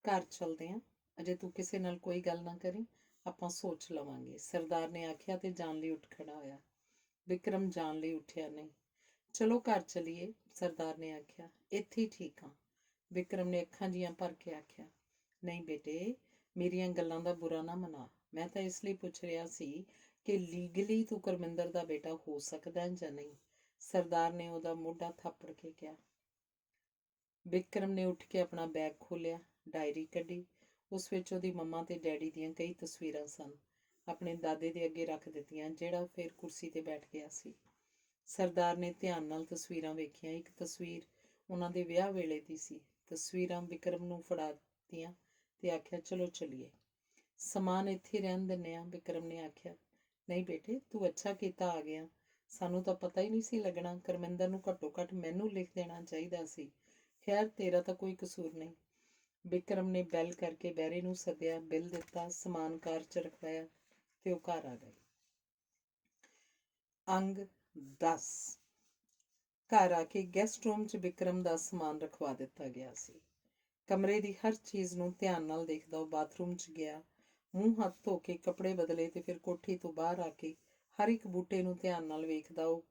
ਘਰ ਚਲਦੇ ਹਾਂ, ਅਜੇ ਤੂੰ ਕਿਸੇ ਨਾਲ ਕੋਈ ਗੱਲ ਨਾ ਕਰੀ, ਆਪਾਂ ਸੋਚ ਲਵਾਂਗੇ, ਸਰਦਾਰ ਨੇ ਆਖਿਆ ਤੇ ਜਾਣ ਲਈ ਉੱਠ ਖੜਾ ਹੋਇਆ। ਵਿਕਰਮ ਜਾਣ ਲਈ ਉੱਠਿਆ ਨਹੀਂ। ਚਲੋ ਘਰ ਚਲੀਏ, ਸਰਦਾਰ ਨੇ ਆਖਿਆ। ਇੱਥੇ ਹੀ ਠੀਕ ਹਾਂ, ਵਿਕਰਮ ਨੇ ਅੱਖਾਂ ਜੀਆਂ ਭਰ ਕੇ ਆਖਿਆ। ਨਹੀਂ ਬੇਟੇ, ਮੇਰੀਆਂ ਗੱਲਾਂ ਦਾ ਬੁਰਾ ਨਾ ਮਨਾ। ਮੈਂ ਤਾਂ ਇਸ ਲਈ ਪੁੱਛ ਰਿਹਾ ਸੀ ਕਿ ਲੀਗਲੀ ਤੂੰ ਕਰਮਿੰਦਰ ਦਾ ਬੇਟਾ ਹੋ ਸਕਦਾ ਜਾਂ ਨਹੀਂ, ਸਰਦਾਰ ਨੇ ਉਹਦਾ ਮੋਢਾ ਥਾਪੜ ਕੇ ਕਿਹਾ। ਵਿਕਰਮ ਨੇ ਉੱਠ ਕੇ ਆਪਣਾ ਬੈਗ ਖੋਲ੍ਹਿਆ, ਡਾਇਰੀ ਕੱਢੀ। ਉਸ ਵਿੱਚ ਉਹਦੀ ਮੰਮਾ ਤੇ ਡੈਡੀ ਦੀਆਂ ਕਈ ਤਸਵੀਰਾਂ ਸਨ। ਆਪਣੇ ਦਾਦੇ ਦੇ ਅੱਗੇ ਰੱਖ ਦਿੱਤੀਆਂ, ਜਿਹੜਾ ਫਿਰ ਕੁਰਸੀ ਤੇ ਬੈਠ ਗਿਆ ਸੀ। ਸਰਦਾਰ ਨੇ ਧਿਆਨ ਨਾਲ ਤਸਵੀਰਾਂ ਵੇਖੀਆਂ। ਇੱਕ ਤਸਵੀਰ ਉਹਨਾਂ ਦੇ ਵਿਆਹ ਵੇਲੇ ਦੀ ਸੀ। ਤਸਵੀਰਾਂ ਵਿਕਰਮ ਨੂੰ ਫੜਾ ਦਿੱਤੀਆਂ ਤੇ ਆਖਿਆ, ਚਲੋ ਚਲੀਏ। ਸਮਾਨ ਇੱਥੇ ਰਹਿਣ ਦਿੰਦੇ ਹਾਂ, ਵਿਕਰਮ ਨੇ ਆਖਿਆ। ਨਹੀਂ ਬੇਟੇ, ਤੂੰ ਅੱਛਾ ਕੀਤਾ ਆ ਗਿਆ, ਸਾਨੂੰ ਤਾਂ ਪਤਾ ਹੀ ਨਹੀਂ ਸੀ ਲੱਗਣਾ। ਕਰਮਿੰਦਰ ਨੂੰ ਘੱਟੋ ਘੱਟ ਮੈਨੂੰ ਲਿਖ ਦੇਣਾ ਚਾਹੀਦਾ ਸੀ। ਖੈਰ ਤੇਰਾ ਤਾਂ ਕੋਈ ਕਸੂਰ ਨਹੀਂ। ਵਿਕਰਮ ਨੇ ਬੈਲ ਕਰਕੇ ਬਹਿਰੇ ਨੂੰ ਸੱਦਿਆ, ਬਿੱਲ ਦਿੱਤਾ, ਸਮਾਨ ਕਾਰ 'ਚ ਰਖਵਾਇਆ ਤੇ ਉਹ ਘਰ ਆ ਗਏ। ਅੰਗ 10। ਘਰ ਆ ਕੇ ਗੈਸਟ ਰੂਮ 'ਚ ਵਿਕਰਮ ਦਾ ਸਮਾਨ ਰਖਵਾ ਦਿੱਤਾ ਗਿਆ ਸੀ। ਕਮਰੇ ਦੀ ਹਰ ਚੀਜ਼ ਨੂੰ ਧਿਆਨ ਨਾਲ ਦੇਖਦਾ ਉਹ ਬਾਥਰੂਮ 'ਚ ਗਿਆ, ਮੂੰਹ ਹੱਥ ਧੋ ਕੇ ਕੱਪੜੇ ਬਦਲੇ ਤੇ ਫਿਰ ਕੋਠੀ ਤੋਂ ਬਾਹਰ ਆ ਕੇ ਹਰ ਇੱਕ ਬੂਟੇ ਨੂੰ ਧਿਆਨ ਨਾਲ ਵੇਖਦਾ ਉਹ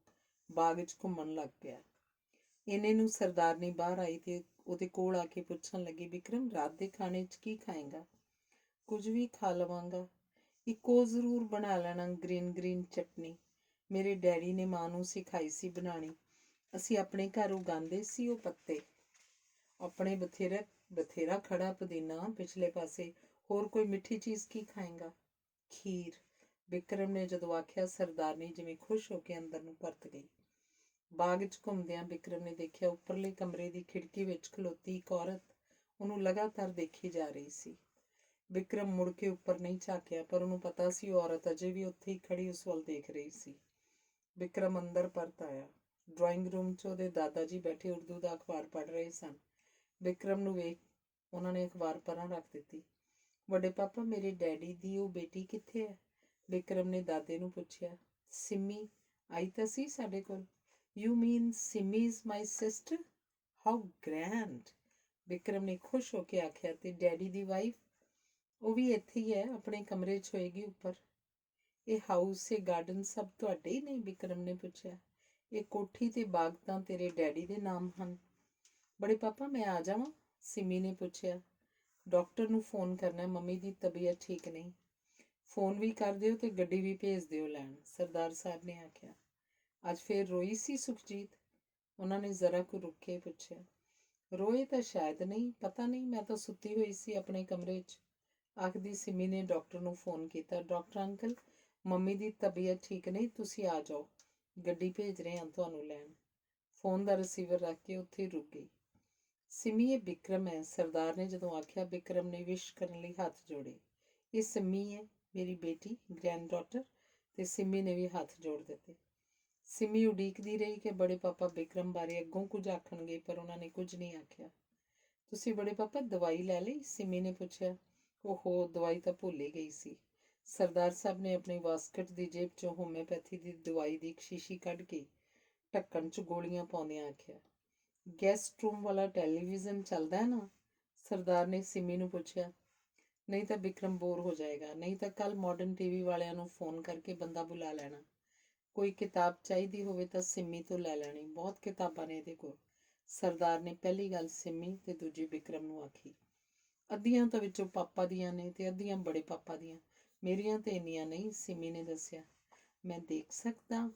ਬਾਗ 'ਚ ਘੁੰਮਣ ਲੱਗ ਪਿਆ। ਇੰਨੇ ਨੂੰ ਸਰਦਾਰਨੀ ਬਾਹਰ ਆਈ ਤੇ ਉਹਦੇ ਕੋਲ ਆ ਕੇ ਪੁੱਛਣ ਲੱਗੀ, ਵਿਕਰਮ ਰਾਤ ਦੇ ਖਾਣੇ 'ਚ ਕੀ ਖਾਏਗਾ? ਕੁਝ ਵੀ ਖਾ ਲਵਾਂਗਾ, ਇੱਕੋ ਜ਼ਰੂਰ ਬਣਾ ਲੈਣਾ, ਗ੍ਰੀਨ ਚਟਨੀ। ਮੇਰੇ ਡੈਡੀ ਨੇ ਮਾਂ ਨੂੰ ਸਿਖਾਈ ਸੀ ਬਣਾਉਣੀ। ਅਸੀਂ ਆਪਣੇ ਘਰ ਉਗਾਉਂਦੇ ਸੀ ਉਹ ਪੱਤੇ। ਆਪਣੇ ਬਥੇਰਾ ਖੜਾ ਪੁਦੀਨਾ ਪਿਛਲੇ ਪਾਸੇ। ਹੋਰ ਕੋਈ ਮਿੱਠੀ ਚੀਜ਼ ਕੀ ਖਾਏਗਾ? ਖੀਰ, ਵਿਕਰਮ ਨੇ ਜਦੋਂ ਆਖਿਆ, ਸਰਦਾਰਨੀ ਜਿਵੇਂ ਖੁਸ਼ ਹੋ ਕੇ ਅੰਦਰ ਨੂੰ ਪਰਤ ਗਈ। ਬਾਗ 'ਚ ਘੁੰਮਦਿਆਂ ਵਿਕਰਮ ਨੇ ਦੇਖਿਆ ਉੱਪਰਲੇ ਕਮਰੇ ਦੀ ਖਿੜਕੀ ਵਿੱਚ ਖਲੋਤੀ ਇੱਕ ਔਰਤ ਉਹਨੂੰ ਲਗਾਤਾਰ ਦੇਖੀ ਜਾ ਰਹੀ ਸੀ। ਵਿਕਰਮ ਮੁੜ ਕੇ ਉੱਪਰ ਨਹੀਂ ਝਾਕਿਆ, ਪਰ ਉਹਨੂੰ ਪਤਾ ਸੀ ਉਹ ਔਰਤ ਅਜੇ ਵੀ ਉੱਥੇ ਹੀ ਖੜੀ ਉਸ ਵੱਲ ਦੇਖ ਰਹੀ ਸੀ। ਵਿਕਰਮ ਅੰਦਰ ਪਰਤ ਆਇਆ। ਡਰਾਇੰਗ ਰੂਮ 'ਚ ਉਹਦੇ ਦਾਦਾ ਜੀ ਬੈਠੇ ਉਰਦੂ ਦਾ ਅਖਬਾਰ ਪੜ੍ਹ ਰਹੇ ਸਨ। ਵਿਕਰਮ ਨੂੰ ਵੇਖ ਉਹਨਾਂ ਨੇ ਅਖਬਾਰ ਪਰਾਂ ਰੱਖ ਦਿੱਤੀ। ਵੱਡੇ ਪਾਪਾ, ਮੇਰੇ ਡੈਡੀ ਦੀ ਉਹ ਬੇਟੀ ਕਿੱਥੇ ਹੈ? ਵਿਕਰਮ ਨੇ ਦਾਦੇ ਨੂੰ ਪੁੱਛਿਆ। ਸਿੰਮੀ ਆਈ ਤਾਂ ਸੀ ਸਾਡੇ ਕੋਲ। You mean Simmi is my sister? How grand, Vikram ਨੇ ਖੁਸ਼ ਹੋ ਕੇ ਆਖਿਆ। ਤੇ ਡੈਡੀ ਦੀ ਵਾਈਫ? ਉਹ ਵੀ ਇੱਥੇ ਹੀ ਹੈ, ਆਪਣੇ ਕਮਰੇ 'ਚ ਹੋਏਗੀ ਉੱਪਰ। ਇਹ ਹਾਊਸ ਤੇ ਗਾਰਡਨ ਸਭ ਤੁਹਾਡੇ ਹੀ ਨੇ? ਵਿਕਰਮ ਨੇ ਪੁੱਛਿਆ। ਇਹ ਕੋਠੀ ਤੇ ਬਾਗ ਤਾਂ ਤੇਰੇ ਡੈਡੀ ਦੇ ਨਾਮ ਹਨ। ਬੜੇ ਪਾਪਾ, ਮੈਂ ਆ ਜਾਵਾਂ? ਸਿੰਮੀ ਨੇ ਪੁੱਛਿਆ। ਡਾਕਟਰ ਨੂੰ ਫੋਨ ਕਰਨਾ, ਮੰਮੀ ਦੀ ਤਬੀਅਤ ਠੀਕ ਨਹੀਂ। ਫੋਨ ਵੀ ਕਰ ਦਿਓ ਤੇ ਗੱਡੀ ਵੀ ਭੇਜ ਦਿਓ ਲੈਣ, ਸਰਦਾਰ ਸਾਹਿਬ ਨੇ ਆਖਿਆ। ਅੱਜ ਫੇਰ ਰੋਈ ਸੀ ਸੁਖਜੀਤ? ਉਹਨਾਂ ਨੇ ਜ਼ਰਾ ਕੁ ਰੁੱਕ ਕੇ ਪੁੱਛਿਆ। ਰੋਏ ਤਾਂ ਸ਼ਾਇਦ ਨਹੀਂ, ਪਤਾ ਨਹੀਂ, ਮੈਂ ਤਾਂ ਸੁੱਤੀ ਹੋਈ ਸੀ ਆਪਣੇ ਕਮਰੇ 'ਚ, ਆਖਦੀ ਸਿਮੀ ਨੇ ਡਾਕਟਰ ਨੂੰ ਫੋਨ ਕੀਤਾ। ਡਾਕਟਰ ਅੰਕਲ, ਮੰਮੀ ਦੀ ਤਬੀਅਤ ਠੀਕ ਨਹੀਂ, ਤੁਸੀਂ ਆ ਜਾਓ, ਗੱਡੀ ਭੇਜ ਰਹੇ ਹਾਂ ਤੁਹਾਨੂੰ ਲੈਣ। ਫੋਨ ਦਾ ਰਿਸੀਵਰ ਰੱਖ ਕੇ ਉੱਥੇ ਹੀ ਰੁਕ ਗਈ। ਸਿਮੀ, ਇਹ ਬਿਕਰਮ ਹੈ, ਸਰਦਾਰ ਨੇ ਜਦੋਂ ਆਖਿਆ। ਬਿਕਰਮ ਨੇ ਵਿਸ਼ ਕਰਨ ਲਈ ਹੱਥ ਜੋੜੇ। ਇਹ ਸਿਮੀ ਹੈ, ਮੇਰੀ ਬੇਟੀ, ਗ੍ਰੈਂਡ ਡਾਟਰ। ਤੇ ਸਿਮੀ ਨੇ ਵੀ ਹੱਥ ਜੋੜ ਦਿੱਤੇ। ਸਿਮੀ ਉਡੀਕਦੀ ਰਹੀ ਕਿ ਬੜੇ ਪਾਪਾ ਬਿਕਰਮ ਬਾਰੇ ਅੱਗੋਂ ਕੁਝ ਆਖਣਗੇ, ਪਰ ਉਹਨਾਂ ਨੇ ਕੁਝ ਨਹੀਂ ਆਖਿਆ। ਤੁਸੀਂ ਬੜੇ ਪਾਪਾ ਦਵਾਈ ਲੈ ਲਈ? ਸਿਮੀ ਨੇ ਪੁੱਛਿਆ। ਓਹੋ, ਦਵਾਈ ਤਾਂ ਭੁੱਲ ਹੀ ਗਈ ਸੀ। ਸਰਦਾਰ ਸਾਹਿਬ ਨੇ ਆਪਣੀ ਵਾਸਕਟ ਦੀ ਜੇਬ 'ਚੋਂ ਹੋਮਿਓਪੈਥੀ ਦੀ ਦਵਾਈ ਦੀ ਇੱਕ ਸ਼ੀਸ਼ੀ ਕੱਢ ਕੇ ਢੱਕਣ 'ਚ ਗੋਲੀਆਂ ਪਾਉਂਦਿਆਂ ਆਖਿਆ। ਗੈਸਟ ਰੂਮ ਵਾਲਾ ਟੈਲੀਵਿਜ਼ਨ ਚੱਲਦਾ ਹੈ ਨਾ? ਸਰਦਾਰ ਨੇ ਸਿਮੀ ਨੂੰ ਪੁੱਛਿਆ। ਨਹੀਂ ਤਾਂ ਬਿਕਰਮ ਬੋਰ ਹੋ ਜਾਏਗਾ, ਨਹੀਂ ਤਾਂ ਕੱਲ ਮਾਡਰਨ ਟੀਵੀ ਵਾਲਿਆਂ ਨੂੰ ਫੋਨ ਕਰਕੇ ਬੰਦਾ ਬੁਲਾ ਲੈਣਾ। ਕੋਈ ਕਿਤਾਬ ਚਾਹੀਦੀ ਹੋਵੇ ਤਾਂ ਸਿਮੀ ਤੋਂ ਲੈ ਲੈਣੀ, ਬਹੁਤ ਕਿਤਾਬਾਂ ਨੇ ਇਹਦੇ ਕੋਲ। ਸਰਦਾਰ ਨੇ ਪਹਿਲੀ ਗੱਲ ਸਿਮੀ ਤੇ ਦੂਜੀ ਬਿਕਰਮ ਨੂੰ ਆਖੀ। ਅੱਧੀਆਂ ਤਾਂ ਵਿੱਚੋਂ ਪਾਪਾ ਦੀਆਂ ਨੇ ਤੇ ਅੱਧੀਆਂ ਬੜੇ ਪਾਪਾ ਦੀਆਂ, ਮੇਰੀਆਂ ਤੇ ਇੰਨੀਆਂ ਨਹੀਂ, ਸਿਮੀ ਨੇ ਦੱਸਿਆ। ਮੈਂ ਦੇਖ ਸਕਦਾ?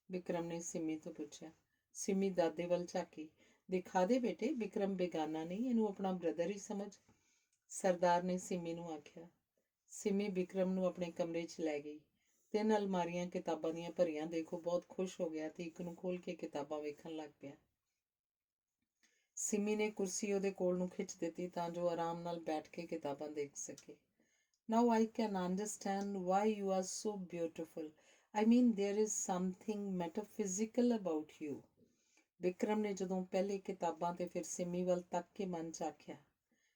ਬਿਕਰਮ ਨੇ ਸਿਮੀ ਤੋਂ ਪੁੱਛਿਆ। ਸਿਮੀ ਦਾਦੇ ਵੱਲ ਝਾਕੀ। ਦਿਖਾ ਦੇ ਬੇਟੇ, ਬਿਕਰਮ ਬੇਗਾਨਾ ਨਹੀਂ, ਇਹਨੂੰ ਆਪਣਾ ਬ੍ਰਦਰ ਹੀ ਸਮਝ, ਸਰਦਾਰ ਨੇ ਸਿਮੀ ਨੂੰ ਆਖਿਆ। ਸਿਮੀ ਬਿਕਰਮ ਨੂੰ ਆਪਣੇ ਕਮਰੇ 'ਚ ਲੈ ਗਈ। 3 ਅਲਮਾਰੀਆਂ ਕਿਤਾਬਾਂ ਦੀਆਂ ਭਰੀਆਂ ਦੇਖੋ ਬਹੁਤ ਖੁਸ਼ ਹੋ ਗਿਆ ਤੇ ਇੱਕ ਨੂੰ ਖੋਲ ਕੇ ਕਿਤਾਬਾਂ ਵੇਖਣ ਲੱਗ ਪਿਆ। ਸਿਮੀ ਨੇ ਕੁਰਸੀ ਉਹਦੇ ਕੋਲ ਨੂੰ ਖਿੱਚ ਦਿੱਤੀ ਤਾਂ ਜੋ ਆਰਾਮ ਨਾਲ ਬੈਠ ਕੇ ਕਿਤਾਬਾਂ ਦੇਖ ਸਕੇ। Now I can understand why you are so beautiful. I mean, there is something metaphysical about you. Bikram ਨੇ ਜਦੋਂ ਪਹਿਲੇ ਕਿਤਾਬਾਂ ਤੇ ਫਿਰ ਸਿਮੀ ਵੱਲ ਤੱਕ ਕੇ ਮਨ 'ਚ ਆਖਿਆ।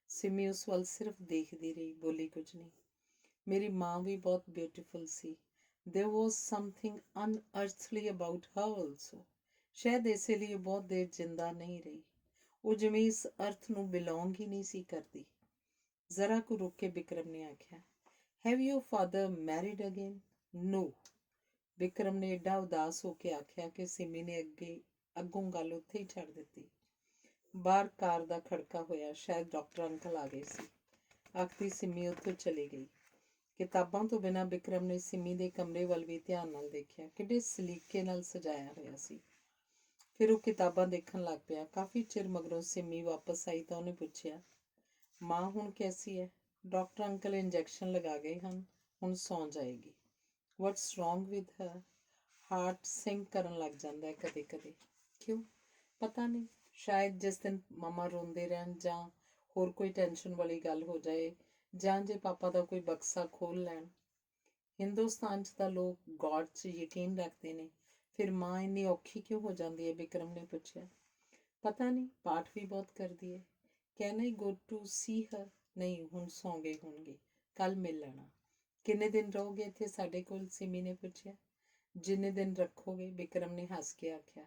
ਸਿਮੀ ਉਸ ਵੱਲ ਸਿਰਫ ਦੇਖਦੀ ਰਹੀ, ਬੋਲੀ ਕੁਝ ਨਹੀਂ। ਮੇਰੀ ਮਾਂ ਵੀ ਬਹੁਤ beautiful C. There was something unearthly about her also. ਸ਼ਾਇਦ ਇਸੇ ਲਈ ਬਹੁਤ ਦੇਰ ਜਿੰਦਾ ਨਹੀਂ ਰਹੀ। ਉਹ ਜਿਵੇਂ ਇਸ ਅਰਥ ਨੂੰ ਬਿਲੋਂਗ ਹੀ ਨਹੀਂ ਸੀ ਕਰਦੀ। ਜ਼ਰਾ ਕੁ ਰੁਕ ਕੇ ਬਿਕਰਮ ਨੇ ਆਖਿਆ। Have your father married again? No. Bikram ਨੇ ਏਡਾ ਉਦਾਸ ਹੋ ਕੇ ਆਖਿਆ ਕਿ ਸਿਮੀ ਨੇ ਅੱਗੋਂ ਗੱਲ ਉੱਥੇ ਹੀ ਛੱਡ ਦਿੱਤੀ। ਬਾਹਰ ਕਾਰ ਦਾ ਖੜਕਾ ਹੋਇਆ, ਸ਼ਾਇਦ ਡਾਕਟਰ ਅੰਕਲ ਆ ਗਏ ਸੀ। ਆਖਦੀ ਸਿਮੀ ਉੱਥੋਂ ਚਲੀ ਗਈ। ਕਿਤਾਬਾਂ ਤੋਂ ਬਿਨਾਂ ਬਿਕਰਮ ਨੇ ਸਿਮੀ ਦੇ ਕਮਰੇ ਵੱਲ ਵੀ ਧਿਆਨ ਨਾਲ ਦੇਖਿਆ। ਕਿੱਡੇ ਸਲੀਕੇ ਨਾਲ ਸਜਾਇਆ ਹੋਇਆ ਸੀ। ਫਿਰ ਉਹ ਕਿਤਾਬਾਂ ਦੇਖਣ ਲੱਗ ਪਿਆ। ਕਾਫੀ ਚਿਰ ਮਗਰੋਂ ਸਿਮੀ ਵਾਪਸ ਆਈ ਤਾਂ ਉਹਨੇ ਪੁੱਛਿਆ, ਮਾਂ ਹੁਣ ਕੈਸੀ ਹੈ? ਡਾਕਟਰ ਅੰਕਲ ਇੰਜੈਕਸ਼ਨ ਲਗਾ ਗਏ ਹਨ, ਹੁਣ ਸੌਂ ਜਾਏਗੀ। What's wrong with her? Heart sink ਕਰਨ ਲੱਗ ਜਾਂਦਾ ਹੈ ਕਦੇ ਕਦੇ। ਕਿਉਂ? ਪਤਾ ਨਹੀਂ, ਸ਼ਾਇਦ ਜਿਸ ਦਿਨ ਮਮਾ ਰੋਂਦੇ ਰਹਿਣ ਜਾਂ ਹੋਰ ਕੋਈ ਟੈਨਸ਼ਨ ਵਾਲੀ ਗੱਲ ਹੋ ਜਾਏ ਜਾਂ ਜੇ ਪਾਪਾ ਦਾ ਕੋਈ ਬਕਸਾ ਖੋਲ ਲੈਣ। ਹਿੰਦੁਸਤਾਨ 'ਚ ਤਾਂ ਲੋਕ ਗੋਡ 'ਚ ਯਕੀਨ ਰੱਖਦੇ ਨੇ, ਫਿਰ ਮਾਂ ਇੰਨੀ ਔਖੀ ਕਿਉਂ ਹੋ ਜਾਂਦੀ ਹੈ? ਬਿਕਰਮ ਨੇ ਪੁੱਛਿਆ। ਪਤਾ ਨਹੀਂ, ਪਾਠ ਵੀ ਬਹੁਤ ਕਰਦੀ ਹੈ। Can I go to see her? ਨਹੀਂ, ਹੁਣ ਸੌਂ ਗਏ ਹੋਣਗੇ, ਕੱਲ ਮਿਲ ਲੈਣਾ। ਕਿੰਨੇ ਦਿਨ ਰਹੋਗੇ ਇੱਥੇ ਸਾਡੇ ਕੋਲ? ਸਿਮੀ ਨੇ ਪੁੱਛਿਆ। ਜਿੰਨੇ ਦਿਨ ਰੱਖੋਗੇ, ਬਿਕਰਮ ਨੇ ਹੱਸ ਕੇ ਆਖਿਆ।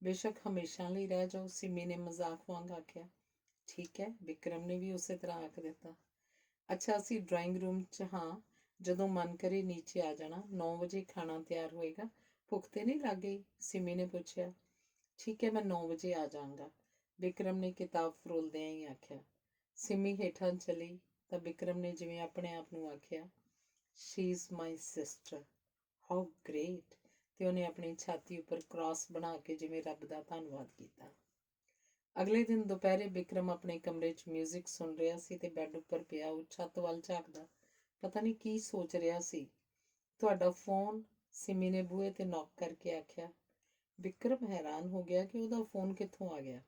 ਬੇਸ਼ੱਕ ਹਮੇਸ਼ਾ ਲਈ ਰਹਿ ਜਾਓ, ਸਿਮੀ ਨੇ ਮਜ਼ਾਕ ਵਾਂਗ ਆਖਿਆ। ਠੀਕ ਹੈ, ਬਿਕਰਮ ਨੇ ਵੀ ਉਸੇ ਤਰ੍ਹਾਂ ਆਖ ਦਿੱਤਾ। ਅੱਛਾ, ਅਸੀਂ ਡਰਾਇੰਗ ਰੂਮ 'ਚ ਹਾਂ, ਜਦੋਂ ਮਨ ਕਰੇ ਨੀਚੇ ਆ ਜਾਣਾ। 9 ਵਜੇ ਖਾਣਾ ਤਿਆਰ ਹੋਏਗਾ। ਭੁੱਖ ਤੇ ਨਹੀਂ ਲੱਗ ਗਈ? ਸਿਮੀ ਨੇ ਪੁੱਛਿਆ। ਠੀਕ ਹੈ, ਮੈਂ 9 ਵਜੇ ਆ ਜਾਵਾਂਗਾ, ਬਿਕਰਮ ਨੇ ਕਿਤਾਬ ਫਰੋਲਦਿਆਂ ਹੀ ਆਖਿਆ। ਸਿਮੀ ਹੇਠਾਂ ਚਲੀ ਤਾਂ ਬਿਕਰਮ ਨੇ ਜਿਵੇਂ ਆਪਣੇ ਆਪ ਨੂੰ ਆਖਿਆ, she is my sister, how great, ਤੇ ਉਹਨੇ ਆਪਣੀ ਛਾਤੀ ਉੱਪਰ ਕ੍ਰਾਸ ਬਣਾ ਕੇ ਜਿਵੇਂ ਰੱਬ ਦਾ ਧੰਨਵਾਦ ਕੀਤਾ। ਅਗਲੇ ਦਿਨ ਦੁਪਹਿਰੇ ਬਿਕਰਮ ਆਪਣੇ ਕਮਰੇ 'ਚ ਮਿਊਜ਼ਿਕ ਸੁਣ ਰਿਹਾ ਸੀ ਤੇ ਬੈੱਡ ਉੱਪਰ ਪਿਆ ਉਹ ਛੱਤ ਵੱਲ ਝਾਕਦਾ ਪਤਾ ਨਹੀਂ ਕੀ ਸੋਚ ਰਿਹਾ ਸੀ। ਤੁਹਾਡਾ ਫੋਨ? ਸਿਮੀ ਨੇ ਬੂਹੇ ਤੇ ਨੌਕ ਕਰਕੇ ਆਖਿਆ। ਬਿਕਰਮ ਹੈਰਾਨ ਹੋ ਗਿਆ ਕਿ ਉਹਦਾ ਫੋਨ ਕਿੱਥੋਂ ਆ ਗਿਆ।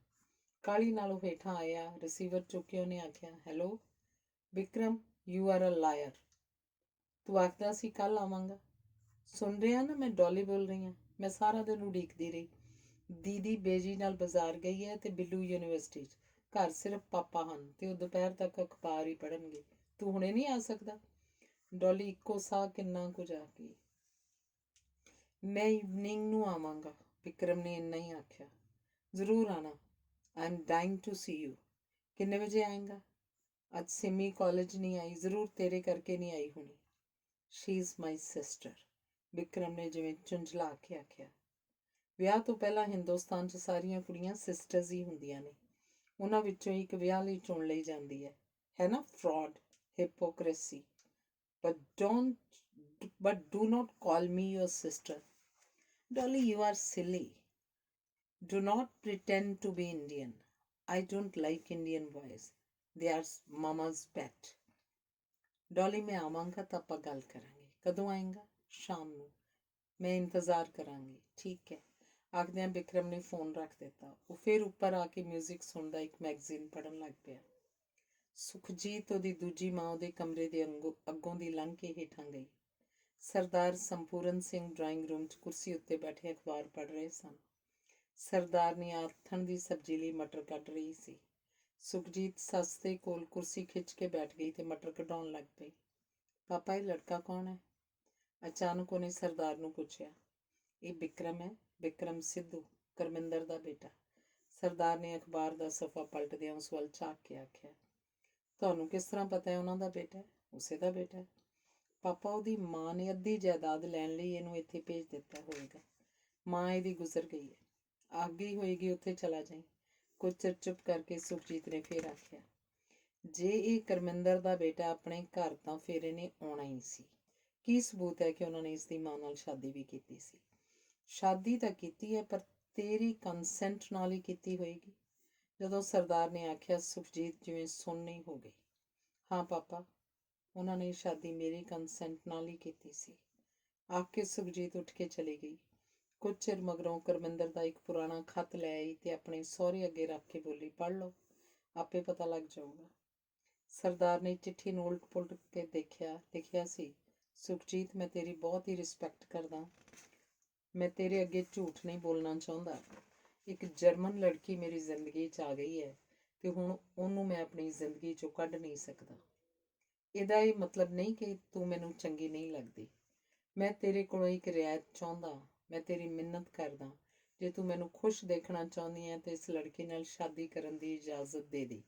ਕਾਹਲੀ ਨਾਲ ਉਹ ਹੇਠਾਂ ਆਇਆ, ਰਿਸੀਵਰ ਚੁੱਕ ਕੇ ਉਹਨੇ ਆਖਿਆ, hello Bikram, you are a liar. ਤੂੰ ਆਖਦਾ ਸੀ ਕੱਲ ਆਵਾਂਗਾ। ਸੁਣ ਰਿਹਾ ਨਾ, ਮੈਂ ਡੋਲੀ ਬੋਲ ਰਹੀ ਹਾਂ। ਮੈਂ ਸਾਰਾ ਦਿਨ ਉਡੀਕਦੀ ਰਹੀ। ਦੀਦੀ ਬੇਜੀ ਨਾਲ ਬਾਜ਼ਾਰ ਗਈ ਹੈ ਤੇ ਬਿੱਲੂ ਯੂਨੀਵਰਸਿਟੀ 'ਚ। ਘਰ ਸਿਰਫ ਪਾਪਾ ਹਨ ਤੇ ਉਹ ਦੁਪਹਿਰ ਤੱਕ ਅਖਬਾਰ ਹੀ ਪੜ੍ਹਨਗੇ। ਤੂੰ ਹੁਣੇ ਨਹੀਂ ਆ ਸਕਦਾ? ਡੋਲੀ ਇੱਕੋ ਸਾਹ ਕਿੰਨਾ ਕੁਝ ਆ ਗਈ। ਮੈਂ ਇਵਨਿੰਗ ਨੂੰ ਆਵਾਂਗਾ, ਬਿਕਰਮ ਨੇ ਇੰਨਾ ਹੀ ਆਖਿਆ। ਜ਼ਰੂਰ ਆਣਾ, I am dying to see you. ਕਿੰਨੇ ਵਜੇ ਆਏਗਾ? ਅੱਜ ਸਿਮੀ ਕਾਲਜ ਨਹੀਂ ਆਈ, ਜ਼ਰੂਰ ਤੇਰੇ ਕਰਕੇ ਨਹੀਂ ਆਈ ਹੋਣੀ। She is my sister, Bikram ਨੇ ਜਿਵੇਂ ਝੁੰਝਲਾ ਕੇ ਆਖਿਆ। ਵਿਆਹ ਤੋਂ ਪਹਿਲਾਂ ਹਿੰਦੁਸਤਾਨ 'ਚ ਸਾਰੀਆਂ ਕੁੜੀਆਂ ਸਿਸਟਰਸ ਹੀ ਹੁੰਦੀਆਂ ਨੇ। ਉਹਨਾਂ ਵਿੱਚੋਂ ਇੱਕ ਵਿਆਹ ਲਈ ਚੁਣ ਲਈ ਜਾਂਦੀ ਹੈ ਨਾ? Fraud, hypocrisy. but do not call me your sister. Dolly, you are silly. Do not pretend to be Indian. I don't like Indian boys. They are mama's pet. ਡੋਲੀ ਮੈਂ ਆਵਾਂਗਾ ਤਾਂ ਆਪਾਂ ਗੱਲ ਕਰਾਂਗੇ। ਕਦੋਂ ਆਏਂਗਾ? ਸ਼ਾਮ ਨੂੰ। ਮੈਂ ਇੰਤਜ਼ਾਰ ਕਰਾਂਗੀ। ਠੀਕ ਹੈ। ਆਖਦਿਆਂ ਬਿਕਰਮ ਨੇ ਫੋਨ ਰੱਖ ਦਿੱਤਾ। ਉਹ ਫਿਰ ਉੱਪਰ ਆ ਕੇ ਮਿਊਜ਼ਿਕ ਸੁਣਦਾ ਇੱਕ ਮੈਗਜ਼ੀਨ ਪੜ੍ਹਨ ਲੱਗ ਪਿਆ। ਸੁਖਜੀਤ ਉਹਦੀ ਦੂਜੀ ਮਾਂ ਉਹਦੇ ਕਮਰੇ ਦੇ ਅੱਗੋਂ ਦੀ ਲੰਘ ਕੇ ਹੇਠਾਂ ਗਈ। ਸਰਦਾਰ ਸੰਪੂਰਨ ਸਿੰਘ ਡਰਾਇੰਗ ਰੂਮ 'ਚ ਕੁਰਸੀ ਉੱਤੇ ਬੈਠੇ ਅਖਬਾਰ ਪੜ੍ਹ ਰਹੇ ਸਨ। ਸਰਦਾਰਨੀ ਆਥਣ ਦੀ ਸਬਜ਼ੀ ਲਈ ਮਟਰ ਕੱਢ ਰਹੀ ਸੀ। ਸੁਖਜੀਤ ਸੱਸ ਦੇ ਕੋਲ ਕੁਰਸੀ ਖਿੱਚ ਕੇ ਬੈਠ ਗਈ ਤੇ ਮਟਰ ਕਢਾਉਣ ਲੱਗ ਪਈ। ਪਾਪਾ, ਇਹ ਲੜਕਾ ਕੌਣ ਹੈ? ਅਚਾਨਕ ਉਹਨੇ ਸਰਦਾਰ ਨੂੰ ਪੁੱਛਿਆ। ਇਹ ਬਿਕਰਮ ਹੈ, ਬਿਕਰਮ ਸਿੱਧੂ, ਕਰਮਿੰਦਰ ਦਾ ਬੇਟਾ। ਸਰਦਾਰ ਨੇ ਅਖਬਾਰ ਦਾ ਸਫ਼ਾ ਪਲਟਦਿਆਂ ਉਸ ਵੱਲ ਝਾਕ ਕੇ ਆਖਿਆ। ਤੁਹਾਨੂੰ ਕਿਸ ਤਰ੍ਹਾਂ ਪਤਾ ਹੈ ਉਹਨਾਂ ਦਾ ਬੇਟਾ ਹੈ? ਉਸੇ ਦਾ ਬੇਟਾ ਹੈ। ਪਾਪਾ, ਉਹਦੀ ਮਾਂ ਨੇ ਅੱਧੀ ਜਾਇਦਾਦ ਲੈਣ ਲਈ ਇਹਨੂੰ ਇੱਥੇ ਭੇਜ ਦਿੱਤਾ ਹੋਵੇਗਾ। ਮਾਂ ਇਹਦੀ ਗੁਜ਼ਰ ਗਈ ਹੈ। ਆ ਗਈ ਹੋਏਗੀ, ਉੱਥੇ ਚਲਾ ਜਾਈਂ। ਕੁਝ ਚਿਰ ਚੁੱਪ ਕਰਕੇ ਸੁਖਜੀਤ ਨੇ ਫੇਰ ਆਖਿਆ, ਜੇ ਇਹ ਕਰਮਿੰਦਰ ਦਾ ਬੇਟਾ ਆਪਣੇ ਘਰ ਤਾਂ ਫਿਰ ਇਹਨੇ ਆਉਣਾ ਹੀ ਸੀ। ਕੀ ਸਬੂਤ ਹੈ ਕਿ ਉਹਨਾਂ ਨੇ ਇਸ ਦੀ ਮਾਂ ਨਾਲ ਸ਼ਾਦੀ ਵੀ ਕੀਤੀ ਸੀ? ਸ਼ਾਦੀ ਤਾਂ ਕੀਤੀ ਹੈ, ਪਰ ਤੇਰੀ ਕੰਸੈਂਟ ਨਾਲ ਹੀ ਕੀਤੀ ਹੋਏਗੀ। ਜਦੋਂ ਸਰਦਾਰ ਨੇ ਆਖਿਆ, ਸੁਖਜੀਤ ਜਿਵੇਂ ਸੁੰਨ ਹੀ ਹੋ ਗਈ। ਹਾਂ ਪਾਪਾ, ਉਹਨਾਂ ਨੇ ਸ਼ਾਦੀ ਮੇਰੀ ਕੰਸੈਂਟ ਨਾਲ ਹੀ ਕੀਤੀ ਸੀ। ਆਖ ਕੇ ਸੁਖਜੀਤ ਉੱਠ ਕੇ ਚਲੀ ਗਈ। ਕੁਝ ਚਿਰ ਮਗਰੋਂ ਕਰਮਿੰਦਰ ਦਾ ਇੱਕ ਪੁਰਾਣਾ ਖੱਤ ਲੈ ਆਈ ਤੇ ਆਪਣੇ ਸਹੁਰੇ ਅੱਗੇ ਰੱਖ ਕੇ ਬੋਲੀ, ਪੜ੍ਹ ਲਓ, ਆਪੇ ਪਤਾ ਲੱਗ ਜਾਊਗਾ। ਸਰਦਾਰ ਨੇ ਚਿੱਠੀ ਨੂੰ ਉਲਟ ਪੁਲਟ ਕੇ ਦੇਖਿਆ। ਲਿਖਿਆ ਸੀ, ਸੁਖਜੀਤ, ਮੈਂ ਤੇਰੀ ਬਹੁਤ ਹੀ ਰਿਸਪੈਕਟ ਕਰਦਾ। ਮੈਂ ਤੇਰੇ ਅੱਗੇ ਝੂਠ ਨਹੀਂ ਬੋਲਣਾ ਚਾਹੁੰਦਾ। ਇੱਕ ਜਰਮਨ ਲੜਕੀ ਮੇਰੀ ਜ਼ਿੰਦਗੀ 'ਚ ਆ ਗਈ ਹੈ ਤੇ ਹੁਣ ਉਹਨੂੰ ਮੈਂ ਆਪਣੀ ਜ਼ਿੰਦਗੀ 'ਚੋਂ ਕੱਢ ਨਹੀਂ ਸਕਦਾ। ਇਹਦਾ ਇਹ ਮਤਲਬ ਨਹੀਂ ਕਿ ਤੂੰ ਮੈਨੂੰ ਚੰਗੀ ਨਹੀਂ ਲੱਗਦੀ। ਮੈਂ ਤੇਰੇ ਕੋਲੋਂ ਇੱਕ ਰਿਆਇਤ ਚਾਹੁੰਦਾ। ਮੈਂ ਤੇਰੀ ਮਿੰਨਤ ਕਰਦਾ, ਜੇ ਤੂੰ ਮੈਨੂੰ ਖੁਸ਼ ਦੇਖਣਾ ਚਾਹੁੰਦੀ ਹੈ ਤਾਂ ਇਸ ਲੜਕੀ ਨਾਲ ਸ਼ਾਦੀ ਕਰਨ ਦੀ ਇਜਾਜ਼ਤ ਦੇ ਦੇ।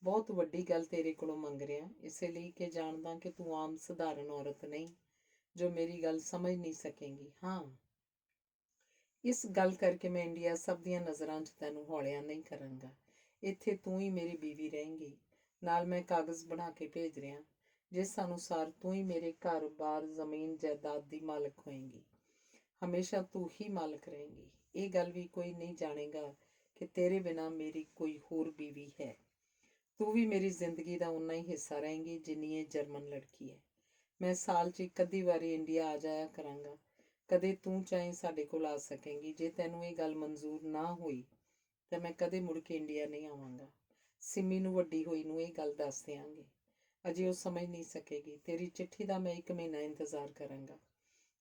ਬਹੁਤ ਵੱਡੀ ਗੱਲ ਤੇਰੇ ਕੋਲੋਂ ਮੰਗ ਰਿਹਾ, ਇਸੇ ਲਈ ਕਿ ਜਾਣਦਾ ਕਿ ਤੂੰ ਆਮ ਸਧਾਰਨ ਔਰਤ ਨਹੀਂ ਜੋ ਮੇਰੀ ਗੱਲ ਸਮਝ ਨਹੀਂ ਸਕੇਂਗੀ। ਹਾਂ, ਇਸ ਗੱਲ ਕਰਕੇ ਮੈਂ ਇੰਡੀਆ ਸਭ ਦੀਆਂ ਨਜ਼ਰਾਂ 'ਚ ਤੈਨੂੰ ਹੌਲਿਆਂ ਨਹੀਂ ਕਰਾਂਗਾ। ਇੱਥੇ ਤੂੰ ਹੀ ਮੇਰੀ ਬੀਵੀ ਰਹੇਂਗੀ। ਨਾਲ ਮੈਂ ਕਾਗਜ਼ ਬਣਾ ਕੇ ਭੇਜ ਰਿਹਾ, ਜਿਸ ਅਨੁਸਾਰ ਤੂੰ ਹੀ ਮੇਰੇ ਘਰ-ਬਾਰ, ਜ਼ਮੀਨ ਜਾਇਦਾਦ ਦੀ ਮਾਲਕ ਹੋਏਂਗੀ। ਹਮੇਸ਼ਾ ਤੂੰ ਹੀ ਮਾਲਕ ਰਹੇਂਗੀ। ਇਹ ਗੱਲ ਵੀ ਕੋਈ ਨਹੀਂ ਜਾਣੇਗਾ ਕਿ ਤੇਰੇ ਬਿਨਾਂ ਮੇਰੀ ਕੋਈ ਹੋਰ ਬੀਵੀ ਹੈ। ਤੂੰ ਵੀ ਮੇਰੀ ਜ਼ਿੰਦਗੀ ਦਾ ਉਨਾ ਹੀ ਹਿੱਸਾ ਰਹੇਂਗੀ ਜਿੰਨੀ ਇਹ ਜਰਮਨ ਲੜਕੀ ਹੈ। ਮੈਂ ਸਾਲ 'ਚ ਇੱਕ ਅੱਧੀ ਵਾਰੀ ਇੰਡੀਆ ਆ ਜਾਇਆ ਕਰਾਂਗਾ। ਕਦੇ ਤੂੰ ਚਾਹੇ ਸਾਡੇ ਕੋਲ ਆ ਸਕੇਂਗੀ। ਜੇ ਤੈਨੂੰ ਇਹ ਗੱਲ ਮਨਜ਼ੂਰ ਨਾ ਹੋਈ ਤਾਂ ਮੈਂ ਕਦੇ ਮੁੜ ਕੇ ਇੰਡੀਆ ਨਹੀਂ ਆਵਾਂਗਾ। ਸਿੰਮੀ ਨੂੰ, ਵੱਡੀ ਹੋਈ ਨੂੰ, ਇਹ ਗੱਲ ਦੱਸ ਦਿਆਂਗੇ। ਅਜੇ ਉਹ ਸਮਝ ਨਹੀਂ ਸਕੇਗੀ। ਤੇਰੀ ਚਿੱਠੀ ਦਾ ਮੈਂ 1 ਮਹੀਨਾ ਇੰਤਜ਼ਾਰ ਕਰਾਂਗਾ।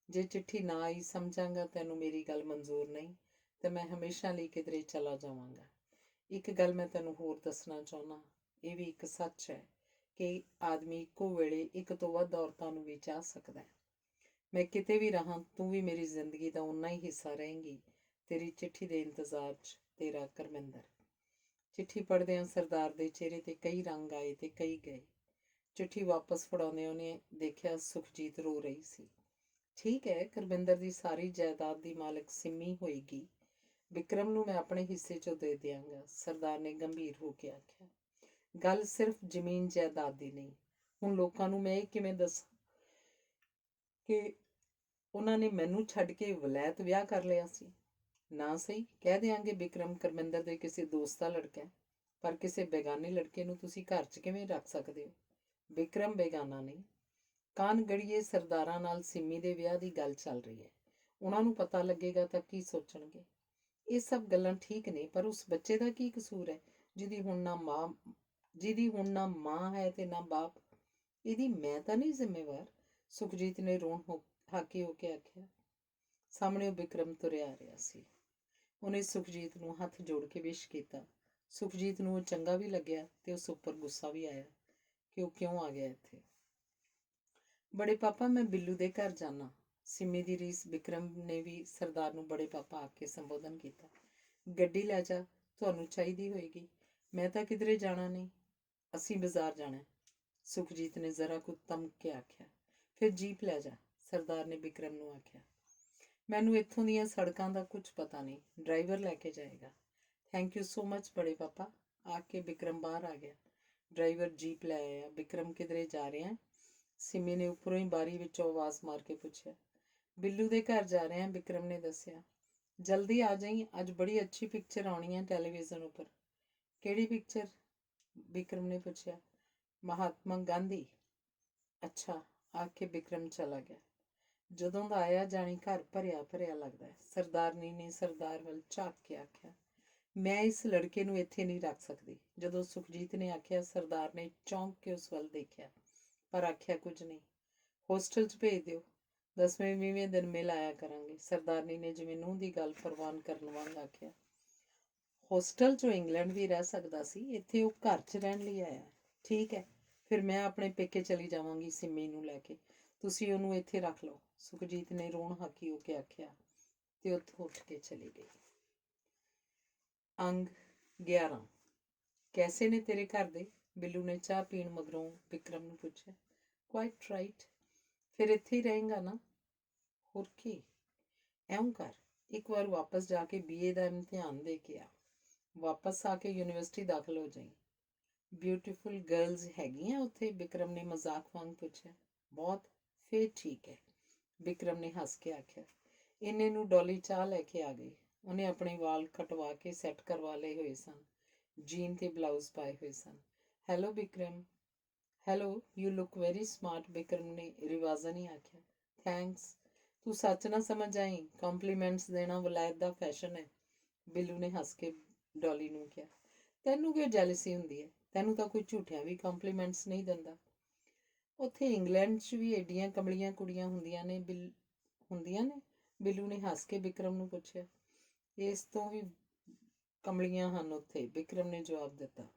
ਜੇ ਚਿੱਠੀ ਨਾ ਆਈ, ਸਮਝਾਂਗਾ ਤੈਨੂੰ ਮੇਰੀ ਗੱਲ ਮਨਜ਼ੂਰ ਨਹੀਂ ਤੇ ਮੈਂ ਹਮੇਸ਼ਾ ਲਈ ਕਿਧਰੇ ਚਲਾ ਜਾਵਾਂਗਾ। ਇੱਕ ਗੱਲ ਮੈਂ ਤੈਨੂੰ ਹੋਰ ਦੱਸਣਾ ਚਾਹੁੰਦਾ, ਇਹ ਵੀ ਇੱਕ ਸੱਚ ਹੈ ਕਿ ਆਦਮੀ ਇੱਕੋ ਵੇਲੇ ਇੱਕ ਤੋਂ ਵੱਧ ਔਰਤਾਂ ਨੂੰ ਵੀ ਚਾਹ ਸਕਦਾ ਹੈ। ਮੈਂ ਕਿਤੇ ਵੀ ਰਹਾਂ, ਤੂੰ ਵੀ ਮੇਰੀ ਜ਼ਿੰਦਗੀ ਦਾ ਉਨਾ ਹੀ ਹਿੱਸਾ ਰਹੇਂਗੀ। ਤੇਰੀ ਚਿੱਠੀ ਦੇ ਇੰਤਜ਼ਾਰ 'ਚ, ਤੇਰਾ ਕਰਮਿੰਦਰ। ਚਿੱਠੀ ਪੜ੍ਹਦਿਆਂ ਸਰਦਾਰ ਦੇ ਚਿਹਰੇ ਤੇ ਕਈ ਰੰਗ ਆਏ ਤੇ ਕਈ ਗਏ। ਚਿੱਠੀ ਵਾਪਸ ਫੜਾਉਂਦਿਆਂ ਉਹਨੇ ਦੇਖਿਆ ਸੁਖਜੀਤ ਰੋ ਰਹੀ ਸੀ। ਠੀਕ ਹੈ, ਕਰਮਿੰਦਰ ਦੀ ਸਾਰੀ ਜਾਇਦਾਦ ਦੀ ਮਾਲਕ ਸਿੰਮੀ ਹੋਏਗੀ। ਵਿਕਰਮ ਨੂੰ ਮੈਂ ਆਪਣੇ ਹਿੱਸੇ 'ਚੋਂ ਦੇ ਦਿਆਂਗਾ, ਸਰਦਾਰ ਨੇ ਗੰਭੀਰ ਹੋ ਕੇ ਆਖਿਆ। ਗੱਲ ਸਿਰਫ ਜ਼ਮੀਨ ਜਾਇਦਾਦ ਦੀ ਨਹੀਂ। ਹੁਣ ਲੋਕਾਂ ਨੂੰ ਮੈਂ ਇਹ ਕਿਵੇਂ ਦੱਸਾਂ ਕਿ ਉਹਨਾਂ ਨੇ ਮੈਨੂੰ ਛੱਡ ਕੇ ਵਲੈਤ ਵਿਆਹ ਕਰ ਲਿਆ ਸੀ? ਨਾ ਸਹੀ, ਕਹਿ ਦਿਆਂਗੇ ਵਿਕਰਮ ਕਰਮਿੰਦਰ ਦੇ ਕਿਸੇ ਦੋਸਤ ਦਾ ਲੜਕਾ ਹੈ, ਪਰ ਕਿਸੇ ਬੇਗਾਨੇ ਲੜਕੇ ਨੂੰ ਤੁਸੀਂ ਘਰ 'ਚ ਕਿਵੇਂ ਰੱਖ ਸਕਦੇ ਹੋ? ਵਿਕਰਮ ਬੇਗਾਨਾ ਨਹੀਂ। ਕਾਨਗੜੀਏ ਸਰਦਾਰਾਂ ਨਾਲ ਸਿੰਮੀ ਦੇ ਵਿਆਹ ਦੀ ਗੱਲ ਚੱਲ ਰਹੀ ਹੈ। ਉਹਨਾਂ ਨੂੰ ਪਤਾ ਲੱਗੇਗਾ ਤਾਂ ਕੀ ਸੋਚਣਗੇ? ਇਹ ਸਭ ਗੱਲਾਂ ਠੀਕ ਨੇ, ਪਰ ਉਸ ਬੱਚੇ ਦਾ ਕੀ ਕਸੂਰ ਹੈ ਜਿਹਦੀ ਹੁਣ ਨਾ ਮਾਂ ਹੈ ਤੇ ਨਾ ਬਾਪ? ਇਹਦੀ ਮੈਂ ਤਾਂ ਨਹੀਂ ਜ਼ਿੰਮੇਵਾਰ। ਸੁਖਜੀਤ ਨੇ ਹਾਕੀ ਹੋ ਕੇ ਆਖਿਆ। ਸਾਹਮਣੇ ਉਹ ਵਿਕਰਮ ਤੁਰਿਆ ਆ ਰਿਹਾ ਸੀ। ਉਹਨੇ ਸੁਖਜੀਤ ਨੂੰ ਹੱਥ ਜੋੜ ਕੇ ਵਿਸ਼ ਕੀਤਾ। ਸੁਖਜੀਤ ਨੂੰ ਉਹ ਚੰਗਾ ਵੀ ਲੱਗਿਆ ਤੇ ਉਸ ਉੱਪਰ ਗੁੱਸਾ ਵੀ ਆਇਆ ਕਿ ਉਹ ਕਿਉਂ ਆ ਗਿਆ ਇੱਥੇ। ਬੜੇ ਪਾਪਾ, ਮੈਂ ਬਿੱਲੂ ਦੇ ਘਰ ਜਾਣਾ। ਸਿੰਮੀ ਦੀ ਰੀਸ ਵਿਕਰਮ ਨੇ ਵੀ ਸਰਦਾਰ ਨੂੰ ਬੜੇ ਪਾਪਾ ਆ ਕੇ ਸੰਬੋਧਨ ਕੀਤਾ। ਗੱਡੀ ਲੈ ਜਾ, ਤੁਹਾਨੂੰ ਚਾਹੀਦੀ ਹੋਏਗੀ। ਮੈਂ ਤਾਂ ਕਿਧਰੇ ਜਾਣਾ ਨਹੀਂ, ਅਸੀਂ ਬਾਜ਼ਾਰ ਜਾਣਾ। ਸੁਖਜੀਤ ਨੇ ਜ਼ਰਾ ਕੁ ਧਮਕ ਕੇ ਆਖਿਆ। ਫਿਰ ਜੀਪ ਲੈ ਜਾ, ਸਰਦਾਰ ਨੇ ਵਿਕਰਮ ਨੂੰ ਆਖਿਆ। ਮੈਨੂੰ ਇੱਥੋਂ ਦੀਆਂ ਸੜਕਾਂ ਦਾ ਕੁਝ ਪਤਾ ਨਹੀਂ, ਡਰਾਈਵਰ ਲੈ ਕੇ ਜਾਏਗਾ। ਥੈਂਕ ਯੂ ਸੋ ਮਚ ਬੜੇ ਪਾਪਾ। ਆ ਕੇ ਵਿਕਰਮ ਬਾਹਰ ਆ ਗਿਆ। ਡਰਾਈਵਰ ਜੀਪ ਲੈ ਆਇਆ। ਵਿਕਰਮ ਕਿਧਰੇ ਜਾ ਰਿਹਾ? ਸਿਮੀ ਨੇ ਉੱਪਰੋਂ ਹੀ ਬਾਰੀ ਵਿੱਚੋਂ ਆਵਾਜ਼ ਮਾਰ ਕੇ ਪੁੱਛਿਆ। ਬਿੱਲੂ ਦੇ ਘਰ ਜਾ ਰਹੇ ਹਾਂ, ਵਿਕਰਮ ਨੇ ਦੱਸਿਆ। ਜਲਦੀ ਆ ਜਾਈਂ, ਅੱਜ ਬੜੀ ਅੱਛੀ ਪਿਕਚਰ ਆਉਣੀ ਹੈ ਟੈਲੀਵਿਜ਼ਨ ਉੱਪਰ। ਕਿਹੜੀ ਪਿਕਚਰ? ਵਿਕਰਮ ਨੇ ਪੁੱਛਿਆ। ਮਹਾਤਮਾ ਗਾਂਧੀ। ਅੱਛਾ, ਆਖ ਕੇ ਵਿਕਰਮ ਚਲਾ ਗਿਆ। ਜਦੋਂ ਦਾ ਆਇਆ ਜਾਣੀ ਘਰ ਭਰਿਆ ਭਰਿਆ ਲੱਗਦਾ। ਸਰਦਾਰਨੀ ਨੇ ਸਰਦਾਰ ਵੱਲ ਝਾਕ ਕੇ ਆਖਿਆ, ਮੈਂ ਇਸ ਲੜਕੇ ਨੂੰ ਇੱਥੇ ਨਹੀਂ ਰੱਖ ਸਕਦੀ। ਜਦੋਂ ਸੁਖਜੀਤ ਨੇ ਆਖਿਆ, ਸਰਦਾਰ ਨੇ ਚੌਂਕ ਕੇ ਉਸ ਵੱਲ ਦੇਖਿਆ, ਪਰ ਆਖਿਆ ਕੁਝ ਨਹੀਂ। ਹੋਸਟਲ 'ਚ ਭੇਜ ਦਿਓ, 10ਵੇਂ 20ਵੇਂ ਦਿਨ ਮਿਲ ਆਇਆ ਕਰਾਂਗੇ। ਸਰਦਾਰਨੀ ਨੇ ਜਿਵੇਂ ਨੂੰਹ ਦੀ ਗੱਲ ਪ੍ਰਵਾਨ ਕਰਨ ਵਾਂਗ ਆਖਿਆ। ਹੋਸਟਲ 'ਚੋਂ ਇੰਗਲੈਂਡ ਵੀ ਰਹਿ ਸਕਦਾ ਸੀ, ਇੱਥੇ ਉਹ ਘਰ 'ਚ ਰਹਿਣ ਲਈ ਆਇਆ। ਠੀਕ ਹੈ, ਫਿਰ ਮੈਂ ਆਪਣੇ ਪੇਕੇ ਚਲੀ ਜਾਵਾਂਗੀ ਸਿੰਮੀ ਨੂੰ ਲੈ ਕੇ, ਤੁਸੀਂ ਉਹਨੂੰ ਇੱਥੇ ਰੱਖ ਲਓ। ਸੁਖਜੀਤ ਨੇ ਰੋਣ ਹਾਕੀ ਹੋ ਕੇ ਆਖਿਆ ਤੇ ਉੱਥੋਂ ਉੱਠ ਕੇ ਚਲੀ ਗਈ। ਅੰਗ 11। ਕੈਸੇ ਨੇ ਤੇਰੇ ਘਰ ਦੇ? ਬਿੱਲੂ ਨੇ ਚਾਹ ਪੀਣ ਮਗਰੋਂ ਵਿਕਰਮ ਨੂੰ ਪੁੱਛਿਆ। Quite right. ਫਿਰ ਇੱਥੇ ਹੀ ਰਹੇਗਾ ਨਾ? ਹੋਰ ਕੀ। ਐਉਂ ਕਰ, ਇੱਕ ਵਾਰ ਵਾਪਸ ਜਾ ਕੇ BA ਦਾ ਇਮਤਿਹਾਨ ਦੇ ਕੇ ਆ, ਵਾਪਸ ਆ ਕੇ ਯੂਨੀਵਰਸਿਟੀ ਦਾਖਲ ਹੋ ਜਾਈਂ। ਬਿਊਟੀਫੁਲ ਗਰਲਜ਼ ਹੈਗੀਆਂ ਉੱਥੇ? ਵਿਕਰਮ ਨੇ ਮਜ਼ਾਕ ਵਾਂਗ ਪੁੱਛਿਆ। ਬਹੁਤ। ਫੇਰ ਠੀਕ ਹੈ, ਵਿਕਰਮ ਨੇ ਹੱਸ ਕੇ ਆਖਿਆ। ਇੰਨੇ ਨੂੰ ਡੋਲੀ ਚਾਹ ਲੈ ਕੇ ਆ ਗਈ। ਉਹਨੇ ਆਪਣੇ ਵਾਲ ਕਟਵਾ ਕੇ ਸੈੱਟ ਕਰਵਾ ਲਏ ਹੋਏ ਸਨ, ਜੀਨ ਤੇ ਬਲਾਊਜ਼ ਪਾਏ ਹੋਏ ਸਨ। Hello Vikram. Hello, you look very smart, Vikram ਨੇ ਰਿਵਾਜ਼ਾਂ ਨਹੀਂ ਆਖਿਆ। ਥੈਂਕਸ। ਤੂੰ ਸੱਚ ਨਾ ਸਮਝ ਆਈ, ਕੰਪਲੀਮੈਂਟਸ ਦੇਣਾ ਵਲਾਇਤ ਦਾ ਫੈਸ਼ਨ ਹੈ, ਬਿੱਲੂ ਨੇ ਹੱਸ ਕੇ ਡੋਲੀ ਨੂੰ ਕਿਹਾ। ਤੈਨੂੰ ਕਿਉਂ ਜੈਲਸੀ ਹੁੰਦੀ ਹੈ? ਤੈਨੂੰ ਤਾਂ ਕੋਈ ਝੂਠਿਆਂ ਵੀ ਕੰਪਲੀਮੈਂਟਸ ਨਹੀਂ ਦਿੰਦਾ। ਉੱਥੇ ਇੰਗਲੈਂਡ 'ਚ ਵੀ ਏਡੀਆਂ ਕਮਲੀਆਂ ਕੁੜੀਆਂ ਹੁੰਦੀਆਂ ਨੇ ਬਿੱਲੂ ਨੇ ਹੱਸ ਕੇ ਵਿਕਰਮ ਨੂੰ ਪੁੱਛਿਆ। ਇਸ ਤੋਂ ਵੀ ਕਮਲੀਆਂ ਹਨ ਉੱਥੇ, ਵਿਕਰਮ ਨੇ ਜਵਾਬ ਦਿੱਤਾ।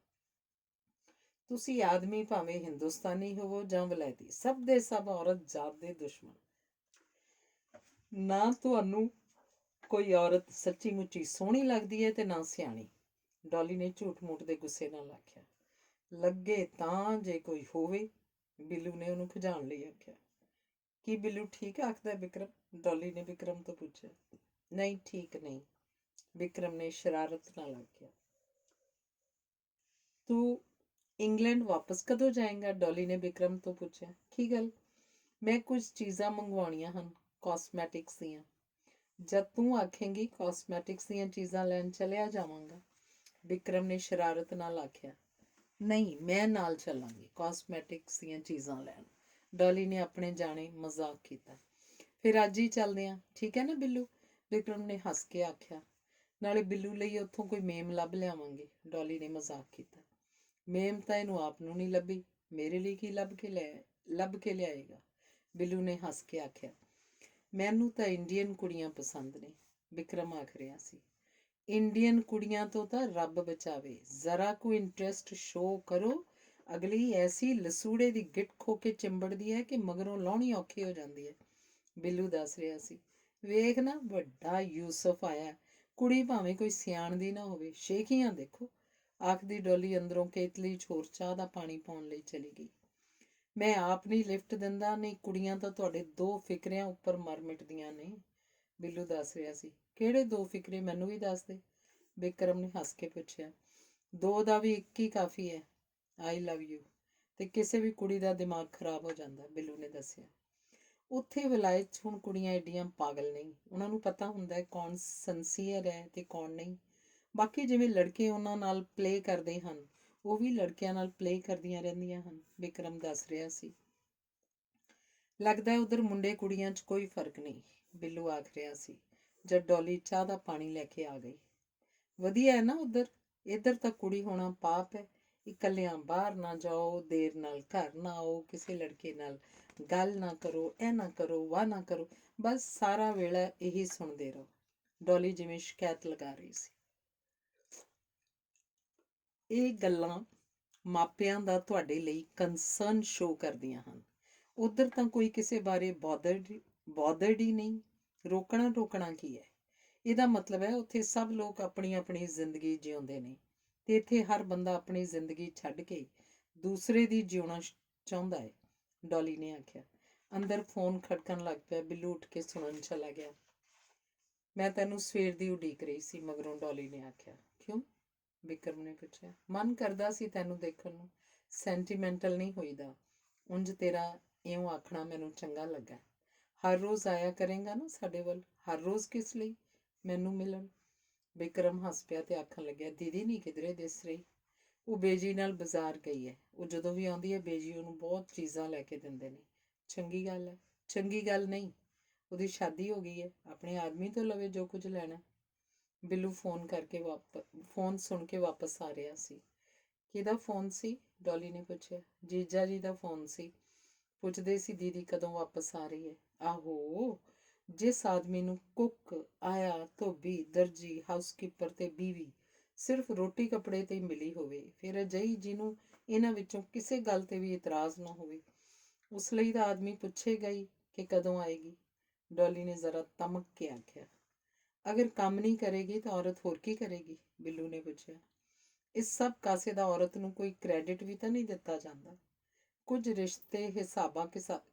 ਤੁਸੀਂ ਆਦਮੀ ਭਾਵੇਂ ਹਿੰਦੁਸਤਾਨੀ ਹੋਵੋ ਜਾਂ ਵਲੈਤੀ, ਸਭ ਦੇ ਸਭ ਔਰਤ ਜਾਤ ਦੇ ਦੁਸ਼ਮਣ। ਨਾ ਤੁਹਾਨੂੰ ਕੋਈ ਔਰਤ ਸੱਚੀ ਮੁੱਚੀ ਸੋਹਣੀ ਲੱਗਦੀ ਹੈ ਤੇ ਨਾ ਸਿਆਣੀ, ਡੋਲੀ ਨੇ ਝੂਠ ਮੂਠ ਦੇ ਗੁੱਸੇ ਨਾਲ ਆਖਿਆ। ਲੱਗੇ ਤਾਂ ਜੇ ਕੋਈ ਹੋਵੇ, ਬਿੱਲੂ ਨੇ ਉਹਨੂੰ ਖਿਜਾਉਣ ਲਈ ਆਖਿਆ। ਕੀ ਬਿੱਲੂ ਠੀਕ ਆਖਦਾ ਵਿਕਰਮ? ਡੋਲੀ ਨੇ ਵਿਕਰਮ ਤੋਂ ਪੁੱਛਿਆ। ਨਹੀਂ, ਠੀਕ ਨਹੀਂ, ਵਿਕਰਮ ਨੇ ਸ਼ਰਾਰਤ ਨਾਲ ਆਖਿਆ। ਤੂੰ ਇੰਗਲੈਂਡ ਵਾਪਸ ਕਦੋਂ ਜਾਏਂਗਾ? ਡੋਲੀ ਨੇ ਵਿਕਰਮ ਤੋਂ ਪੁੱਛਿਆ। ਕੀ ਗੱਲ? ਮੈਂ ਕੁਝ ਚੀਜ਼ਾਂ ਮੰਗਵਾਉਣੀਆਂ ਹਨ, ਕਾਸਮੈਟਿਕਸ ਦੀਆਂ। ਜਦ ਤੂੰ ਆਖੇਂਗੀ ਕਾਸਮੈਟਿਕਸ ਦੀਆਂ ਚੀਜ਼ਾਂ ਲੈਣ ਚਲਿਆ ਜਾਵਾਂਗਾ, ਵਿਕਰਮ ਨੇ ਸ਼ਰਾਰਤ ਨਾਲ ਆਖਿਆ। ਨਹੀਂ, ਮੈਂ ਨਾਲ ਚੱਲਾਂਗੀ ਕਾਸਮੈਟਿਕਸ ਦੀਆਂ ਚੀਜ਼ਾਂ ਲੈਣ, ਡੋਲੀ ਨੇ ਆਪਣੇ ਜਾਣੇ ਮਜ਼ਾਕ ਕੀਤਾ। ਫਿਰ ਅੱਜ ਹੀ ਚੱਲਦੇ ਹਾਂ, ਠੀਕ ਹੈ ਨਾ ਬਿੱਲੂ? ਵਿਕਰਮ ਨੇ ਹੱਸ ਕੇ ਆਖਿਆ। ਨਾਲੇ ਬਿੱਲੂ ਲਈ ਉੱਥੋਂ ਕੋਈ ਮੇਮ ਲੱਭ ਲਿਆਵਾਂਗੇ, ਡੋਲੀ ਨੇ ਮਜ਼ਾਕ ਕੀਤਾ। ਮੇਮ ਤਾਂ ਇਹਨੂੰ ਆਪ ਨੂੰ ਨਹੀਂ ਲੱਭੀ, ਮੇਰੇ ਲਈ ਕੀ ਲੱਭ ਕੇ ਲਿਆਏਗਾ, ਬਿੱਲੂ ਨੇ ਹੱਸ ਕੇ ਆਖਿਆ। ਮੈਨੂੰ ਤਾਂ ਇੰਡੀਅਨ ਕੁੜੀਆਂ ਪਸੰਦ ਨੇ, ਵਿਕਰਮ ਆਖ ਰਿਹਾ ਸੀ। ਇੰਡੀਅਨ ਕੁੜੀਆਂ ਤੋਂ ਤਾਂ ਰੱਬ ਬਚਾਵੇ, ਜ਼ਰਾ ਕੋਈ ਇੰਟਰਸਟ ਸ਼ੋ ਕਰੋ, ਅਗਲੀ ਐਸੀ ਲਸੂੜੇ ਦੀ ਗਿੱਟ ਖੋ ਕੇ ਚਿੰਬੜਦੀ ਹੈ ਕਿ ਮਗਰੋਂ ਲਾਉਣੀ ਔਖੀ ਹੋ ਜਾਂਦੀ ਹੈ, ਬਿੱਲੂ ਦੱਸ ਰਿਹਾ ਸੀ। ਵੇਖ ਨਾ, ਵੱਡਾ ਯੂਸਫ ਆਇਆ, ਕੁੜੀ ਭਾਵੇਂ ਕੋਈ ਸਿਆਣਦੀ ਨਾ ਹੋਵੇ, ਸ਼ੇਖੀਆਂ ਦੇਖੋ, ਆਖਦੀ ਡੋਲੀ ਅੰਦਰੋਂ ਕੇਤਲੀ 'ਚ ਹੋਰ ਚਾਹ ਦਾ ਪਾਣੀ ਪਾਉਣ ਲਈ ਚਲੀ ਗਈ। ਮੈਂ ਆਪ ਨਹੀਂ ਲਿਫਟ ਦਿੰਦਾ, ਨਹੀਂ ਕੁੜੀਆਂ ਤਾਂ ਤੁਹਾਡੇ 2 ਫਿਕਰਿਆਂ ਉੱਪਰ ਮਰ ਮਿਟਦੀਆਂ ਨੇ, ਬਿੱਲੂ ਦੱਸ ਰਿਹਾ ਸੀ। ਕਿਹੜੇ 2 ਫਿਕਰੇ? ਮੈਨੂੰ ਵੀ ਦੱਸ ਦੇ, ਵਿਕਰਮ ਨੇ ਹੱਸ ਕੇ ਪੁੱਛਿਆ। 2 ਦਾ ਵੀ ਇੱਕ ਹੀ ਕਾਫੀ ਹੈ, ਆਈ ਲਵ ਯੂ, ਤੇ ਕਿਸੇ ਵੀ ਕੁੜੀ ਦਾ ਦਿਮਾਗ ਖਰਾਬ ਹੋ ਜਾਂਦਾ, ਬਿੱਲੂ ਨੇ ਦੱਸਿਆ। ਉੱਥੇ ਵਿਲਾਇਤ 'ਚ ਹੁਣ ਕੁੜੀਆਂ ਏਡੀਆਂ ਪਾਗਲ ਨਹੀਂ, ਉਹਨਾਂ ਨੂੰ ਪਤਾ ਹੁੰਦਾ ਕੌਣ ਸੰਸੀਅਰ ਹੈ ਤੇ ਕੌਣ ਨਹੀਂ। ਬਾਕੀ ਜਿਵੇਂ ਲੜਕੇ ਉਹਨਾਂ ਨਾਲ ਪਲੇ ਕਰਦੇ ਹਨ, ਉਹ ਵੀ ਲੜਕਿਆਂ ਨਾਲ ਪਲੇ ਕਰਦੀਆਂ ਰਹਿੰਦੀਆਂ ਹਨ, ਵਿਕਰਮ ਦੱਸ ਰਿਹਾ ਸੀ। ਲੱਗਦਾ ਉਧਰ ਮੁੰਡੇ ਕੁੜੀਆਂ 'ਚ ਕੋਈ ਫਰਕ ਨਹੀਂ, ਬਿੱਲੂ ਆਖ ਰਿਹਾ ਸੀ ਜਦ ਡੋਲੀ ਚਾਹ ਦਾ ਪਾਣੀ ਲੈ ਕੇ ਆ ਗਈ। ਵਧੀਆ ਹੈ ਨਾ ਉਧਰ? ਇੱਧਰ ਤਾਂ ਕੁੜੀ ਹੋਣਾ ਪਾਪ ਹੈ, ਇਕੱਲਿਆਂ ਬਾਹਰ ਨਾ ਜਾਓ, ਦੇਰ ਨਾਲ ਘਰ ਨਾ ਆਓ, ਕਿਸੇ ਲੜਕੇ ਨਾਲ ਗੱਲ ਨਾ ਕਰੋ, ਇਹ ਨਾ ਕਰੋ, ਵਾਹ ਨਾ ਕਰੋ, ਬਸ ਸਾਰਾ ਵੇਲਾ ਇਹੀ ਸੁਣਦੇ ਰਹੋ, ਡੋਲੀ ਜਿਵੇਂ ਸ਼ਿਕਾਇਤ ਲਗਾ ਰਹੀ ਸੀ। ਇਹ ਗੱਲਾਂ ਮਾਪਿਆਂ ਦਾ ਤੁਹਾਡੇ ਲਈ ਕੰਸਰਨ ਸ਼ੋ ਕਰਦੀਆਂ ਹਨ। ਉੱਧਰ ਤਾਂ ਕੋਈ ਕਿਸੇ ਬਾਰੇ ਬੋਦਰਡ ਹੀ ਨਹੀਂ, ਰੋਕਣਾ ਟੋਕਣਾ ਕੀ ਹੈ? ਇਹਦਾ ਮਤਲਬ ਹੈ ਉੱਥੇ ਸਭ ਲੋਕ ਆਪਣੀ ਆਪਣੀ ਜ਼ਿੰਦਗੀ ਜਿਉਂਦੇ ਨੇ, ਤੇ ਇੱਥੇ ਹਰ ਬੰਦਾ ਆਪਣੀ ਜ਼ਿੰਦਗੀ ਛੱਡ ਕੇ ਦੂਸਰੇ ਦੀ ਜਿਉਣਾ ਚਾਹੁੰਦਾ ਹੈ, ਡੋਲੀ ਨੇ ਆਖਿਆ। ਅੰਦਰ ਫੋਨ ਖੜਕਣ ਲੱਗ ਪਿਆ, ਬਿੱਲੂ ਉੱਠ ਕੇ ਸੁਣਨ ਚਲਾ ਗਿਆ। ਮੈਂ ਤੈਨੂੰ ਸਵੇਰ ਦੀ ਉਡੀਕ ਰਹੀ ਸੀ, ਮਗਰੋਂ ਡੋਲੀ ਨੇ ਆਖਿਆ। ਕਿਉਂ? ਵਿਕਰਮ ਨੇ ਪੁੱਛਿਆ। ਮਨ ਕਰਦਾ ਸੀ ਤੈਨੂੰ ਦੇਖਣ ਨੂੰ। ਸੈਂਟੀਮੈਂਟਲ ਨਹੀਂ ਹੋਈਦਾ, ਉਂਝ ਤੇਰਾ ਇਉਂ ਆਖਣਾ ਮੈਨੂੰ ਚੰਗਾ ਲੱਗਾ। ਹਰ ਰੋਜ਼ ਆਇਆ ਕਰੇਂਗਾ ਨਾ ਸਾਡੇ ਵੱਲ? ਹਰ ਰੋਜ਼ ਕਿਸ ਲਈ? ਮੈਨੂੰ ਮਿਲਣ। ਵਿਕਰਮ ਹੱਸ ਪਿਆ ਤੇ ਆਖਣ ਲੱਗਿਆ, ਦੀਦੀ ਨਹੀਂ ਕਿਧਰੇ ਦਿਸ ਰਹੀ। ਉਹ ਬੇਜੀ ਨਾਲ ਬਾਜ਼ਾਰ ਗਈ ਹੈ। ਉਹ ਜਦੋਂ ਵੀ ਆਉਂਦੀ ਹੈ ਬੇਜੀ ਉਹਨੂੰ ਬਹੁਤ ਚੀਜ਼ਾਂ ਲੈ ਕੇ ਦਿੰਦੇ ਨੇ। ਚੰਗੀ ਗੱਲ ਹੈ। ਚੰਗੀ ਗੱਲ ਨਹੀਂ, ਉਹਦੀ ਸ਼ਾਦੀ ਹੋ ਗਈ ਹੈ, ਆਪਣੇ ਆਦਮੀ ਤੋਂ ਲਵੇ ਜੋ ਕੁਝ ਲੈਣਾ। ਬਿੱਲੂ ਫੋਨ ਸੁਣ ਕੇ ਵਾਪਸ ਆ ਰਿਹਾ ਸੀ। ਕਿਹਦਾ ਫੋਨ ਸੀ? ਡੌਲੀ ਨੇ ਪੁੱਛਿਆ। ਜੀਜਾ ਜੀ ਦਾ ਫੋਨ ਸੀ। ਪੁੱਛਦੇ ਸੀ ਦੀਦੀ ਕਦੋਂ ਵਾਪਸ ਆ ਰਹੀ ਹੈ। ਆਹੋ, ਜਿਸ ਆਦਮੀ ਨੂੰ ਕੁੱਕ, ਆਇਆ, ਧੋਬੀ, ਦਰਜੀ, ਹਾਊਸਕੀਪਰ ਤੇ ਬੀਵੀ ਸਿਰਫ ਰੋਟੀ ਕੱਪੜੇ ਤੇ ਮਿਲੀ ਹੋਵੇ, ਫਿਰ ਅਜਿਹੀ ਜਿਹਨੂੰ ਇਹਨਾਂ ਵਿੱਚੋਂ ਕਿਸੇ ਗੱਲ ਤੇ ਵੀ ਇਤਰਾਜ਼ ਨਾ ਹੋਵੇ, ਉਸ ਲਈ ਤਾਂ ਆਦਮੀ ਪੁੱਛੇਗਾ ਹੀ ਕਿ ਕਦੋਂ ਆਏਗੀ। ਡੌਲੀ ਨੇ ਜ਼ਰਾ ਤਮਕ ਕੇ ਆਖਿਆ। ਅਗਰ ਕੰਮ ਨਹੀਂ ਕਰੇਗੀ ਤਾਂ ਔਰਤ ਹੋਰ ਕੀ ਕਰੇਗੀ? ਬਿੱਲੂ ਨੇ ਪੁੱਛਿਆ। ਇਸ ਸਭ ਕਾਸੇ ਦਾ ਔਰਤ ਨੂੰ ਕੋਈ ਕ੍ਰੈਡਿਟ ਵੀ ਤਾਂ ਨਹੀਂ ਦਿੱਤਾ ਜਾਂਦਾ। ਕੁਝ ਰਿਸ਼ਤੇ ਹਿਸਾਬਾਂ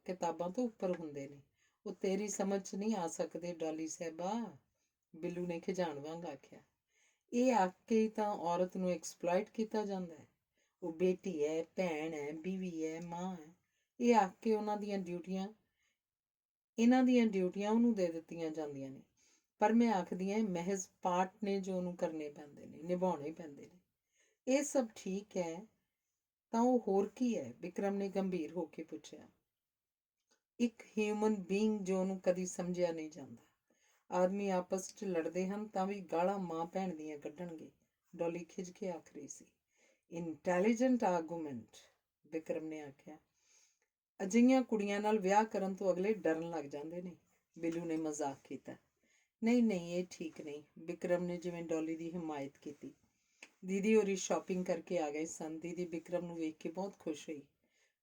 ਕਿਤਾਬਾਂ ਤੋਂ ਉੱਪਰ ਹੁੰਦੇ ਨੇ। ਉਹ ਤੇਰੀ ਸਮਝ 'ਚ ਨਹੀਂ ਆ ਸਕਦੇ ਡੌਲੀ ਸਾਹਿਬਾ, ਬਿੱਲੂ ਨੇ ਖਿਜਾਣ ਵਾਂਗ ਆਖਿਆ। ਇਹ ਆਖ ਕੇ ਹੀ ਤਾਂ ਔਰਤ ਨੂੰ ਐਕਸਪਲੋਇਟ ਕੀਤਾ ਜਾਂਦਾ ਹੈ। ਉਹ ਬੇਟੀ ਹੈ, ਭੈਣ ਹੈ, ਬੀਵੀ ਹੈ, ਮਾਂ ਹੈ। ਇਹ ਆਖ ਕੇ ਇਹਨਾਂ ਦੀਆਂ ਡਿਊਟੀਆਂ ਉਹਨੂੰ ਦੇ ਦਿੱਤੀਆਂ ਜਾਂਦੀਆਂ ਨੇ। ਪਰ ਮੈਂ ਆਖਦੀ ਹਾਂ ਮਹਿਜ਼ ਪਾਰਟ ਨੇ ਜੋ ਉਹਨੂੰ ਕਰਨੇ ਪੈਂਦੇ ਨੇ, ਨਿਭਾਉਣੇ ਪੈਂਦੇ ਨੇ। ਇਹ ਸਭ ਠੀਕ ਹੈ ਤਾਂ ਉਹ ਹੋਰ ਕੀ ਹੈ? ਵਿਕਰਮ ਨੇ ਗੰਭੀਰ ਹੋ ਕੇ ਪੁੱਛਿਆ। ਇੱਕ ਹਿਊਮਨ ਬੀਇੰਗ ਜੋ ਉਹਨੂੰ ਕਦੀ ਸਮਝਿਆ ਨਹੀਂ ਜਾਂਦਾ। ਆਦਮੀ ਆਪਸ 'ਚ ਲੜਦੇ ਹਨ ਤਾਂ ਵੀ ਗਾਲਾਂ ਮਾਂ ਭੈਣ ਦੀਆਂ ਕੱਢਣਗੇ, ਡੌਲੀ ਖਿਝ ਕੇ ਆਖ ਰਹੀ ਸੀ। ਇੰਟੈਲੀਜੈਂਟ ਆਰਗੂਮੈਂਟ, ਵਿਕਰਮ ਨੇ ਆਖਿਆ। ਅਜਿਹੀਆਂ ਕੁੜੀਆਂ ਨਾਲ ਵਿਆਹ ਕਰਨ ਤੋਂ ਅਗਲੇ ਡਰਨ ਲੱਗ ਜਾਂਦੇ ਨੇ, ਬਿੱਲੂ ਨੇ ਮਜ਼ਾਕ ਕੀਤਾ। ਨਹੀਂ, ਇਹ ਠੀਕ ਨਹੀਂ, ਵਿਕਰਮ ਨੇ ਜਿਵੇਂ ਡੌਲੀ ਦੀ ਹਿਮਾਇਤ ਕੀਤੀ। ਦੀਦੀ ਹੋਰੀ ਸ਼ਾਪਿੰਗ ਕਰਕੇ ਆ ਗਏ ਸਨ। ਦੀਦੀ ਵਿਕਰਮ ਨੂੰ ਵੇਖ ਕੇ ਬਹੁਤ ਖੁਸ਼ ਹੋਈ।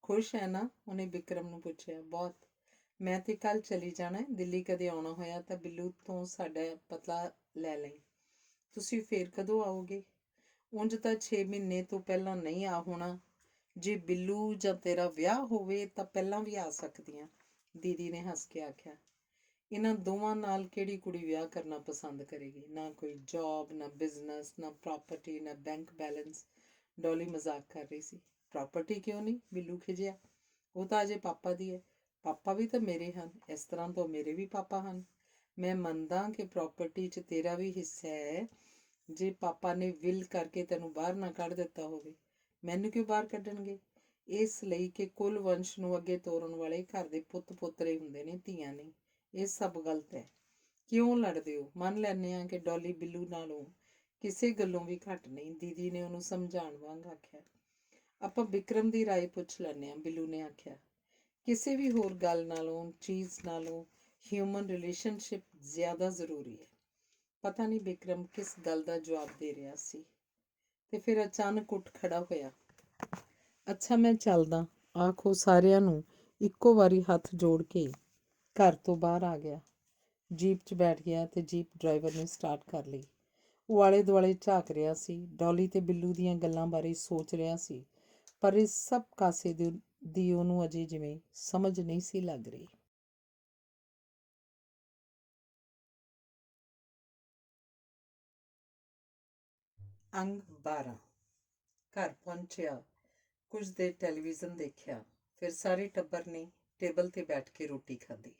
ਖੁਸ਼ ਹੈ ਨਾ? ਉਹਨੇ ਵਿਕਰਮ ਨੂੰ ਪੁੱਛਿਆ। ਬਹੁਤ। ਮੈਂ ਤੇ ਕੱਲ ਚਲੀ ਜਾਣਾ। ਦਿੱਲੀ ਕਦੇ ਆਉਣਾ ਹੋਇਆ ਤਾਂ ਬਿੱਲੂ ਤੋਂ ਸਾਡਾ ਪਤਾ ਲੈ ਲਈ। ਤੁਸੀਂ ਫੇਰ ਕਦੋਂ ਆਓਗੇ? ਉਂਝ ਤਾਂ 6 ਮਹੀਨੇ ਤੋਂ ਪਹਿਲਾਂ ਨਹੀਂ ਆ ਹੋਣਾ। ਜੇ ਬਿੱਲੂ ਜਾਂ ਤੇਰਾ ਵਿਆਹ ਹੋਵੇ ਤਾਂ ਪਹਿਲਾਂ ਵੀ ਆ ਸਕਦੀਆਂ, ਦੀਦੀ ਨੇ ਹੱਸ ਕੇ ਆਖਿਆ। ਇਹਨਾਂ ਦੋਵਾਂ ਨਾਲ ਕਿਹੜੀ ਕੁੜੀ ਵਿਆਹ ਕਰਨਾ ਪਸੰਦ ਕਰੇਗੀ? ਨਾ ਕੋਈ ਜੌਬ, ਨਾ ਬਿਜ਼ਨਸ, ਨਾ ਪ੍ਰਾਪਰਟੀ, ਨਾ ਬੈਂਕ ਬੈਲੈਂਸ, ਡੌਲੀ ਮਜ਼ਾਕ ਕਰ ਰਹੀ ਸੀ। ਪ੍ਰਾਪਰਟੀ ਕਿਉਂ ਨਹੀਂ? ਬਿੱਲੂ ਖਿਜਿਆ। ਉਹ ਤਾਂ ਅਜੇ ਪਾਪਾ ਦੀ ਹੈ। ਪਾਪਾ ਵੀ ਤਾਂ ਮੇਰੇ ਹਨ, ਇਸ ਤਰ੍ਹਾਂ ਤੋਂ ਮੇਰੇ ਵੀ ਪਾਪਾ ਹਨ। ਮੈਂ ਮੰਨਦਾ ਕਿ ਪ੍ਰਾਪਰਟੀ 'ਚ ਤੇਰਾ ਵੀ ਹਿੱਸਾ ਹੈ। ਜੇ ਪਾਪਾ ਨੇ ਵਿਲ ਕਰਕੇ ਤੈਨੂੰ ਬਾਹਰ ਨਾ ਕੱਢ ਦਿੱਤਾ ਹੋਵੇ। ਮੈਨੂੰ ਕਿਉਂ ਬਾਹਰ ਕੱਢਣਗੇ? ਇਸ ਲਈ ਕਿ ਕੁਲ ਵੰਸ਼ ਨੂੰ ਅੱਗੇ ਤੋਰਨ ਵਾਲੇ ਘਰ ਦੇ ਪੁੱਤ ਪੋਤਰੇ ਹੁੰਦੇ ਨੇ, ਧੀਆਂ ਨਹੀਂ। ਇਹ ਸਭ ਗਲਤ ਹੈ। ਕਿਉਂ ਲੜਦੇ ਹੋ? ਮੰਨ ਲੈਂਦੇ ਹਾਂ ਕਿ ਡੌਲੀ ਬਿੱਲੂ ਨਾਲੋਂ ਕਿਸੇ ਗੱਲੋਂ ਵੀ ਘੱਟ ਨਹੀਂ, ਦੀਦੀ ਨੇ ਉਹਨੂੰ ਸਮਝਾਉਣ ਵਾਂਗ ਆਖਿਆ। ਆਪਾਂ ਵਿਕਰਮ ਦੀ ਰਾਏ ਪੁੱਛ ਲੈਂਦੇ ਹਾਂ, ਬਿੱਲੂ ਨੇ ਆਖਿਆ। ਕਿਸੇ ਵੀ ਹੋਰ ਗੱਲ ਨਾਲੋਂ, ਚੀਜ਼ ਨਾਲੋਂ ਹਿਊਮਨ ਰਿਲੇਸ਼ਨਸ਼ਿਪ ਜ਼ਿਆਦਾ ਜ਼ਰੂਰੀ ਹੈ। ਪਤਾ ਨਹੀਂ ਵਿਕਰਮ ਕਿਸ ਗੱਲ ਦਾ ਜਵਾਬ ਦੇ ਰਿਹਾ ਸੀ ਤੇ ਫਿਰ ਅਚਾਨਕ ਉੱਠ ਖੜਾ ਹੋਇਆ। ਅੱਛਾ, ਮੈਂ ਚੱਲਦਾ, ਆਖੋ ਸਾਰਿਆਂ ਨੂੰ ਇੱਕੋ ਵਾਰੀ ਹੱਥ ਜੋੜ ਕੇ ਘਰ ਤੋਂ ਬਾਹਰ ਆ ਗਿਆ। ਜੀਪ 'ਚ ਬੈਠ ਗਿਆ ਤੇ ਜੀਪ ਡਰਾਈਵਰ ਨੇ ਸਟਾਰਟ ਕਰ ਲਈ। ਉਹ ਆਲੇ ਦੁਆਲੇ ਝਾਕ ਰਿਹਾ ਸੀ, ਡੌਲੀ ਤੇ ਬਿੱਲੂ ਦੀਆਂ ਗੱਲਾਂ ਬਾਰੇ ਸੋਚ ਰਿਹਾ ਸੀ, ਪਰ ਇਸ ਸਭ ਕਾਸੇ ਦੀ ਉਹਨੂੰ ਅਜੇ ਜਿਵੇਂ ਸਮਝ ਨਹੀਂ ਸੀ ਲੱਗ ਰਹੀ। ਅੰਗ 12। ਘਰ ਪਹੁੰਚਿਆ, ਕੁਝ ਦੇਰ ਟੈਲੀਵਿਜ਼ਨ ਦੇਖਿਆ, ਫਿਰ ਸਾਰੇ ਟੱਬਰ ਨੇ ਟੇਬਲ 'ਤੇ ਬੈਠ ਕੇ ਰੋਟੀ ਖਾਧੀ।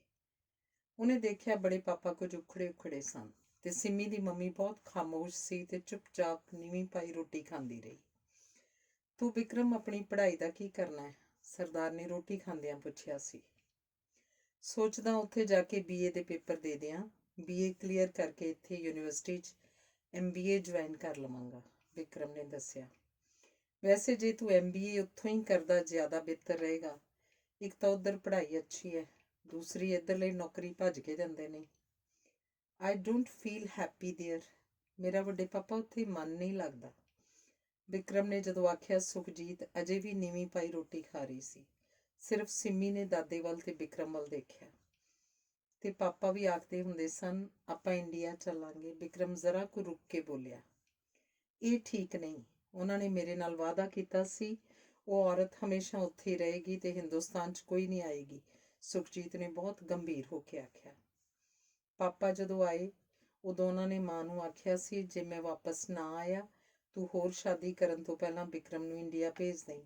ਉਹਨੇ ਦੇਖਿਆ ਬੜੇ ਪਾਪਾ ਕੁਝ ਉਖੜੇ ਸਨ ਤੇ ਸਿੰਮੀ ਦੀ ਮੰਮੀ ਬਹੁਤ ਖਾਮੋਸ਼ ਸੀ ਤੇ ਚੁੱਪਚਾਪ ਨੀਵੀਂ ਪਾਈ ਰੋਟੀ ਖਾਂਦੀ ਰਹੀ। ਤੂੰ ਵਿਕਰਮ ਆਪਣੀ ਪੜ੍ਹਾਈ ਦਾ ਕੀ ਕਰਨਾ ਹੈ? ਸਰਦਾਰ ਨੇ ਰੋਟੀ ਖਾਂਦਿਆਂ ਪੁੱਛਿਆ ਸੀ। ਸੋਚਦਾ ਉੱਥੇ ਜਾ ਕੇ BA ਦੇ ਪੇਪਰ ਦੇ ਦਿਆਂ। BA ਕਲੀਅਰ ਕਰਕੇ ਇੱਥੇ ਯੂਨੀਵਰਸਿਟੀ 'ਚ MBA ਜੁਆਇਨ ਕਰ ਲਵਾਂਗਾ, ਵਿਕਰਮ ਨੇ ਦੱਸਿਆ। ਵੈਸੇ ਜੇ ਤੂੰ MBA ਉੱਥੋਂ ਹੀ ਕਰਦਾ ਜ਼ਿਆਦਾ ਬਿਹਤਰ ਰਹੇਗਾ। ਇੱਕ ਤਾਂ ਉੱਧਰ ਪੜ੍ਹਾਈ ਅੱਛੀ ਹੈ, ਦੂਸਰੀ ਇੱਧਰਲੇ ਨੌਕਰੀ ਭੱਜ ਕੇ ਦਿੰਦੇ ਨੇ। I don't feel happy there. ਮੇਰਾ ਵੱਡੇ ਪਾਪਾ ਉੱਥੇ ਮਨ ਨਹੀਂ ਲੱਗਦਾ, ਵਿਕਰਮ ਨੇ ਜਦੋਂ ਆਖਿਆ। ਸੁਖਜੀਤ ਅਜੇ ਵੀ ਨੀਵੀਂ ਪਾਈ ਰੋਟੀ ਖਾ ਰਹੀ ਸੀ। ਸਿਰਫ ਸਿੰਮੀ ਨੇ ਦਾਦੇ ਵੱਲ ਤੇ ਵਿਕਰਮ ਵੱਲ ਦੇਖਿਆ। ਤੇ ਪਾਪਾ ਵੀ ਆਖਦੇ ਹੁੰਦੇ ਸਨ ਆਪਾਂ ਇੰਡੀਆ ਚੱਲਾਂਗੇ, ਵਿਕਰਮ ਜ਼ਰਾ ਕੁ ਰੁਕ ਕੇ ਬੋਲਿਆ। ਇਹ ਠੀਕ ਨਹੀਂ। ਉਹਨਾਂ ਨੇ ਮੇਰੇ ਨਾਲ ਵਾਅਦਾ ਕੀਤਾ ਸੀ ਉਹ ਔਰਤ ਹਮੇਸ਼ਾ ਉੱਥੇ ਹੀ ਰਹੇਗੀ ਤੇ ਹਿੰਦੁਸਤਾਨ 'ਚ ਕੋਈ ਨਹੀਂ ਆਏਗੀ, ਸੁਖਜੀਤ ਨੇ ਬਹੁਤ ਗੰਭੀਰ ਹੋ ਕੇ ਆਖਿਆ। ਪਾਪਾ ਜਦੋਂ ਆਏ ਉਦੋਂ ਉਹਨਾਂ ਨੇ ਮਾਂ ਨੂੰ ਆਖਿਆ ਸੀ ਜੇ ਮੈਂ ਵਾਪਸ ਨਾ ਆਇਆ ਤੂੰ ਹੋਰ ਸ਼ਾਦੀ ਕਰਨ ਤੋਂ ਪਹਿਲਾਂ ਵਿਕਰਮ ਨੂੰ ਇੰਡੀਆ ਭੇਜ ਦੇਈਂ।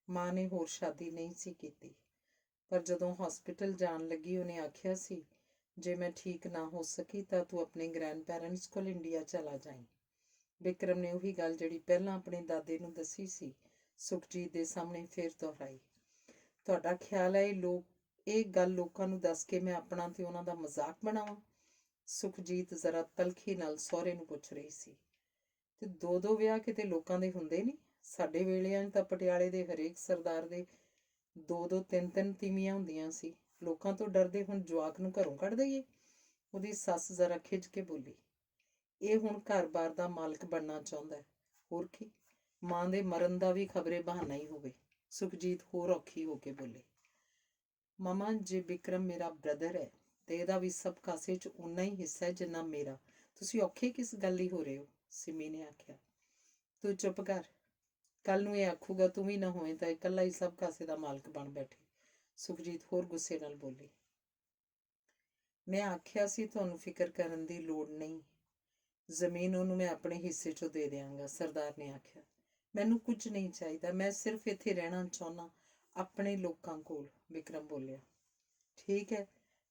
ਮਾਂ ਨੇ ਹੋਰ ਸ਼ਾਦੀ ਨਹੀਂ ਸੀ ਕੀਤੀ। ਪਰ ਜਦੋਂ ਹਸਪੀਟਲ ਜਾਣ ਲੱਗੀ ਉਹਨੇ ਆਖਿਆ ਸੀ, ਜੇ ਮੈਂ ਠੀਕ ਨਾ ਹੋ ਸਕੀ ਤਾਂ ਤੂੰ ਆਪਣੇ ਗ੍ਰੈਂਡ ਪੈਰੈਂਟਸ ਕੋਲ ਇੰਡੀਆ ਚਲਾ ਜਾਈਂ। ਵਿਕਰਮ ਨੇ ਉਹੀ ਗੱਲ ਜਿਹੜੀ ਪਹਿਲਾਂ ਆਪਣੇ ਦਾਦੇ ਨੂੰ ਦੱਸੀ ਸੀ, ਸੁਖਜੀਤ ਦੇ ਸਾਹਮਣੇ ਫੇਰ ਦੁਹਰਾਈ। ਤੁਹਾਡਾ ਖਿਆਲ ਹੈ ਇਹ ਗੱਲ ਲੋਕਾਂ ਨੂੰ ਦੱਸ ਕੇ ਮੈਂ ਆਪਣਾ ਤੇ ਉਹਨਾਂ ਦਾ ਮਜ਼ਾਕ ਬਣਾਵਾਂ? ਸੁਖਜੀਤ ਜ਼ਰਾ ਤਲਖੀ ਨਾਲ ਸਹੁਰੇ ਨੂੰ ਪੁੱਛ ਰਹੀ ਸੀ। ਤੇ ਦੋ ਵਿਆਹ ਕਿਤੇ ਲੋਕਾਂ ਦੇ ਹੁੰਦੇ ਨਹੀਂ? ਸਾਡੇ ਵੇਲਿਆਂ 'ਚ ਤਾਂ ਪਟਿਆਲੇ ਦੇ ਹਰੇਕ ਸਰਦਾਰ ਦੇ ਦੋ ਤਿੰਨ ਤੀਵੀਆਂ ਹੁੰਦੀਆਂ ਸੀ। ਲੋਕਾਂ ਤੋਂ ਡਰਦੇ ਹੁਣ ਜਵਾਕ ਨੂੰ ਘਰੋਂ ਕੱਢ ਦਈਏ? ਉਹਦੀ ਸੱਸ ਜ਼ਰਾ ਖਿੱਝ ਕੇ ਬੋਲੀ। ਇਹ ਹੁਣ ਘਰ-ਬਾਰ ਦਾ ਮਾਲਕ ਬਣਨਾ ਚਾਹੁੰਦਾ, ਹੋਰ ਕੀ। ਮਾਂ ਦੇ ਮਰਨ ਦਾ ਵੀ ਖਬਰੇ ਬਹਾਨਾ ਹੀ ਹੋਵੇ। ਸੁਖਜੀਤ ਹੋਰ ਔਖੀ ਹੋ ਕੇ ਬੋਲੇ। ਮਾਮਾ, ਜੇ ਵਿਕਰਮ ਮੇਰਾ ਬ੍ਰਦਰ ਹੈ ਤੇ ਇਹਦਾ ਵੀ ਸਭ ਕਾਸੇ 'ਚ ਉਨਾ ਹੀ ਹਿੱਸਾ ਹੈ ਜਿੰਨਾ ਮੇਰਾ। ਤੁਸੀਂ ਔਖੇ ਕਿਸ ਗੱਲ ਹੀ ਹੋ ਰਹੇ ਹੋ? ਸਿਮੀ ਨੇ ਆਖਿਆ। ਤੂੰ ਚੁੱਪ ਕਰ। ਕੱਲ ਨੂੰ ਇਹ ਆਖੂਗਾ ਤੂੰ ਵੀ ਨਾ ਹੋਏ ਤਾਂ ਇਕੱਲਾ ਹੀ ਸਭ ਕਾਸੇ ਦਾ ਮਾਲਕ ਬਣ ਬੈਠੇ। ਸੁਖਜੀਤ ਹੋਰ ਗੁੱਸੇ ਨਾਲ ਬੋਲੀ। ਮੈਂ ਆਖਿਆ ਸੀ ਤੁਹਾਨੂੰ ਫਿਕਰ ਕਰਨ ਦੀ ਲੋੜ ਨਹੀਂ। ਜ਼ਮੀਨ ਉਹਨੂੰ ਮੈਂ ਆਪਣੇ ਹਿੱਸੇ 'ਚੋਂ ਦੇ ਦਿਆਂਗਾ, ਸਰਦਾਰ ਨੇ ਆਖਿਆ। ਮੈਨੂੰ ਕੁਝ ਨਹੀਂ ਚਾਹੀਦਾ, ਮੈਂ ਸਿਰਫ ਇੱਥੇ ਰਹਿਣਾ ਚਾਹੁੰਦਾ, ਆਪਣੇ ਲੋਕਾਂ ਕੋਲ। ਵਿਕਰਮ ਬੋਲਿਆ। ਠੀਕ ਹੈ,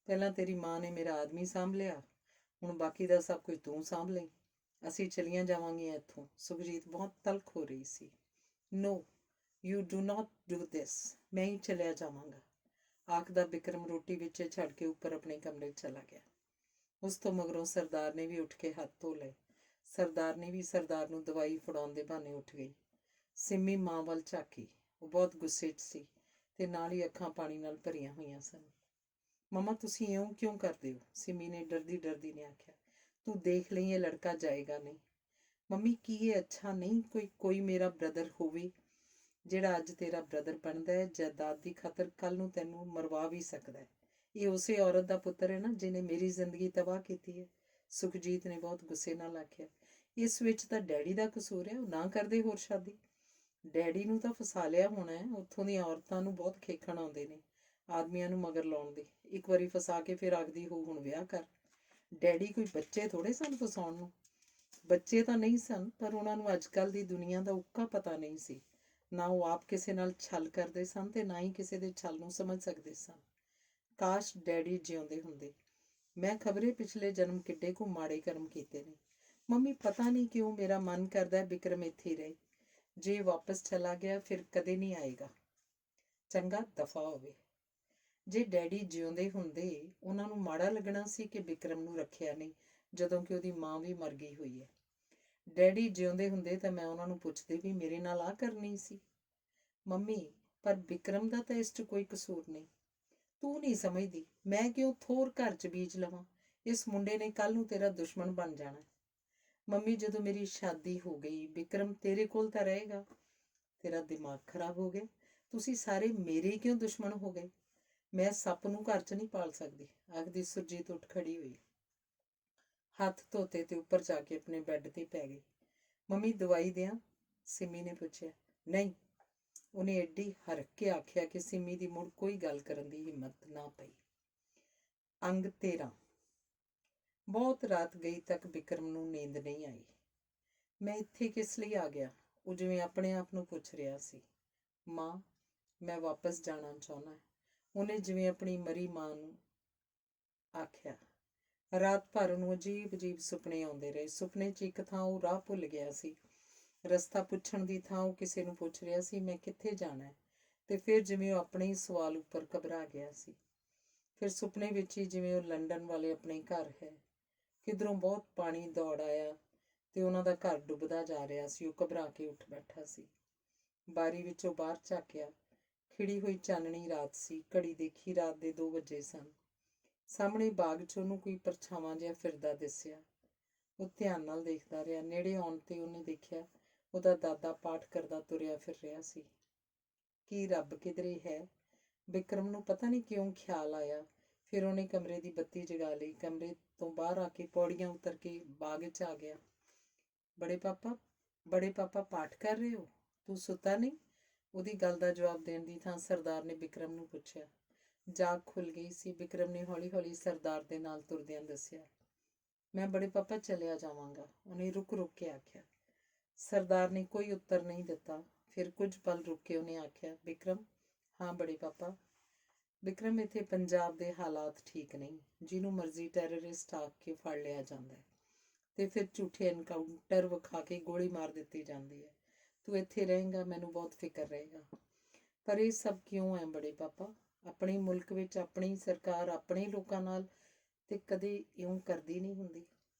ਪਹਿਲਾਂ ਤੇਰੀ ਮਾਂ ਨੇ ਮੇਰਾ ਆਦਮੀ ਸਾਂਭ ਲਿਆ, ਹੁਣ ਬਾਕੀ ਦਾ ਸਭ ਕੁਝ ਤੂੰ ਸਾਂਭ ਲਈ। ਅਸੀਂ ਚਲੀਆਂ ਜਾਵਾਂਗੀਆਂ ਇੱਥੋਂ। ਸੁਖਜੀਤ ਬਹੁਤ ਤਲਖ ਹੋ ਰਹੀ ਸੀ। No, you do not do this. ਮੈਂ ਹੀ ਚਲਿਆ ਜਾਵਾਂਗਾ, ਆਖਦਾ ਵਿਕਰਮ ਰੋਟੀ ਵਿੱਚ ਛੱਡ ਕੇ ਉੱਪਰ ਆਪਣੇ ਕਮਰੇ 'ਚ ਚਲਾ ਗਿਆ। ਉਸ ਤੋਂ ਮਗਰੋਂ ਸਰਦਾਰ ਨੇ ਵੀ ਉੱਠ ਕੇ ਹੱਥ ਧੋ ਲਏ। ਸਰਦਾਰਨੀ ਵੀ ਸਰਦਾਰ ਨੂੰ ਦਵਾਈ ਫੜਾਉਣ ਦੇ ਬਹਾਨੇ ਉੱਠ ਗਈ। ਸਿੰਮੀ ਮਾਂ ਵੱਲ ਝਾਕੀ। ਉਹ ਬਹੁਤ ਗੁੱਸੇ 'ਚ ਸੀ ਤੇ ਨਾਲ ਹੀ ਅੱਖਾਂ ਪਾਣੀ ਨਾਲ ਭਰੀਆਂ ਹੋਈਆਂ ਸਨ। ਮਮਾ, ਤੁਸੀਂ ਇਉਂ ਕਿਉਂ ਕਰਦੇ ਹੋ? ਸਿੰਮੀ ਨੇ ਡਰਦੀ ਨੇ ਆਖਿਆ। ਤੂੰ ਦੇਖ ਲਈ, ਇਹ ਲੜਕਾ ਜਾਏਗਾ ਨਹੀਂ। ਮੰਮੀ, ਕੀ ਇਹ ਅੱਛਾ ਨਹੀਂ ਕੋਈ ਮੇਰਾ ਬ੍ਰਦਰ ਹੋਵੇ? ਜਿਹੜਾ ਅੱਜ ਤੇਰਾ ਬ੍ਰਦਰ ਬਣਦਾ ਹੈ, ਜਾਇਦਾਦ ਦੀ ਖਾਤਰ ਕੱਲ ਨੂੰ ਤੈਨੂੰ ਮਰਵਾ ਵੀ ਸਕਦਾ ਹੈ। ਇਹ ਉਸੇ ਔਰਤ ਦਾ ਪੁੱਤਰ ਹੈ ਨਾ ਜਿਹਨੇ ਮੇਰੀ ਜ਼ਿੰਦਗੀ ਤਬਾਹ ਕੀਤੀ ਹੈ। ਸੁਖਜੀਤ ਨੇ ਬਹੁਤ ਗੁੱਸੇ ਨਾਲ ਆਖਿਆ। ਇਸ ਵਿੱਚ ਤਾਂ ਡੈਡੀ ਦਾ ਕਸੂਰ ਹੈ, ਉਹ ਨਾ ਕਰਦੇ ਹੋਰ ਸ਼ਾਦੀ। ਡੈਡੀ ਨੂੰ ਤਾਂ ਫਸਾ ਲਿਆ ਹੋਣਾ ਹੈ। ਉੱਥੋਂ ਦੀਆਂ ਔਰਤਾਂ ਨੂੰ ਬਹੁਤ ਖੇਖਣ ਆਉਂਦੇ ਨੇ ਆਦਮੀਆਂ ਨੂੰ ਮਗਰ ਲਾਉਣ ਦੇ। ਇੱਕ ਵਾਰੀ ਫਸਾ ਕੇ ਫਿਰ ਆਖਦੀ ਹੋ ਹੁਣ ਵਿਆਹ ਕਰ। ਡੈਡੀ ਕੋਈ ਬੱਚੇ ਥੋੜੇ ਸਨ ਫਸਾਉਣ ਨੂੰ। ਬੱਚੇ ਤਾਂ ਨਹੀਂ ਸਨ, ਪਰ ਉਹਨਾਂ ਨੂੰ ਅੱਜ ਕੱਲ੍ਹ ਦੀ ਦੁਨੀਆ ਦਾ ਉੱਕਾ ਪਤਾ ਨਹੀਂ ਸੀ। ਨਾ ਉਹ ਆਪ ਕਿਸੇ ਨਾਲ ਛਲ ਕਰਦੇ ਸਨ ਤੇ ਨਾ ਹੀ ਕਿਸੇ ਦੇ ਛਲ ਨੂੰ ਸਮਝ ਸਕਦੇ ਸਨ। ਕਾਸ਼ ਡੈਡੀ ਜਿਉਂਦੇ ਹੁੰਦੇ। ਮੈਂ ਖਬਰੇ ਪਿਛਲੇ ਜਨਮ ਕਿੱਡੇ ਕੁ ਮਾੜੇ ਕਰਮ ਕੀਤੇ ਨੇ। ਮੰਮੀ, ਪਤਾ ਨਹੀਂ ਕਿਉਂ ਮੇਰਾ ਮਨ ਕਰਦਾ ਵਿਕਰਮ ਇੱਥੇ ਹੀ ਰਹੇ। ਜੇ ਵਾਪਸ ਚਲਾ ਗਿਆ ਫਿਰ ਕਦੇ ਨਹੀਂ ਆਏਗਾ। ਚੰਗਾ ਦਫਾ ਹੋਵੇ। ਜੇ ਡੈਡੀ ਜਿਉਂਦੇ ਹੁੰਦੇ ਉਹਨਾਂ ਨੂੰ ਮਾੜਾ ਲੱਗਣਾ ਸੀ ਕਿ ਵਿਕਰਮ ਨੂੰ ਰੱਖਿਆ ਨਹੀਂ, ਜਦੋਂ ਕਿ ਉਹਦੀ ਮਾਂ ਵੀ ਮਰ ਗਈ ਹੋਈ ਹੈ। ਡੈਡੀ ਜਿਉਂਦੇ ਹੁੰਦੇ ਤਾਂ ਮੈਂ ਉਹਨਾਂ ਨੂੰ ਪੁੱਛਦੀ ਵੀ ਮੇਰੇ ਨਾਲ ਆ ਕਰਨੀ ਸੀ। ਮੰਮੀ, ਪਰ ਵਿਕਰਮ ਦਾ ਤਾਂ ਇਸ 'ਚ ਕੋਈ ਕਸੂਰ ਨਹੀਂ। ਤੂੰ ਨਹੀਂ ਸਮਝਦੀ। ਮੈਂ ਕਿਉਂ ਥੋਰ ਘਰ 'ਚ ਬੀਜ ਲਵਾਂ? ਇਸ ਮੁੰਡੇ ਨੇ ਕੱਲ ਨੂੰ ਤੇਰਾ ਦੁਸ਼ਮਣ ਬਣ ਜਾਣਾ। ਮੰਮੀ, ਜਦੋਂ ਮੇਰੀ ਸ਼ਾਦੀ ਹੋ ਗਈ ਵਿਕਰਮ ਤੇਰੇ ਕੋਲ ਤਾਂ ਰਹੇਗਾ। ਤੇਰਾ ਦਿਮਾਗ ਖਰਾਬ ਹੋ ਗਿਆ? ਤੁਸੀਂ ਸਾਰੇ ਮੇਰੇ ਕਿਉਂ ਦੁਸ਼ਮਣ ਹੋ ਗਏ? ਮੈਂ ਸੱਪ ਨੂੰ ਘਰ 'ਚ ਨਹੀਂ ਪਾਲ ਸਕਦੀ, ਆਖਦੀ ਸੁਰਜੀਤ ਉੱਠ ਖੜੀ ਹੋਈ। ਹੱਥ ਧੋਤੇ ਤੇ ਉੱਪਰ ਜਾ ਕੇ ਆਪਣੇ ਬੈੱਡ ਤੇ ਪੈ ਗਈ। ਮੰਮੀ, ਦਵਾਈ ਦਿਆਂ? ਸਿੰਮੀ ਨੇ ਪੁੱਛਿਆ। ਨਹੀਂ, ਉਹਨੇ ਐਡੀ ਹਰਕ ਕੇ ਆਖਿਆ ਕਿ ਸਿੰਮੀ ਦੀ ਮੁੜ ਕੋਈ ਗੱਲ ਕਰਨ ਦੀ ਹਿੰਮਤ ਨਾ ਪਈ। ਅੰਗ 13। ਬਹੁਤ ਰਾਤ ਗਈ ਤੱਕ ਵਿਕਰਮ ਨੂੰ ਨੀਂਦ ਨਹੀਂ ਆਈ। ਮੈਂ ਇੱਥੇ ਕਿਸ ਲਈ ਆ ਗਿਆ? ਉਹ ਜਿਵੇਂ ਆਪਣੇ ਆਪ ਨੂੰ ਪੁੱਛ ਰਿਹਾ ਸੀ। ਮਾਂ, ਮੈਂ ਵਾਪਸ ਜਾਣਾ ਚਾਹੁੰਦਾ, ਉਹਨੇ ਜਿਵੇਂ ਆਪਣੀ ਮਰੀ ਮਾਂ ਨੂੰ ਆਖਿਆ। ਰਾਤ ਭਰ ਉਹਨੂੰ ਅਜੀਬ ਸੁਪਨੇ ਆਉਂਦੇ ਰਹੇ। ਸੁਪਨੇ 'ਚ ਇੱਕ ਥਾਂ ਉਹ ਰਾਹ ਭੁੱਲ ਗਿਆ ਸੀ। ਰਸਤਾ ਪੁੱਛਣ ਦੀ ਥਾਂ ਉਹ ਕਿਸੇ ਨੂੰ ਪੁੱਛ ਰਿਹਾ ਸੀ, ਮੈਂ ਕਿੱਥੇ ਜਾਣਾ ਹੈ? ਤੇ ਫਿਰ ਜਿਵੇਂ ਉਹ ਆਪਣੇ ਹੀ ਸਵਾਲ ਉੱਪਰ ਘਬਰਾ ਗਿਆ ਸੀ। ਫਿਰ ਸੁਪਨੇ ਵਿੱਚ ਹੀ ਜਿਵੇਂ ਉਹ ਲੰਡਨ ਵਾਲੇ ਆਪਣੇ ਘਰ ਹੈ। ਕਿਧਰੋਂ ਬਹੁਤ ਪਾਣੀ ਦੌੜ ਆਇਆ ਤੇ ਉਹਨਾਂ ਦਾ ਘਰ ਡੁੱਬਦਾ ਜਾ ਰਿਹਾ ਸੀ। ਉਹ ਘਬਰਾ ਕੇ ਉੱਠ ਬੈਠਾ ਸੀ। ਬਾਰੀ ਵਿੱਚੋਂ ਬਾਹਰ ਝਾਕਿਆ। ਖਿੜੀ ਹੋਈ ਚਾਨਣੀ ਰਾਤ ਸੀ। ਘੜੀ ਦੇਖੀ, ਰਾਤ ਦੇ 2 ਵਜੇ ਸਨ। ਸਾਹਮਣੇ ਬਾਗ 'ਚ ਉਹਨੂੰ ਕੋਈ ਪਰਛਾਵਾਂ ਜਿਹਾ ਫਿਰਦਾ ਦਿਸਿਆ। ਉਹ ਧਿਆਨ ਨਾਲ ਦੇਖਦਾ ਰਿਹਾ। ਨੇੜੇ ਆਉਣ ਤੇ ਉਹਨੇ ਦੇਖਿਆ ਉਹਦਾ ਦਾਦਾ ਪਾਠ ਕਰਦਾ ਤੁਰਿਆ ਫਿਰ ਰਿਹਾ ਸੀ। ਕੀ ਰੱਬ ਕਿਧਰੇ ਹੈ? ਵਿਕਰਮ ਨੂੰ ਪਤਾ ਨਹੀਂ ਕਿਉਂ ਖਿਆਲ ਆਇਆ। ਫਿਰ ਉਹਨੇ ਕਮਰੇ ਦੀ ਬੱਤੀ ਜਗਾ ਲਈ। ਕਮਰੇ ਤੋਂ ਬਾਹਰ ਆ ਕੇ ਪੌੜੀਆਂ ਉਤਰ ਕੇ ਬਾਗ 'ਚ ਆ ਗਿਆ। ਬੜੇ ਪਾਪਾ ਪਾਠ ਕਰ ਰਹੇ ਹੋ? ਤੂੰ ਸੁੱਤਾ ਨਹੀਂ? ਉਹਦੀ ਗੱਲ ਦਾ ਜਵਾਬ ਦੇਣ ਦੀ ਥਾਂ ਸਰਦਾਰ ਨੇ ਵਿਕਰਮ ਨੂੰ ਪੁੱਛਿਆ। ਜਾਗ ਖੁੱਲ ਗਈ ਸੀ। ਵਿਕਰਮ ਨੇ ਹੌਲੀ ਸਰਦਾਰ ਦੇ ਨਾਲ ਤੁਰਦਿਆਂ ਦੱਸਿਆ। ਮੈਂ ਬੜੇ ਪਾਪਾ ਚਲਿਆ ਜਾਵਾਂਗਾ, ਉਹਨੇ ਰੁਕ ਕੇ ਆਖਿਆ। ਸਰਦਾਰ ਨੇ ਕੋਈ ਉੱਤਰ ਨਹੀਂ ਦਿੱਤਾ। ਫਿਰ ਕੁਝ ਪਲ ਰੁਕ ਕੇ ਉਹਨੇ ਆਖਿਆ, ਵਿਕਰਮ। ਹਾਂ ਬੜੇ ਪਾਪਾ। ਵਿਕਰਮ, ਇੱਥੇ ਪੰਜਾਬ ਦੇ ਹਾਲਾਤ ਠੀਕ ਨਹੀਂ। ਜਿਹਨੂੰ ਮਰਜ਼ੀ ਟੈਰਰਿਸਟ ਆਖ ਕੇ ਫੜ ਲਿਆ ਜਾਂਦਾ ਹੈ ਤੇ ਫਿਰ ਝੂਠੇ ਐਨਕਾਊਂਟਰ ਵਿਖਾ ਕੇ ਗੋਲੀ ਮਾਰ ਦਿੱਤੀ ਜਾਂਦੀ ਹੈ। ਤੂੰ ਇੱਥੇ ਰਹੇਂਗਾ, ਮੈਨੂੰ ਬਹੁਤ ਫਿਕਰ ਰਹੇਗਾ। ਪਰ ਇਹ ਸਭ ਕਿਉਂ ਹੈ ਬੜੇ ਪਾਪਾ? ਆਪਣੇ ਮੁਲਕ ਵਿੱਚ ਆਪਣੀ ਸਰਕਾਰ ਆਪਣੇ ਲੋਕਾਂ ਨਾਲ ਤੇ ਕਦੇ ਇਉਂ ਕਰਦੀ ਨਹੀਂ ਹੁੰਦੀ।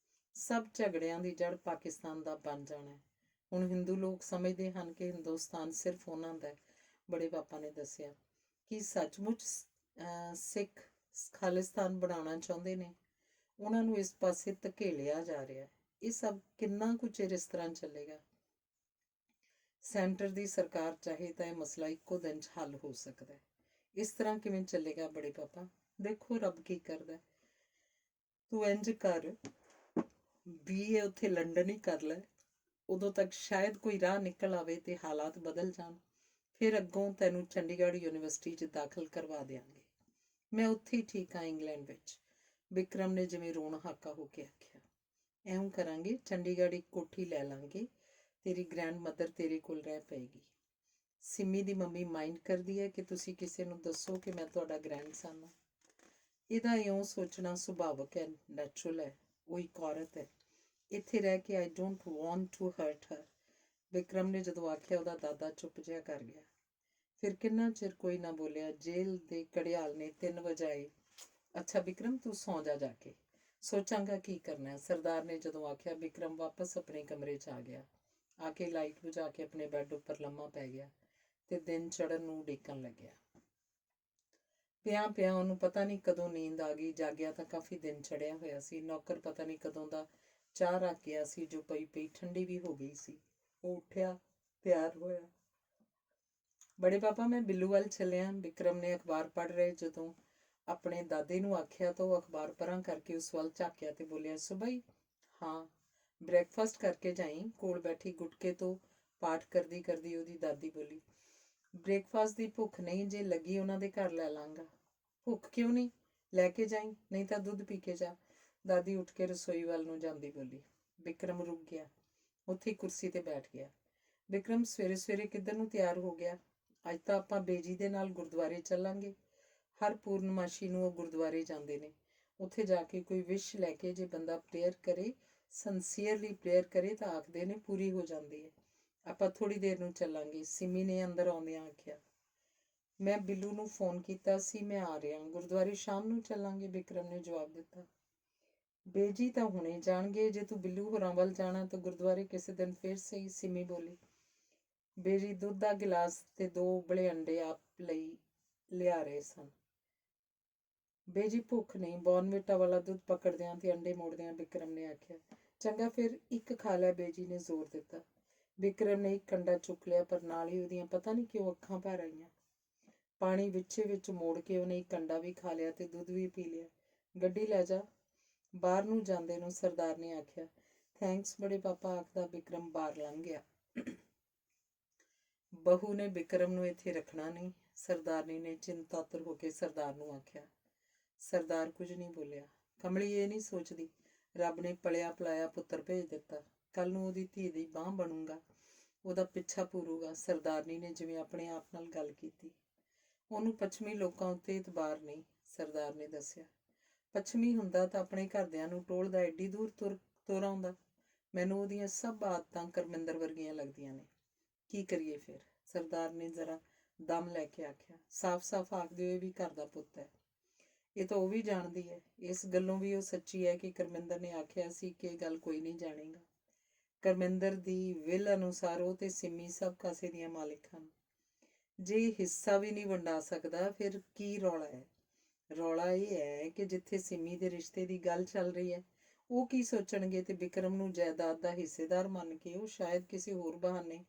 ਸਭ ਝਗੜਿਆਂ ਦੀ ਜੜ ਪਾਕਿਸਤਾਨ ਦਾ ਬਣ ਜਾਣਾ ਹੈ। ਹੁਣ ਹਿੰਦੂ ਲੋਕ ਸਮਝਦੇ ਹਨ ਕਿ ਹਿੰਦੁਸਤਾਨ ਸਿਰਫ ਉਹਨਾਂ ਦਾ ਹੈ। ਬੜੇ ਪਾਪਾ ਨੇ ਦੱਸਿਆ। ਕੀ ਸੱਚਮੁੱਚ ਸਿੱਖ ਖਾਲਿਸਤਾਨ ਬਣਾਉਣਾ ਚਾਹੁੰਦੇ ਨੇ? ਉਹਨਾਂ ਨੂੰ ਇਸ ਪਾਸੇ ਧਕੇਲਿਆ ਜਾ ਰਿਹਾ ਹੈ। ਇਹ ਸਭ ਕਿੰਨਾ ਕੁ ਚਿਰ ਇਸ ਤਰ੍ਹਾਂ ਚੱਲੇਗਾ? ਸੈਂਟਰ ਦੀ ਸਰਕਾਰ ਚਾਹੇ ਤਾਂ ਇਹ ਮਸਲਾ ਇੱਕੋ ਦਿਨ 'ਚ ਹੱਲ ਹੋ ਸਕਦਾ ਹੈ। ਇਸ ਤਰ੍ਹਾਂ ਕਿਵੇਂ ਚੱਲੇਗਾ ਬੜੇ ਪਾਪਾ? ਦੇਖੋ ਰੱਬ ਕੀ ਕਰਦਾ। ਤੂੰ ਇੰਜ ਕਰ, BA ਉੱਥੇ ਲੰਡਨ ਹੀ ਕਰ ਲੈ। ਉਦੋਂ ਤੱਕ ਸ਼ਾਇਦ ਕੋਈ ਰਾਹ ਨਿਕਲ ਆਵੇ ਤੇ ਹਾਲਾਤ ਬਦਲ ਜਾਣ। ਫਿਰ ਅੱਗੋਂ ਤੈਨੂੰ ਚੰਡੀਗੜ੍ਹ ਯੂਨੀਵਰਸਿਟੀ 'ਚ ਦਾਖਲ ਕਰਵਾ ਦਿਆਂਗੇ। ਮੈਂ ਉੱਥੇ ਹੀ ਠੀਕ ਹਾਂ, ਇੰਗਲੈਂਡ ਵਿੱਚ। ਵਿਕਰਮ ਨੇ ਜਿਵੇਂ ਰੋਣ ਹਾਕਾ ਹੋ ਕੇ ਆਖਿਆ। ਇਉਂ ਕਰਾਂਗੇ, ਚੰਡੀਗੜ੍ਹ ਇੱਕ ਕੋਠੀ ਲੈ ਲਾਂਗੇ। ਤੇਰੀ ਗ੍ਰੈਂਡ ਮਦਰ ਤੇਰੇ ਕੋਲ ਰਹਿ ਪਏਗੀ। ਸਿੰਮੀ ਦੀ ਮੰਮੀ ਮਾਈਂਡ ਕਰਦੀ ਹੈ ਕਿ ਤੁਸੀਂ ਕਿਸੇ ਨੂੰ ਦੱਸੋ ਕਿ ਮੈਂ ਤੁਹਾਡਾ ਗ੍ਰੈਂਡਸਨ ਹਾਂ? ਇਹਦਾ ਇਉਂ ਸੋਚਣਾ ਸੁਭਾਵਕ ਹੈ, ਨੈਚੁਰਲ ਹੈ। ਉਹ ਇੱਕ ਔਰਤ ਹੈ। ਇੱਥੇ ਰਹਿ ਕੇ I don't want to hurt her. Vikram ਨੇ ਜਦੋਂ ਆਖਿਆ, ਉਹਦਾ ਦਾਦਾ ਚੁੱਪ ਜਿਹਾ ਕਰ ਗਿਆ। ਫਿਰ ਕਿੰਨਾ ਚਿਰ ਕੋਈ ਨਾ ਬੋਲਿਆ। ਜੇਲ੍ਹ ਦੇ ਘੜਿਆਲ ਨੇ 3 ਵਜਾਏ। ਅੱਛਾ ਵਿਕਰਮ, ਤੂੰ ਸੌਂ ਜਾ ਕੇ, ਸੋਚਾਂਗਾ ਕੀ ਕਰਨਾ ਹੈ, ਸਰਦਾਰ ਨੇ ਜਦੋਂ ਆਖਿਆ। ਵਿਕਰਮ ਵਾਪਸ ਆਪਣੇ ਕਮਰੇ 'ਚ ਆ ਗਿਆ। ਆ ਕੇ ਲਾਈਟ ਬੁਝਾ ਕੇ ਆਪਣੇ ਬੈੱਡ ਉੱਪਰ ਲੰਮਾ ਪੈ ਗਿਆ ਤੇ ਦਿਨ ਚੜ੍ਹਨ ਨੂੰ ਉਡੀਕਣ ਲੱਗਿਆ। ਪਿਆ ਉਹਨੂੰ ਪਤਾ ਨਹੀਂ ਕਦੋਂ ਨੀਂਦ ਆ ਗਈ। ਜਾਗਿਆ ਤਾਂ ਕਾਫੀ ਦਿਨ ਚੜ੍ਹਿਆ ਹੋਇਆ ਸੀ। ਨੌਕਰ ਪਤਾ ਨਹੀਂ ਕਦੋਂ ਦਾ ਚਾਹ ਰੱਖ ਗਿਆ ਸੀ, ਜੋ ਪਈ ਠੰਡੀ ਵੀ ਹੋ ਗਈ ਸੀ। ਉਹ ਉੱਠਿਆ, ਤਿਆਰ ਹੋਇਆ। ਬੜੇ ਪਾਪਾ, ਮੈਂ ਬਿੱਲੂ ਵੱਲ ਚੱਲਿਆ। ਵਿਕਰਮ ਨੇ ਅਖਬਾਰ ਪੜ੍ਹ ਰਹੇ ਜਦੋਂ ਆਪਣੇ ਦਾਦੇ ਨੂੰ ਆਖਿਆ ਤਾਂ ਉਹ ਅਖਬਾਰ ਪਰਾਂ ਕਰਕੇ ਉਸ ਵੱਲ ਝਾਕਿਆ ਤੇ ਬੋਲਿਆ, ਸੁਬਈ? ਹਾਂ। ਬ੍ਰੇਕਫਾਸਟ ਕਰਕੇ ਜਾਈਂ। ਕੋਲ ਬੈਠੀ ਗੁਟਕੇ ਤੋਂ ਪਾਠ ਕਰਦੀ ਕਰਦੀ ਉਹਦੀ ਦਾਦੀ ਬੋਲੀ। ਬ੍ਰੇਕਫਾਸਟ ਦੀ ਭੁੱਖ ਨਹੀਂ, ਜੇ ਲੱਗੀ ਉਹਨਾਂ ਦੇ ਘਰ ਲੈ ਲਾਂਗਾ। ਭੁੱਖ ਕਿਉਂ ਨਹੀਂ? ਲੈ ਕੇ ਜਾਈਂ, ਨਹੀਂ ਤਾਂ ਦੁੱਧ ਪੀ ਕੇ ਜਾ। ਦਾਦੀ ਉੱਠ ਕੇ ਰਸੋਈ ਵੱਲ ਨੂੰ ਜਾਂਦੀ ਬੋਲੀ। ਵਿਕਰਮ ਰੁਕ ਗਿਆ, ਉੱਥੇ ਕੁਰਸੀ ਤੇ ਬੈਠ ਗਿਆ। ਵਿਕਰਮ, ਸਵੇਰੇ ਸਵੇਰੇ ਕਿੱਧਰ ਨੂੰ ਤਿਆਰ ਹੋ ਗਿਆ? ਅੱਜ ਤਾਂ ਆਪਾਂ ਬੇਜੀ ਦੇ ਨਾਲ ਗੁਰਦੁਆਰੇ ਚੱਲਾਂਗੇ। ਹਰ ਪੂਰਨਮਾਸ਼ੀ ਨੂੰ ਉਹ ਗੁਰਦੁਆਰੇ ਜਾਂਦੇ ਨੇ। ਉੱਥੇ ਜਾ ਕੇ ਕੋਈ ਵਿਸ਼ ਲੈ ਕੇ ਜੇ ਬੰਦਾ ਪ੍ਰੇਅਰ ਕਰੇ, ਸੰਸੀਅਰਲੀ ਪ੍ਰੇਅਰ ਕਰੇ, ਤਾਂ ਆਖਦੇ ਨੇ ਪੂਰੀ ਹੋ ਜਾਂਦੀ ਹੈ। ਆਪਾਂ ਥੋੜ੍ਹੀ ਦੇਰ ਨੂੰ ਚੱਲਾਂਗੇ, ਸਿੰਮੀ ਨੇ ਅੰਦਰ ਆਉਂਦਿਆਂ ਆਖਿਆ। ਮੈਂ ਬਿੱਲੂ ਨੂੰ ਫੋਨ ਕੀਤਾ ਸੀ, ਮੈਂ ਆ ਰਿਹਾ। ਗੁਰਦੁਆਰੇ ਸ਼ਾਮ ਨੂੰ ਚੱਲਾਂਗੇ, ਵਿਕਰਮ ਨੇ ਜਵਾਬ ਦਿੱਤਾ। ਬੇਜੀ ਤਾਂ ਹੁਣੇ ਜਾਣਗੇ। ਜੇ ਤੂੰ ਬਿੱਲੂ ਹੋਰਾਂ ਵੱਲ ਜਾਣਾ ਤਾਂ ਗੁਰਦੁਆਰੇ ਕਿਸੇ ਦਿਨ ਫਿਰ ਸਹੀ, ਸਿੰਮੀ ਬੋਲੀ। ਬੇਜੀ ਦੁੱਧ ਦਾ ਗਿਲਾਸ ਤੇ 2 ਉਬਲੇ ਅੰਡੇ ਆਪ ਲਈ ਲਿਆ ਰਹੇ ਸਨ। ਬੇਜੀ ਭੁੱਖ ਨਹੀਂ, ਬੋਰਨਵੀਟਾ ਵਾਲਾ ਦੁੱਧ ਪਕੜਦਿਆਂ ਤੇ ਅੰਡੇ ਮੋੜਦਿਆਂ ਵਿਕਰਮ ਨੇ ਆਖਿਆ। ਚੰਗਾ, ਫਿਰ ਇੱਕ ਖਾ ਲੈ, ਬੇਜੀ ਨੇ ਜ਼ੋਰ ਦਿੱਤਾ। ਵਿਕਰਮ ਨੇ ਇੱਕ ਅੰਡਾ ਚੁੱਕ ਲਿਆ, ਪਰ ਨਾਲ ਹੀ ਉਹਦੀਆਂ ਪਤਾ ਨਹੀਂ ਕਿਉਂ ਅੱਖਾਂ ਭਰ ਆਈਆਂ। ਪਾਣੀ ਵਿੱਚ ਮੋੜ ਕੇ ਉਹਨੇ ਇੱਕ ਅੰਡਾ ਵੀ ਖਾ ਲਿਆ ਤੇ ਦੁੱਧ ਵੀ ਪੀ ਲਿਆ। ਗੱਡੀ ਲੈ ਜਾ। ਬਾਹਰ ਨੂੰ ਜਾਂਦੇ ਨੂੰ ਸਰਦਾਰ ਨੇ ਆਖਿਆ। ਥੈਂਕਸ ਬੜੇ ਪਾਪਾ, ਆਖਦਾ ਵਿਕਰਮ ਬਾਹਰ ਲੰਘ ਗਿਆ। ਬਹੂ ਨੇ ਵਿਕਰਮ ਨੂੰ ਇੱਥੇ ਰੱਖਣਾ ਨਹੀਂ, ਸਰਦਾਰਨੀ ਨੇ ਚਿੰਤਾਤੁਰ ਹੋ ਕੇ ਸਰਦਾਰ ਨੂੰ ਆਖਿਆ। ਸਰਦਾਰ ਕੁਝ ਨਹੀਂ ਬੋਲਿਆ। ਕਮਲੀ ਇਹ ਨਹੀਂ ਸੋਚਦੀ, ਰੱਬ ਨੇ ਪਲਿਆ ਪਲਾਇਆ ਪੁੱਤਰ ਭੇਜ ਦਿੱਤਾ। ਕੱਲ ਨੂੰ ਉਹਦੀ ਧੀ ਦੀ ਬਾਂਹ ਬਣੂਗਾ, ਉਹਦਾ ਪਿੱਛਾ ਪੂਰੂਗਾ। ਸਰਦਾਰਨੀ ਨੇ ਜਿਵੇਂ ਆਪਣੇ ਆਪ ਨਾਲ ਗੱਲ ਕੀਤੀ। ਉਹਨੂੰ ਪੱਛਮੀ ਲੋਕਾਂ ਉੱਤੇ ਇਤਬਾਰ ਨਹੀਂ, ਸਰਦਾਰ ਨੇ ਦੱਸਿਆ। ਪੱਛਮੀ ਹੁੰਦਾ ਤਾਂ ਆਪਣੇ ਘਰਦਿਆਂ ਨੂੰ ਟੋਲਦਾ ਐਡੀ ਦੂਰ ਤੁਰ ਆਉਂਦਾ। ਮੈਨੂੰ ਉਹਦੀਆਂ ਸਭ ਆਦਤਾਂ ਕਰਮਿੰਦਰ ਵਰਗੀਆਂ ਲੱਗਦੀਆਂ ਨੇ। ਕੀ ਕਰੀਏ ਫਿਰ? ਸਰਦਾਰ ਨੇ ਜ਼ਰਾ ਦਮ ਲੈ ਕੇ ਆਖਿਆ। ਸਾਫ਼-ਸਾਫ਼ ਆਖਦੇ ਹੋਏ ਵੀ ਘਰ ਦਾ ਪੁੱਤ ਹੈ। ਇਹ ਤਾਂ ਉਹ ਵੀ ਜਾਣਦੀ ਹੈ। ਇਸ ਗੱਲੋਂ ਵੀ ਉਹ ਸੱਚੀ ਹੈ ਕਿ ਕਰਮਿੰਦਰ ਨੇ ਆਖਿਆ ਸੀ ਕਿ ਇਹ ਗੱਲ ਕੋਈ ਨਹੀਂ ਜਾਣੇਗਾ। ਕਰਮਿੰਦਰ ਦੀ ਵਿਲ ਅਨੁਸਾਰ ਉਹ ਤੇ ਸਿੰਮੀ ਸਭ ਕਾਸੇ ਦੀਆਂ ਮਾਲਿਕ ਹਨ। ਜੇ ਹਿੱਸਾ ਵੀ ਨਹੀਂ ਵੰਡਾ ਸਕਦਾ, ਫਿਰ ਕੀ ਰੌਲਾ ਹੈ? ਰੌਲਾ ਇਹ ਹੈ ਕਿ ਜਿੱਥੇ ਸਿੰਮੀ ਦੇ ਰਿਸ਼ਤੇ ਦੀ ਗੱਲ ਚੱਲ ਰਹੀ ਹੈ, ਉਹ ਕੀ ਸੋਚਣਗੇ ਤੇ ਵਿਕਰਮ ਨੂੰ ਜਾਇਦਾਦ ਦਾ ਹਿੱਸੇਦਾਰ ਮੰਨ ਕੇ ਉਹ ਸ਼ਾਇਦ ਕਿਸੇ ਹੋਰ ਬਹਾਨੇ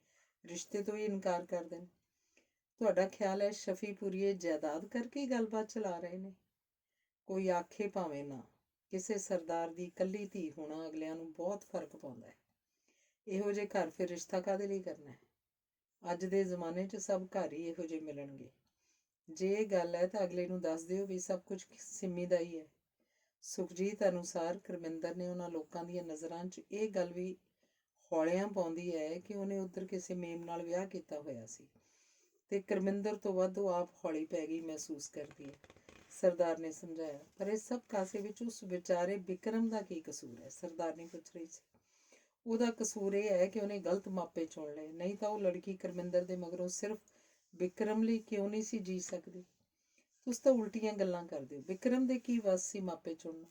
ਰਿਸ਼ਤੇ ਤੋਂ ਹੀ ਇਨਕਾਰ ਕਰ ਦੇਣ। ਤੁਹਾਡਾ ਖਿਆਲ ਹੈ ਸ਼ਫੀਪੁਰੀਏ ਜਾਇਦਾਦ ਕਰਕੇ ਹੀ ਗੱਲਬਾਤ ਚਲਾ ਰਹੇ ਨੇ? ਕੋਈ ਆਖੇ ਭਾਵੇਂ ਨਾ, ਕਿਸੇ ਸਰਦਾਰ ਦੀ ਇਕੱਲੀ ਧੀ ਹੋਣਾ ਅਗਲਿਆਂ ਨੂੰ ਬਹੁਤ ਫਰਕ ਪਾਉਂਦਾ ਹੈ। ਇਹੋ ਜਿਹੇ ਘਰ ਫਿਰ ਰਿਸ਼ਤਾ ਕਾਹਦੇ ਲਈ ਕਰਨਾ ਹੈ? ਅੱਜ ਦੇ ਜ਼ਮਾਨੇ 'ਚ ਸਭ ਘਰ ਹੀ ਇਹੋ ਜਿਹੇ ਮਿਲਣਗੇ। ਜੇ ਇਹ ਗੱਲ ਹੈ ਤਾਂ ਅਗਲੇ ਨੂੰ ਦੱਸ ਦਿਓ ਵੀ ਸਭ ਕੁਝ ਸਿੰਮੀ ਦਾ ਹੀ ਹੈ। ਸੁਖਜੀਤ ਅਨੁਸਾਰ ਕਰਮਿੰਦਰ ਨੇ ਉਹਨਾਂ ਲੋਕਾਂ ਦੀਆਂ ਨਜ਼ਰਾਂ 'ਚ ਇਹ ਗੱਲ ਵੀ ਹੌਲਿਆਂ ਪਾਉਂਦੀ ਹੈ ਕਿ ਉਹਨੇ ਉੱਧਰ ਕਿਸੇ ਮੇਮ ਨਾਲ ਵਿਆਹ ਕੀਤਾ ਹੋਇਆ ਸੀ। ਤੇ ਕਰਮਿੰਦਰ ਤੋਂ ਵੱਧ ਉਹ ਆਪ ਹੌਲੀ ਪੈ ਗਈ ਮਹਿਸੂਸ ਕਰਦੀ ਹੈ। ਸਰਦਾਰ ਨੇ ਸਮਝਾਇਆ, ਪਰ ਇਹ ਸਭ ਕਾਸੇ ਵਿੱਚ ਉਸ ਵਿਚਾਰੇ ਵਿਕਰਮ ਦਾ ਕੀ ਕਸੂਰ ਹੈ? ਸਰਦਾਰਨੀ ਪੁੱਛ ਰਹੀ ਸੀ। ਉਹਦਾ ਕਸੂਰ ਇਹ ਹੈ ਕਿ ਉਹਨੇ ਗਲਤ ਮਾਪੇ ਚੁਣ ਲਏ, ਨਹੀਂ ਤਾਂ ਉਹ ਲੜਕੀ ਕਰਮਿੰਦਰ ਦੇ ਮਗਰੋਂ ਸਿਰਫ ਵਿਕਰਮ ਲਈ ਕਿਉਂ ਨਹੀਂ ਸੀ ਜੀ ਸਕਦੀ? ਤੁਸੀਂ ਤਾਂ ਉਲਟੀਆਂ ਗੱਲਾਂ ਕਰਦੇ ਹੋ। ਵਿਕਰਮ ਦੇ ਕੀ ਵੱਸ ਸੀ ਮਾਪੇ ਚੁਣਨਾ?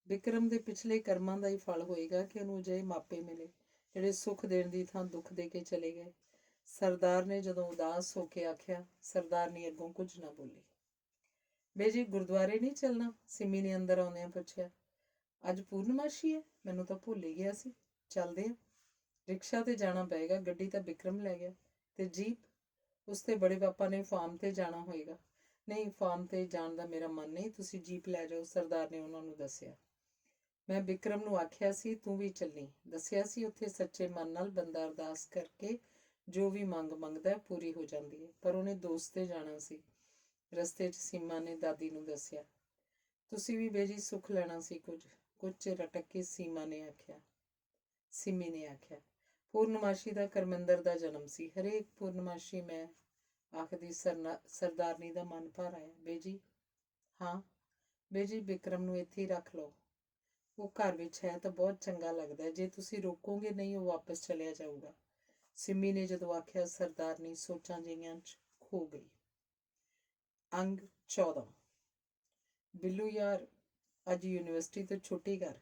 ਵਿਕਰਮ ਦੇ ਪਿਛਲੇ ਕਰਮਾਂ ਦਾ ਹੀ ਫਲ ਹੋਏਗਾ ਕਿ ਉਹਨੂੰ ਅਜਿਹੇ ਮਾਪੇ ਮਿਲੇ ਜਿਹੜੇ ਸੁੱਖ ਦੇਣ ਦੀ ਥਾਂ ਦੁੱਖ ਦੇ ਕੇ ਚਲੇ ਗਏ। ਸਰਦਾਰ ਨੇ ਜਦੋਂ ਉਦਾਸ ਹੋ ਕੇ ਆਖਿਆ। ਸਰਦਾਰਨੀ ਅੱਗੋਂ ਕੁਝ ਨਾ ਬੋਲੀ। ਬੇਜੀ ਗੁਰਦੁਆਰੇ ਨਹੀਂ ਚੱਲਣਾ? ਸਿੰਮੀ ਨੇ ਅੰਦਰ ਆਉਂਦਿਆਂ ਪੁੱਛਿਆ। ਅੱਜ ਪੂਰਨਮਾਸ਼ੀ ਹੈ? ਮੈਨੂੰ ਤਾਂ ਭੁੱਲ ਹੀ ਗਿਆ ਸੀ। ਚੱਲਦੇ ਆ। ਰਿਕਸ਼ਾ ਤੇ ਜਾਣਾ ਪਏਗਾ, ਗੱਡੀ ਤਾਂ ਵਿਕਰਮ ਲੈ ਗਿਆ। ਤੇ ਜੀਪ? ਉਸ ਤੇ ਬੜੇ ਪਾਪਾ ਨੇ ਫਾਰਮ ਤੇ ਜਾਣਾ ਹੋਏਗਾ। ਨਹੀਂ, ਫਾਰਮ ਤੇ ਜਾਣ ਦਾ ਮੇਰਾ ਮਨ ਨਹੀਂ, ਤੁਸੀਂ ਜੀਪ ਲੈ ਜਾਓ, ਸਰਦਾਰ ਨੇ ਉਹਨਾਂ ਨੂੰ ਦੱਸਿਆ। ਮੈਂ ਵਿਕਰਮ ਨੂੰ ਆਖਿਆ ਸੀ ਤੂੰ ਵੀ ਚੱਲੀ। ਦੱਸਿਆ ਸੀ ਉੱਥੇ ਸੱਚੇ ਮਨ ਨਾਲ ਬੰਦਾ ਅਰਦਾਸ ਕਰਕੇ ਜੋ ਵੀ ਮੰਗ ਮੰਗਦਾ ਪੂਰੀ ਹੋ ਜਾਂਦੀ ਹੈ। ਪਰ ਉਹਨੇ ਦੋਸਤ ਤੇ ਜਾਣਾ ਸੀ। ਰਸਤੇ 'ਚ ਸੀਮਾ ਨੇ ਦਾਦੀ ਨੂੰ ਦੱਸਿਆ। ਤੁਸੀਂ ਵੀ ਬੇਜੀ ਸੁੱਖ ਲੈਣਾ ਸੀ ਕੁਝ ਚਿਰ ਅਟਕ ਕੇ ਸਿੰਮੀ ਨੇ ਆਖਿਆ। ਪੂਰਨਮਾਸ਼ੀ ਦਾ ਕਰਮਿੰਦਰ ਦਾ ਜਨਮ ਸੀ। ਹਰੇਕ ਪੂਰਨਮਾਸ਼ੀ ਮੈਂ ਆਖਦੀ। ਸਰਦਾਰਨੀ ਦਾ ਮਨ ਭਰ ਆਇਆ। ਬੇਜੀ? ਹਾਂ ਬੇਜੀ, ਵਿਕਰਮ ਨੂੰ ਇੱਥੇ ਹੀ ਰੱਖ ਲਓ। ਉਹ ਘਰ ਵਿੱਚ ਹੈ ਤਾਂ ਬਹੁਤ ਚੰਗਾ ਲੱਗਦਾ। ਜੇ ਤੁਸੀਂ ਰੋਕੋਗੇ ਨਹੀਂ, ਉਹ ਵਾਪਸ ਚਲਿਆ ਜਾਊਗਾ। ਸਿੰਮੀ ਨੇ ਜਦੋਂ ਆਖਿਆ, ਸਰਦਾਰਨੀ ਸੋਚਾਂ ਜਿਹੀਆਂ 'ਚ ਖੋ ਗਈ। ਅੰਗ 14। ਬਿੱਲੂ ਯਾਰ, ਅੱਜ ਯੂਨੀਵਰਸਿਟੀ ਤੋਂ ਛੁੱਟੀ ਕਰ,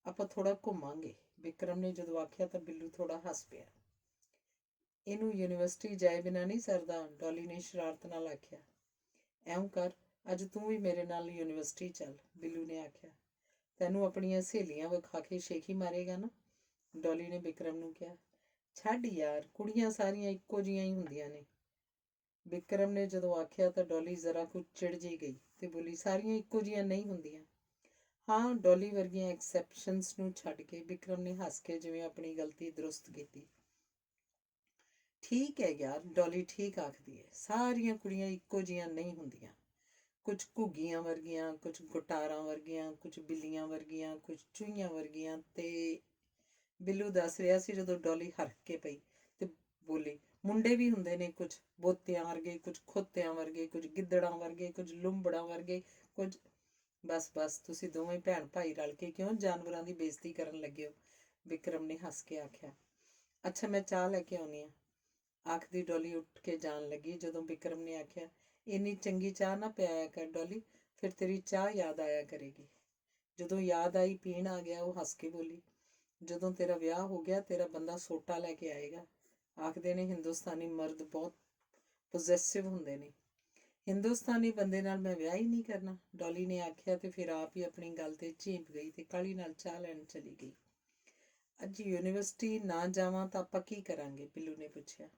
ਆਪਾਂ ਥੋੜਾ ਘੁੰਮਾਂਗੇ। ਵਿਕਰਮ ਨੇ ਜਦੋਂ ਆਖਿਆ ਤਾਂ ਬਿੱਲੂ ਥੋੜਾ ਹੱਸ ਪਿਆ। ਇਹਨੂੰ ਯੂਨੀਵਰਸਿਟੀ ਜਾਏ ਬਿਨਾਂ ਨਹੀਂ ਸਰਦਾ, ਡੌਲੀ ਨੇ ਸ਼ਰਾਰਤ ਨਾਲ ਆਖਿਆ। ਐਂ ਕਰ, ਅੱਜ ਤੂੰ ਵੀ ਮੇਰੇ ਨਾਲ ਯੂਨੀਵਰਸਿਟੀ ਚੱਲ, ਬਿੱਲੂ ਨੇ ਆਖਿਆ। ਤੈਨੂੰ ਆਪਣੀਆਂ ਸਹੇਲੀਆਂ ਵਿਖਾ ਕੇ ਸ਼ੇਖੀ ਮਾਰੇਗਾ ਨਾ? ਡੌਲੀ ਨੇ ਵਿਕਰਮ ਨੂੰ ਕਿਹਾ। ਛੱਡ ਯਾਰ, ਕੁੜੀਆਂ ਸਾਰੀਆਂ ਇੱਕੋ ਜਿਹੀਆਂ ਹੀ ਹੁੰਦੀਆਂ ਨੇ। ਵਿਕਰਮ ਨੇ ਜਦੋਂ ਆਖਿਆ ਤਾਂ ਡੌਲੀ ਜ਼ਰਾ ਕੁਝ ਚਿੜ ਜਿਹੀ ਗਈ ਤੇ ਬੋਲੀ, ਸਾਰੀਆਂ ਇੱਕੋ ਜਿਹੀਆਂ ਨਹੀਂ ਹੁੰਦੀਆਂ। ਹਾਂ, ਡੌਲੀ ਵਰਗੀਆਂ ਐਕਸੈਪਸ਼ਨਸ ਨੂੰ ਛੱਡ ਕੇ। ਵਿਕਰਮ ਨੇ ਹੱਸ ਕੇ ਜਿਵੇਂ ਆਪਣੀ ਗਲਤੀ ਦਰੁਸਤ ਕੀਤੀ। ਠੀਕ ਹੈ ਯਾਰ, ਡੌਲੀ ਠੀਕ ਆਖਦੀ ਹੈ, ਸਾਰੀਆਂ ਕੁੜੀਆਂ ਇੱਕੋ ਜਿਹੀਆਂ ਨਹੀਂ ਹੁੰਦੀਆਂ। ਕੁਝ ਘੁੱਗੀਆਂ ਵਰਗੀਆਂ, ਕੁਝ ਗੁਟਾਰਾਂ ਵਰਗੀਆਂ, ਕੁਝ ਬਿੱਲੀਆਂ ਵਰਗੀਆਂ, ਕੁਝ ਚੂਹੀਆਂ ਵਰਗੀਆਂ। ਤੇ ਬਿੱਲੂ ਦੱਸ ਰਿਹਾ ਸੀ ਜਦੋਂ ਡੌਲੀ ਹਰਕ ਕੇ ਪਈ ਤੇ ਬੋਲੀ, ਮੁੰਡੇ ਵੀ ਹੁੰਦੇ ਨੇ, ਕੁਝ ਬੋਤਿਆਂ ਵਰਗੇ, ਕੁਝ ਖੋਤਿਆਂ ਵਰਗੇ, ਕੁਝ ਗਿੱਦੜਾਂ ਵਰਗੇ, ਕੁਝ ਲੁੰਬੜਾਂ ਵਰਗੇ, ਕੁਝ। ਬਸ ਤੁਸੀਂ ਦੋਵੇਂ ਭੈਣ ਭਾਈ ਰਲ ਕੇ ਕਿਉਂ ਜਾਨਵਰਾਂ ਦੀ ਬੇਇੱਜ਼ਤੀ ਕਰਨ ਲੱਗੇ ਹੋ? ਵਿਕਰਮ ਨੇ ਹੱਸ ਕੇ ਆਖਿਆ। ਅੱਛਾ, ਮੈਂ ਚਾਹ ਲੈ ਕੇ ਆਉਣੀ ਆ, ਆਖਦੀ ਡੌਲੀ ਉੱਠ ਕੇ ਜਾਣ ਲੱਗੀ। ਜਦੋਂ ਵਿਕਰਮ ਨੇ ਆਖਿਆ, ਇੰਨੀ ਚੰਗੀ ਚਾਹ ਨਾ ਪਿਆਇਆ ਕਰ ਡੌਲੀ, ਫਿਰ ਤੇਰੀ ਚਾਹ ਯਾਦ ਆਇਆ ਕਰੇਗੀ। ਜਦੋਂ ਯਾਦ ਆਈ ਪੀਣ ਆ ਗਿਆ। ਉਹ ਹੱਸ ਕੇ ਬੋਲੀ, ਜਦੋਂ ਤੇਰਾ ਵਿਆਹ ਹੋ ਗਿਆ ਤੇਰਾ ਬੰਦਾ ਸੋਟਾ ਲੈ ਕੇ ਆਏਗਾ। ਆਖਦੇ ਨੇ ਹਿੰਦੁਸਤਾਨੀ ਮਰਦ ਬਹੁਤ ਪੋਜ਼ੈਸਿਵ ਹੁੰਦੇ ਨੇ। ਹਿੰਦੁਸਤਾਨੀ ਬੰਦੇ ਨਾਲ ਮੈਂ ਵਿਆਹ ਹੀ ਨਹੀਂ ਕਰਨਾ, ਡੌਲੀ ਨੇ ਆਖਿਆ ਤੇ ਫਿਰ ਆਪ ਹੀ ਆਪਣੀ ਗੱਲ ਤੇ ਝੀਂਪ ਗਈ ਤੇ ਕਾਹਲੀ ਨਾਲ ਚਾਹ ਲੈਣ ਚਲੀ ਗਈ। ਅੱਜ ਯੂਨੀਵਰਸਿਟੀ ਨਾ ਜਾਵਾਂ ਤਾਂ ਆਪਾਂ ਕੀ ਕਰਾਂਗੇ? ਬਿੱਲੂ ਨੇ ਪੁੱਛਿਆ।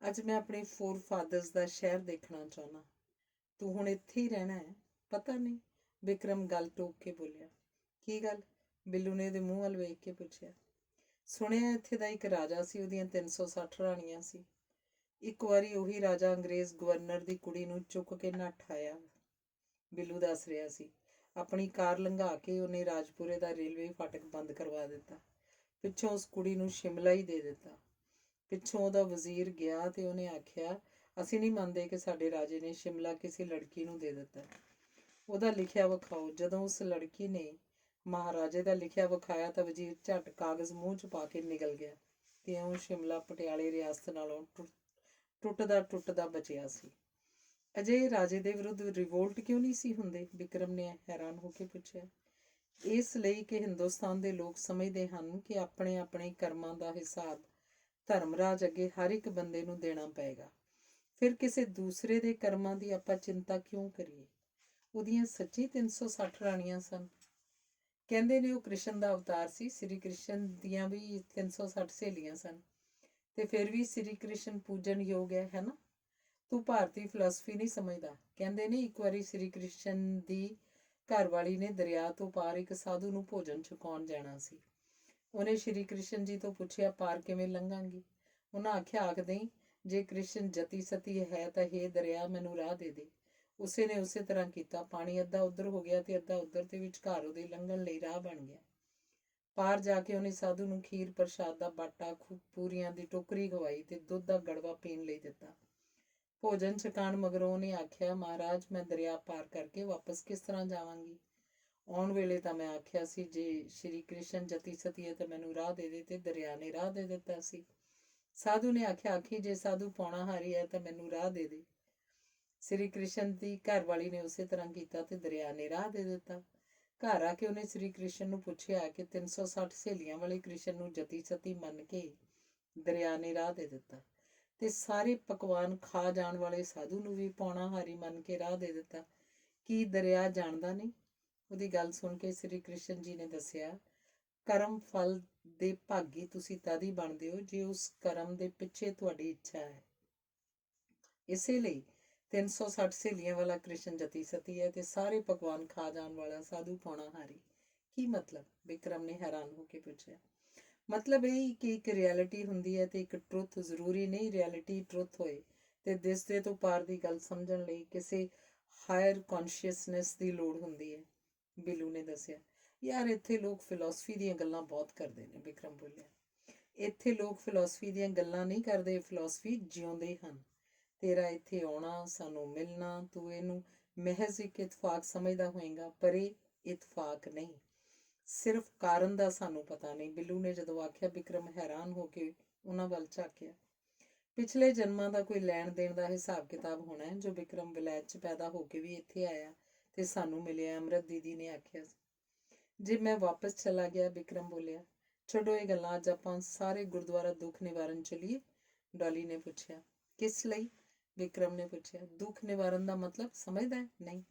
ਅੱਜ ਮੈਂ ਆਪਣੇ ਫੋਰ ਫਾਦਰਸ ਦਾ ਸ਼ਹਿਰ ਦੇਖਣਾ ਚਾਹੁੰਦਾ। ਤੂੰ ਹੁਣ ਇੱਥੇ ਹੀ ਰਹਿਣਾ ਹੈ? ਪਤਾ ਨਹੀਂ, ਵਿਕਰਮ ਗੱਲ ਟੋਕ ਕੇ ਬੋਲਿਆ। ਕੀ ਗੱਲ? ਬਿੱਲੂ ਨੇ ਇਹਦੇ ਮੂੰਹ ਵੱਲ ਵੇਖ ਕੇ ਪੁੱਛਿਆ। ਸੁਣਿਆ ਇੱਥੇ ਦਾ ਇੱਕ ਰਾਜਾ ਸੀ, ਉਹਦੀਆਂ 360 ਰਾਣੀਆਂ ਸੀ। ਇੱਕ ਵਾਰੀ ਉਹੀ ਰਾਜਾ ਅੰਗਰੇਜ਼ ਗਵਰਨਰ ਦੀ ਕੁੜੀ ਨੂੰ ਚੁੱਕ ਕੇ ਨੱਠ ਆਇਆ। ਬਿੱਲੂ ਦੱਸ ਰਿਹਾ ਸੀ। ਆਪਣੀ ਕਾਰ ਲੰਘਾ ਕੇ ਉਹਨੇ ਰਾਜਪੁਰੇ ਦਾ ਰੇਲਵੇ ਫਾਟਕ ਬੰਦ ਕਰਵਾ ਦਿੱਤਾ। ਪਿੱਛੋਂ ਉਸ ਕੁੜੀ ਨੂੰ ਸ਼ਿਮਲਾ ਹੀ ਦੇ ਦਿੱਤਾ। ਪਿੱਛੋਂ ਉਹਦਾ ਵਜ਼ੀਰ ਗਿਆ ਤੇ ਉਹਨੇ ਆਖਿਆ, ਅਸੀਂ ਨਹੀਂ ਮੰਨਦੇ ਕਿ ਸਾਡੇ ਰਾਜੇ ਨੇ ਸ਼ਿਮਲਾ ਕਿਸੇ ਲੜਕੀ ਨੂੰ ਦੇ ਦਿੱਤਾ। ਉਹਦਾ ਲਿਖਿਆ ਵਿਖਾਓ। ਜਦੋਂ ਉਸ ਲੜਕੀ ਨੇ ਮਹਾਰਾਜੇ ਦਾ ਲਿਖਿਆ ਵਿਖਾਇਆ ਤਾਂ ਵਜ਼ੀਰ ਝੱਟ ਕਾਗਜ਼ ਮੂੰਹ 'ਚ ਪਾ ਕੇ ਨਿਕਲ ਗਿਆ ਤੇ ਇਉਂ ਸ਼ਿਮਲਾ ਪਟਿਆਲੇ ਰਿਆਸਤ ਨਾਲੋਂ ਟੁੱਟਦਾ ਬਚਿਆ ਸੀ। ਅਜੇ ਰਾਜੇ ਦੇ ਵਿਰੁੱਧ ਰਿਵੋਲਟ ਕਿਉਂ ਨਹੀਂ ਸੀ ਹੁੰਦੇ? ਵਿਕਰਮ ਨੇ ਹੈਰਾਨ ਹੋ ਕੇ ਪੁੱਛਿਆ। ਇਸ ਲਈ ਕਿ ਹਿੰਦੁਸਤਾਨ ਦੇ ਲੋਕ ਸਮਝਦੇ ਹਨ ਕਿ ਆਪਣੇ ਆਪਣੇ ਕਰਮਾਂ ਦਾ ਹਿਸਾਬ ਧਰਮਰਾਜ ਅੱਗੇ ਹਰ ਇੱਕ ਬੰਦੇ ਨੂੰ ਦੇਣਾ ਪਏਗਾ। ਫਿਰ ਕਿਸੇ ਦੂਸਰੇ ਦੇ ਕਰਮਾਂ ਦੀ ਆਪਾਂ ਚਿੰਤਾ ਕਿਉਂ ਕਰੀਏ? ਉਹਦੀਆਂ ਸੱਚੀ 360 ਰਾਣੀਆਂ ਸਨ। ਕਹਿੰਦੇ ਨੇ ਉਹ ਕ੍ਰਿਸ਼ਨ ਦਾ ਅਵਤਾਰ ਸੀ। ਸ੍ਰੀ ਕ੍ਰਿਸ਼ਨ ਦੀਆਂ ਵੀ 360 ਸਹੇਲੀਆਂ ਸਨ ਤੇ ਫਿਰ ਵੀ ਸ੍ਰੀ ਕ੍ਰਿਸ਼ਨ ਪੂਜਨ ਯੋਗ ਹੈ ਨਾ? ਤੂੰ ਭਾਰਤੀ ਫਿਲਾਸਫੀ ਨਹੀਂ ਸਮਝਦਾ। ਕਹਿੰਦੇ ਨੇ ਇੱਕ ਵਾਰੀ ਸ੍ਰੀ ਕ੍ਰਿਸ਼ਨ ਦੀ ਘਰਵਾਲੀ ਨੇ ਦਰਿਆ ਤੋਂ ਪਾਰ ਇੱਕ ਸਾਧੂ ਨੂੰ ਭੋਜਨ ਛਕਾਉਣ ਜਾਣਾ ਸੀ। ਉਹਨੇ ਸ਼੍ਰੀ ਕ੍ਰਿਸ਼ਨ ਜੀ ਤੋਂ ਪੁੱਛਿਆ, ਪਾਰ ਕਿਵੇਂ ਲੰਘਾਂਗੀ? ਉਹਨਾਂ ਆਖਿਆ, ਆਖ ਦੇਈਂ, ਜੇ ਕ੍ਰਿਸ਼ਨ ਜਤੀ ਸਤੀ ਹੈ ਤਾਂ ਹੇ ਦਰਿਆ ਮੈਨੂੰ ਰਾਹ ਦੇ ਦੇ। ਉਸੇ ਨੇ ਉਸੇ ਤਰ੍ਹਾਂ ਕੀਤਾ। ਪਾਣੀ ਅੱਧਾ ਉੱਧਰ ਹੋ ਗਿਆ ਤੇ ਅੱਧਾ ਉੱਧਰ ਤੇ ਵਿਚਕਾਰ ਉਹਦੇ ਲੰਘਣ ਲਈ ਰਾਹ ਬਣ ਗਿਆ। ਪਾਰ ਜਾ ਕੇ ਉਹਨੇ ਸਾਧੂ ਨੂੰ ਖੀਰ ਪ੍ਰਸ਼ਾਦ ਦਾ ਬਾਟਾ, ਪੂਰੀਆਂ ਦੀ ਟੋਕਰੀ ਖਵਾਈ ਤੇ ਦੁੱਧ ਦਾ ਗੜਵਾ ਪੀਣ ਲਈ ਦਿੱਤਾ। ਭੋਜਨ ਛਕਾਉਣ ਮਗਰੋਂ ਉਹਨੇ ਆਖਿਆ, ਮਹਾਰਾਜ ਮੈਂ ਦਰਿਆ ਪਾਰ ਕਰਕੇ ਵਾਪਸ ਕਿਸ ਤਰ੍ਹਾਂ ਜਾਵਾਂਗੀ? ਆਉਣ ਵੇਲੇ ਤਾਂ ਮੈਂ ਆਖਿਆ ਸੀ ਜੇ ਸ਼੍ਰੀ ਕ੍ਰਿਸ਼ਨ ਜਤੀ ਸਤੀ ਹੈ ਤਾਂ ਮੈਨੂੰ ਰਾਹ ਦੇ ਦੇ, ਤੇ ਦਰਿਆ ਨੇ ਰਾਹ ਦੇ ਦਿੱਤਾ ਸੀ। ਸਾਧੂ ਨੇ ਆਖਿਆ, ਆਖੀ ਜੇ ਸਾਧੂ ਪੌਣਾਹਾਰੀ ਹੈ ਤਾਂ ਮੈਨੂੰ ਰਾਹ ਦੇ ਦੇ। ਸ਼੍ਰੀ ਕ੍ਰਿਸ਼ਨ ਦੀ ਘਰਵਾਲੀ ਨੇ ਉਸੇ ਤਰ੍ਹਾਂ ਕੀਤਾ ਤੇ ਦਰਿਆ ਨੇ ਰਾਹ ਦੇ ਦਿੱਤਾ। ਘਰ ਆ ਕੇ ਉਹਨੇ ਸ਼੍ਰੀ ਕ੍ਰਿਸ਼ਨ ਨੂੰ ਪੁੱਛਿਆ ਕਿ 360 ਸਹੇਲੀਆਂ ਵਾਲੇ ਕ੍ਰਿਸ਼ਨ ਨੂੰ ਜਤੀ ਸਤੀ ਮੰਨ ਕੇ ਦਰਿਆ ਨੇ ਰਾਹ ਦੇ ਦਿੱਤਾ, ਤੇ ਸਾਰੇ ਪਕਵਾਨ ਖਾ ਜਾਣ ਵਾਲੇ ਸਾਧੂ ਨੂੰ ਵੀ ਪੌਣਾਹਾਰੀ ਮੰਨ ਕੇ ਰਾਹ ਦੇ ਦਿੱਤਾ। ਕੀ ਦਰਿਆ ਜਾਣਦਾ ਨਹੀਂ? ਉਹਦੀ ਗੱਲ ਸੁਣ ਕੇ ਸ਼੍ਰੀ ਕ੍ਰਿਸ਼ਨ ਜੀ ਨੇ ਦੱਸਿਆ, ਕਰਮ ਫਲ ਦੇ ਭਾਗੀ ਤੁਸੀਂ ਤਦ ਹੀ ਬਣਦੇ ਹੋ ਜੇ ਉਸ ਕਰਮ ਦੇ ਪਿੱਛੇ ਤੁਹਾਡੀ ਇੱਛਾ ਹੈ। ਇਸੇ ਲਈ 360 ਸਹੇਲੀਆਂ ਵਾਲਾ ਕ੍ਰਿਸ਼ਨ ਜਤੀ ਸਤੀ ਹੈ ਤੇ ਸਾਰੇ ਪਕਵਾਨ ਖਾ ਜਾਣ ਵਾਲਾ ਸਾਧੂ ਪੌਣਾਹਾਰੀ। ਕੀ ਮਤਲਬ? ਵਿਕਰਮ ਨੇ ਹੈਰਾਨ ਹੋ ਕੇ ਪੁੱਛਿਆ। ਮਤਲਬ ਇਹ ਕਿ ਇੱਕ ਰਿਐਲਿਟੀ ਹੁੰਦੀ ਹੈ ਤੇ ਇੱਕ ਟਰੁੱਥ। ਜ਼ਰੂਰੀ ਨਹੀਂ ਰਿਐਲਿਟੀ ਟਰੁੱਥ ਹੋਏ, ਤੇ ਦਿਸਦੇ ਤੋਂ ਪਾਰ ਦੀ ਗੱਲ ਸਮਝਣ ਲਈ ਕਿਸੇ ਹਾਇਰ ਕੌਨਸ਼ੀਅਸਨੈਸ ਦੀ ਲੋੜ ਹੁੰਦੀ ਹੈ, ਬਿੱਲੂ ਨੇ ਦੱਸਿਆ। ਯਾਰ ਇੱਥੇ ਲੋਕ ਫਿਲਾਸਫੀ ਦੀਆਂ ਗੱਲਾਂ ਬਹੁਤ ਕਰਦੇ ਨੇ, ਵਿਕਰਮ ਬੋਲਿਆ। ਇੱਥੇ ਲੋਕ ਫਿਲਾਸਫੀ ਦੀਆਂ ਗੱਲਾਂ ਨਹੀਂ ਕਰਦੇ, ਫਿਲਾਸਫੀ ਜਿਉਂਦੇ ਹਨ। ਤੇਰਾ ਇੱਥੇ ਆਉਣਾ, ਸਾਨੂੰ ਮਿਲਣਾ, ਤੂੰ ਇਹਨੂੰ ਮਹਿਜ਼ ਇੱਕ ਇਤਫਾਕ ਸਮਝਦਾ ਹੋਏਗਾ, ਪਰ ਇਹ ਇਤਫਾਕ ਨਹੀਂ, ਸਿਰਫ ਕਾਰਨ ਦਾ ਸਾਨੂੰ ਪਤਾ ਨਹੀਂ। ਬਿੱਲੂ ਨੇ ਜਦੋਂ ਆਖਿਆ, ਵਿਕਰਮ ਹੈਰਾਨ ਹੋ ਕੇ ਉਹਨਾਂ ਵੱਲ ਝਾਕਿਆ। ਪਿਛਲੇ ਜਨਮਾਂ ਦਾ ਕੋਈ ਲੈਣ ਦੇਣ ਦਾ ਹਿਸਾਬ ਕਿਤਾਬ ਹੋਣਾ ਹੈ, ਜੋ ਵਿਕਰਮ ਵਿਲਾਇਤ 'ਚ ਪੈਦਾ ਹੋ ਕੇ ਵੀ ਇੱਥੇ ਆਇਆ ਤੇ ਸਾਨੂੰ ਮਿਲਿਆ, ਅਮਰਤ ਦੀਦੀ ਨੇ ਆਖਿਆ। ਜੇ ਮੈਂ ਵਾਪਸ ਚਲਾ ਗਿਆ, ਵਿਕਰਮ ਬੋਲਿਆ। ਛੱਡੋ ਇਹ ਗੱਲਾਂ, ਅੱਜ ਆਪਾਂ ਸਾਰੇ ਗੁਰਦੁਆਰਾ ਦੁੱਖ ਨਿਵਾਰਨ ਚਲੀਏ? ਡਾਲੀ ਨੇ ਪੁੱਛਿਆ। ਕਿਸ ਲਈ? ਵਿਕਰਮ ਨੇ ਪੁੱਛਿਆ। ਦੁੱਖ ਨਿਵਾਰਨ ਦਾ ਮਤਲਬ ਸਮਝਦਾ ਹੈ? ਨਹੀਂ,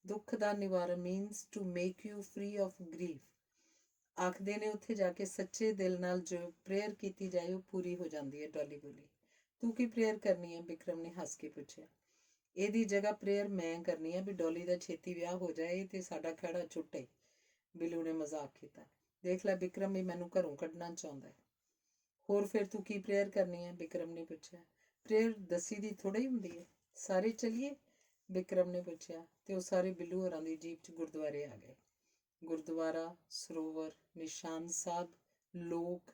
ਦੁੱਖ ਦਾ ਨਿਵਾਰਨ means to make you free of grief. ਆਖਦੇ ਨੇ ਉੱਥੇ ਜਾ ਕੇ ਸੱਚੇ ਦਿਲ ਨਾਲ ਜੋ ਪ੍ਰੇਅਰ ਕੀਤੀ ਜਾਏ ਉਹ ਪੂਰੀ ਹੋ ਜਾਂਦੀ ਹੈ, ਡਾਲੀ ਬੋਲੀ। ਤੂੰ ਕੀ ਪ੍ਰੇਅਰ ਕਰਨੀ ਹੈ? ਵਿਕਰਮ ਨੇ ਹੱਸ ਕੇ ਪੁੱਛਿਆ। ਇਹਦੀ ਜਗ੍ਹਾ ਪ੍ਰੇਅਰ ਮੈਂ ਕਰਨੀ ਹੈ ਵੀ ਡੋਲੀ ਦਾ ਛੇਤੀ ਵਿਆਹ ਹੋ ਜਾਏ ਤੇ ਸਾਡਾ ਖਹਿੜਾ ਛੁੱਟੇ, ਬਿੱਲੂ ਨੇ ਮਜ਼ਾਕ ਕੀਤਾ। ਦੇਖ ਲੈ ਵਿਕਰਮ, ਵੀ ਮੈਨੂੰ ਘਰੋਂ ਕੱਢਣਾ ਚਾਹੁੰਦਾ ਹੈ। ਹੋਰ ਫਿਰ ਤੂੰ ਕੀ ਪ੍ਰੇਅਰ ਕਰਨੀ ਹੈ? ਵਿਕਰਮ ਨੇ ਪੁੱਛਿਆ। ਪ੍ਰੇਅਰ ਦੱਸੀ ਦੀ ਥੋੜਾ ਹੀ ਹੁੰਦੀ ਹੈ। ਸਾਰੇ ਚੱਲੀਏ? ਵਿਕਰਮ ਨੇ ਪੁੱਛਿਆ, ਤੇ ਉਹ ਸਾਰੇ ਬਿੱਲੂ ਹੋਰਾਂ ਦੀ ਜੀਪ 'ਚ ਗੁਰਦੁਆਰੇ ਆ ਗਏ। ਗੁਰਦੁਆਰਾ, ਸਰੋਵਰ, ਨਿਸ਼ਾਨ ਸਾਹਿਬ, ਲੋਕ,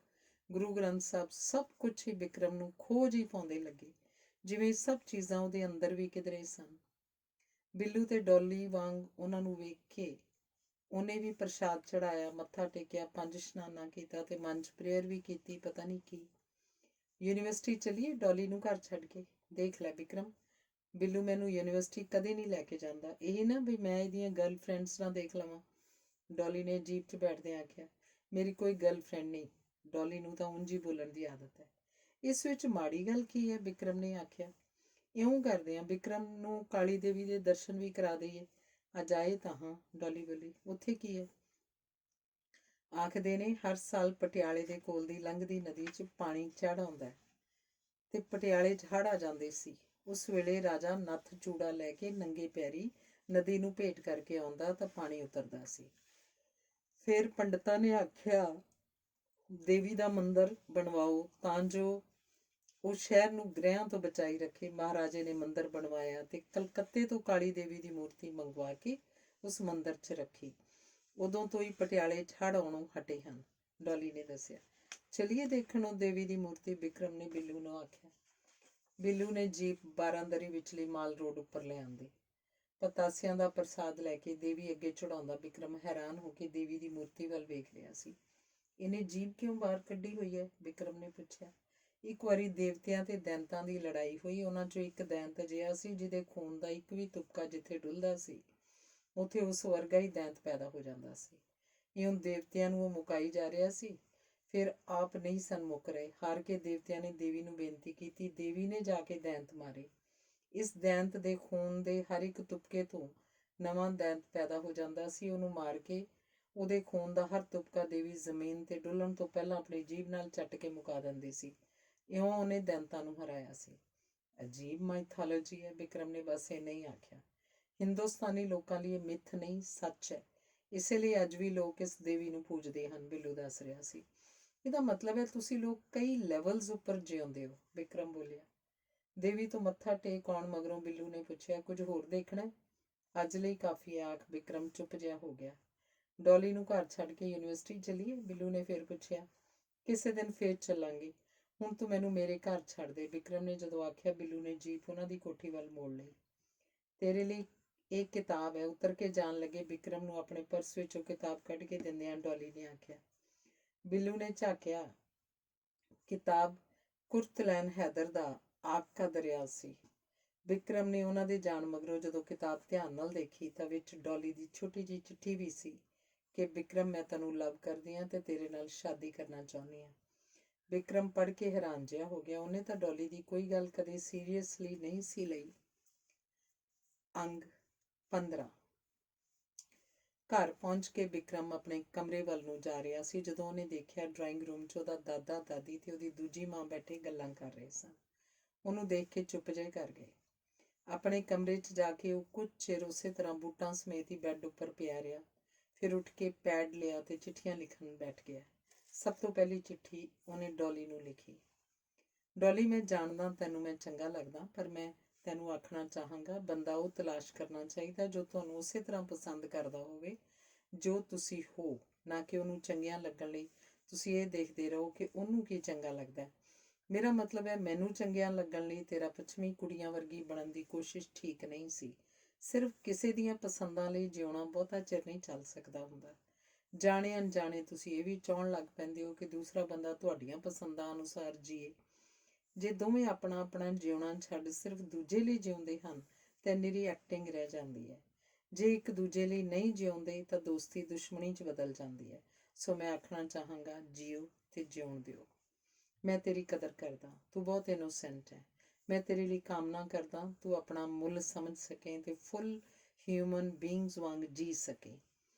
ਗੁਰੂ ਗ੍ਰੰਥ ਸਾਹਿਬ, ਸਭ ਕੁਛ ਹੀ ਵਿਕਰਮ ਨੂੰ ਖੋਜ ਹੀ ਪਾਉਂਦੇ ਲੱਗੇ, ਜਿਵੇਂ ਸਭ ਚੀਜ਼ਾਂ ਉਹਦੇ ਅੰਦਰ ਵੀ ਕਿਧਰੇ ਸਨ। ਬਿੱਲੂ ਤੇ ਡੋਲੀ ਵਾਂਗ ਉਹਨਾਂ ਨੂੰ ਵੇਖ ਕੇ ਉਹਨੇ ਵੀ ਪ੍ਰਸ਼ਾਦ ਚੜਾਇਆ, ਮੱਥਾ ਟੇਕਿਆ, 5 ਇਸ਼ਨਾਨਾ ਕੀਤਾ ਤੇ ਮਨ 'ਚ ਪ੍ਰੇਅਰ ਵੀ ਕੀਤੀ। ਪਤਾ ਨਹੀਂ ਕੀ। ਯੂਨੀਵਰਸਿਟੀ ਚੱਲੀਏ ਡੋਲੀ ਨੂੰ ਘਰ ਛੱਡ ਕੇ? ਦੇਖ ਲੈ ਵਿਕਰਮ, ਬਿੱਲੂ ਮੈਨੂੰ ਯੂਨੀਵਰਸਿਟੀ ਕਦੇ ਨਹੀਂ ਲੈ ਕੇ ਜਾਂਦਾ। ਇਹ ਨਾ ਵੀ ਮੈਂ ਇਹਦੀਆਂ ਗਰਲਫਰੈਂਡਸ ਨਾਲ ਦੇਖ ਲਵਾਂ, ਡੋਲੀ ਨੇ ਜੀਪ 'ਚ ਬੈਠਦਿਆਂ ਆਖਿਆ। ਮੇਰੀ ਕੋਈ ਗਰਲਫਰੈਂਡ ਨਹੀਂ। ਡੋਲੀ ਨੂੰ ਤਾਂ ਉਂਝ ਹੀ ਬੋਲਣ ਦੀ ਆਦਤ ਹੈ। ਇਸ ਵਿੱਚ ਮਾੜੀ ਗੱਲ ਕੀ ਹੈ? ਵਿਕਰਮ ਨੇ ਆਖਿਆ। ਇਉਂ ਕਰਦੇ ਹਾਂ, ਵਿਕਰਮ ਨੂੰ ਕਾਲੀ ਦੇਵੀ ਦੇ ਦਰਸ਼ਨ ਵੀ ਕਰਾ ਦਈਏ। ਅੱਜ ਆਏ ਤਾਂ ਹਾਂ, ਡੋਲੀ ਬੋਲੀ। ਉੱਥੇ ਕੀ ਹੈ? ਆਖਦੇ ਨੇ ਹਰ ਸਾਲ ਪਟਿਆਲੇ ਦੇ ਕੋਲ ਦੀ ਲੰਘਦੀ ਨਦੀ 'ਚ ਪਾਣੀ ਚੜ੍ਹ ਆਉਂਦਾ ਤੇ ਪਟਿਆਲੇ 'ਚ ਹੜ੍ਹ ਆ ਜਾਂਦੇ ਸੀ। ਉਸ ਵੇਲੇ ਰਾਜਾ ਨੱਥ ਚੂੜਾ ਲੈ ਕੇ ਨੰਗੇ ਪੈਰੀ ਨਦੀ ਨੂੰ ਭੇਟ ਕਰਕੇ ਆਉਂਦਾ ਤਾਂ ਪਾਣੀ ਉਤਰਦਾ ਸੀ। ਫਿਰ ਪੰਡਤਾਂ ਨੇ ਆਖਿਆ, ਦੇਵੀ ਦਾ ਮੰਦਰ ਬਣਵਾਓ ਤਾਂ ਜੋ ਉਹ ਸ਼ਹਿਰ ਨੂੰ ਗ੍ਰਹਿਆਂ ਤੋਂ ਬਚਾਈ ਰੱਖੇ। ਮਹਾਰਾਜੇ ਨੇ ਮੰਦਰ ਬਣਵਾਇਆ ਤੇ ਕਲਕੱਤੇ ਤੋਂ ਕਾਲੀ ਦੇਵੀ ਦੀ ਮੂਰਤੀ ਮੰਗਵਾ ਕੇ ਉਸ ਮੰਦਰ 'ਚ ਰੱਖੀ। ਉਦੋਂ ਤੋਂ ਹੀ ਪਟਿਆਲੇ 'ਚ ਹੜ੍ਹ ਆਉਣੋਂ ਹਟੇ ਹਨ, ਡੋਲੀ ਨੇ ਦੱਸਿਆ। ਚਲੀਏ ਦੇਖਣੋਂ ਦੇਵੀ ਦੀ ਮੂਰਤੀ, ਵਿਕਰਮ ਨੇ ਬਿੱਲੂ ਨੂੰ ਆਖਿਆ। ਬਿੱਲੂ ਨੇ ਜੀਪ ਬਾਰਾਂਦਰੀ ਵਿਚਲੀ ਮਾਲ ਰੋਡ ਉੱਪਰ ਲਿਆਂਦੀ। ਪਤਾਸਿਆਂ ਦਾ ਪ੍ਰਸਾਦ ਲੈ ਕੇ ਦੇਵੀ ਅੱਗੇ ਚੜਾਉਂਦਾ ਵਿਕਰਮ ਹੈਰਾਨ ਹੋ ਕੇ ਦੇਵੀ ਦੀ ਮੂਰਤੀ ਵੱਲ ਵੇਖ ਰਿਹਾ ਸੀ। ਇਹਨੇ ਜੀਪ ਕਿਉਂ ਬਾਹਰ ਕੱਢੀ ਹੋਈ ਹੈ? ਵਿਕਰਮ ਨੇ ਪੁੱਛਿਆ। ਇੱਕ ਵਾਰੀ ਦੇਵਤਿਆਂ ਤੇ ਦੈਂਤਾਂ ਦੀ ਲੜਾਈ ਹੋਈ। ਉਹਨਾਂ 'ਚੋਂ ਇੱਕ ਦੈਂਤ ਅਜਿਹਾ ਸੀ ਜਿਹਦੇ ਖੂਨ ਦਾ ਇੱਕ ਵੀ ਤੁਪਕਾ ਜਿੱਥੇ ਡੁੱਲਦਾ ਸੀ ਉੱਥੇ ਉਸ ਵਰਗਾ ਹੀ ਦੈਂਤ ਪੈਦਾ ਹੋ ਜਾਂਦਾ ਸੀ। ਇਉਂ ਦੇਵਤਿਆਂ ਨੂੰ ਉਹ ਮੁਕਾਈ ਜਾ ਰਿਹਾ ਸੀ। ਫਿਰ ਆਪ ਨਹੀਂ ਸਨ ਮੁੱਕ ਰਹੇ। ਹਾਰ ਕੇ ਦੇਵਤਿਆਂ ਨੇ ਦੇਵੀ ਨੂੰ ਬੇਨਤੀ ਕੀਤੀ। ਦੇਵੀ ਨੇ ਜਾ ਕੇ ਦੈਂਤ ਮਾਰੇ। ਇਸ ਦੈਂਤ ਦੇ ਖੂਨ ਦੇ ਹਰ ਇੱਕ ਤੁਪਕੇ ਤੋਂ ਨਵਾਂ ਦੈਂਤ ਪੈਦਾ ਹੋ ਜਾਂਦਾ ਸੀ। ਉਹਨੂੰ ਮਾਰ ਕੇ ਉਹਦੇ ਖੂਨ ਦਾ ਹਰ ਤੁਪਕਾ ਦੇਵੀ ਜ਼ਮੀਨ ਤੇ ਡੁੱਲਣ ਤੋਂ ਪਹਿਲਾਂ ਆਪਣੀ ਜੀਭ ਨਾਲ ਚੱਟ ਕੇ ਮੁਕਾ ਦਿੰਦੀ ਸੀ। ਇਉਂ ਉਹਨੇ ਦੈਂਤਾਂ ਨੂੰ ਹਰਾਇਆ ਸੀ। ਅਜੀਬ ਮਾਈਥੋਲੋਜੀ ਹੈ, ਵਿਕਰਮ ਨੇ ਬਸ ਇੰਨਾ ਹੀ ਆਖਿਆ। ਹਿੰਦੁਸਤਾਨੀ ਲੋਕਾਂ ਲਈ ਇਹ ਮਿੱਥ ਨਹੀਂ, ਸੱਚ ਹੈ। ਇਸੇ ਲਈ ਅੱਜ ਵੀ ਲੋਕ ਇਸ ਦੇਵੀ ਨੂੰ ਪੂਜਦੇ ਹਨ, ਬਿੱਲੂ ਦੱਸ ਰਿਹਾ ਸੀ। ਇਹਦਾ ਮਤਲਬ ਹੈ ਤੁਸੀਂ ਲੋਕ ਕਈ ਲੈਵਲਸ ਉੱਪਰ ਜਿਉਂਦੇ ਹੋ, ਵਿਕਰਮ ਬੋਲਿਆ। ਦੇਵੀ ਤੋਂ ਮੱਥਾ ਟੇਕ ਆਉਣ ਮਗਰੋਂ ਬਿੱਲੂ ਨੇ ਪੁੱਛਿਆ, ਕੁਝ ਹੋਰ ਦੇਖਣਾ? ਅੱਜ ਲਈ ਕਾਫੀ ਹੈ, ਆਖ ਵਿਕਰਮ ਚੁੱਪ ਜਿਹਾ ਹੋ ਗਿਆ। ਡੋਲੀ ਨੂੰ ਘਰ ਛੱਡ ਕੇ ਯੂਨੀਵਰਸਿਟੀ ਚੱਲੀਏ? ਬਿੱਲੂ ਨੇ ਫਿਰ ਪੁੱਛਿਆ। ਕਿਸੇ ਦਿਨ ਫੇਰ ਚੱਲਾਂਗੇ। ਹੁਣ ਤੂੰ ਮੈਨੂੰ ਮੇਰੇ ਘਰ ਛੱਡ ਦੇ, ਵਿਕਰਮ ਨੇ ਜਦੋਂ ਆਖਿਆ, ਬਿੱਲੂ ਨੇ ਜੀਪ ਉਹਨਾਂ ਦੀ ਕੋਠੀ ਵੱਲ ਮੋੜ ਲਈ। ਤੇਰੇ ਲਈ ਇਹ ਕਿਤਾਬ ਹੈ। ਉਤਰ ਕੇ ਜਾਣ ਲੱਗੇ ਵਿਕਰਮ ਨੂੰ ਆਪਣੇ ਪਰਸ ਵਿੱਚੋਂ ਕਿਤਾਬ ਕੱਢ ਕੇ ਦਿੰਦਿਆਂ ਡੌਲੀ ਨੇ ਆਖਿਆ। ਬਿੱਲੂ ਨੇ ਝਾਕਿਆ। ਕਿਤਾਬ ਕੁਰਤਲੈਨ ਹੈਦਰ ਦਾ ਆਗ ਕਾ ਦਰਿਆ ਸੀ। ਵਿਕਰਮ ਨੇ ਉਹਨਾਂ ਦੇ ਜਾਣ ਮਗਰੋਂ ਜਦੋਂ ਕਿਤਾਬ ਧਿਆਨ ਨਾਲ ਦੇਖੀ ਤਾਂ ਵਿੱਚ ਡੌਲੀ ਦੀ ਛੋਟੀ ਜਿਹੀ ਚਿੱਠੀ ਵੀ ਸੀ ਕਿ ਵਿਕਰਮ, ਮੈਂ ਤੈਨੂੰ ਲਵ ਕਰਦੀ ਹਾਂ ਤੇ ਤੇਰੇ ਨਾਲ ਸ਼ਾਦੀ ਕਰਨਾ ਚਾਹੁੰਦੀ ਹਾਂ। ਵਿਕਰਮ ਪੜ੍ਹ ਕੇ ਹੈਰਾਨ ਜਿਹਾ ਹੋ ਗਿਆ। ਉਹਨੇ ਤਾਂ ਡੌਲੀ ਦੀ ਕੋਈ ਗੱਲ ਕਦੇ ਸੀਰੀਅਸਲੀ ਨਹੀਂ ਸੀ ਲਈ। ਅੰਗ 15। ਘਰ ਪਹੁੰਚ ਕੇ ਵਿਕਰਮ ਆਪਣੇ ਕਮਰੇ ਵੱਲ ਨੂੰ ਜਾ ਰਿਹਾ ਸੀ ਜਦੋਂ ਉਹਨੇ ਦੇਖਿਆ ਡਰਾਇੰਗ ਰੂਮ 'ਚ ਉਹਦਾ ਦਾਦਾ ਦਾਦੀ ਤੇ ਉਹਦੀ ਦੂਜੀ ਮਾਂ ਬੈਠੇ ਗੱਲਾਂ ਕਰ ਰਹੇ ਸਨ। ਉਹਨੂੰ ਦੇਖ ਕੇ ਚੁੱਪ ਜਿਹੇ ਕਰ ਗਏ। ਆਪਣੇ ਕਮਰੇ 'ਚ ਜਾ ਕੇ ਉਹ ਕੁਝ ਚਿਰ ਉਸੇ ਤਰ੍ਹਾਂ ਬੂਟਾਂ ਸਮੇਤ ਹੀ ਬੈੱਡ ਉੱਪਰ ਪਿਆ ਰਿਹਾ। ਫਿਰ ਉੱਠ ਕੇ ਪੈਡ ਲਿਆ ਤੇ ਚਿੱਠੀਆਂ ਲਿਖਣ ਬੈਠ ਗਿਆ। ਸਭ ਤੋਂ ਪਹਿਲੀ ਚਿੱਠੀ ਉਹਨੇ ਡੌਲੀ ਨੂੰ ਲਿਖੀ। ਡੌਲੀ, ਮੈਂ ਜਾਣਦਾ ਤੈਨੂੰ ਮੈਂ ਚੰਗਾ ਲੱਗਦਾ, ਪਰ ਮੈਂ ਤੈਨੂੰ ਆਖਣਾ ਚਾਹਾਂਗਾ, ਬੰਦਾ ਉਹ ਤਲਾਸ਼ ਕਰਨਾ ਚਾਹੀਦਾ ਜੋ ਤੁਹਾਨੂੰ ਉਸੇ ਤਰ੍ਹਾਂ ਪਸੰਦ ਕਰਦਾ ਹੋਵੇ ਜੋ ਤੁਸੀਂ ਹੋ, ਨਾ ਕਿ ਉਹਨੂੰ ਚੰਗਿਆਂ ਲੱਗਣ ਲਈ ਤੁਸੀਂ ਇਹ ਦੇਖਦੇ ਰਹੋ ਕਿ ਉਹਨੂੰ ਕੀ ਚੰਗਾ ਲੱਗਦਾ। ਮੇਰਾ ਮਤਲਬ ਹੈ, ਮੈਨੂੰ ਚੰਗਿਆਂ ਲੱਗਣ ਲਈ ਤੇਰਾ ਪੱਛਮੀ ਕੁੜੀਆਂ ਵਰਗੀ ਬਣਨ ਦੀ ਕੋਸ਼ਿਸ਼ ਠੀਕ ਨਹੀਂ ਸੀ। ਸਿਰਫ ਕਿਸੇ ਦੀਆਂ ਪਸੰਦਾਂ ਲਈ ਜਿਉਣਾ ਬਹੁਤਾ ਚਿਰ ਨਹੀਂ ਚੱਲ ਸਕਦਾ ਹੁੰਦਾ। ਜਾਣੇ ਅਣਜਾਣੇ ਤੁਸੀਂ ਇਹ ਵੀ ਚਾਹੁਣ ਲੱਗ ਪੈਂਦੇ ਹੋ ਕਿ ਦੂਸਰਾ ਬੰਦਾ ਤੁਹਾਡੀਆਂ ਪਸੰਦਾਂ ਅਨੁਸਾਰ ਜੀਏ। ਜੇ ਦੋਵੇਂ ਆਪਣਾ ਆਪਣਾ ਜਿਉਣਾ ਛੱਡ ਸਿਰਫ ਦੂਜੇ ਲਈ ਜਿਉਂਦੇ ਹਨ ਤਾਂ ਨਿਰੀ ਐਕਟਿੰਗ ਰਹਿ ਜਾਂਦੀ ਹੈ। ਜੇ ਇੱਕ ਦੂਜੇ ਲਈ ਨਹੀਂ ਜਿਉਂਦੇ ਤਾਂ ਦੋਸਤੀ ਦੁਸ਼ਮਣੀ 'ਚ ਬਦਲ ਜਾਂਦੀ ਹੈ। ਸੋ ਮੈਂ ਆਖਣਾ ਚਾਹਾਂਗਾ, ਜੀਓ ਤੇ ਜਿਉਣ ਦਿਓ। ਮੈਂ ਤੇਰੀ ਕਦਰ ਕਰਦਾ, ਤੂੰ ਬਹੁਤ ਇਨੋਸੈਂਟ ਹੈ। ਮੈਂ ਤੇਰੇ ਲਈ ਕਾਮਨਾ ਕਰਦਾ ਤੂੰ ਆਪਣਾ ਮੁੱਲ ਸਮਝ ਸਕੇ ਤੇ ਫੁੱਲ ਹਿਊਮਨ ਬੀਇੰਗਸ ਵਾਂਗ ਜੀ ਸਕੇ।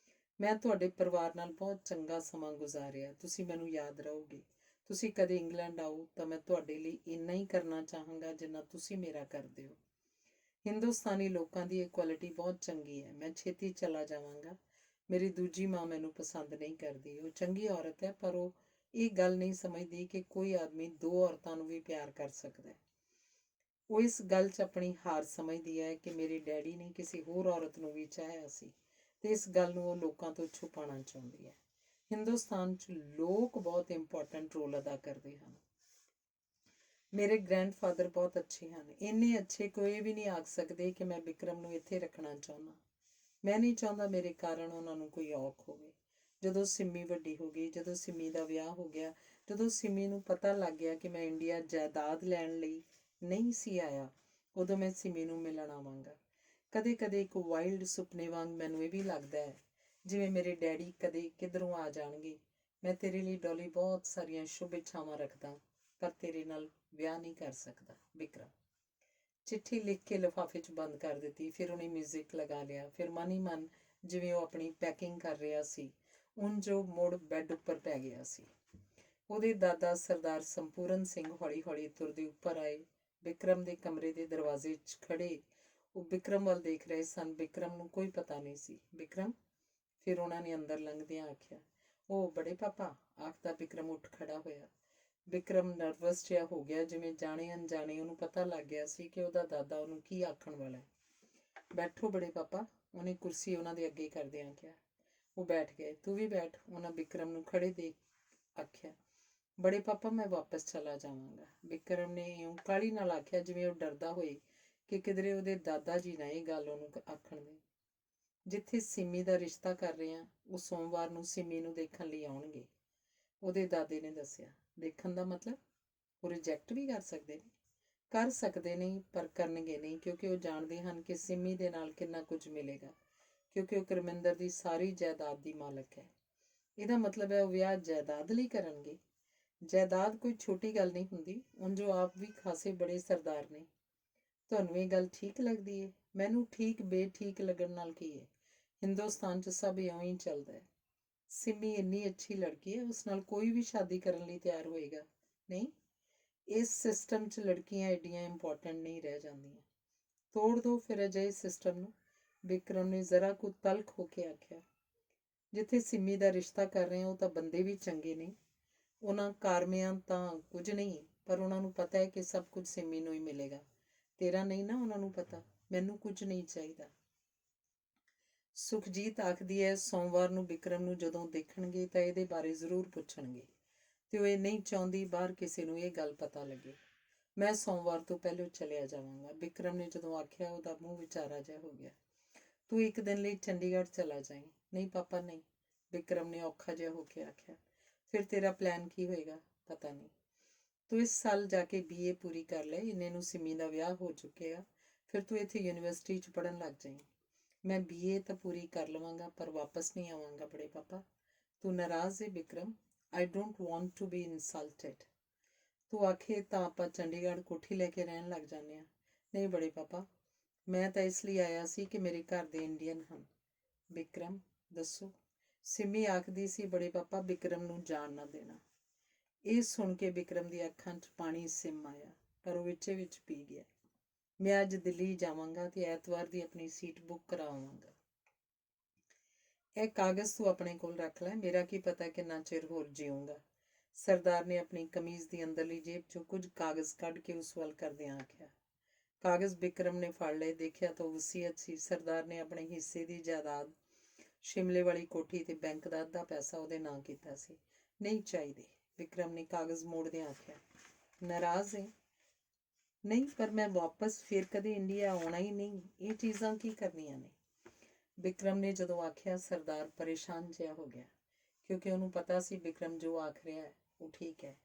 ਮੈਂ ਤੁਹਾਡੇ ਪਰਿਵਾਰ ਨਾਲ ਬਹੁਤ ਚੰਗਾ ਸਮਾਂ ਗੁਜ਼ਾਰਿਆ। ਤੁਸੀਂ ਮੈਨੂੰ ਯਾਦ ਰਹੋਗੇ। ਤੁਸੀਂ ਕਦੇ ਇੰਗਲੈਂਡ ਆਓ ਤਾਂ ਮੈਂ ਤੁਹਾਡੇ ਲਈ ਇੰਨਾ ਹੀ ਕਰਨਾ ਚਾਹਾਂਗਾ ਜਿੰਨਾ ਤੁਸੀਂ ਮੇਰਾ ਕਰਦੇ ਹੋ। ਹਿੰਦੁਸਤਾਨੀ ਲੋਕਾਂ ਦੀ ਇਹ ਕੁਆਲਿਟੀ ਬਹੁਤ ਚੰਗੀ ਹੈ। ਮੈਂ ਛੇਤੀ ਚਲਾ ਜਾਵਾਂਗਾ। ਮੇਰੀ ਦੂਜੀ ਮਾਂ ਮੈਨੂੰ ਪਸੰਦ ਨਹੀਂ ਕਰਦੀ। ਉਹ ਚੰਗੀ ਔਰਤ ਹੈ, ਪਰ ਉਹ ਇਹ ਗੱਲ ਨਹੀਂ ਸਮਝਦੀ ਕਿ ਕੋਈ ਆਦਮੀ ਦੋ ਔਰਤਾਂ ਨੂੰ ਵੀ ਪਿਆਰ ਕਰ ਸਕਦਾ ਹੈ। ਉਹ ਇਸ ਗੱਲ 'ਚ ਆਪਣੀ ਹਾਰ ਸਮਝਦੀ ਹੈ ਕਿ ਮੇਰੇ ਡੈਡੀ ਨੇ ਕਿਸੇ ਹੋਰ ਔਰਤ ਨੂੰ ਵੀ ਚਾਹਿਆ ਸੀ ਤੇ ਇਸ ਗੱਲ ਨੂੰ ਉਹ ਲੋਕਾਂ ਤੋਂ ਛੁਪਾਉਣਾ ਚਾਹੁੰਦੀ ਹੈ। ਹਿੰਦੁਸਤਾਨ 'ਚ ਲੋਕ ਬਹੁਤ ਇੰਪੋਰਟੈਂਟ ਰੋਲ ਅਦਾ ਕਰਦੇ ਹਨ। ਮੇਰੇ ਗ੍ਰੈਂਡਫਾਦਰ ਬਹੁਤ ਅੱਛੇ ਹਨ, ਇੰਨੇ ਅੱਛੇ ਕੋਈ ਵੀ ਨਹੀਂ ਆਖ ਸਕਦੇ ਕਿ ਮੈਂ ਵਿਕਰਮ ਨੂੰ ਇੱਥੇ ਰੱਖਣਾ ਚਾਹੁੰਦਾ। ਮੈਂ ਨਹੀਂ ਚਾਹੁੰਦਾ ਮੇਰੇ ਕਾਰਨ ਉਹਨਾਂ ਨੂੰ ਕੋਈ ਔਖ ਹੋਵੇ। ਜਦੋਂ ਸਿੰਮੀ ਵੱਡੀ ਹੋ ਗਈ, ਜਦੋਂ ਸਿੰਮੀ ਦਾ ਵਿਆਹ ਹੋ ਗਿਆ, ਜਦੋਂ ਸਿੰਮੀ ਨੂੰ ਪਤਾ ਲੱਗ ਗਿਆ ਕਿ ਮੈਂ ਇੰਡੀਆ ਜਾਇਦਾਦ ਲੈਣ ਲਈ ਨਹੀਂ ਸੀ ਆਇਆ, ਉਦੋਂ ਮੈਂ ਸਿੰਮੀ ਨੂੰ ਮਿਲਣ ਆਵਾਂਗਾ। ਕਦੇ ਕਦੇ ਇੱਕ ਵਾਈਲਡ ਸੁਪਨੇ ਵਾਂਗ ਮੈਨੂੰ ਇਹ ਵੀ ਲੱਗਦਾ ਹੈ ਜਿਵੇਂ ਮੇਰੇ ਡੈਡੀ ਕਦੇ ਕਿੱਧਰੋਂ ਆ ਜਾਣਗੇ। ਮੈਂ ਤੇਰੇ ਲਈ ਡੌਲੀ ਬਹੁਤ ਸਾਰੀਆਂ ਸ਼ੁਭ ਇੱਛਾਵਾਂ ਰੱਖਦਾ, ਪਰ ਤੇਰੇ ਨਾਲ ਵਿਆਹ ਨਹੀਂ ਕਰ ਸਕਦਾ। ਵਿਕਰਮ। ਚਿੱਠੀ ਲਿਖ ਕੇ ਲਿਫਾਫੇ 'ਚ ਬੰਦ ਕਰ ਦਿੱਤੀ। ਫਿਰ ਉਹਨੇ ਮਿਊਜ਼ਿਕ ਲਗਾ ਲਿਆ। ਫਿਰ ਮਨ ਹੀ ਮਨ ਜਿਵੇਂ ਉਹ ਆਪਣੀ ਪੈਕਿੰਗ ਕਰ ਰਿਹਾ ਸੀ, ਉਂਝ ਉਹ ਮੁੜ ਬੈੱਡ ਉੱਪਰ ਪੈ ਗਿਆ ਸੀ। ਉਹਦੇ ਦਾਦਾ ਸਰਦਾਰ ਸੰਪੂਰਨ ਸਿੰਘ ਹੌਲੀ ਹੌਲੀ ਤੁਰਦੇ ਉੱਪਰ ਆਏ। ਵਿਕਰਮ ਦੇ ਕਮਰੇ ਦੇ ਦਰਵਾਜ਼ੇ 'ਚ ਖੜੇ ਉਹ ਵਿਕਰਮ ਵੱਲ ਦੇਖ ਰਹੇ ਸਨ। ਵਿਕਰਮ ਨੂੰ ਕੋਈ ਪਤਾ ਨਹੀਂ ਸੀ। ਵਿਕਰਮ। ਫਿਰ ਉਹਨਾਂ ਨੇ ਅੰਦਰ ਲੰਘਦਿਆਂ ਆਖਿਆ, ਉਹ ਬੜੇ ਪਾਪਾ। ਆਖਦਾ ਵਿਕਰਮ ਉੱਠ ਖੜਾ ਹੋਇਆ। ਵਿਕਰਮ ਨਰਵਸ ਜਿਹਾ ਹੋ ਗਿਆ, ਜਿਵੇਂ ਜਾਣੇ ਅਣਜਾਣੇ ਉਹਨੂੰ ਪਤਾ ਲੱਗ ਗਿਆ ਸੀ ਕਿ ਉਹਦਾ ਦਾਦਾ ਉਹਨੂੰ ਕੀ ਆਖਣ ਵਾਲਾ ਹੈ। ਬੈਠੋ ਬੜੇ ਪਾਪਾ, ਉਹਨੇ ਕੁਰਸੀ ਉਹਨਾਂ ਦੇ ਅੱਗੇ ਕਰਦਿਆਂ ਕਿਹਾ। ਉਹ ਬੈਠ ਗਏ। ਤੂੰ ਵੀ ਬੈਠ, ਉਹਨਾਂ ਵਿਕਰਮ ਨੂੰ ਖੜੇ ਦੇਖ ਆਖਿਆ। ਬੜੇ ਪਾਪਾ, ਮੈਂ ਵਾਪਸ ਚਲਾ ਜਾਵਾਂਗਾ। ਵਿਕਰਮ ਨੇ ਇਉਂ ਕਾਹਲੀ ਨਾਲ ਆਖਿਆ ਜਿਵੇਂ ਉਹ ਡਰਦਾ ਹੋਏ ਕਿ ਕਿਧਰੇ ਉਹਦੇ ਦਾਦਾ ਜੀ ਨਾ ਇਹ ਗੱਲ ਉਹਨੂੰ ਆਖਣ ਦੇ। ਜਿੱਥੇ ਸਿੰਮੀ ਦਾ ਰਿਸ਼ਤਾ ਕਰ ਰਹੇ ਹਾਂ, ਉਹ ਸੋਮਵਾਰ ਨੂੰ ਸਿੰਮੀ ਨੂੰ ਦੇਖਣ ਲਈ ਆਉਣਗੇ, ਉਹਦੇ ਦਾਦੇ ਨੇ ਦੱਸਿਆ। ਦੇਖਣ ਦਾ ਮਤਲਬ ਉਹ ਰਿਜੈਕਟ ਵੀ ਕਰ ਸਕਦੇ ਨੇ। ਕਰ ਸਕਦੇ ਨਹੀਂ, ਪਰ ਕਰਨਗੇ ਨਹੀਂ, ਕਿਉਂਕਿ ਉਹ ਜਾਣਦੇ ਹਨ ਕਿ ਸਿੰਮੀ ਦੇ ਨਾਲ ਕਿੰਨਾ ਕੁਝ ਮਿਲੇਗਾ, ਕਿਉਂਕਿ ਉਹ ਕਰਮਿੰਦਰ ਦੀ ਸਾਰੀ ਜਾਇਦਾਦ ਦੀ ਮਾਲਕ ਹੈ। ਇਹਦਾ ਮਤਲਬ ਹੈ ਉਹ ਵਿਆਹ ਜਾਇਦਾਦ ਲਈ ਕਰਨਗੇ। ਜਾਇਦਾਦ ਕੋਈ ਛੋਟੀ ਗੱਲ ਨਹੀਂ ਹੁੰਦੀ। ਉਂਝ ਉਹ ਆਪ ਵੀ ਖਾਸੇ ਬੜੇ ਸਰਦਾਰ ਨੇ। ਤੁਹਾਨੂੰ ਇਹ ਗੱਲ ਠੀਕ ਲੱਗਦੀ ਹੈ? ਮੈਨੂੰ ਠੀਕ ਬੇਠੀਕ ਲੱਗਣ ਨਾਲ ਕੀ ਹੈ? ਹਿੰਦੁਸਤਾਨ 'ਚ ਸਭ ਇਉਂ ਹੀ ਚੱਲਦਾ ਹੈ। ਸਿੰਮੀ ਇੰਨੀ ਅੱਛੀ ਲੜਕੀ ਹੈ, ਉਸ ਨਾਲ ਕੋਈ ਵੀ ਸ਼ਾਦੀ ਕਰਨ ਲਈ ਤਿਆਰ ਹੋਏਗਾ। ਨਹੀਂ, ਇਸ ਸਿਸਟਮ 'ਚ ਲੜਕੀਆਂ ਐਡੀਆਂ ਇੰਪੋਰਟੈਂਟ ਨਹੀਂ ਰਹਿ ਜਾਂਦੀਆਂ। ਤੋੜ ਦਿਓ ਫਿਰ ਅਜਿਹੇ ਸਿਸਟਮ ਨੂੰ। ਵਿਕਰਮ ਨੇ ਜ਼ਰਾ ਕੁ ਤਲਖ ਹੋ ਕੇ ਆਖਿਆ। ਜਿੱਥੇ ਸਿੰਮੀ ਦਾ ਰਿਸ਼ਤਾ ਕਰ ਰਹੇ ਹੋ ਤਾਂ ਬੰਦੇ ਵੀ ਚੰਗੇ ਨੇ। ਉਹਨਾਂ ਕਾਰਮਿਆਂ ਤਾਂ ਕੁਝ ਨਹੀਂ, ਪਰ ਉਹਨਾਂ ਨੂੰ ਪਤਾ ਹੈ ਕਿ ਸਭ ਕੁਝ ਸਿੰਮੀ ਨੂੰ ਹੀ ਮਿਲੇਗਾ। ਤੇਰਾ ਨਹੀਂ ਨਾ ਉਹਨਾਂ ਨੂੰ ਪਤਾ। ਮੈਨੂੰ ਕੁਝ ਨਹੀਂ ਚਾਹੀਦਾ। ਸੁਖਜੀਤ ਆਖਦੀ ਹੈ ਸੋਮਵਾਰ ਨੂੰ ਵਿਕਰਮ ਨੂੰ ਜਦੋਂ ਦੇਖਣਗੇ ਤਾਂ ਇਹਦੇ ਬਾਰੇ ਜ਼ਰੂਰ ਪੁੱਛਣਗੇ। ਤੇ ਉਹ ਇਹ ਨਹੀਂ ਚਾਹੁੰਦੀ ਬਾਹਰ ਕਿਸੇ ਨੂੰ ਇਹ ਗੱਲ ਪਤਾ ਲੱਗੇ। ਮੈਂ ਸੋਮਵਾਰ ਤੋਂ ਪਹਿਲਾਂ ਚਲਿਆ ਜਾਵਾਂਗਾ। ਵਿਕਰਮ ਨੇ ਜਦੋਂ ਆਖਿਆ ਉਹਦਾ ਮੂੰਹ ਵਿਚਾਰਾ ਜਿਹਾ ਹੋ ਗਿਆ। ਤੂੰ ਇੱਕ ਦਿਨ ਲਈ ਚੰਡੀਗੜ੍ਹ ਚਲਾ ਜਾਈਂ। ਨਹੀਂ ਪਾਪਾ ਨਹੀਂ, ਵਿਕਰਮ ਨੇ ਔਖਾ ਜਿਹਾ ਹੋ ਕੇ ਆਖਿਆ। ਫਿਰ ਤੇਰਾ ਪਲਾਨ ਕੀ ਹੋਏਗਾ? ਪਤਾ ਨਹੀਂ। ਤੂੰ ਇਸ ਸਾਲ ਜਾ ਕੇ BA ਪੂਰੀ ਕਰ ਲੈ। ਇੰਨੇ ਨੂੰ ਸਿਮੀ ਦਾ ਵਿਆਹ ਹੋ ਚੁੱਕਿਆ। ਫਿਰ ਤੂੰ ਇੱਥੇ ਯੂਨੀਵਰਸਿਟੀ 'ਚ ਪੜ੍ਹਨ ਲੱਗ ਜਾਈਂ। ਮੈਂ BA ਤਾਂ ਪੂਰੀ ਕਰ ਲਵਾਂਗਾ ਪਰ ਵਾਪਸ ਨਹੀਂ ਆਵਾਂਗਾ ਬੜੇ ਪਾਪਾ। ਤੂੰ ਨਾਰਾਜ਼ ਹੈ Vikram? I don't want to be insulted. ਤੂੰ ਆਖੇ ਤਾਂ ਆਪਾਂ ਚੰਡੀਗੜ੍ਹ ਕੋਠੀ ਲੈ ਕੇ ਰਹਿਣ ਲੱਗ ਜਾਂਦੇ ਹਾਂ। ਨਹੀਂ ਬੜੇ ਪਾਪਾ, ਮੈਂ ਤਾਂ ਇਸ ਲਈ ਆਇਆ ਸੀ ਕਿ ਮੇਰੇ ਘਰ ਦੇ ਇੰਡੀਅਨ ਹਨ। ਵਿਕਰਮ ਦੱਸੋ? ਸਿਮੀ ਆਖਦੀ ਸੀ ਬੜੇ ਪਾਪਾ ਵਿਕਰਮ ਨੂੰ ਜਾਣ ਨਾ ਦੇਣਾ। ਇਹ ਸੁਣ ਕੇ ਵਿਕਰਮ ਦੀ ਅੱਖਾਂ 'ਚ ਪਾਣੀ ਸਿਮ ਆਇਆ, ਪਰ ਉਹ ਵਿੱਚੇ ਵਿੱਚ ਪੀ ਗਿਆ। ਮੈਂ ਅੱਜ ਦਿੱਲੀ ਜਾਵਾਂਗਾ ਤੇ ਐਤਵਾਰ ਦੀ ਆਪਣੀ ਸੀਟ ਬੁੱਕ ਕਰਾਵਾਂਗਾ। ਇਹ ਕਾਗਜ਼ ਤੂੰ ਆਪਣੇ ਕੋਲ ਰੱਖ ਲੈ। ਮੇਰਾ ਕੀ ਪਤਾ ਕਿੰਨਾ ਚਿਰ ਹੋਰ ਜੀਊਂਗਾ। ਸਰਦਾਰ ਨੇ ਆਪਣੀ ਕਮੀਜ਼ ਦੀ ਅੰਦਰਲੀ ਜੇਬ 'ਚੋਂ ਕੁਝ ਕਾਗਜ਼ ਕੱਢ ਕੇ ਉਸ ਵੱਲ ਕਰਦਿਆਂ ਆਖਿਆ। ਕਾਗਜ਼ ਵਿਕਰਮ ਨੇ ਫੜ ਲਏ। ਦੇਖਿਆ ਤਾਂ ਵਸੀਅਤ ਸੀ। ਸਰਦਾਰ ਨੇ ਆਪਣੇ ਹਿੱਸੇ ਦੀ ਜਾਇਦਾਦ, ਸ਼ਿਮਲੇ ਵਾਲੀ ਕੋਠੀ ਤੇ ਬੈਂਕ ਦਾ ਅੱਧਾ ਪੈਸਾ ਉਹਦੇ ਨਾਂ ਕੀਤਾ ਸੀ। ਨਹੀਂ ਚਾਹੀਦੇ, ਵਿਕਰਮ ਨੇ ਕਾਗਜ਼ ਮੋੜਦਿਆਂ ਆਖਿਆ। ਨਾਰਾਜ਼ ਹੈ? ਨਹੀਂ, ਪਰ ਮੈਂ ਵਾਪਸ ਫਿਰ ਕਦੇ ਇੰਡੀਆ ਆਉਣਾ ਹੀ ਨਹੀਂ। ਇਹ ਚੀਜ਼ਾਂ ਕੀ ਕਰਨੀਆਂ ਨੇ? ਵਿਕਰਮ ਨੇ ਜਦੋਂ ਆਖਿਆ, ਸਰਦਾਰ ਪਰੇਸ਼ਾਨ ਜਿਹਾ ਹੋ ਗਿਆ, ਕਿਉਂਕਿ ਉਹਨੂੰ ਪਤਾ ਸੀ ਵਿਕਰਮ ਜੋ ਆਖ ਰਿਹਾ ਹੈ ਉਹ ਠੀਕ ਹੈ।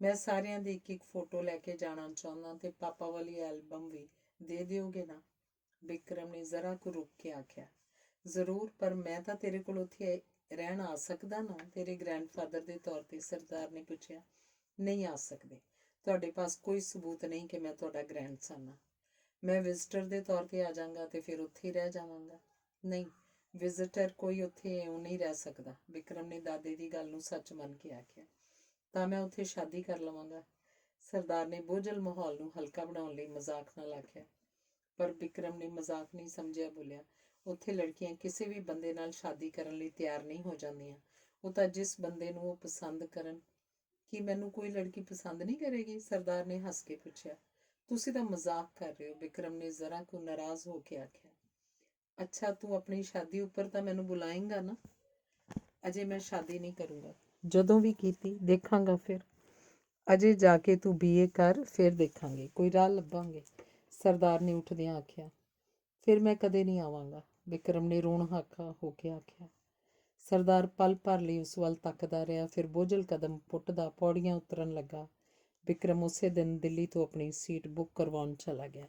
ਮੈਂ ਸਾਰਿਆਂ ਦੀ ਇੱਕ ਇੱਕ ਫੋਟੋ ਲੈ ਕੇ ਜਾਣਾ ਚਾਹੁੰਦਾ ਤੇ ਪਾਪਾ ਵਾਲੀ ਐਲਬਮ ਵੀ ਦੇ ਦਿਓਗੇ ਨਾ? ਵਿਕਰਮ ਨੇ ਜ਼ਰਾ ਕੁ ਰੁਕ ਕੇ ਆਖਿਆ। ਜ਼ਰੂਰ, ਪਰ ਮੈਂ ਤਾਂ ਤੇਰੇ ਕੋਲ ਉੱਥੇ ਰਹਿਣ ਆ ਸਕਦਾ ਨਾ, ਤੇਰੇ ਗ੍ਰੈਂਡਫਾਦਰ ਦੇ ਤੌਰ ਤੇ? ਸਰਦਾਰ ਨੇ ਪੁੱਛਿਆ। ਨਹੀਂ ਆ ਸਕਦੇ। ਤੁਹਾਡੇ ਪਾਸ ਕੋਈ ਸਬੂਤ ਨਹੀਂ ਕਿ ਮੈਂ ਤੁਹਾਡਾ ਗ੍ਰੈਂਡਸਨ ਹਾਂ। ਮੈਂ ਵਿਜ਼ਟਰ ਦੇ ਤੌਰ ਤੇ ਆ ਜਾਵਾਂਗਾ ਤੇ ਫਿਰ ਉੱਥੇ ਹੀ ਰਹਿ ਜਾਵਾਂਗਾ। ਨਹੀਂ, ਵਿਜ਼ਟਰ ਕੋਈ ਉੱਥੇ ਇਉਂ ਨਹੀਂ ਰਹਿ ਸਕਦਾ। ਵਿਕਰਮ ਨੇ ਦਾਦੇ ਦੀ ਗੱਲ ਨੂੰ ਸੱਚ ਮੰਨ ਕੇ ਆਖਿਆ। ਤਾਂ ਮੈਂ ਉੱਥੇ ਸ਼ਾਦੀ ਕਰ ਲਵਾਂਗਾ। ਸਰਦਾਰ ਨੇ ਬੋਝਲ ਮਾਹੌਲ ਨੂੰ ਹਲਕਾ ਬਣਾਉਣ ਲਈ ਮਜ਼ਾਕ ਨਾਲ ਆਖਿਆ। ਪਰ ਵਿਕਰਮ ਨੇ ਮਜ਼ਾਕ ਨਹੀਂ ਸਮਝਿਆ। ਬੋਲਿਆ, ਉੱਥੇ ਲੜਕੀਆਂ ਕਿਸੇ ਵੀ ਬੰਦੇ ਨਾਲ ਸ਼ਾਦੀ ਕਰਨ ਲਈ ਤਿਆਰ ਨਹੀਂ ਹੋ ਜਾਂਦੀਆਂ। ਉਹ ਤਾਂ ਜਿਸ ਬੰਦੇ ਨੂੰ ਉਹ ਪਸੰਦ ਕਰਨ। ਕੀ ਮੈਨੂੰ ਕੋਈ ਲੜਕੀ ਪਸੰਦ ਨਹੀਂ ਕਰੇਗੀ? ਸਰਦਾਰ ਨੇ ਹੱਸ ਕੇ ਪੁੱਛਿਆ। ਤੁਸੀਂ ਤਾਂ ਮਜ਼ਾਕ ਕਰ ਰਹੇ ਹੋ, ਵਿਕਰਮ ਨੇ ਜ਼ਰਾ ਕੁ ਨਾਰਾਜ਼ ਹੋ ਕੇ ਆਖਿਆ। ਅੱਛਾ, ਤੂੰ ਆਪਣੀ ਸ਼ਾਦੀ ਉੱਪਰ ਤਾਂ ਮੈਨੂੰ ਬੁਲਾਏਂਗਾ ਨਾ? ਅਜੇ ਮੈਂ ਸ਼ਾਦੀ ਨਹੀਂ ਕਰੂੰਗਾ। ਜਦੋਂ ਵੀ ਕੀਤੀ ਦੇਖਾਂਗਾ ਫਿਰ। ਅਜੇ ਜਾ ਕੇ ਤੂੰ BA ਕਰ, ਫਿਰ ਦੇਖਾਂਗੇ, ਕੋਈ ਰਾਹ ਲੱਭਾਂਗੇ। ਸਰਦਾਰ ਨੇ ਉੱਠਦਿਆਂ ਆਖਿਆ। ਫਿਰ ਮੈਂ ਕਦੇ ਨਹੀਂ ਆਵਾਂਗਾ, ਵਿਕਰਮ ਨੇ ਰੋਣ ਹਾਕਾ ਹੋ ਕੇ ਆਖਿਆ। ਸਰਦਾਰ ਪਲ ਭਰ ਲਈ ਉਸ ਵੱਲ ਤੱਕਦਾ ਰਿਹਾ, ਫਿਰ ਬੋਝਲ ਕਦਮ ਪੁੱਟਦਾ ਪੌੜੀਆਂ ਉਤਰਨ ਲੱਗਾ। ਵਿਕਰਮ ਉਸੇ ਦਿਨ ਦਿੱਲੀ ਤੋਂ ਆਪਣੀ ਸੀਟ ਬੁੱਕ ਕਰਵਾਉਣ ਚਲਾ ਗਿਆ।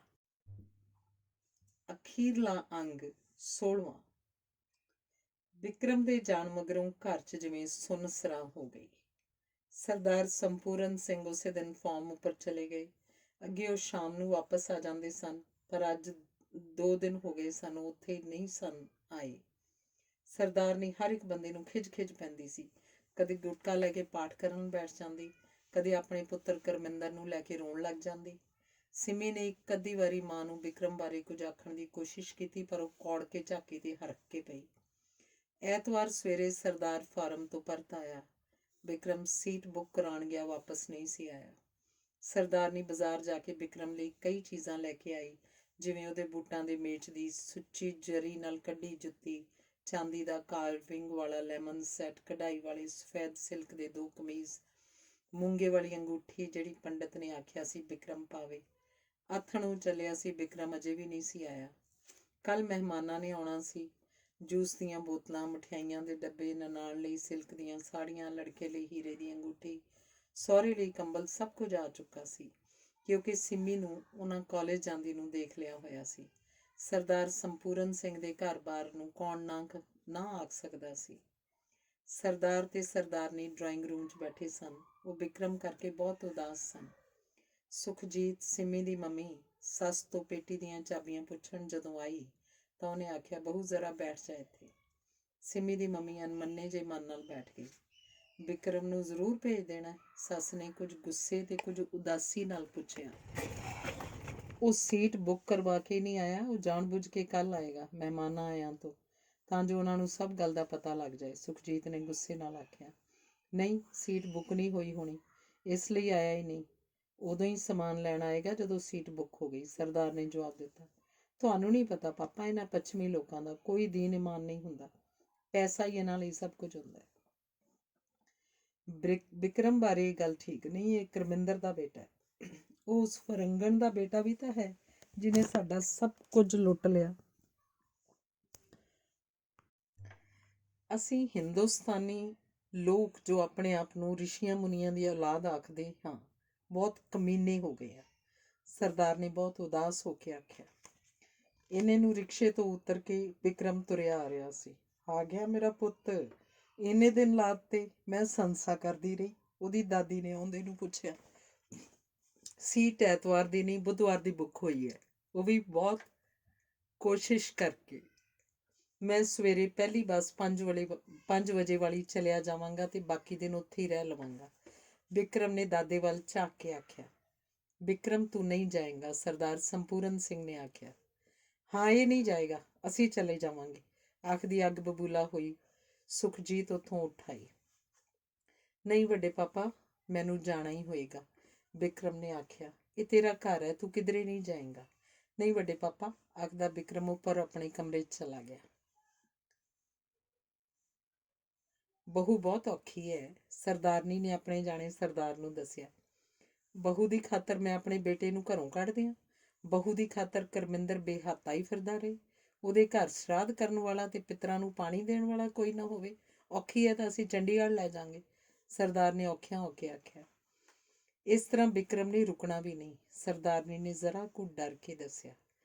ਅਖੀਰਲਾ ਅੰਗ 16ਵਾਂ। ਵਿਕਰਮ ਦੇ ਜਾਣ ਮਗਰੋਂ ਘਰ 'ਚ ਜਿਵੇਂ ਸੁੰਨਸਰਾਂ ਹੋ ਗਈ। ਸਰਦਾਰ ਸੰਪੂਰਨ ਸਿੰਘ ਉਸੇ ਦਿਨ ਫਾਰਮ ਉੱਪਰ ਚਲੇ ਗਏ। ਅੱਗੇ ਉਹ ਸ਼ਾਮ ਨੂੰ ਵਾਪਸ ਆ ਜਾਂਦੇ ਸਨ, ਪਰ ਅੱਜ 2 ਦਿਨ ਹੋ ਗਏ ਸਨ ਉਹ ਉੱਥੇ ਨਹੀਂ ਸਨ ਆਏ। ਸਰਦਾਰ ਨੇ ਹਰ ਇੱਕ ਬੰਦੇ ਨੂੰ ਖਿੱਚ ਪੈਂਦੀ ਸੀ। ਕਦੇ ਗੁਟਕਾ ਲੈ ਕੇ ਪਾਠ ਕਰਨ ਬੈਠ ਜਾਂਦੀ, ਕਦੇ ਆਪਣੇ ਪੁੱਤਰ ਕਰਮਿੰਦਰ ਨੂੰ ਲੈ ਕੇ ਰੋਣ ਲੱਗ ਜਾਂਦੀ। ਸਿਮੀ ਨੇ ਇੱਕ ਅੱਧੀ ਵਾਰੀ ਮਾਂ ਨੂੰ ਵਿਕਰਮ ਬਾਰੇ ਕੁਝ ਆਖਣ ਦੀ ਕੋਸ਼ਿਸ਼ ਕੀਤੀ, ਪਰ ਉਹ ਕੌੜ ਕੇ ਝਾਕੀ ਤੇ ਹਰਕ ਕੇ ਪਈ। ਐਤਵਾਰ ਸਵੇਰੇ ਸਰਦਾਰ ਫਾਰਮ ਤੋਂ ਪਰਤ ਆਇਆ। ਵਿਕਰਮ ਸੀਟ ਬੁੱਕ ਕਰਾਉਣ ਗਿਆ, ਵਾਪਸ ਨਹੀਂ ਸੀ ਆਇਆ। ਸਰਦਾਰਨੀ ਬਾਜ਼ਾਰ ਜਾ ਕੇ ਵਿਕਰਮ ਲਈ ਕਈ ਚੀਜ਼ਾਂ ਲੈ ਕੇ ਆਈ, ਜਿਵੇਂ ਉਹਦੇ ਬੂਟਾਂ ਦੇ ਮੇਚ ਦੀ ਸੁੱਚੀ ਜਰੀ ਨਾਲ ਕੱਢੀ ਜੁੱਤੀ, ਚਾਂਦੀ ਦਾ ਕਾਰਵਿੰਗ ਵਾਲਾ ਲੈਮਨ ਸੈੱਟ, ਕਢਾਈ ਵਾਲੇ ਸਫੈਦ ਸਿਲਕ ਦੇ 2 ਕਮੀਜ਼, ਮੂੰਗੇ ਵਾਲੀ ਅੰਗੂਠੀ ਜਿਹੜੀ ਪੰਡਤ ਨੇ ਆਖਿਆ ਸੀ ਵਿਕਰਮ ਪਾਵੇ। ਆਥਣ ਨੂੰ ਚੱਲਿਆ ਸੀ, ਵਿਕਰਮ ਅਜੇ ਵੀ ਨਹੀਂ ਸੀ ਆਇਆ। ਕੱਲ ਮਹਿਮਾਨਾਂ ਨੇ ਆਉਣਾ ਸੀ। ਜੂਸ ਦੀਆਂ ਬੋਤਲਾਂ, ਮਠਿਆਈਆਂ ਦੇ ਡੱਬੇ, ਨਨਾਣ ਲਈ ਸਿਲਕ ਦੀਆਂ ਸਾੜੀਆਂ, ਲੜਕੇ ਲਈ ਹੀਰੇ ਦੀ ਅੰਗੂਠੀ, ਸਹੁਰੇ ਲਈ ਕੰਬਲ, ਸਭ ਕੁਝ ਆ ਚੁੱਕਾ ਸੀ, ਕਿਉਂਕਿ ਸਿਮੀ ਨੂੰ ਉਹਨਾਂ ਕਾਲਜ ਜਾਂਦੀ ਨੂੰ ਦੇਖ ਲਿਆ ਹੋਇਆ ਸੀ। ਸਰਦਾਰ ਸੰਪੂਰਨ ਸਿੰਘ ਦੇ ਘਰ-ਬਾਰ ਨੂੰ ਕੌਣ ਨਾ ਆਖ ਸਕਦਾ ਸੀ। ਸਰਦਾਰ ਤੇ ਸਰਦਾਰਨੀ ਡਰਾਇੰਗ ਰੂਮ 'ਚ ਬੈਠੇ ਸਨ। ਉਹ ਵਿਕਰਮ ਕਰਕੇ ਬਹੁਤ ਉਦਾਸ ਸਨ। ਸੁਖਜੀਤ, ਸਿਮੀ ਦੀ ਮੰਮੀ, ਸੱਸ ਤੋਂ ਪੇਟੀ ਦੀਆਂ ਚਾਬੀਆਂ ਪੁੱਛਣ ਜਦੋਂ ਆਈ ਤਾਂ ਉਹਨੇ ਆਖਿਆ, ਬਹੂ ਜ਼ਰਾ ਬੈਠ ਜਾ ਇੱਥੇ। ਸਿਮੀ ਦੀ ਮੰਮੀ ਅਣਮੰਨੇ ਜਿਹੇ ਮਨ ਨਾਲ ਬੈਠ ਗਈ। ਵਿਕਰਮ ਨੂੰ ਜ਼ਰੂਰ ਭੇਜ ਦੇਣਾ? ਸੱਸ ਨੇ ਕੁਝ ਗੁੱਸੇ ਤੇ ਕੁਝ ਉਦਾਸੀ ਨਾਲ ਪੁੱਛਿਆ। ਉਹ ਸੀਟ ਬੁੱਕ ਕਰਵਾ ਕੇ ਨਹੀਂ ਆਇਆ, ਉਹ ਜਾਣ-ਬੁੱਝ ਕੇ ਕੱਲ ਆਏਗਾ ਮਹਿਮਾਨਾਂ ਆਇਆਂ ਤੋਂ, ਤਾਂ ਜੋ ਉਹਨਾਂ ਨੂੰ ਸਭ ਗੱਲ ਦਾ ਪਤਾ ਲੱਗ ਜਾਏ। ਸੁਖਜੀਤ ਨੇ ਗੁੱਸੇ ਨਾਲ ਆਖਿਆ। ਨਹੀਂ, ਸੀਟ ਬੁੱਕ ਨਹੀਂ ਹੋਈ ਹੋਣੀ, ਇਸ ਲਈ ਆਇਆ ਹੀ ਨਹੀਂ। ਉਦੋਂ ਹੀ ਸਮਾਨ ਲੈਣ ਆਏਗਾ ਜਦੋਂ ਸੀਟ ਬੁੱਕ ਹੋ ਗਈ, ਸਰਦਾਰ ਨੇ ਜਵਾਬ ਦਿੱਤਾ। ਤੁਹਾਨੂੰ ਨਹੀਂ ਪਤਾ ਪਾਪਾ, ਇਹਨਾਂ ਪੱਛਮੀ ਲੋਕਾਂ ਦਾ ਕੋਈ ਦੀਨ ਇਮਾਨ ਨਹੀਂ ਹੁੰਦਾ। ਪੈਸਾ ਹੀ ਇਹਨਾਂ ਲਈ ਸਭ ਕੁਝ ਹੁੰਦਾ ਹੈ। ਵਿਕਰਮ ਬਾਰੇ ਇਹ ਗੱਲ ਠੀਕ ਨਹੀਂ। ਇਹ ਕਰਮਿੰਦਰ ਦਾ ਬੇਟਾ ਹੈ। ਉਹ ਉਸ ਫਰੰਗਣ ਦਾ ਬੇਟਾ ਵੀ ਤਾਂ ਹੈ ਜਿਹਨੇ ਸਾਡਾ ਸਭ ਕੁਝ ਲੁੱਟ ਲਿਆ। ਅਸੀਂ ਹਿੰਦੁਸਤਾਨੀ ਲੋਕ ਜੋ ਆਪਣੇ ਆਪ ਨੂੰ ਰਿਸ਼ੀਆਂ ਮੁਨੀਆਂ ਦੀ ਔਲਾਦ ਆਖਦੇ ਹਾਂ, ਬਹੁਤ ਕਮੀਨੇ ਹੋ ਗਏ ਆ। ਸਰਦਾਰ ਨੇ ਬਹੁਤ ਉਦਾਸ ਹੋ ਕੇ ਆਖਿਆ। ਇਹਨੇ ਨੂੰ ਰਿਕਸ਼ੇ ਤੋਂ ਉਤਰ ਕੇ ਵਿਕਰਮ ਤੁਰਿਆ ਆ ਰਿਹਾ ਸੀ। ਆ ਗਿਆ ਮੇਰਾ ਪੁੱਤ, ਇੰਨੇ ਦਿਨ ਲਾਤੇ। ਮੈਂ ਸੰਸਾ ਕਰਦੀ ਰਹੀ। ਉਹਦੀ ਦਾਦੀ ਨੇ ਆਉਂਦੇ ਨੂੰ ਪੁੱਛਿਆ। ਸੀਟ ਐਤਵਾਰ ਦੀ ਨਹੀਂ, ਬੁੱਧਵਾਰ ਦੀ ਬੁੱਕ ਹੋਈ ਹੈ, ਉਹ ਵੀ ਬਹੁਤ ਕੋਸ਼ਿਸ਼ ਕਰਕੇ। ਮੈਂ ਸਵੇਰੇ ਪਹਿਲੀ ਬੱਸ 5 ਵਜੇ ਵਾਲੀ ਚਲਿਆ ਜਾਵਾਂਗਾ ਤੇ ਬਾਕੀ ਦਿਨ ਉੱਥੇ ਹੀ ਰਹਿ ਲਵਾਂਗਾ। ਵਿਕਰਮ ਨੇ ਦਾਦੇ ਵੱਲ ਝਾਕ ਕੇ ਆਖਿਆ। ਵਿਕਰਮ ਤੂੰ ਨਹੀਂ ਜਾਏਗਾ, ਸਰਦਾਰ ਸੰਪੂਰਨ ਸਿੰਘ ਨੇ ਆਖਿਆ। ਹਾਂ, ਇਹ ਨਹੀਂ ਜਾਏਗਾ, ਅਸੀਂ ਚਲੇ ਜਾਵਾਂਗੇ, ਆਖਦੀ ਅੱਗ ਬਬੂਲਾ ਹੋਈ ਸੁਖਜੀਤ ਉੱਥੋਂ ਉੱਠ ਆਈ। ਨਹੀਂ ਵੱਡੇ ਪਾਪਾ, ਮੈਨੂੰ ਜਾਣਾ ਹੀ ਹੋਏਗਾ, ਵਿਕਰਮ ਨੇ ਆਖਿਆ। ਇਹ ਤੇਰਾ ਘਰ ਹੈ, ਤੂੰ ਕਿਧਰੇ ਨਹੀਂ ਜਾਏਗਾ। ਨਹੀਂ ਵੱਡੇ ਪਾਪਾ, ਆਖਦਾ ਵਿਕਰਮ ਉੱਪਰ ਆਪਣੇ ਕਮਰੇ 'ਚ ਚਲਾ ਗਿਆ। ਬਹੂ ਬਹੁਤ ਔਖੀ ਹੈ, ਸਰਦਾਰਨੀ ਨੇ ਆਪਣੇ ਜਾਣੇ ਸਰਦਾਰ ਨੂੰ ਦੱਸਿਆ। ਬਹੂ ਦੀ ਖਾਤਰ ਮੈਂ ਆਪਣੇ ਬੇਟੇ ਨੂੰ ਘਰੋਂ ਕੱਢ ਦਿਆਂ? ਬਹੂ ਦੀ ਖਾਤਰ ਕਰਮਿੰਦਰ ਬੇਹੱਤਾ ਹੀ ਫਿਰਦਾ ਰਹੇ। ਉਹਦੇ ਘਰ ਸ਼ਰਾਧ ਕਰਨ ਵਾਲਾ ਤੇ ਪਿੱਤਰਾਂ ਨੂੰ ਪਾਣੀ ਦੇਣ ਵਾਲਾ ਕੋਈ ਨਾ ਹੋਵੇ। ਔਖੀ ਹੈ ਤਾਂ ਅਸੀਂ ਚੰਡੀਗੜ੍ਹ ਲੈ ਜਾਵਾਂਗੇ, ਸਰਦਾਰ ਨੇ ਔਖਿਆਂ ਹੋ ਕੇ ਆਖਿਆ। ਇਸ ਤਰ੍ਹਾਂ ਵਿਕਰਮ ਨੇ ਰੁਕਣਾ ਵੀ ਨਹੀਂ, ਸਰਦਾਰਨੀ ਨੇ ਜ਼ਰਾ ਕੁ ਡਰ ਕੇ ਦੱਸਿਆ।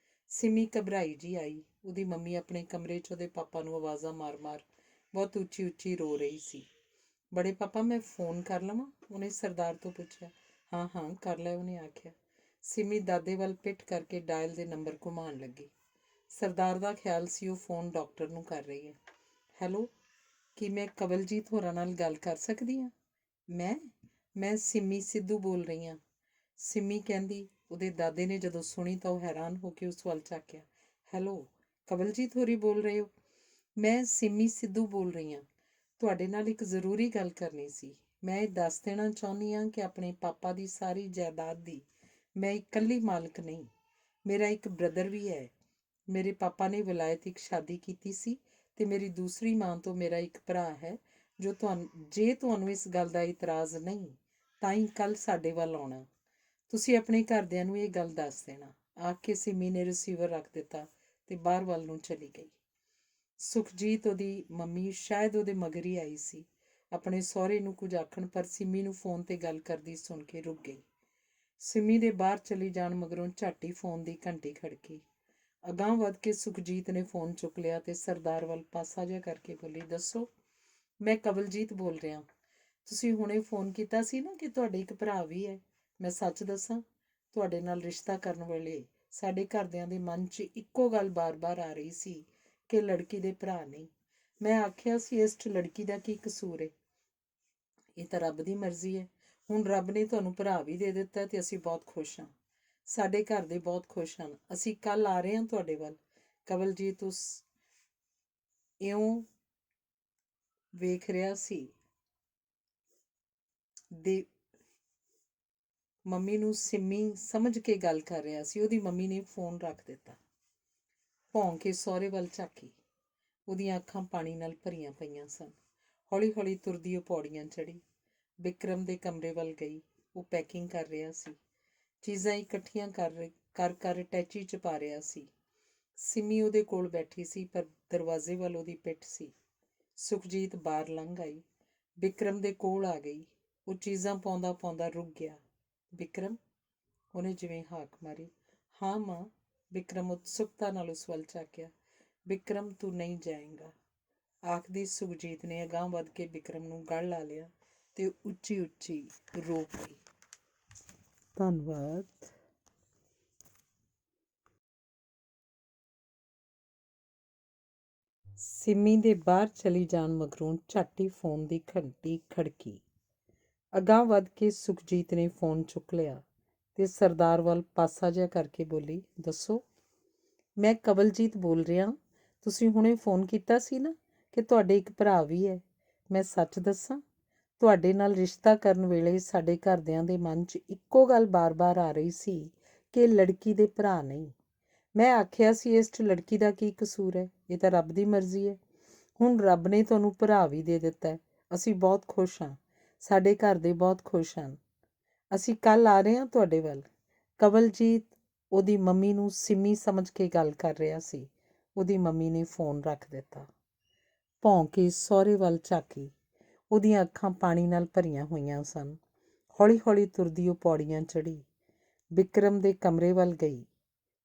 ਸਿਮੀ ਘਬਰਾਈ ਜੀ ਆਈ। ਉਹਦੀ ਮੰਮੀ ਆਪਣੇ ਕਮਰੇ 'ਚ ਉਹਦੇ ਪਾਪਾ ਨੂੰ ਆਵਾਜ਼ਾਂ ਮਾਰ-ਮਾਰ ਬਹੁਤ ਉੱਚੀ ਉੱਚੀ ਰੋ ਰਹੀ ਸੀ। ਬੜੇ ਪਾਪਾ, ਮੈਂ ਫੋਨ ਕਰ ਲਵਾਂ? ਉਹਨੇ ਸਰਦਾਰ ਤੋਂ ਪੁੱਛਿਆ। ਹਾਂ ਹਾਂ ਕਰ ਲੈ, ਉਹਨੇ ਆਖਿਆ। ਸਿਮੀ ਦਾਦੇ ਵੱਲ ਪਿੱਠ ਕਰਕੇ ਡਾਇਲ ਦੇ ਨੰਬਰ ਘੁਮਾਉਣ ਲੱਗੀ। ਸਰਦਾਰ ਦਾ ਖਿਆਲ ਸੀ ਉਹ ਫੋਨ ਡਾਕਟਰ ਨੂੰ ਕਰ ਰਹੀ ਹੈ। ਹੈਲੋ, ਕੀ ਮੈਂ ਕਵਲਜੀਤ ਹੋਰਾਂ ਨਾਲ ਗੱਲ ਕਰ ਸਕਦੀ ਹਾਂ? ਮੈਂ ਸਿਮੀ ਸਿੱਧੂ ਬੋਲ ਰਹੀ ਹਾਂ। ਸਿਮੀ ਕਹਿੰਦੀ। ਉਹਦੇ ਦਾਦੇ ਨੇ ਜਦੋਂ ਸੁਣੀ ਤਾਂ ਉਹ ਹੈਰਾਨ ਹੋ ਕੇ ਉਸ ਵੱਲ ਝਾਕਿਆ। ਹੈਲੋ, ਕਵਲਜੀਤ ਹੋਰੀ ਬੋਲ ਰਹੇ ਹੋ? ਮੈਂ ਸਿਮੀ ਸਿੱਧੂ ਬੋਲ ਰਹੀ ਹਾਂ। ਤੁਹਾਡੇ ਨਾਲ ਇੱਕ ਜ਼ਰੂਰੀ ਗੱਲ ਕਰਨੀ ਸੀ। ਮੈਂ ਇਹ ਦੱਸ ਦੇਣਾ ਚਾਹੁੰਦੀ ਹਾਂ ਕਿ ਆਪਣੇ ਪਾਪਾ ਦੀ ਸਾਰੀ ਜਾਇਦਾਦ ਦੀ ਮੈਂ ਇਕੱਲੀ ਮਾਲਕ ਨਹੀਂ, ਮੇਰਾ ਇੱਕ ਬ੍ਰਦਰ ਵੀ ਹੈ। ਮੇਰੇ ਪਾਪਾ ਨੇ ਵਿਲਾਇਤ ਇੱਕ ਸ਼ਾਦੀ ਕੀਤੀ ਸੀ ਤੇ ਮੇਰੀ ਦੂਸਰੀ ਮਾਂ ਤੋਂ ਮੇਰਾ ਇੱਕ ਭਰਾ ਹੈ। ਜੇ ਤੁਹਾਨੂੰ ਇਸ ਗੱਲ ਦਾ ਇਤਰਾਜ਼ ਨਹੀਂ ਤਾਂ ਹੀ ਕੱਲ੍ਹ ਸਾਡੇ ਵੱਲ ਆਉਣਾ। ਤੁਸੀਂ ਆਪਣੇ ਘਰਦਿਆਂ ਨੂੰ ਇਹ ਗੱਲ ਦੱਸ ਦੇਣਾ, ਆਖ ਕੇ ਸਿਮੀ ਨੇ ਰਿਸੀਵਰ ਰੱਖ ਦਿੱਤਾ ਤੇ ਬਾਹਰ ਵੱਲ ਨੂੰ ਚਲੀ ਗਈ। ਸੁਖਜੀਤ, ਉਹਦੀ ਮੰਮੀ, ਸ਼ਾਇਦ ਉਹਦੇ ਮਗਰ ਹੀ ਆਈ ਸੀ ਆਪਣੇ ਸਹੁਰੇ ਨੂੰ ਕੁਝ ਆਖਣ, ਪਰ ਸਿਮੀ ਨੂੰ ਫੋਨ ਤੇ ਗੱਲ ਕਰਦੀ ਸੁਣ ਕੇ ਰੁਕ ਗਈ। ਸਿਮੀ ਦੇ ਬਾਹਰ ਚਲੀ ਜਾਣ ਮਗਰੋਂ ਝੱਟ ਹੀ ਫੋਨ ਦੀ ਘੰਟੀ ਖੜਕੀ। ਅਗਾਂਹ ਵੱਧ ਕੇ ਸੁਖਜੀਤ ਨੇ ਫੋਨ ਚੁੱਕ ਲਿਆ ਤੇ ਸਰਦਾਰ ਵੱਲ ਪਾਸਾ ਜਿਹਾ ਕਰਕੇ ਬੋਲੀ। ਦੱਸੋ, ਮੈਂ ਕਵਲਜੀਤ ਬੋਲ ਰਿਹਾ। ਤੁਸੀਂ ਹੁਣੇ ਫੋਨ ਕੀਤਾ ਸੀ ਨਾ ਕਿ ਤੁਹਾਡੇ ਇੱਕ ਭਰਾ ਵੀ ਹੈ। ਮੈਂ ਸੱਚ ਦੱਸਾਂ, ਤੁਹਾਡੇ ਨਾਲ ਰਿਸ਼ਤਾ ਕਰਨ ਵੇਲੇ ਸਾਡੇ ਘਰਦਿਆਂ ਦੇ ਮਨ 'ਚ ਇੱਕੋ ਗੱਲ ਬਾਰ-ਬਾਰ ਆ ਰਹੀ ਸੀ ਕਿ ਲੜਕੀ ਦੇ ਭਰਾ ਨਹੀਂ। ਮੈਂ ਆਖਿਆ ਸੀ ਇਸ 'ਚ ਲੜਕੀ ਦਾ ਕੀ ਕਸੂਰ ਹੈ? ਇਹ ਤਾਂ ਰੱਬ ਦੀ ਮਰਜ਼ੀ ਹੈ। ਹੁਣ ਰੱਬ ਨੇ ਤੁਹਾਨੂੰ ਭਰਾ ਵੀ ਦੇ ਦਿੱਤਾ ਤੇ ਅਸੀਂ ਬਹੁਤ ਖੁਸ਼ ਹਾਂ। ਸਾਡੇ ਘਰ ਦੇ ਬਹੁਤ ਖੁਸ਼ ਹਨ। ਅਸੀਂ ਕੱਲ੍ਹ ਆ ਰਹੇ ਹਾਂ ਤੁਹਾਡੇ ਵੱਲ। ਕਵਲਜੀਤ ਉਸ ਇਉਂ ਵੇਖ ਰਿਹਾ ਸੀ ਦੇ ਮੰਮੀ ਨੂੰ ਸਿਮੀ ਸਮਝ ਕੇ ਗੱਲ ਕਰ ਰਿਹਾ ਸੀ। ਉਹਦੀ ਮੰਮੀ ਨੇ ਫੋਨ ਰੱਖ ਦਿੱਤਾ। ਭੌਂ ਕੇ ਸਹੁਰੇ ਵੱਲ ਝਾਕੀ। ਉਹਦੀਆਂ ਅੱਖਾਂ ਪਾਣੀ ਨਾਲ ਭਰੀਆਂ ਪਈਆਂ ਸਨ। ਹੌਲੀ ਹੌਲੀ ਤੁਰਦੀ ਉਹ ਪੌੜੀਆਂ ਚੜ੍ਹੀ। ਵਿਕਰਮ ਦੇ ਕਮਰੇ ਵੱਲ ਗਈ। ਉਹ ਪੈਕਿੰਗ ਕਰ ਰਿਹਾ ਸੀ, ਚੀਜ਼ਾਂ ਇਕੱਠੀਆਂ ਕਰ ਅਟੈਚੀ 'ਚ ਪਾ ਰਿਹਾ ਸੀ। ਸਿਮੀ ਉਹਦੇ ਕੋਲ ਬੈਠੀ ਸੀ, ਪਰ ਦਰਵਾਜ਼ੇ ਵੱਲ ਉਹਦੀ ਪਿੱਠ ਸੀ। ਸੁਖਜੀਤ ਬਾਹਰ ਲੰਘ ਆਈ, ਵਿਕਰਮ ਦੇ ਕੋਲ ਆ ਗਈ। ਉਹ ਚੀਜ਼ਾਂ ਪਾਉਂਦਾ ਪਾਉਂਦਾ ਰੁਕ ਗਿਆ। ਵਿਕਰਮ, ਉਹਨੇ ਜਿਵੇਂ ਹਾਕ ਮਾਰੀ। ਹਾਂ ਮਾਂ, ਵਿਕਰਮ ਉਤਸੁਕਤਾ ਨਾਲ ਉਸ ਵੱਲ ਝਾਕਿਆ। ਵਿਕਰਮ, ਤੂੰ ਨਹੀਂ ਜਾਏਗਾ, ਆਖਦੀ ਸੁਖਜੀਤ ਨੇ ਅਗਾਂਹ ਵੱਧ ਕੇ ਵਿਕਰਮ ਨੂੰ ਗਲ ਲਾ ਲਿਆ ਤੇ ਉੱਚੀ ਉੱਚੀ ਰੋ ਪਈ। ਧੰਨਵਾਦ। ਸਿਮੀ ਦੇ ਬਾਹਰ ਚਲੀ ਜਾਣ ਮਗਰੋਂ ਝੱਟ ਹੀ ਫੋਨ ਦੀ ਘੰਟੀ ਖੜਕੀ। ਅਗਾਂਹ ਵੱਧ ਕੇ ਸੁਖਜੀਤ ਨੇ ਫੋਨ ਚੁੱਕ ਲਿਆ ਤੇ ਸਰਦਾਰ ਵੱਲ ਪਾਸਾ ਜਿਹਾ ਕਰਕੇ ਬੋਲੀ। ਦੱਸੋ, ਮੈਂ ਕਵਲਜੀਤ ਬੋਲ ਰਿਹਾ। ਤੁਸੀਂ ਹੁਣੇ ਫੋਨ ਕੀਤਾ ਸੀ ਨਾ ਕਿ ਤੁਹਾਡੇ ਇੱਕ ਭਰਾ ਵੀ ਹੈ। ਮੈਂ ਸੱਚ ਦੱਸਾਂ, ਤੁਹਾਡੇ ਨਾਲ ਰਿਸ਼ਤਾ ਕਰਨ ਵੇਲੇ ਸਾਡੇ ਘਰਦਿਆਂ ਦੇ ਮਨ 'ਚ ਇੱਕੋ ਗੱਲ ਬਾਰ-ਬਾਰ ਆ ਰਹੀ ਸੀ ਕਿ ਲੜਕੀ ਦੇ ਭਰਾ ਨਹੀਂ। ਮੈਂ ਆਖਿਆ ਸੀ ਇਸ 'ਚ ਲੜਕੀ ਦਾ ਕੀ ਕਸੂਰ ਹੈ? ਇਹ ਤਾਂ ਰੱਬ ਦੀ ਮਰਜ਼ੀ ਹੈ। ਹੁਣ ਰੱਬ ਨੇ ਤੁਹਾਨੂੰ ਭਰਾ ਵੀ ਦੇ ਦਿੱਤਾ ਹੈ। ਅਸੀਂ ਬਹੁਤ ਖੁਸ਼ ਹਾਂ। ਸਾਡੇ ਘਰ ਦੇ ਬਹੁਤ ਖੁਸ਼ ਹਨ। ਅਸੀਂ ਕੱਲ੍ਹ ਆ ਰਹੇ ਹਾਂ ਤੁਹਾਡੇ ਵੱਲ। ਕਵਲਜੀਤ ਉਹਦੀ ਮੰਮੀ ਨੂੰ ਸਿੰਮੀ ਸਮਝ ਕੇ ਗੱਲ ਕਰ ਰਿਹਾ ਸੀ। ਉਹਦੀ ਮੰਮੀ ਨੇ ਫੋਨ ਰੱਖ ਦਿੱਤਾ। ਭੌਂ ਕੇ ਸਹੁਰੇ ਵੱਲ ਝਾਕੀ। ਉਹਦੀਆਂ ਅੱਖਾਂ ਪਾਣੀ ਨਾਲ ਭਰੀਆਂ ਹੋਈਆਂ ਸਨ। ਹੌਲੀ ਹੌਲੀ ਤੁਰਦੀ ਉਹ ਪੌੜੀਆਂ ਚੜ੍ਹੀ। ਵਿਕਰਮ ਦੇ ਕਮਰੇ ਵੱਲ ਗਈ।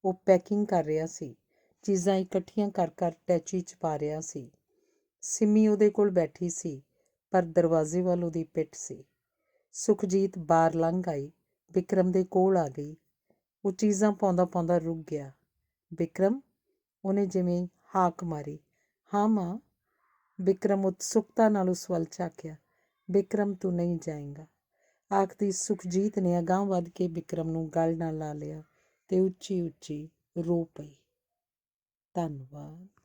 ਉਹ ਪੈਕਿੰਗ ਕਰ ਰਿਹਾ ਸੀ। ਚੀਜ਼ਾਂ ਇਕੱਠੀਆਂ ਕਰ ਕਰ ਟੈਚੀ 'ਚ ਪਾ ਰਿਹਾ ਸੀ। ਸਿੰਮੀ ਉਹਦੇ ਕੋਲ ਬੈਠੀ ਸੀ, ਪਰ ਦਰਵਾਜ਼ੇ ਵੱਲ ਉਹਦੀ ਪਿੱਠ ਸੀ। ਸੁਖਜੀਤ ਬਾਹਰ ਲੰਘ ਆਈ। ਵਿਕਰਮ ਦੇ ਕੋਲ ਆ ਗਈ। ਉਹ ਚੀਜ਼ਾਂ ਪਾਉਂਦਾ ਪਾਉਂਦਾ ਰੁਕ ਗਿਆ। ਵਿਕਰਮ, ਉਹਨੇ ਜਿਵੇਂ ਹਾਕ ਮਾਰੀ। ਹਾਂ ਮਾਂ। ਵਿਕਰਮ ਉਤਸੁਕਤਾ ਨਾਲ ਉਸ ਵੱਲ ਝਾਕਿਆ। ਵਿਕਰਮ, ਤੂੰ ਨਹੀਂ ਜਾਏਂਗਾ, ਆਖਦੀ ਸੁਖਜੀਤ ਨੇ ਅਗਾਂਹ ਵੱਧ ਕੇ ਵਿਕਰਮ ਨੂੰ ਗਲ ਨਾਲ ਲਾ ਲਿਆ ਤੇ ਉੱਚੀ ਉੱਚੀ ਰੋ ਪਈ। ਧੰਨਵਾਦ।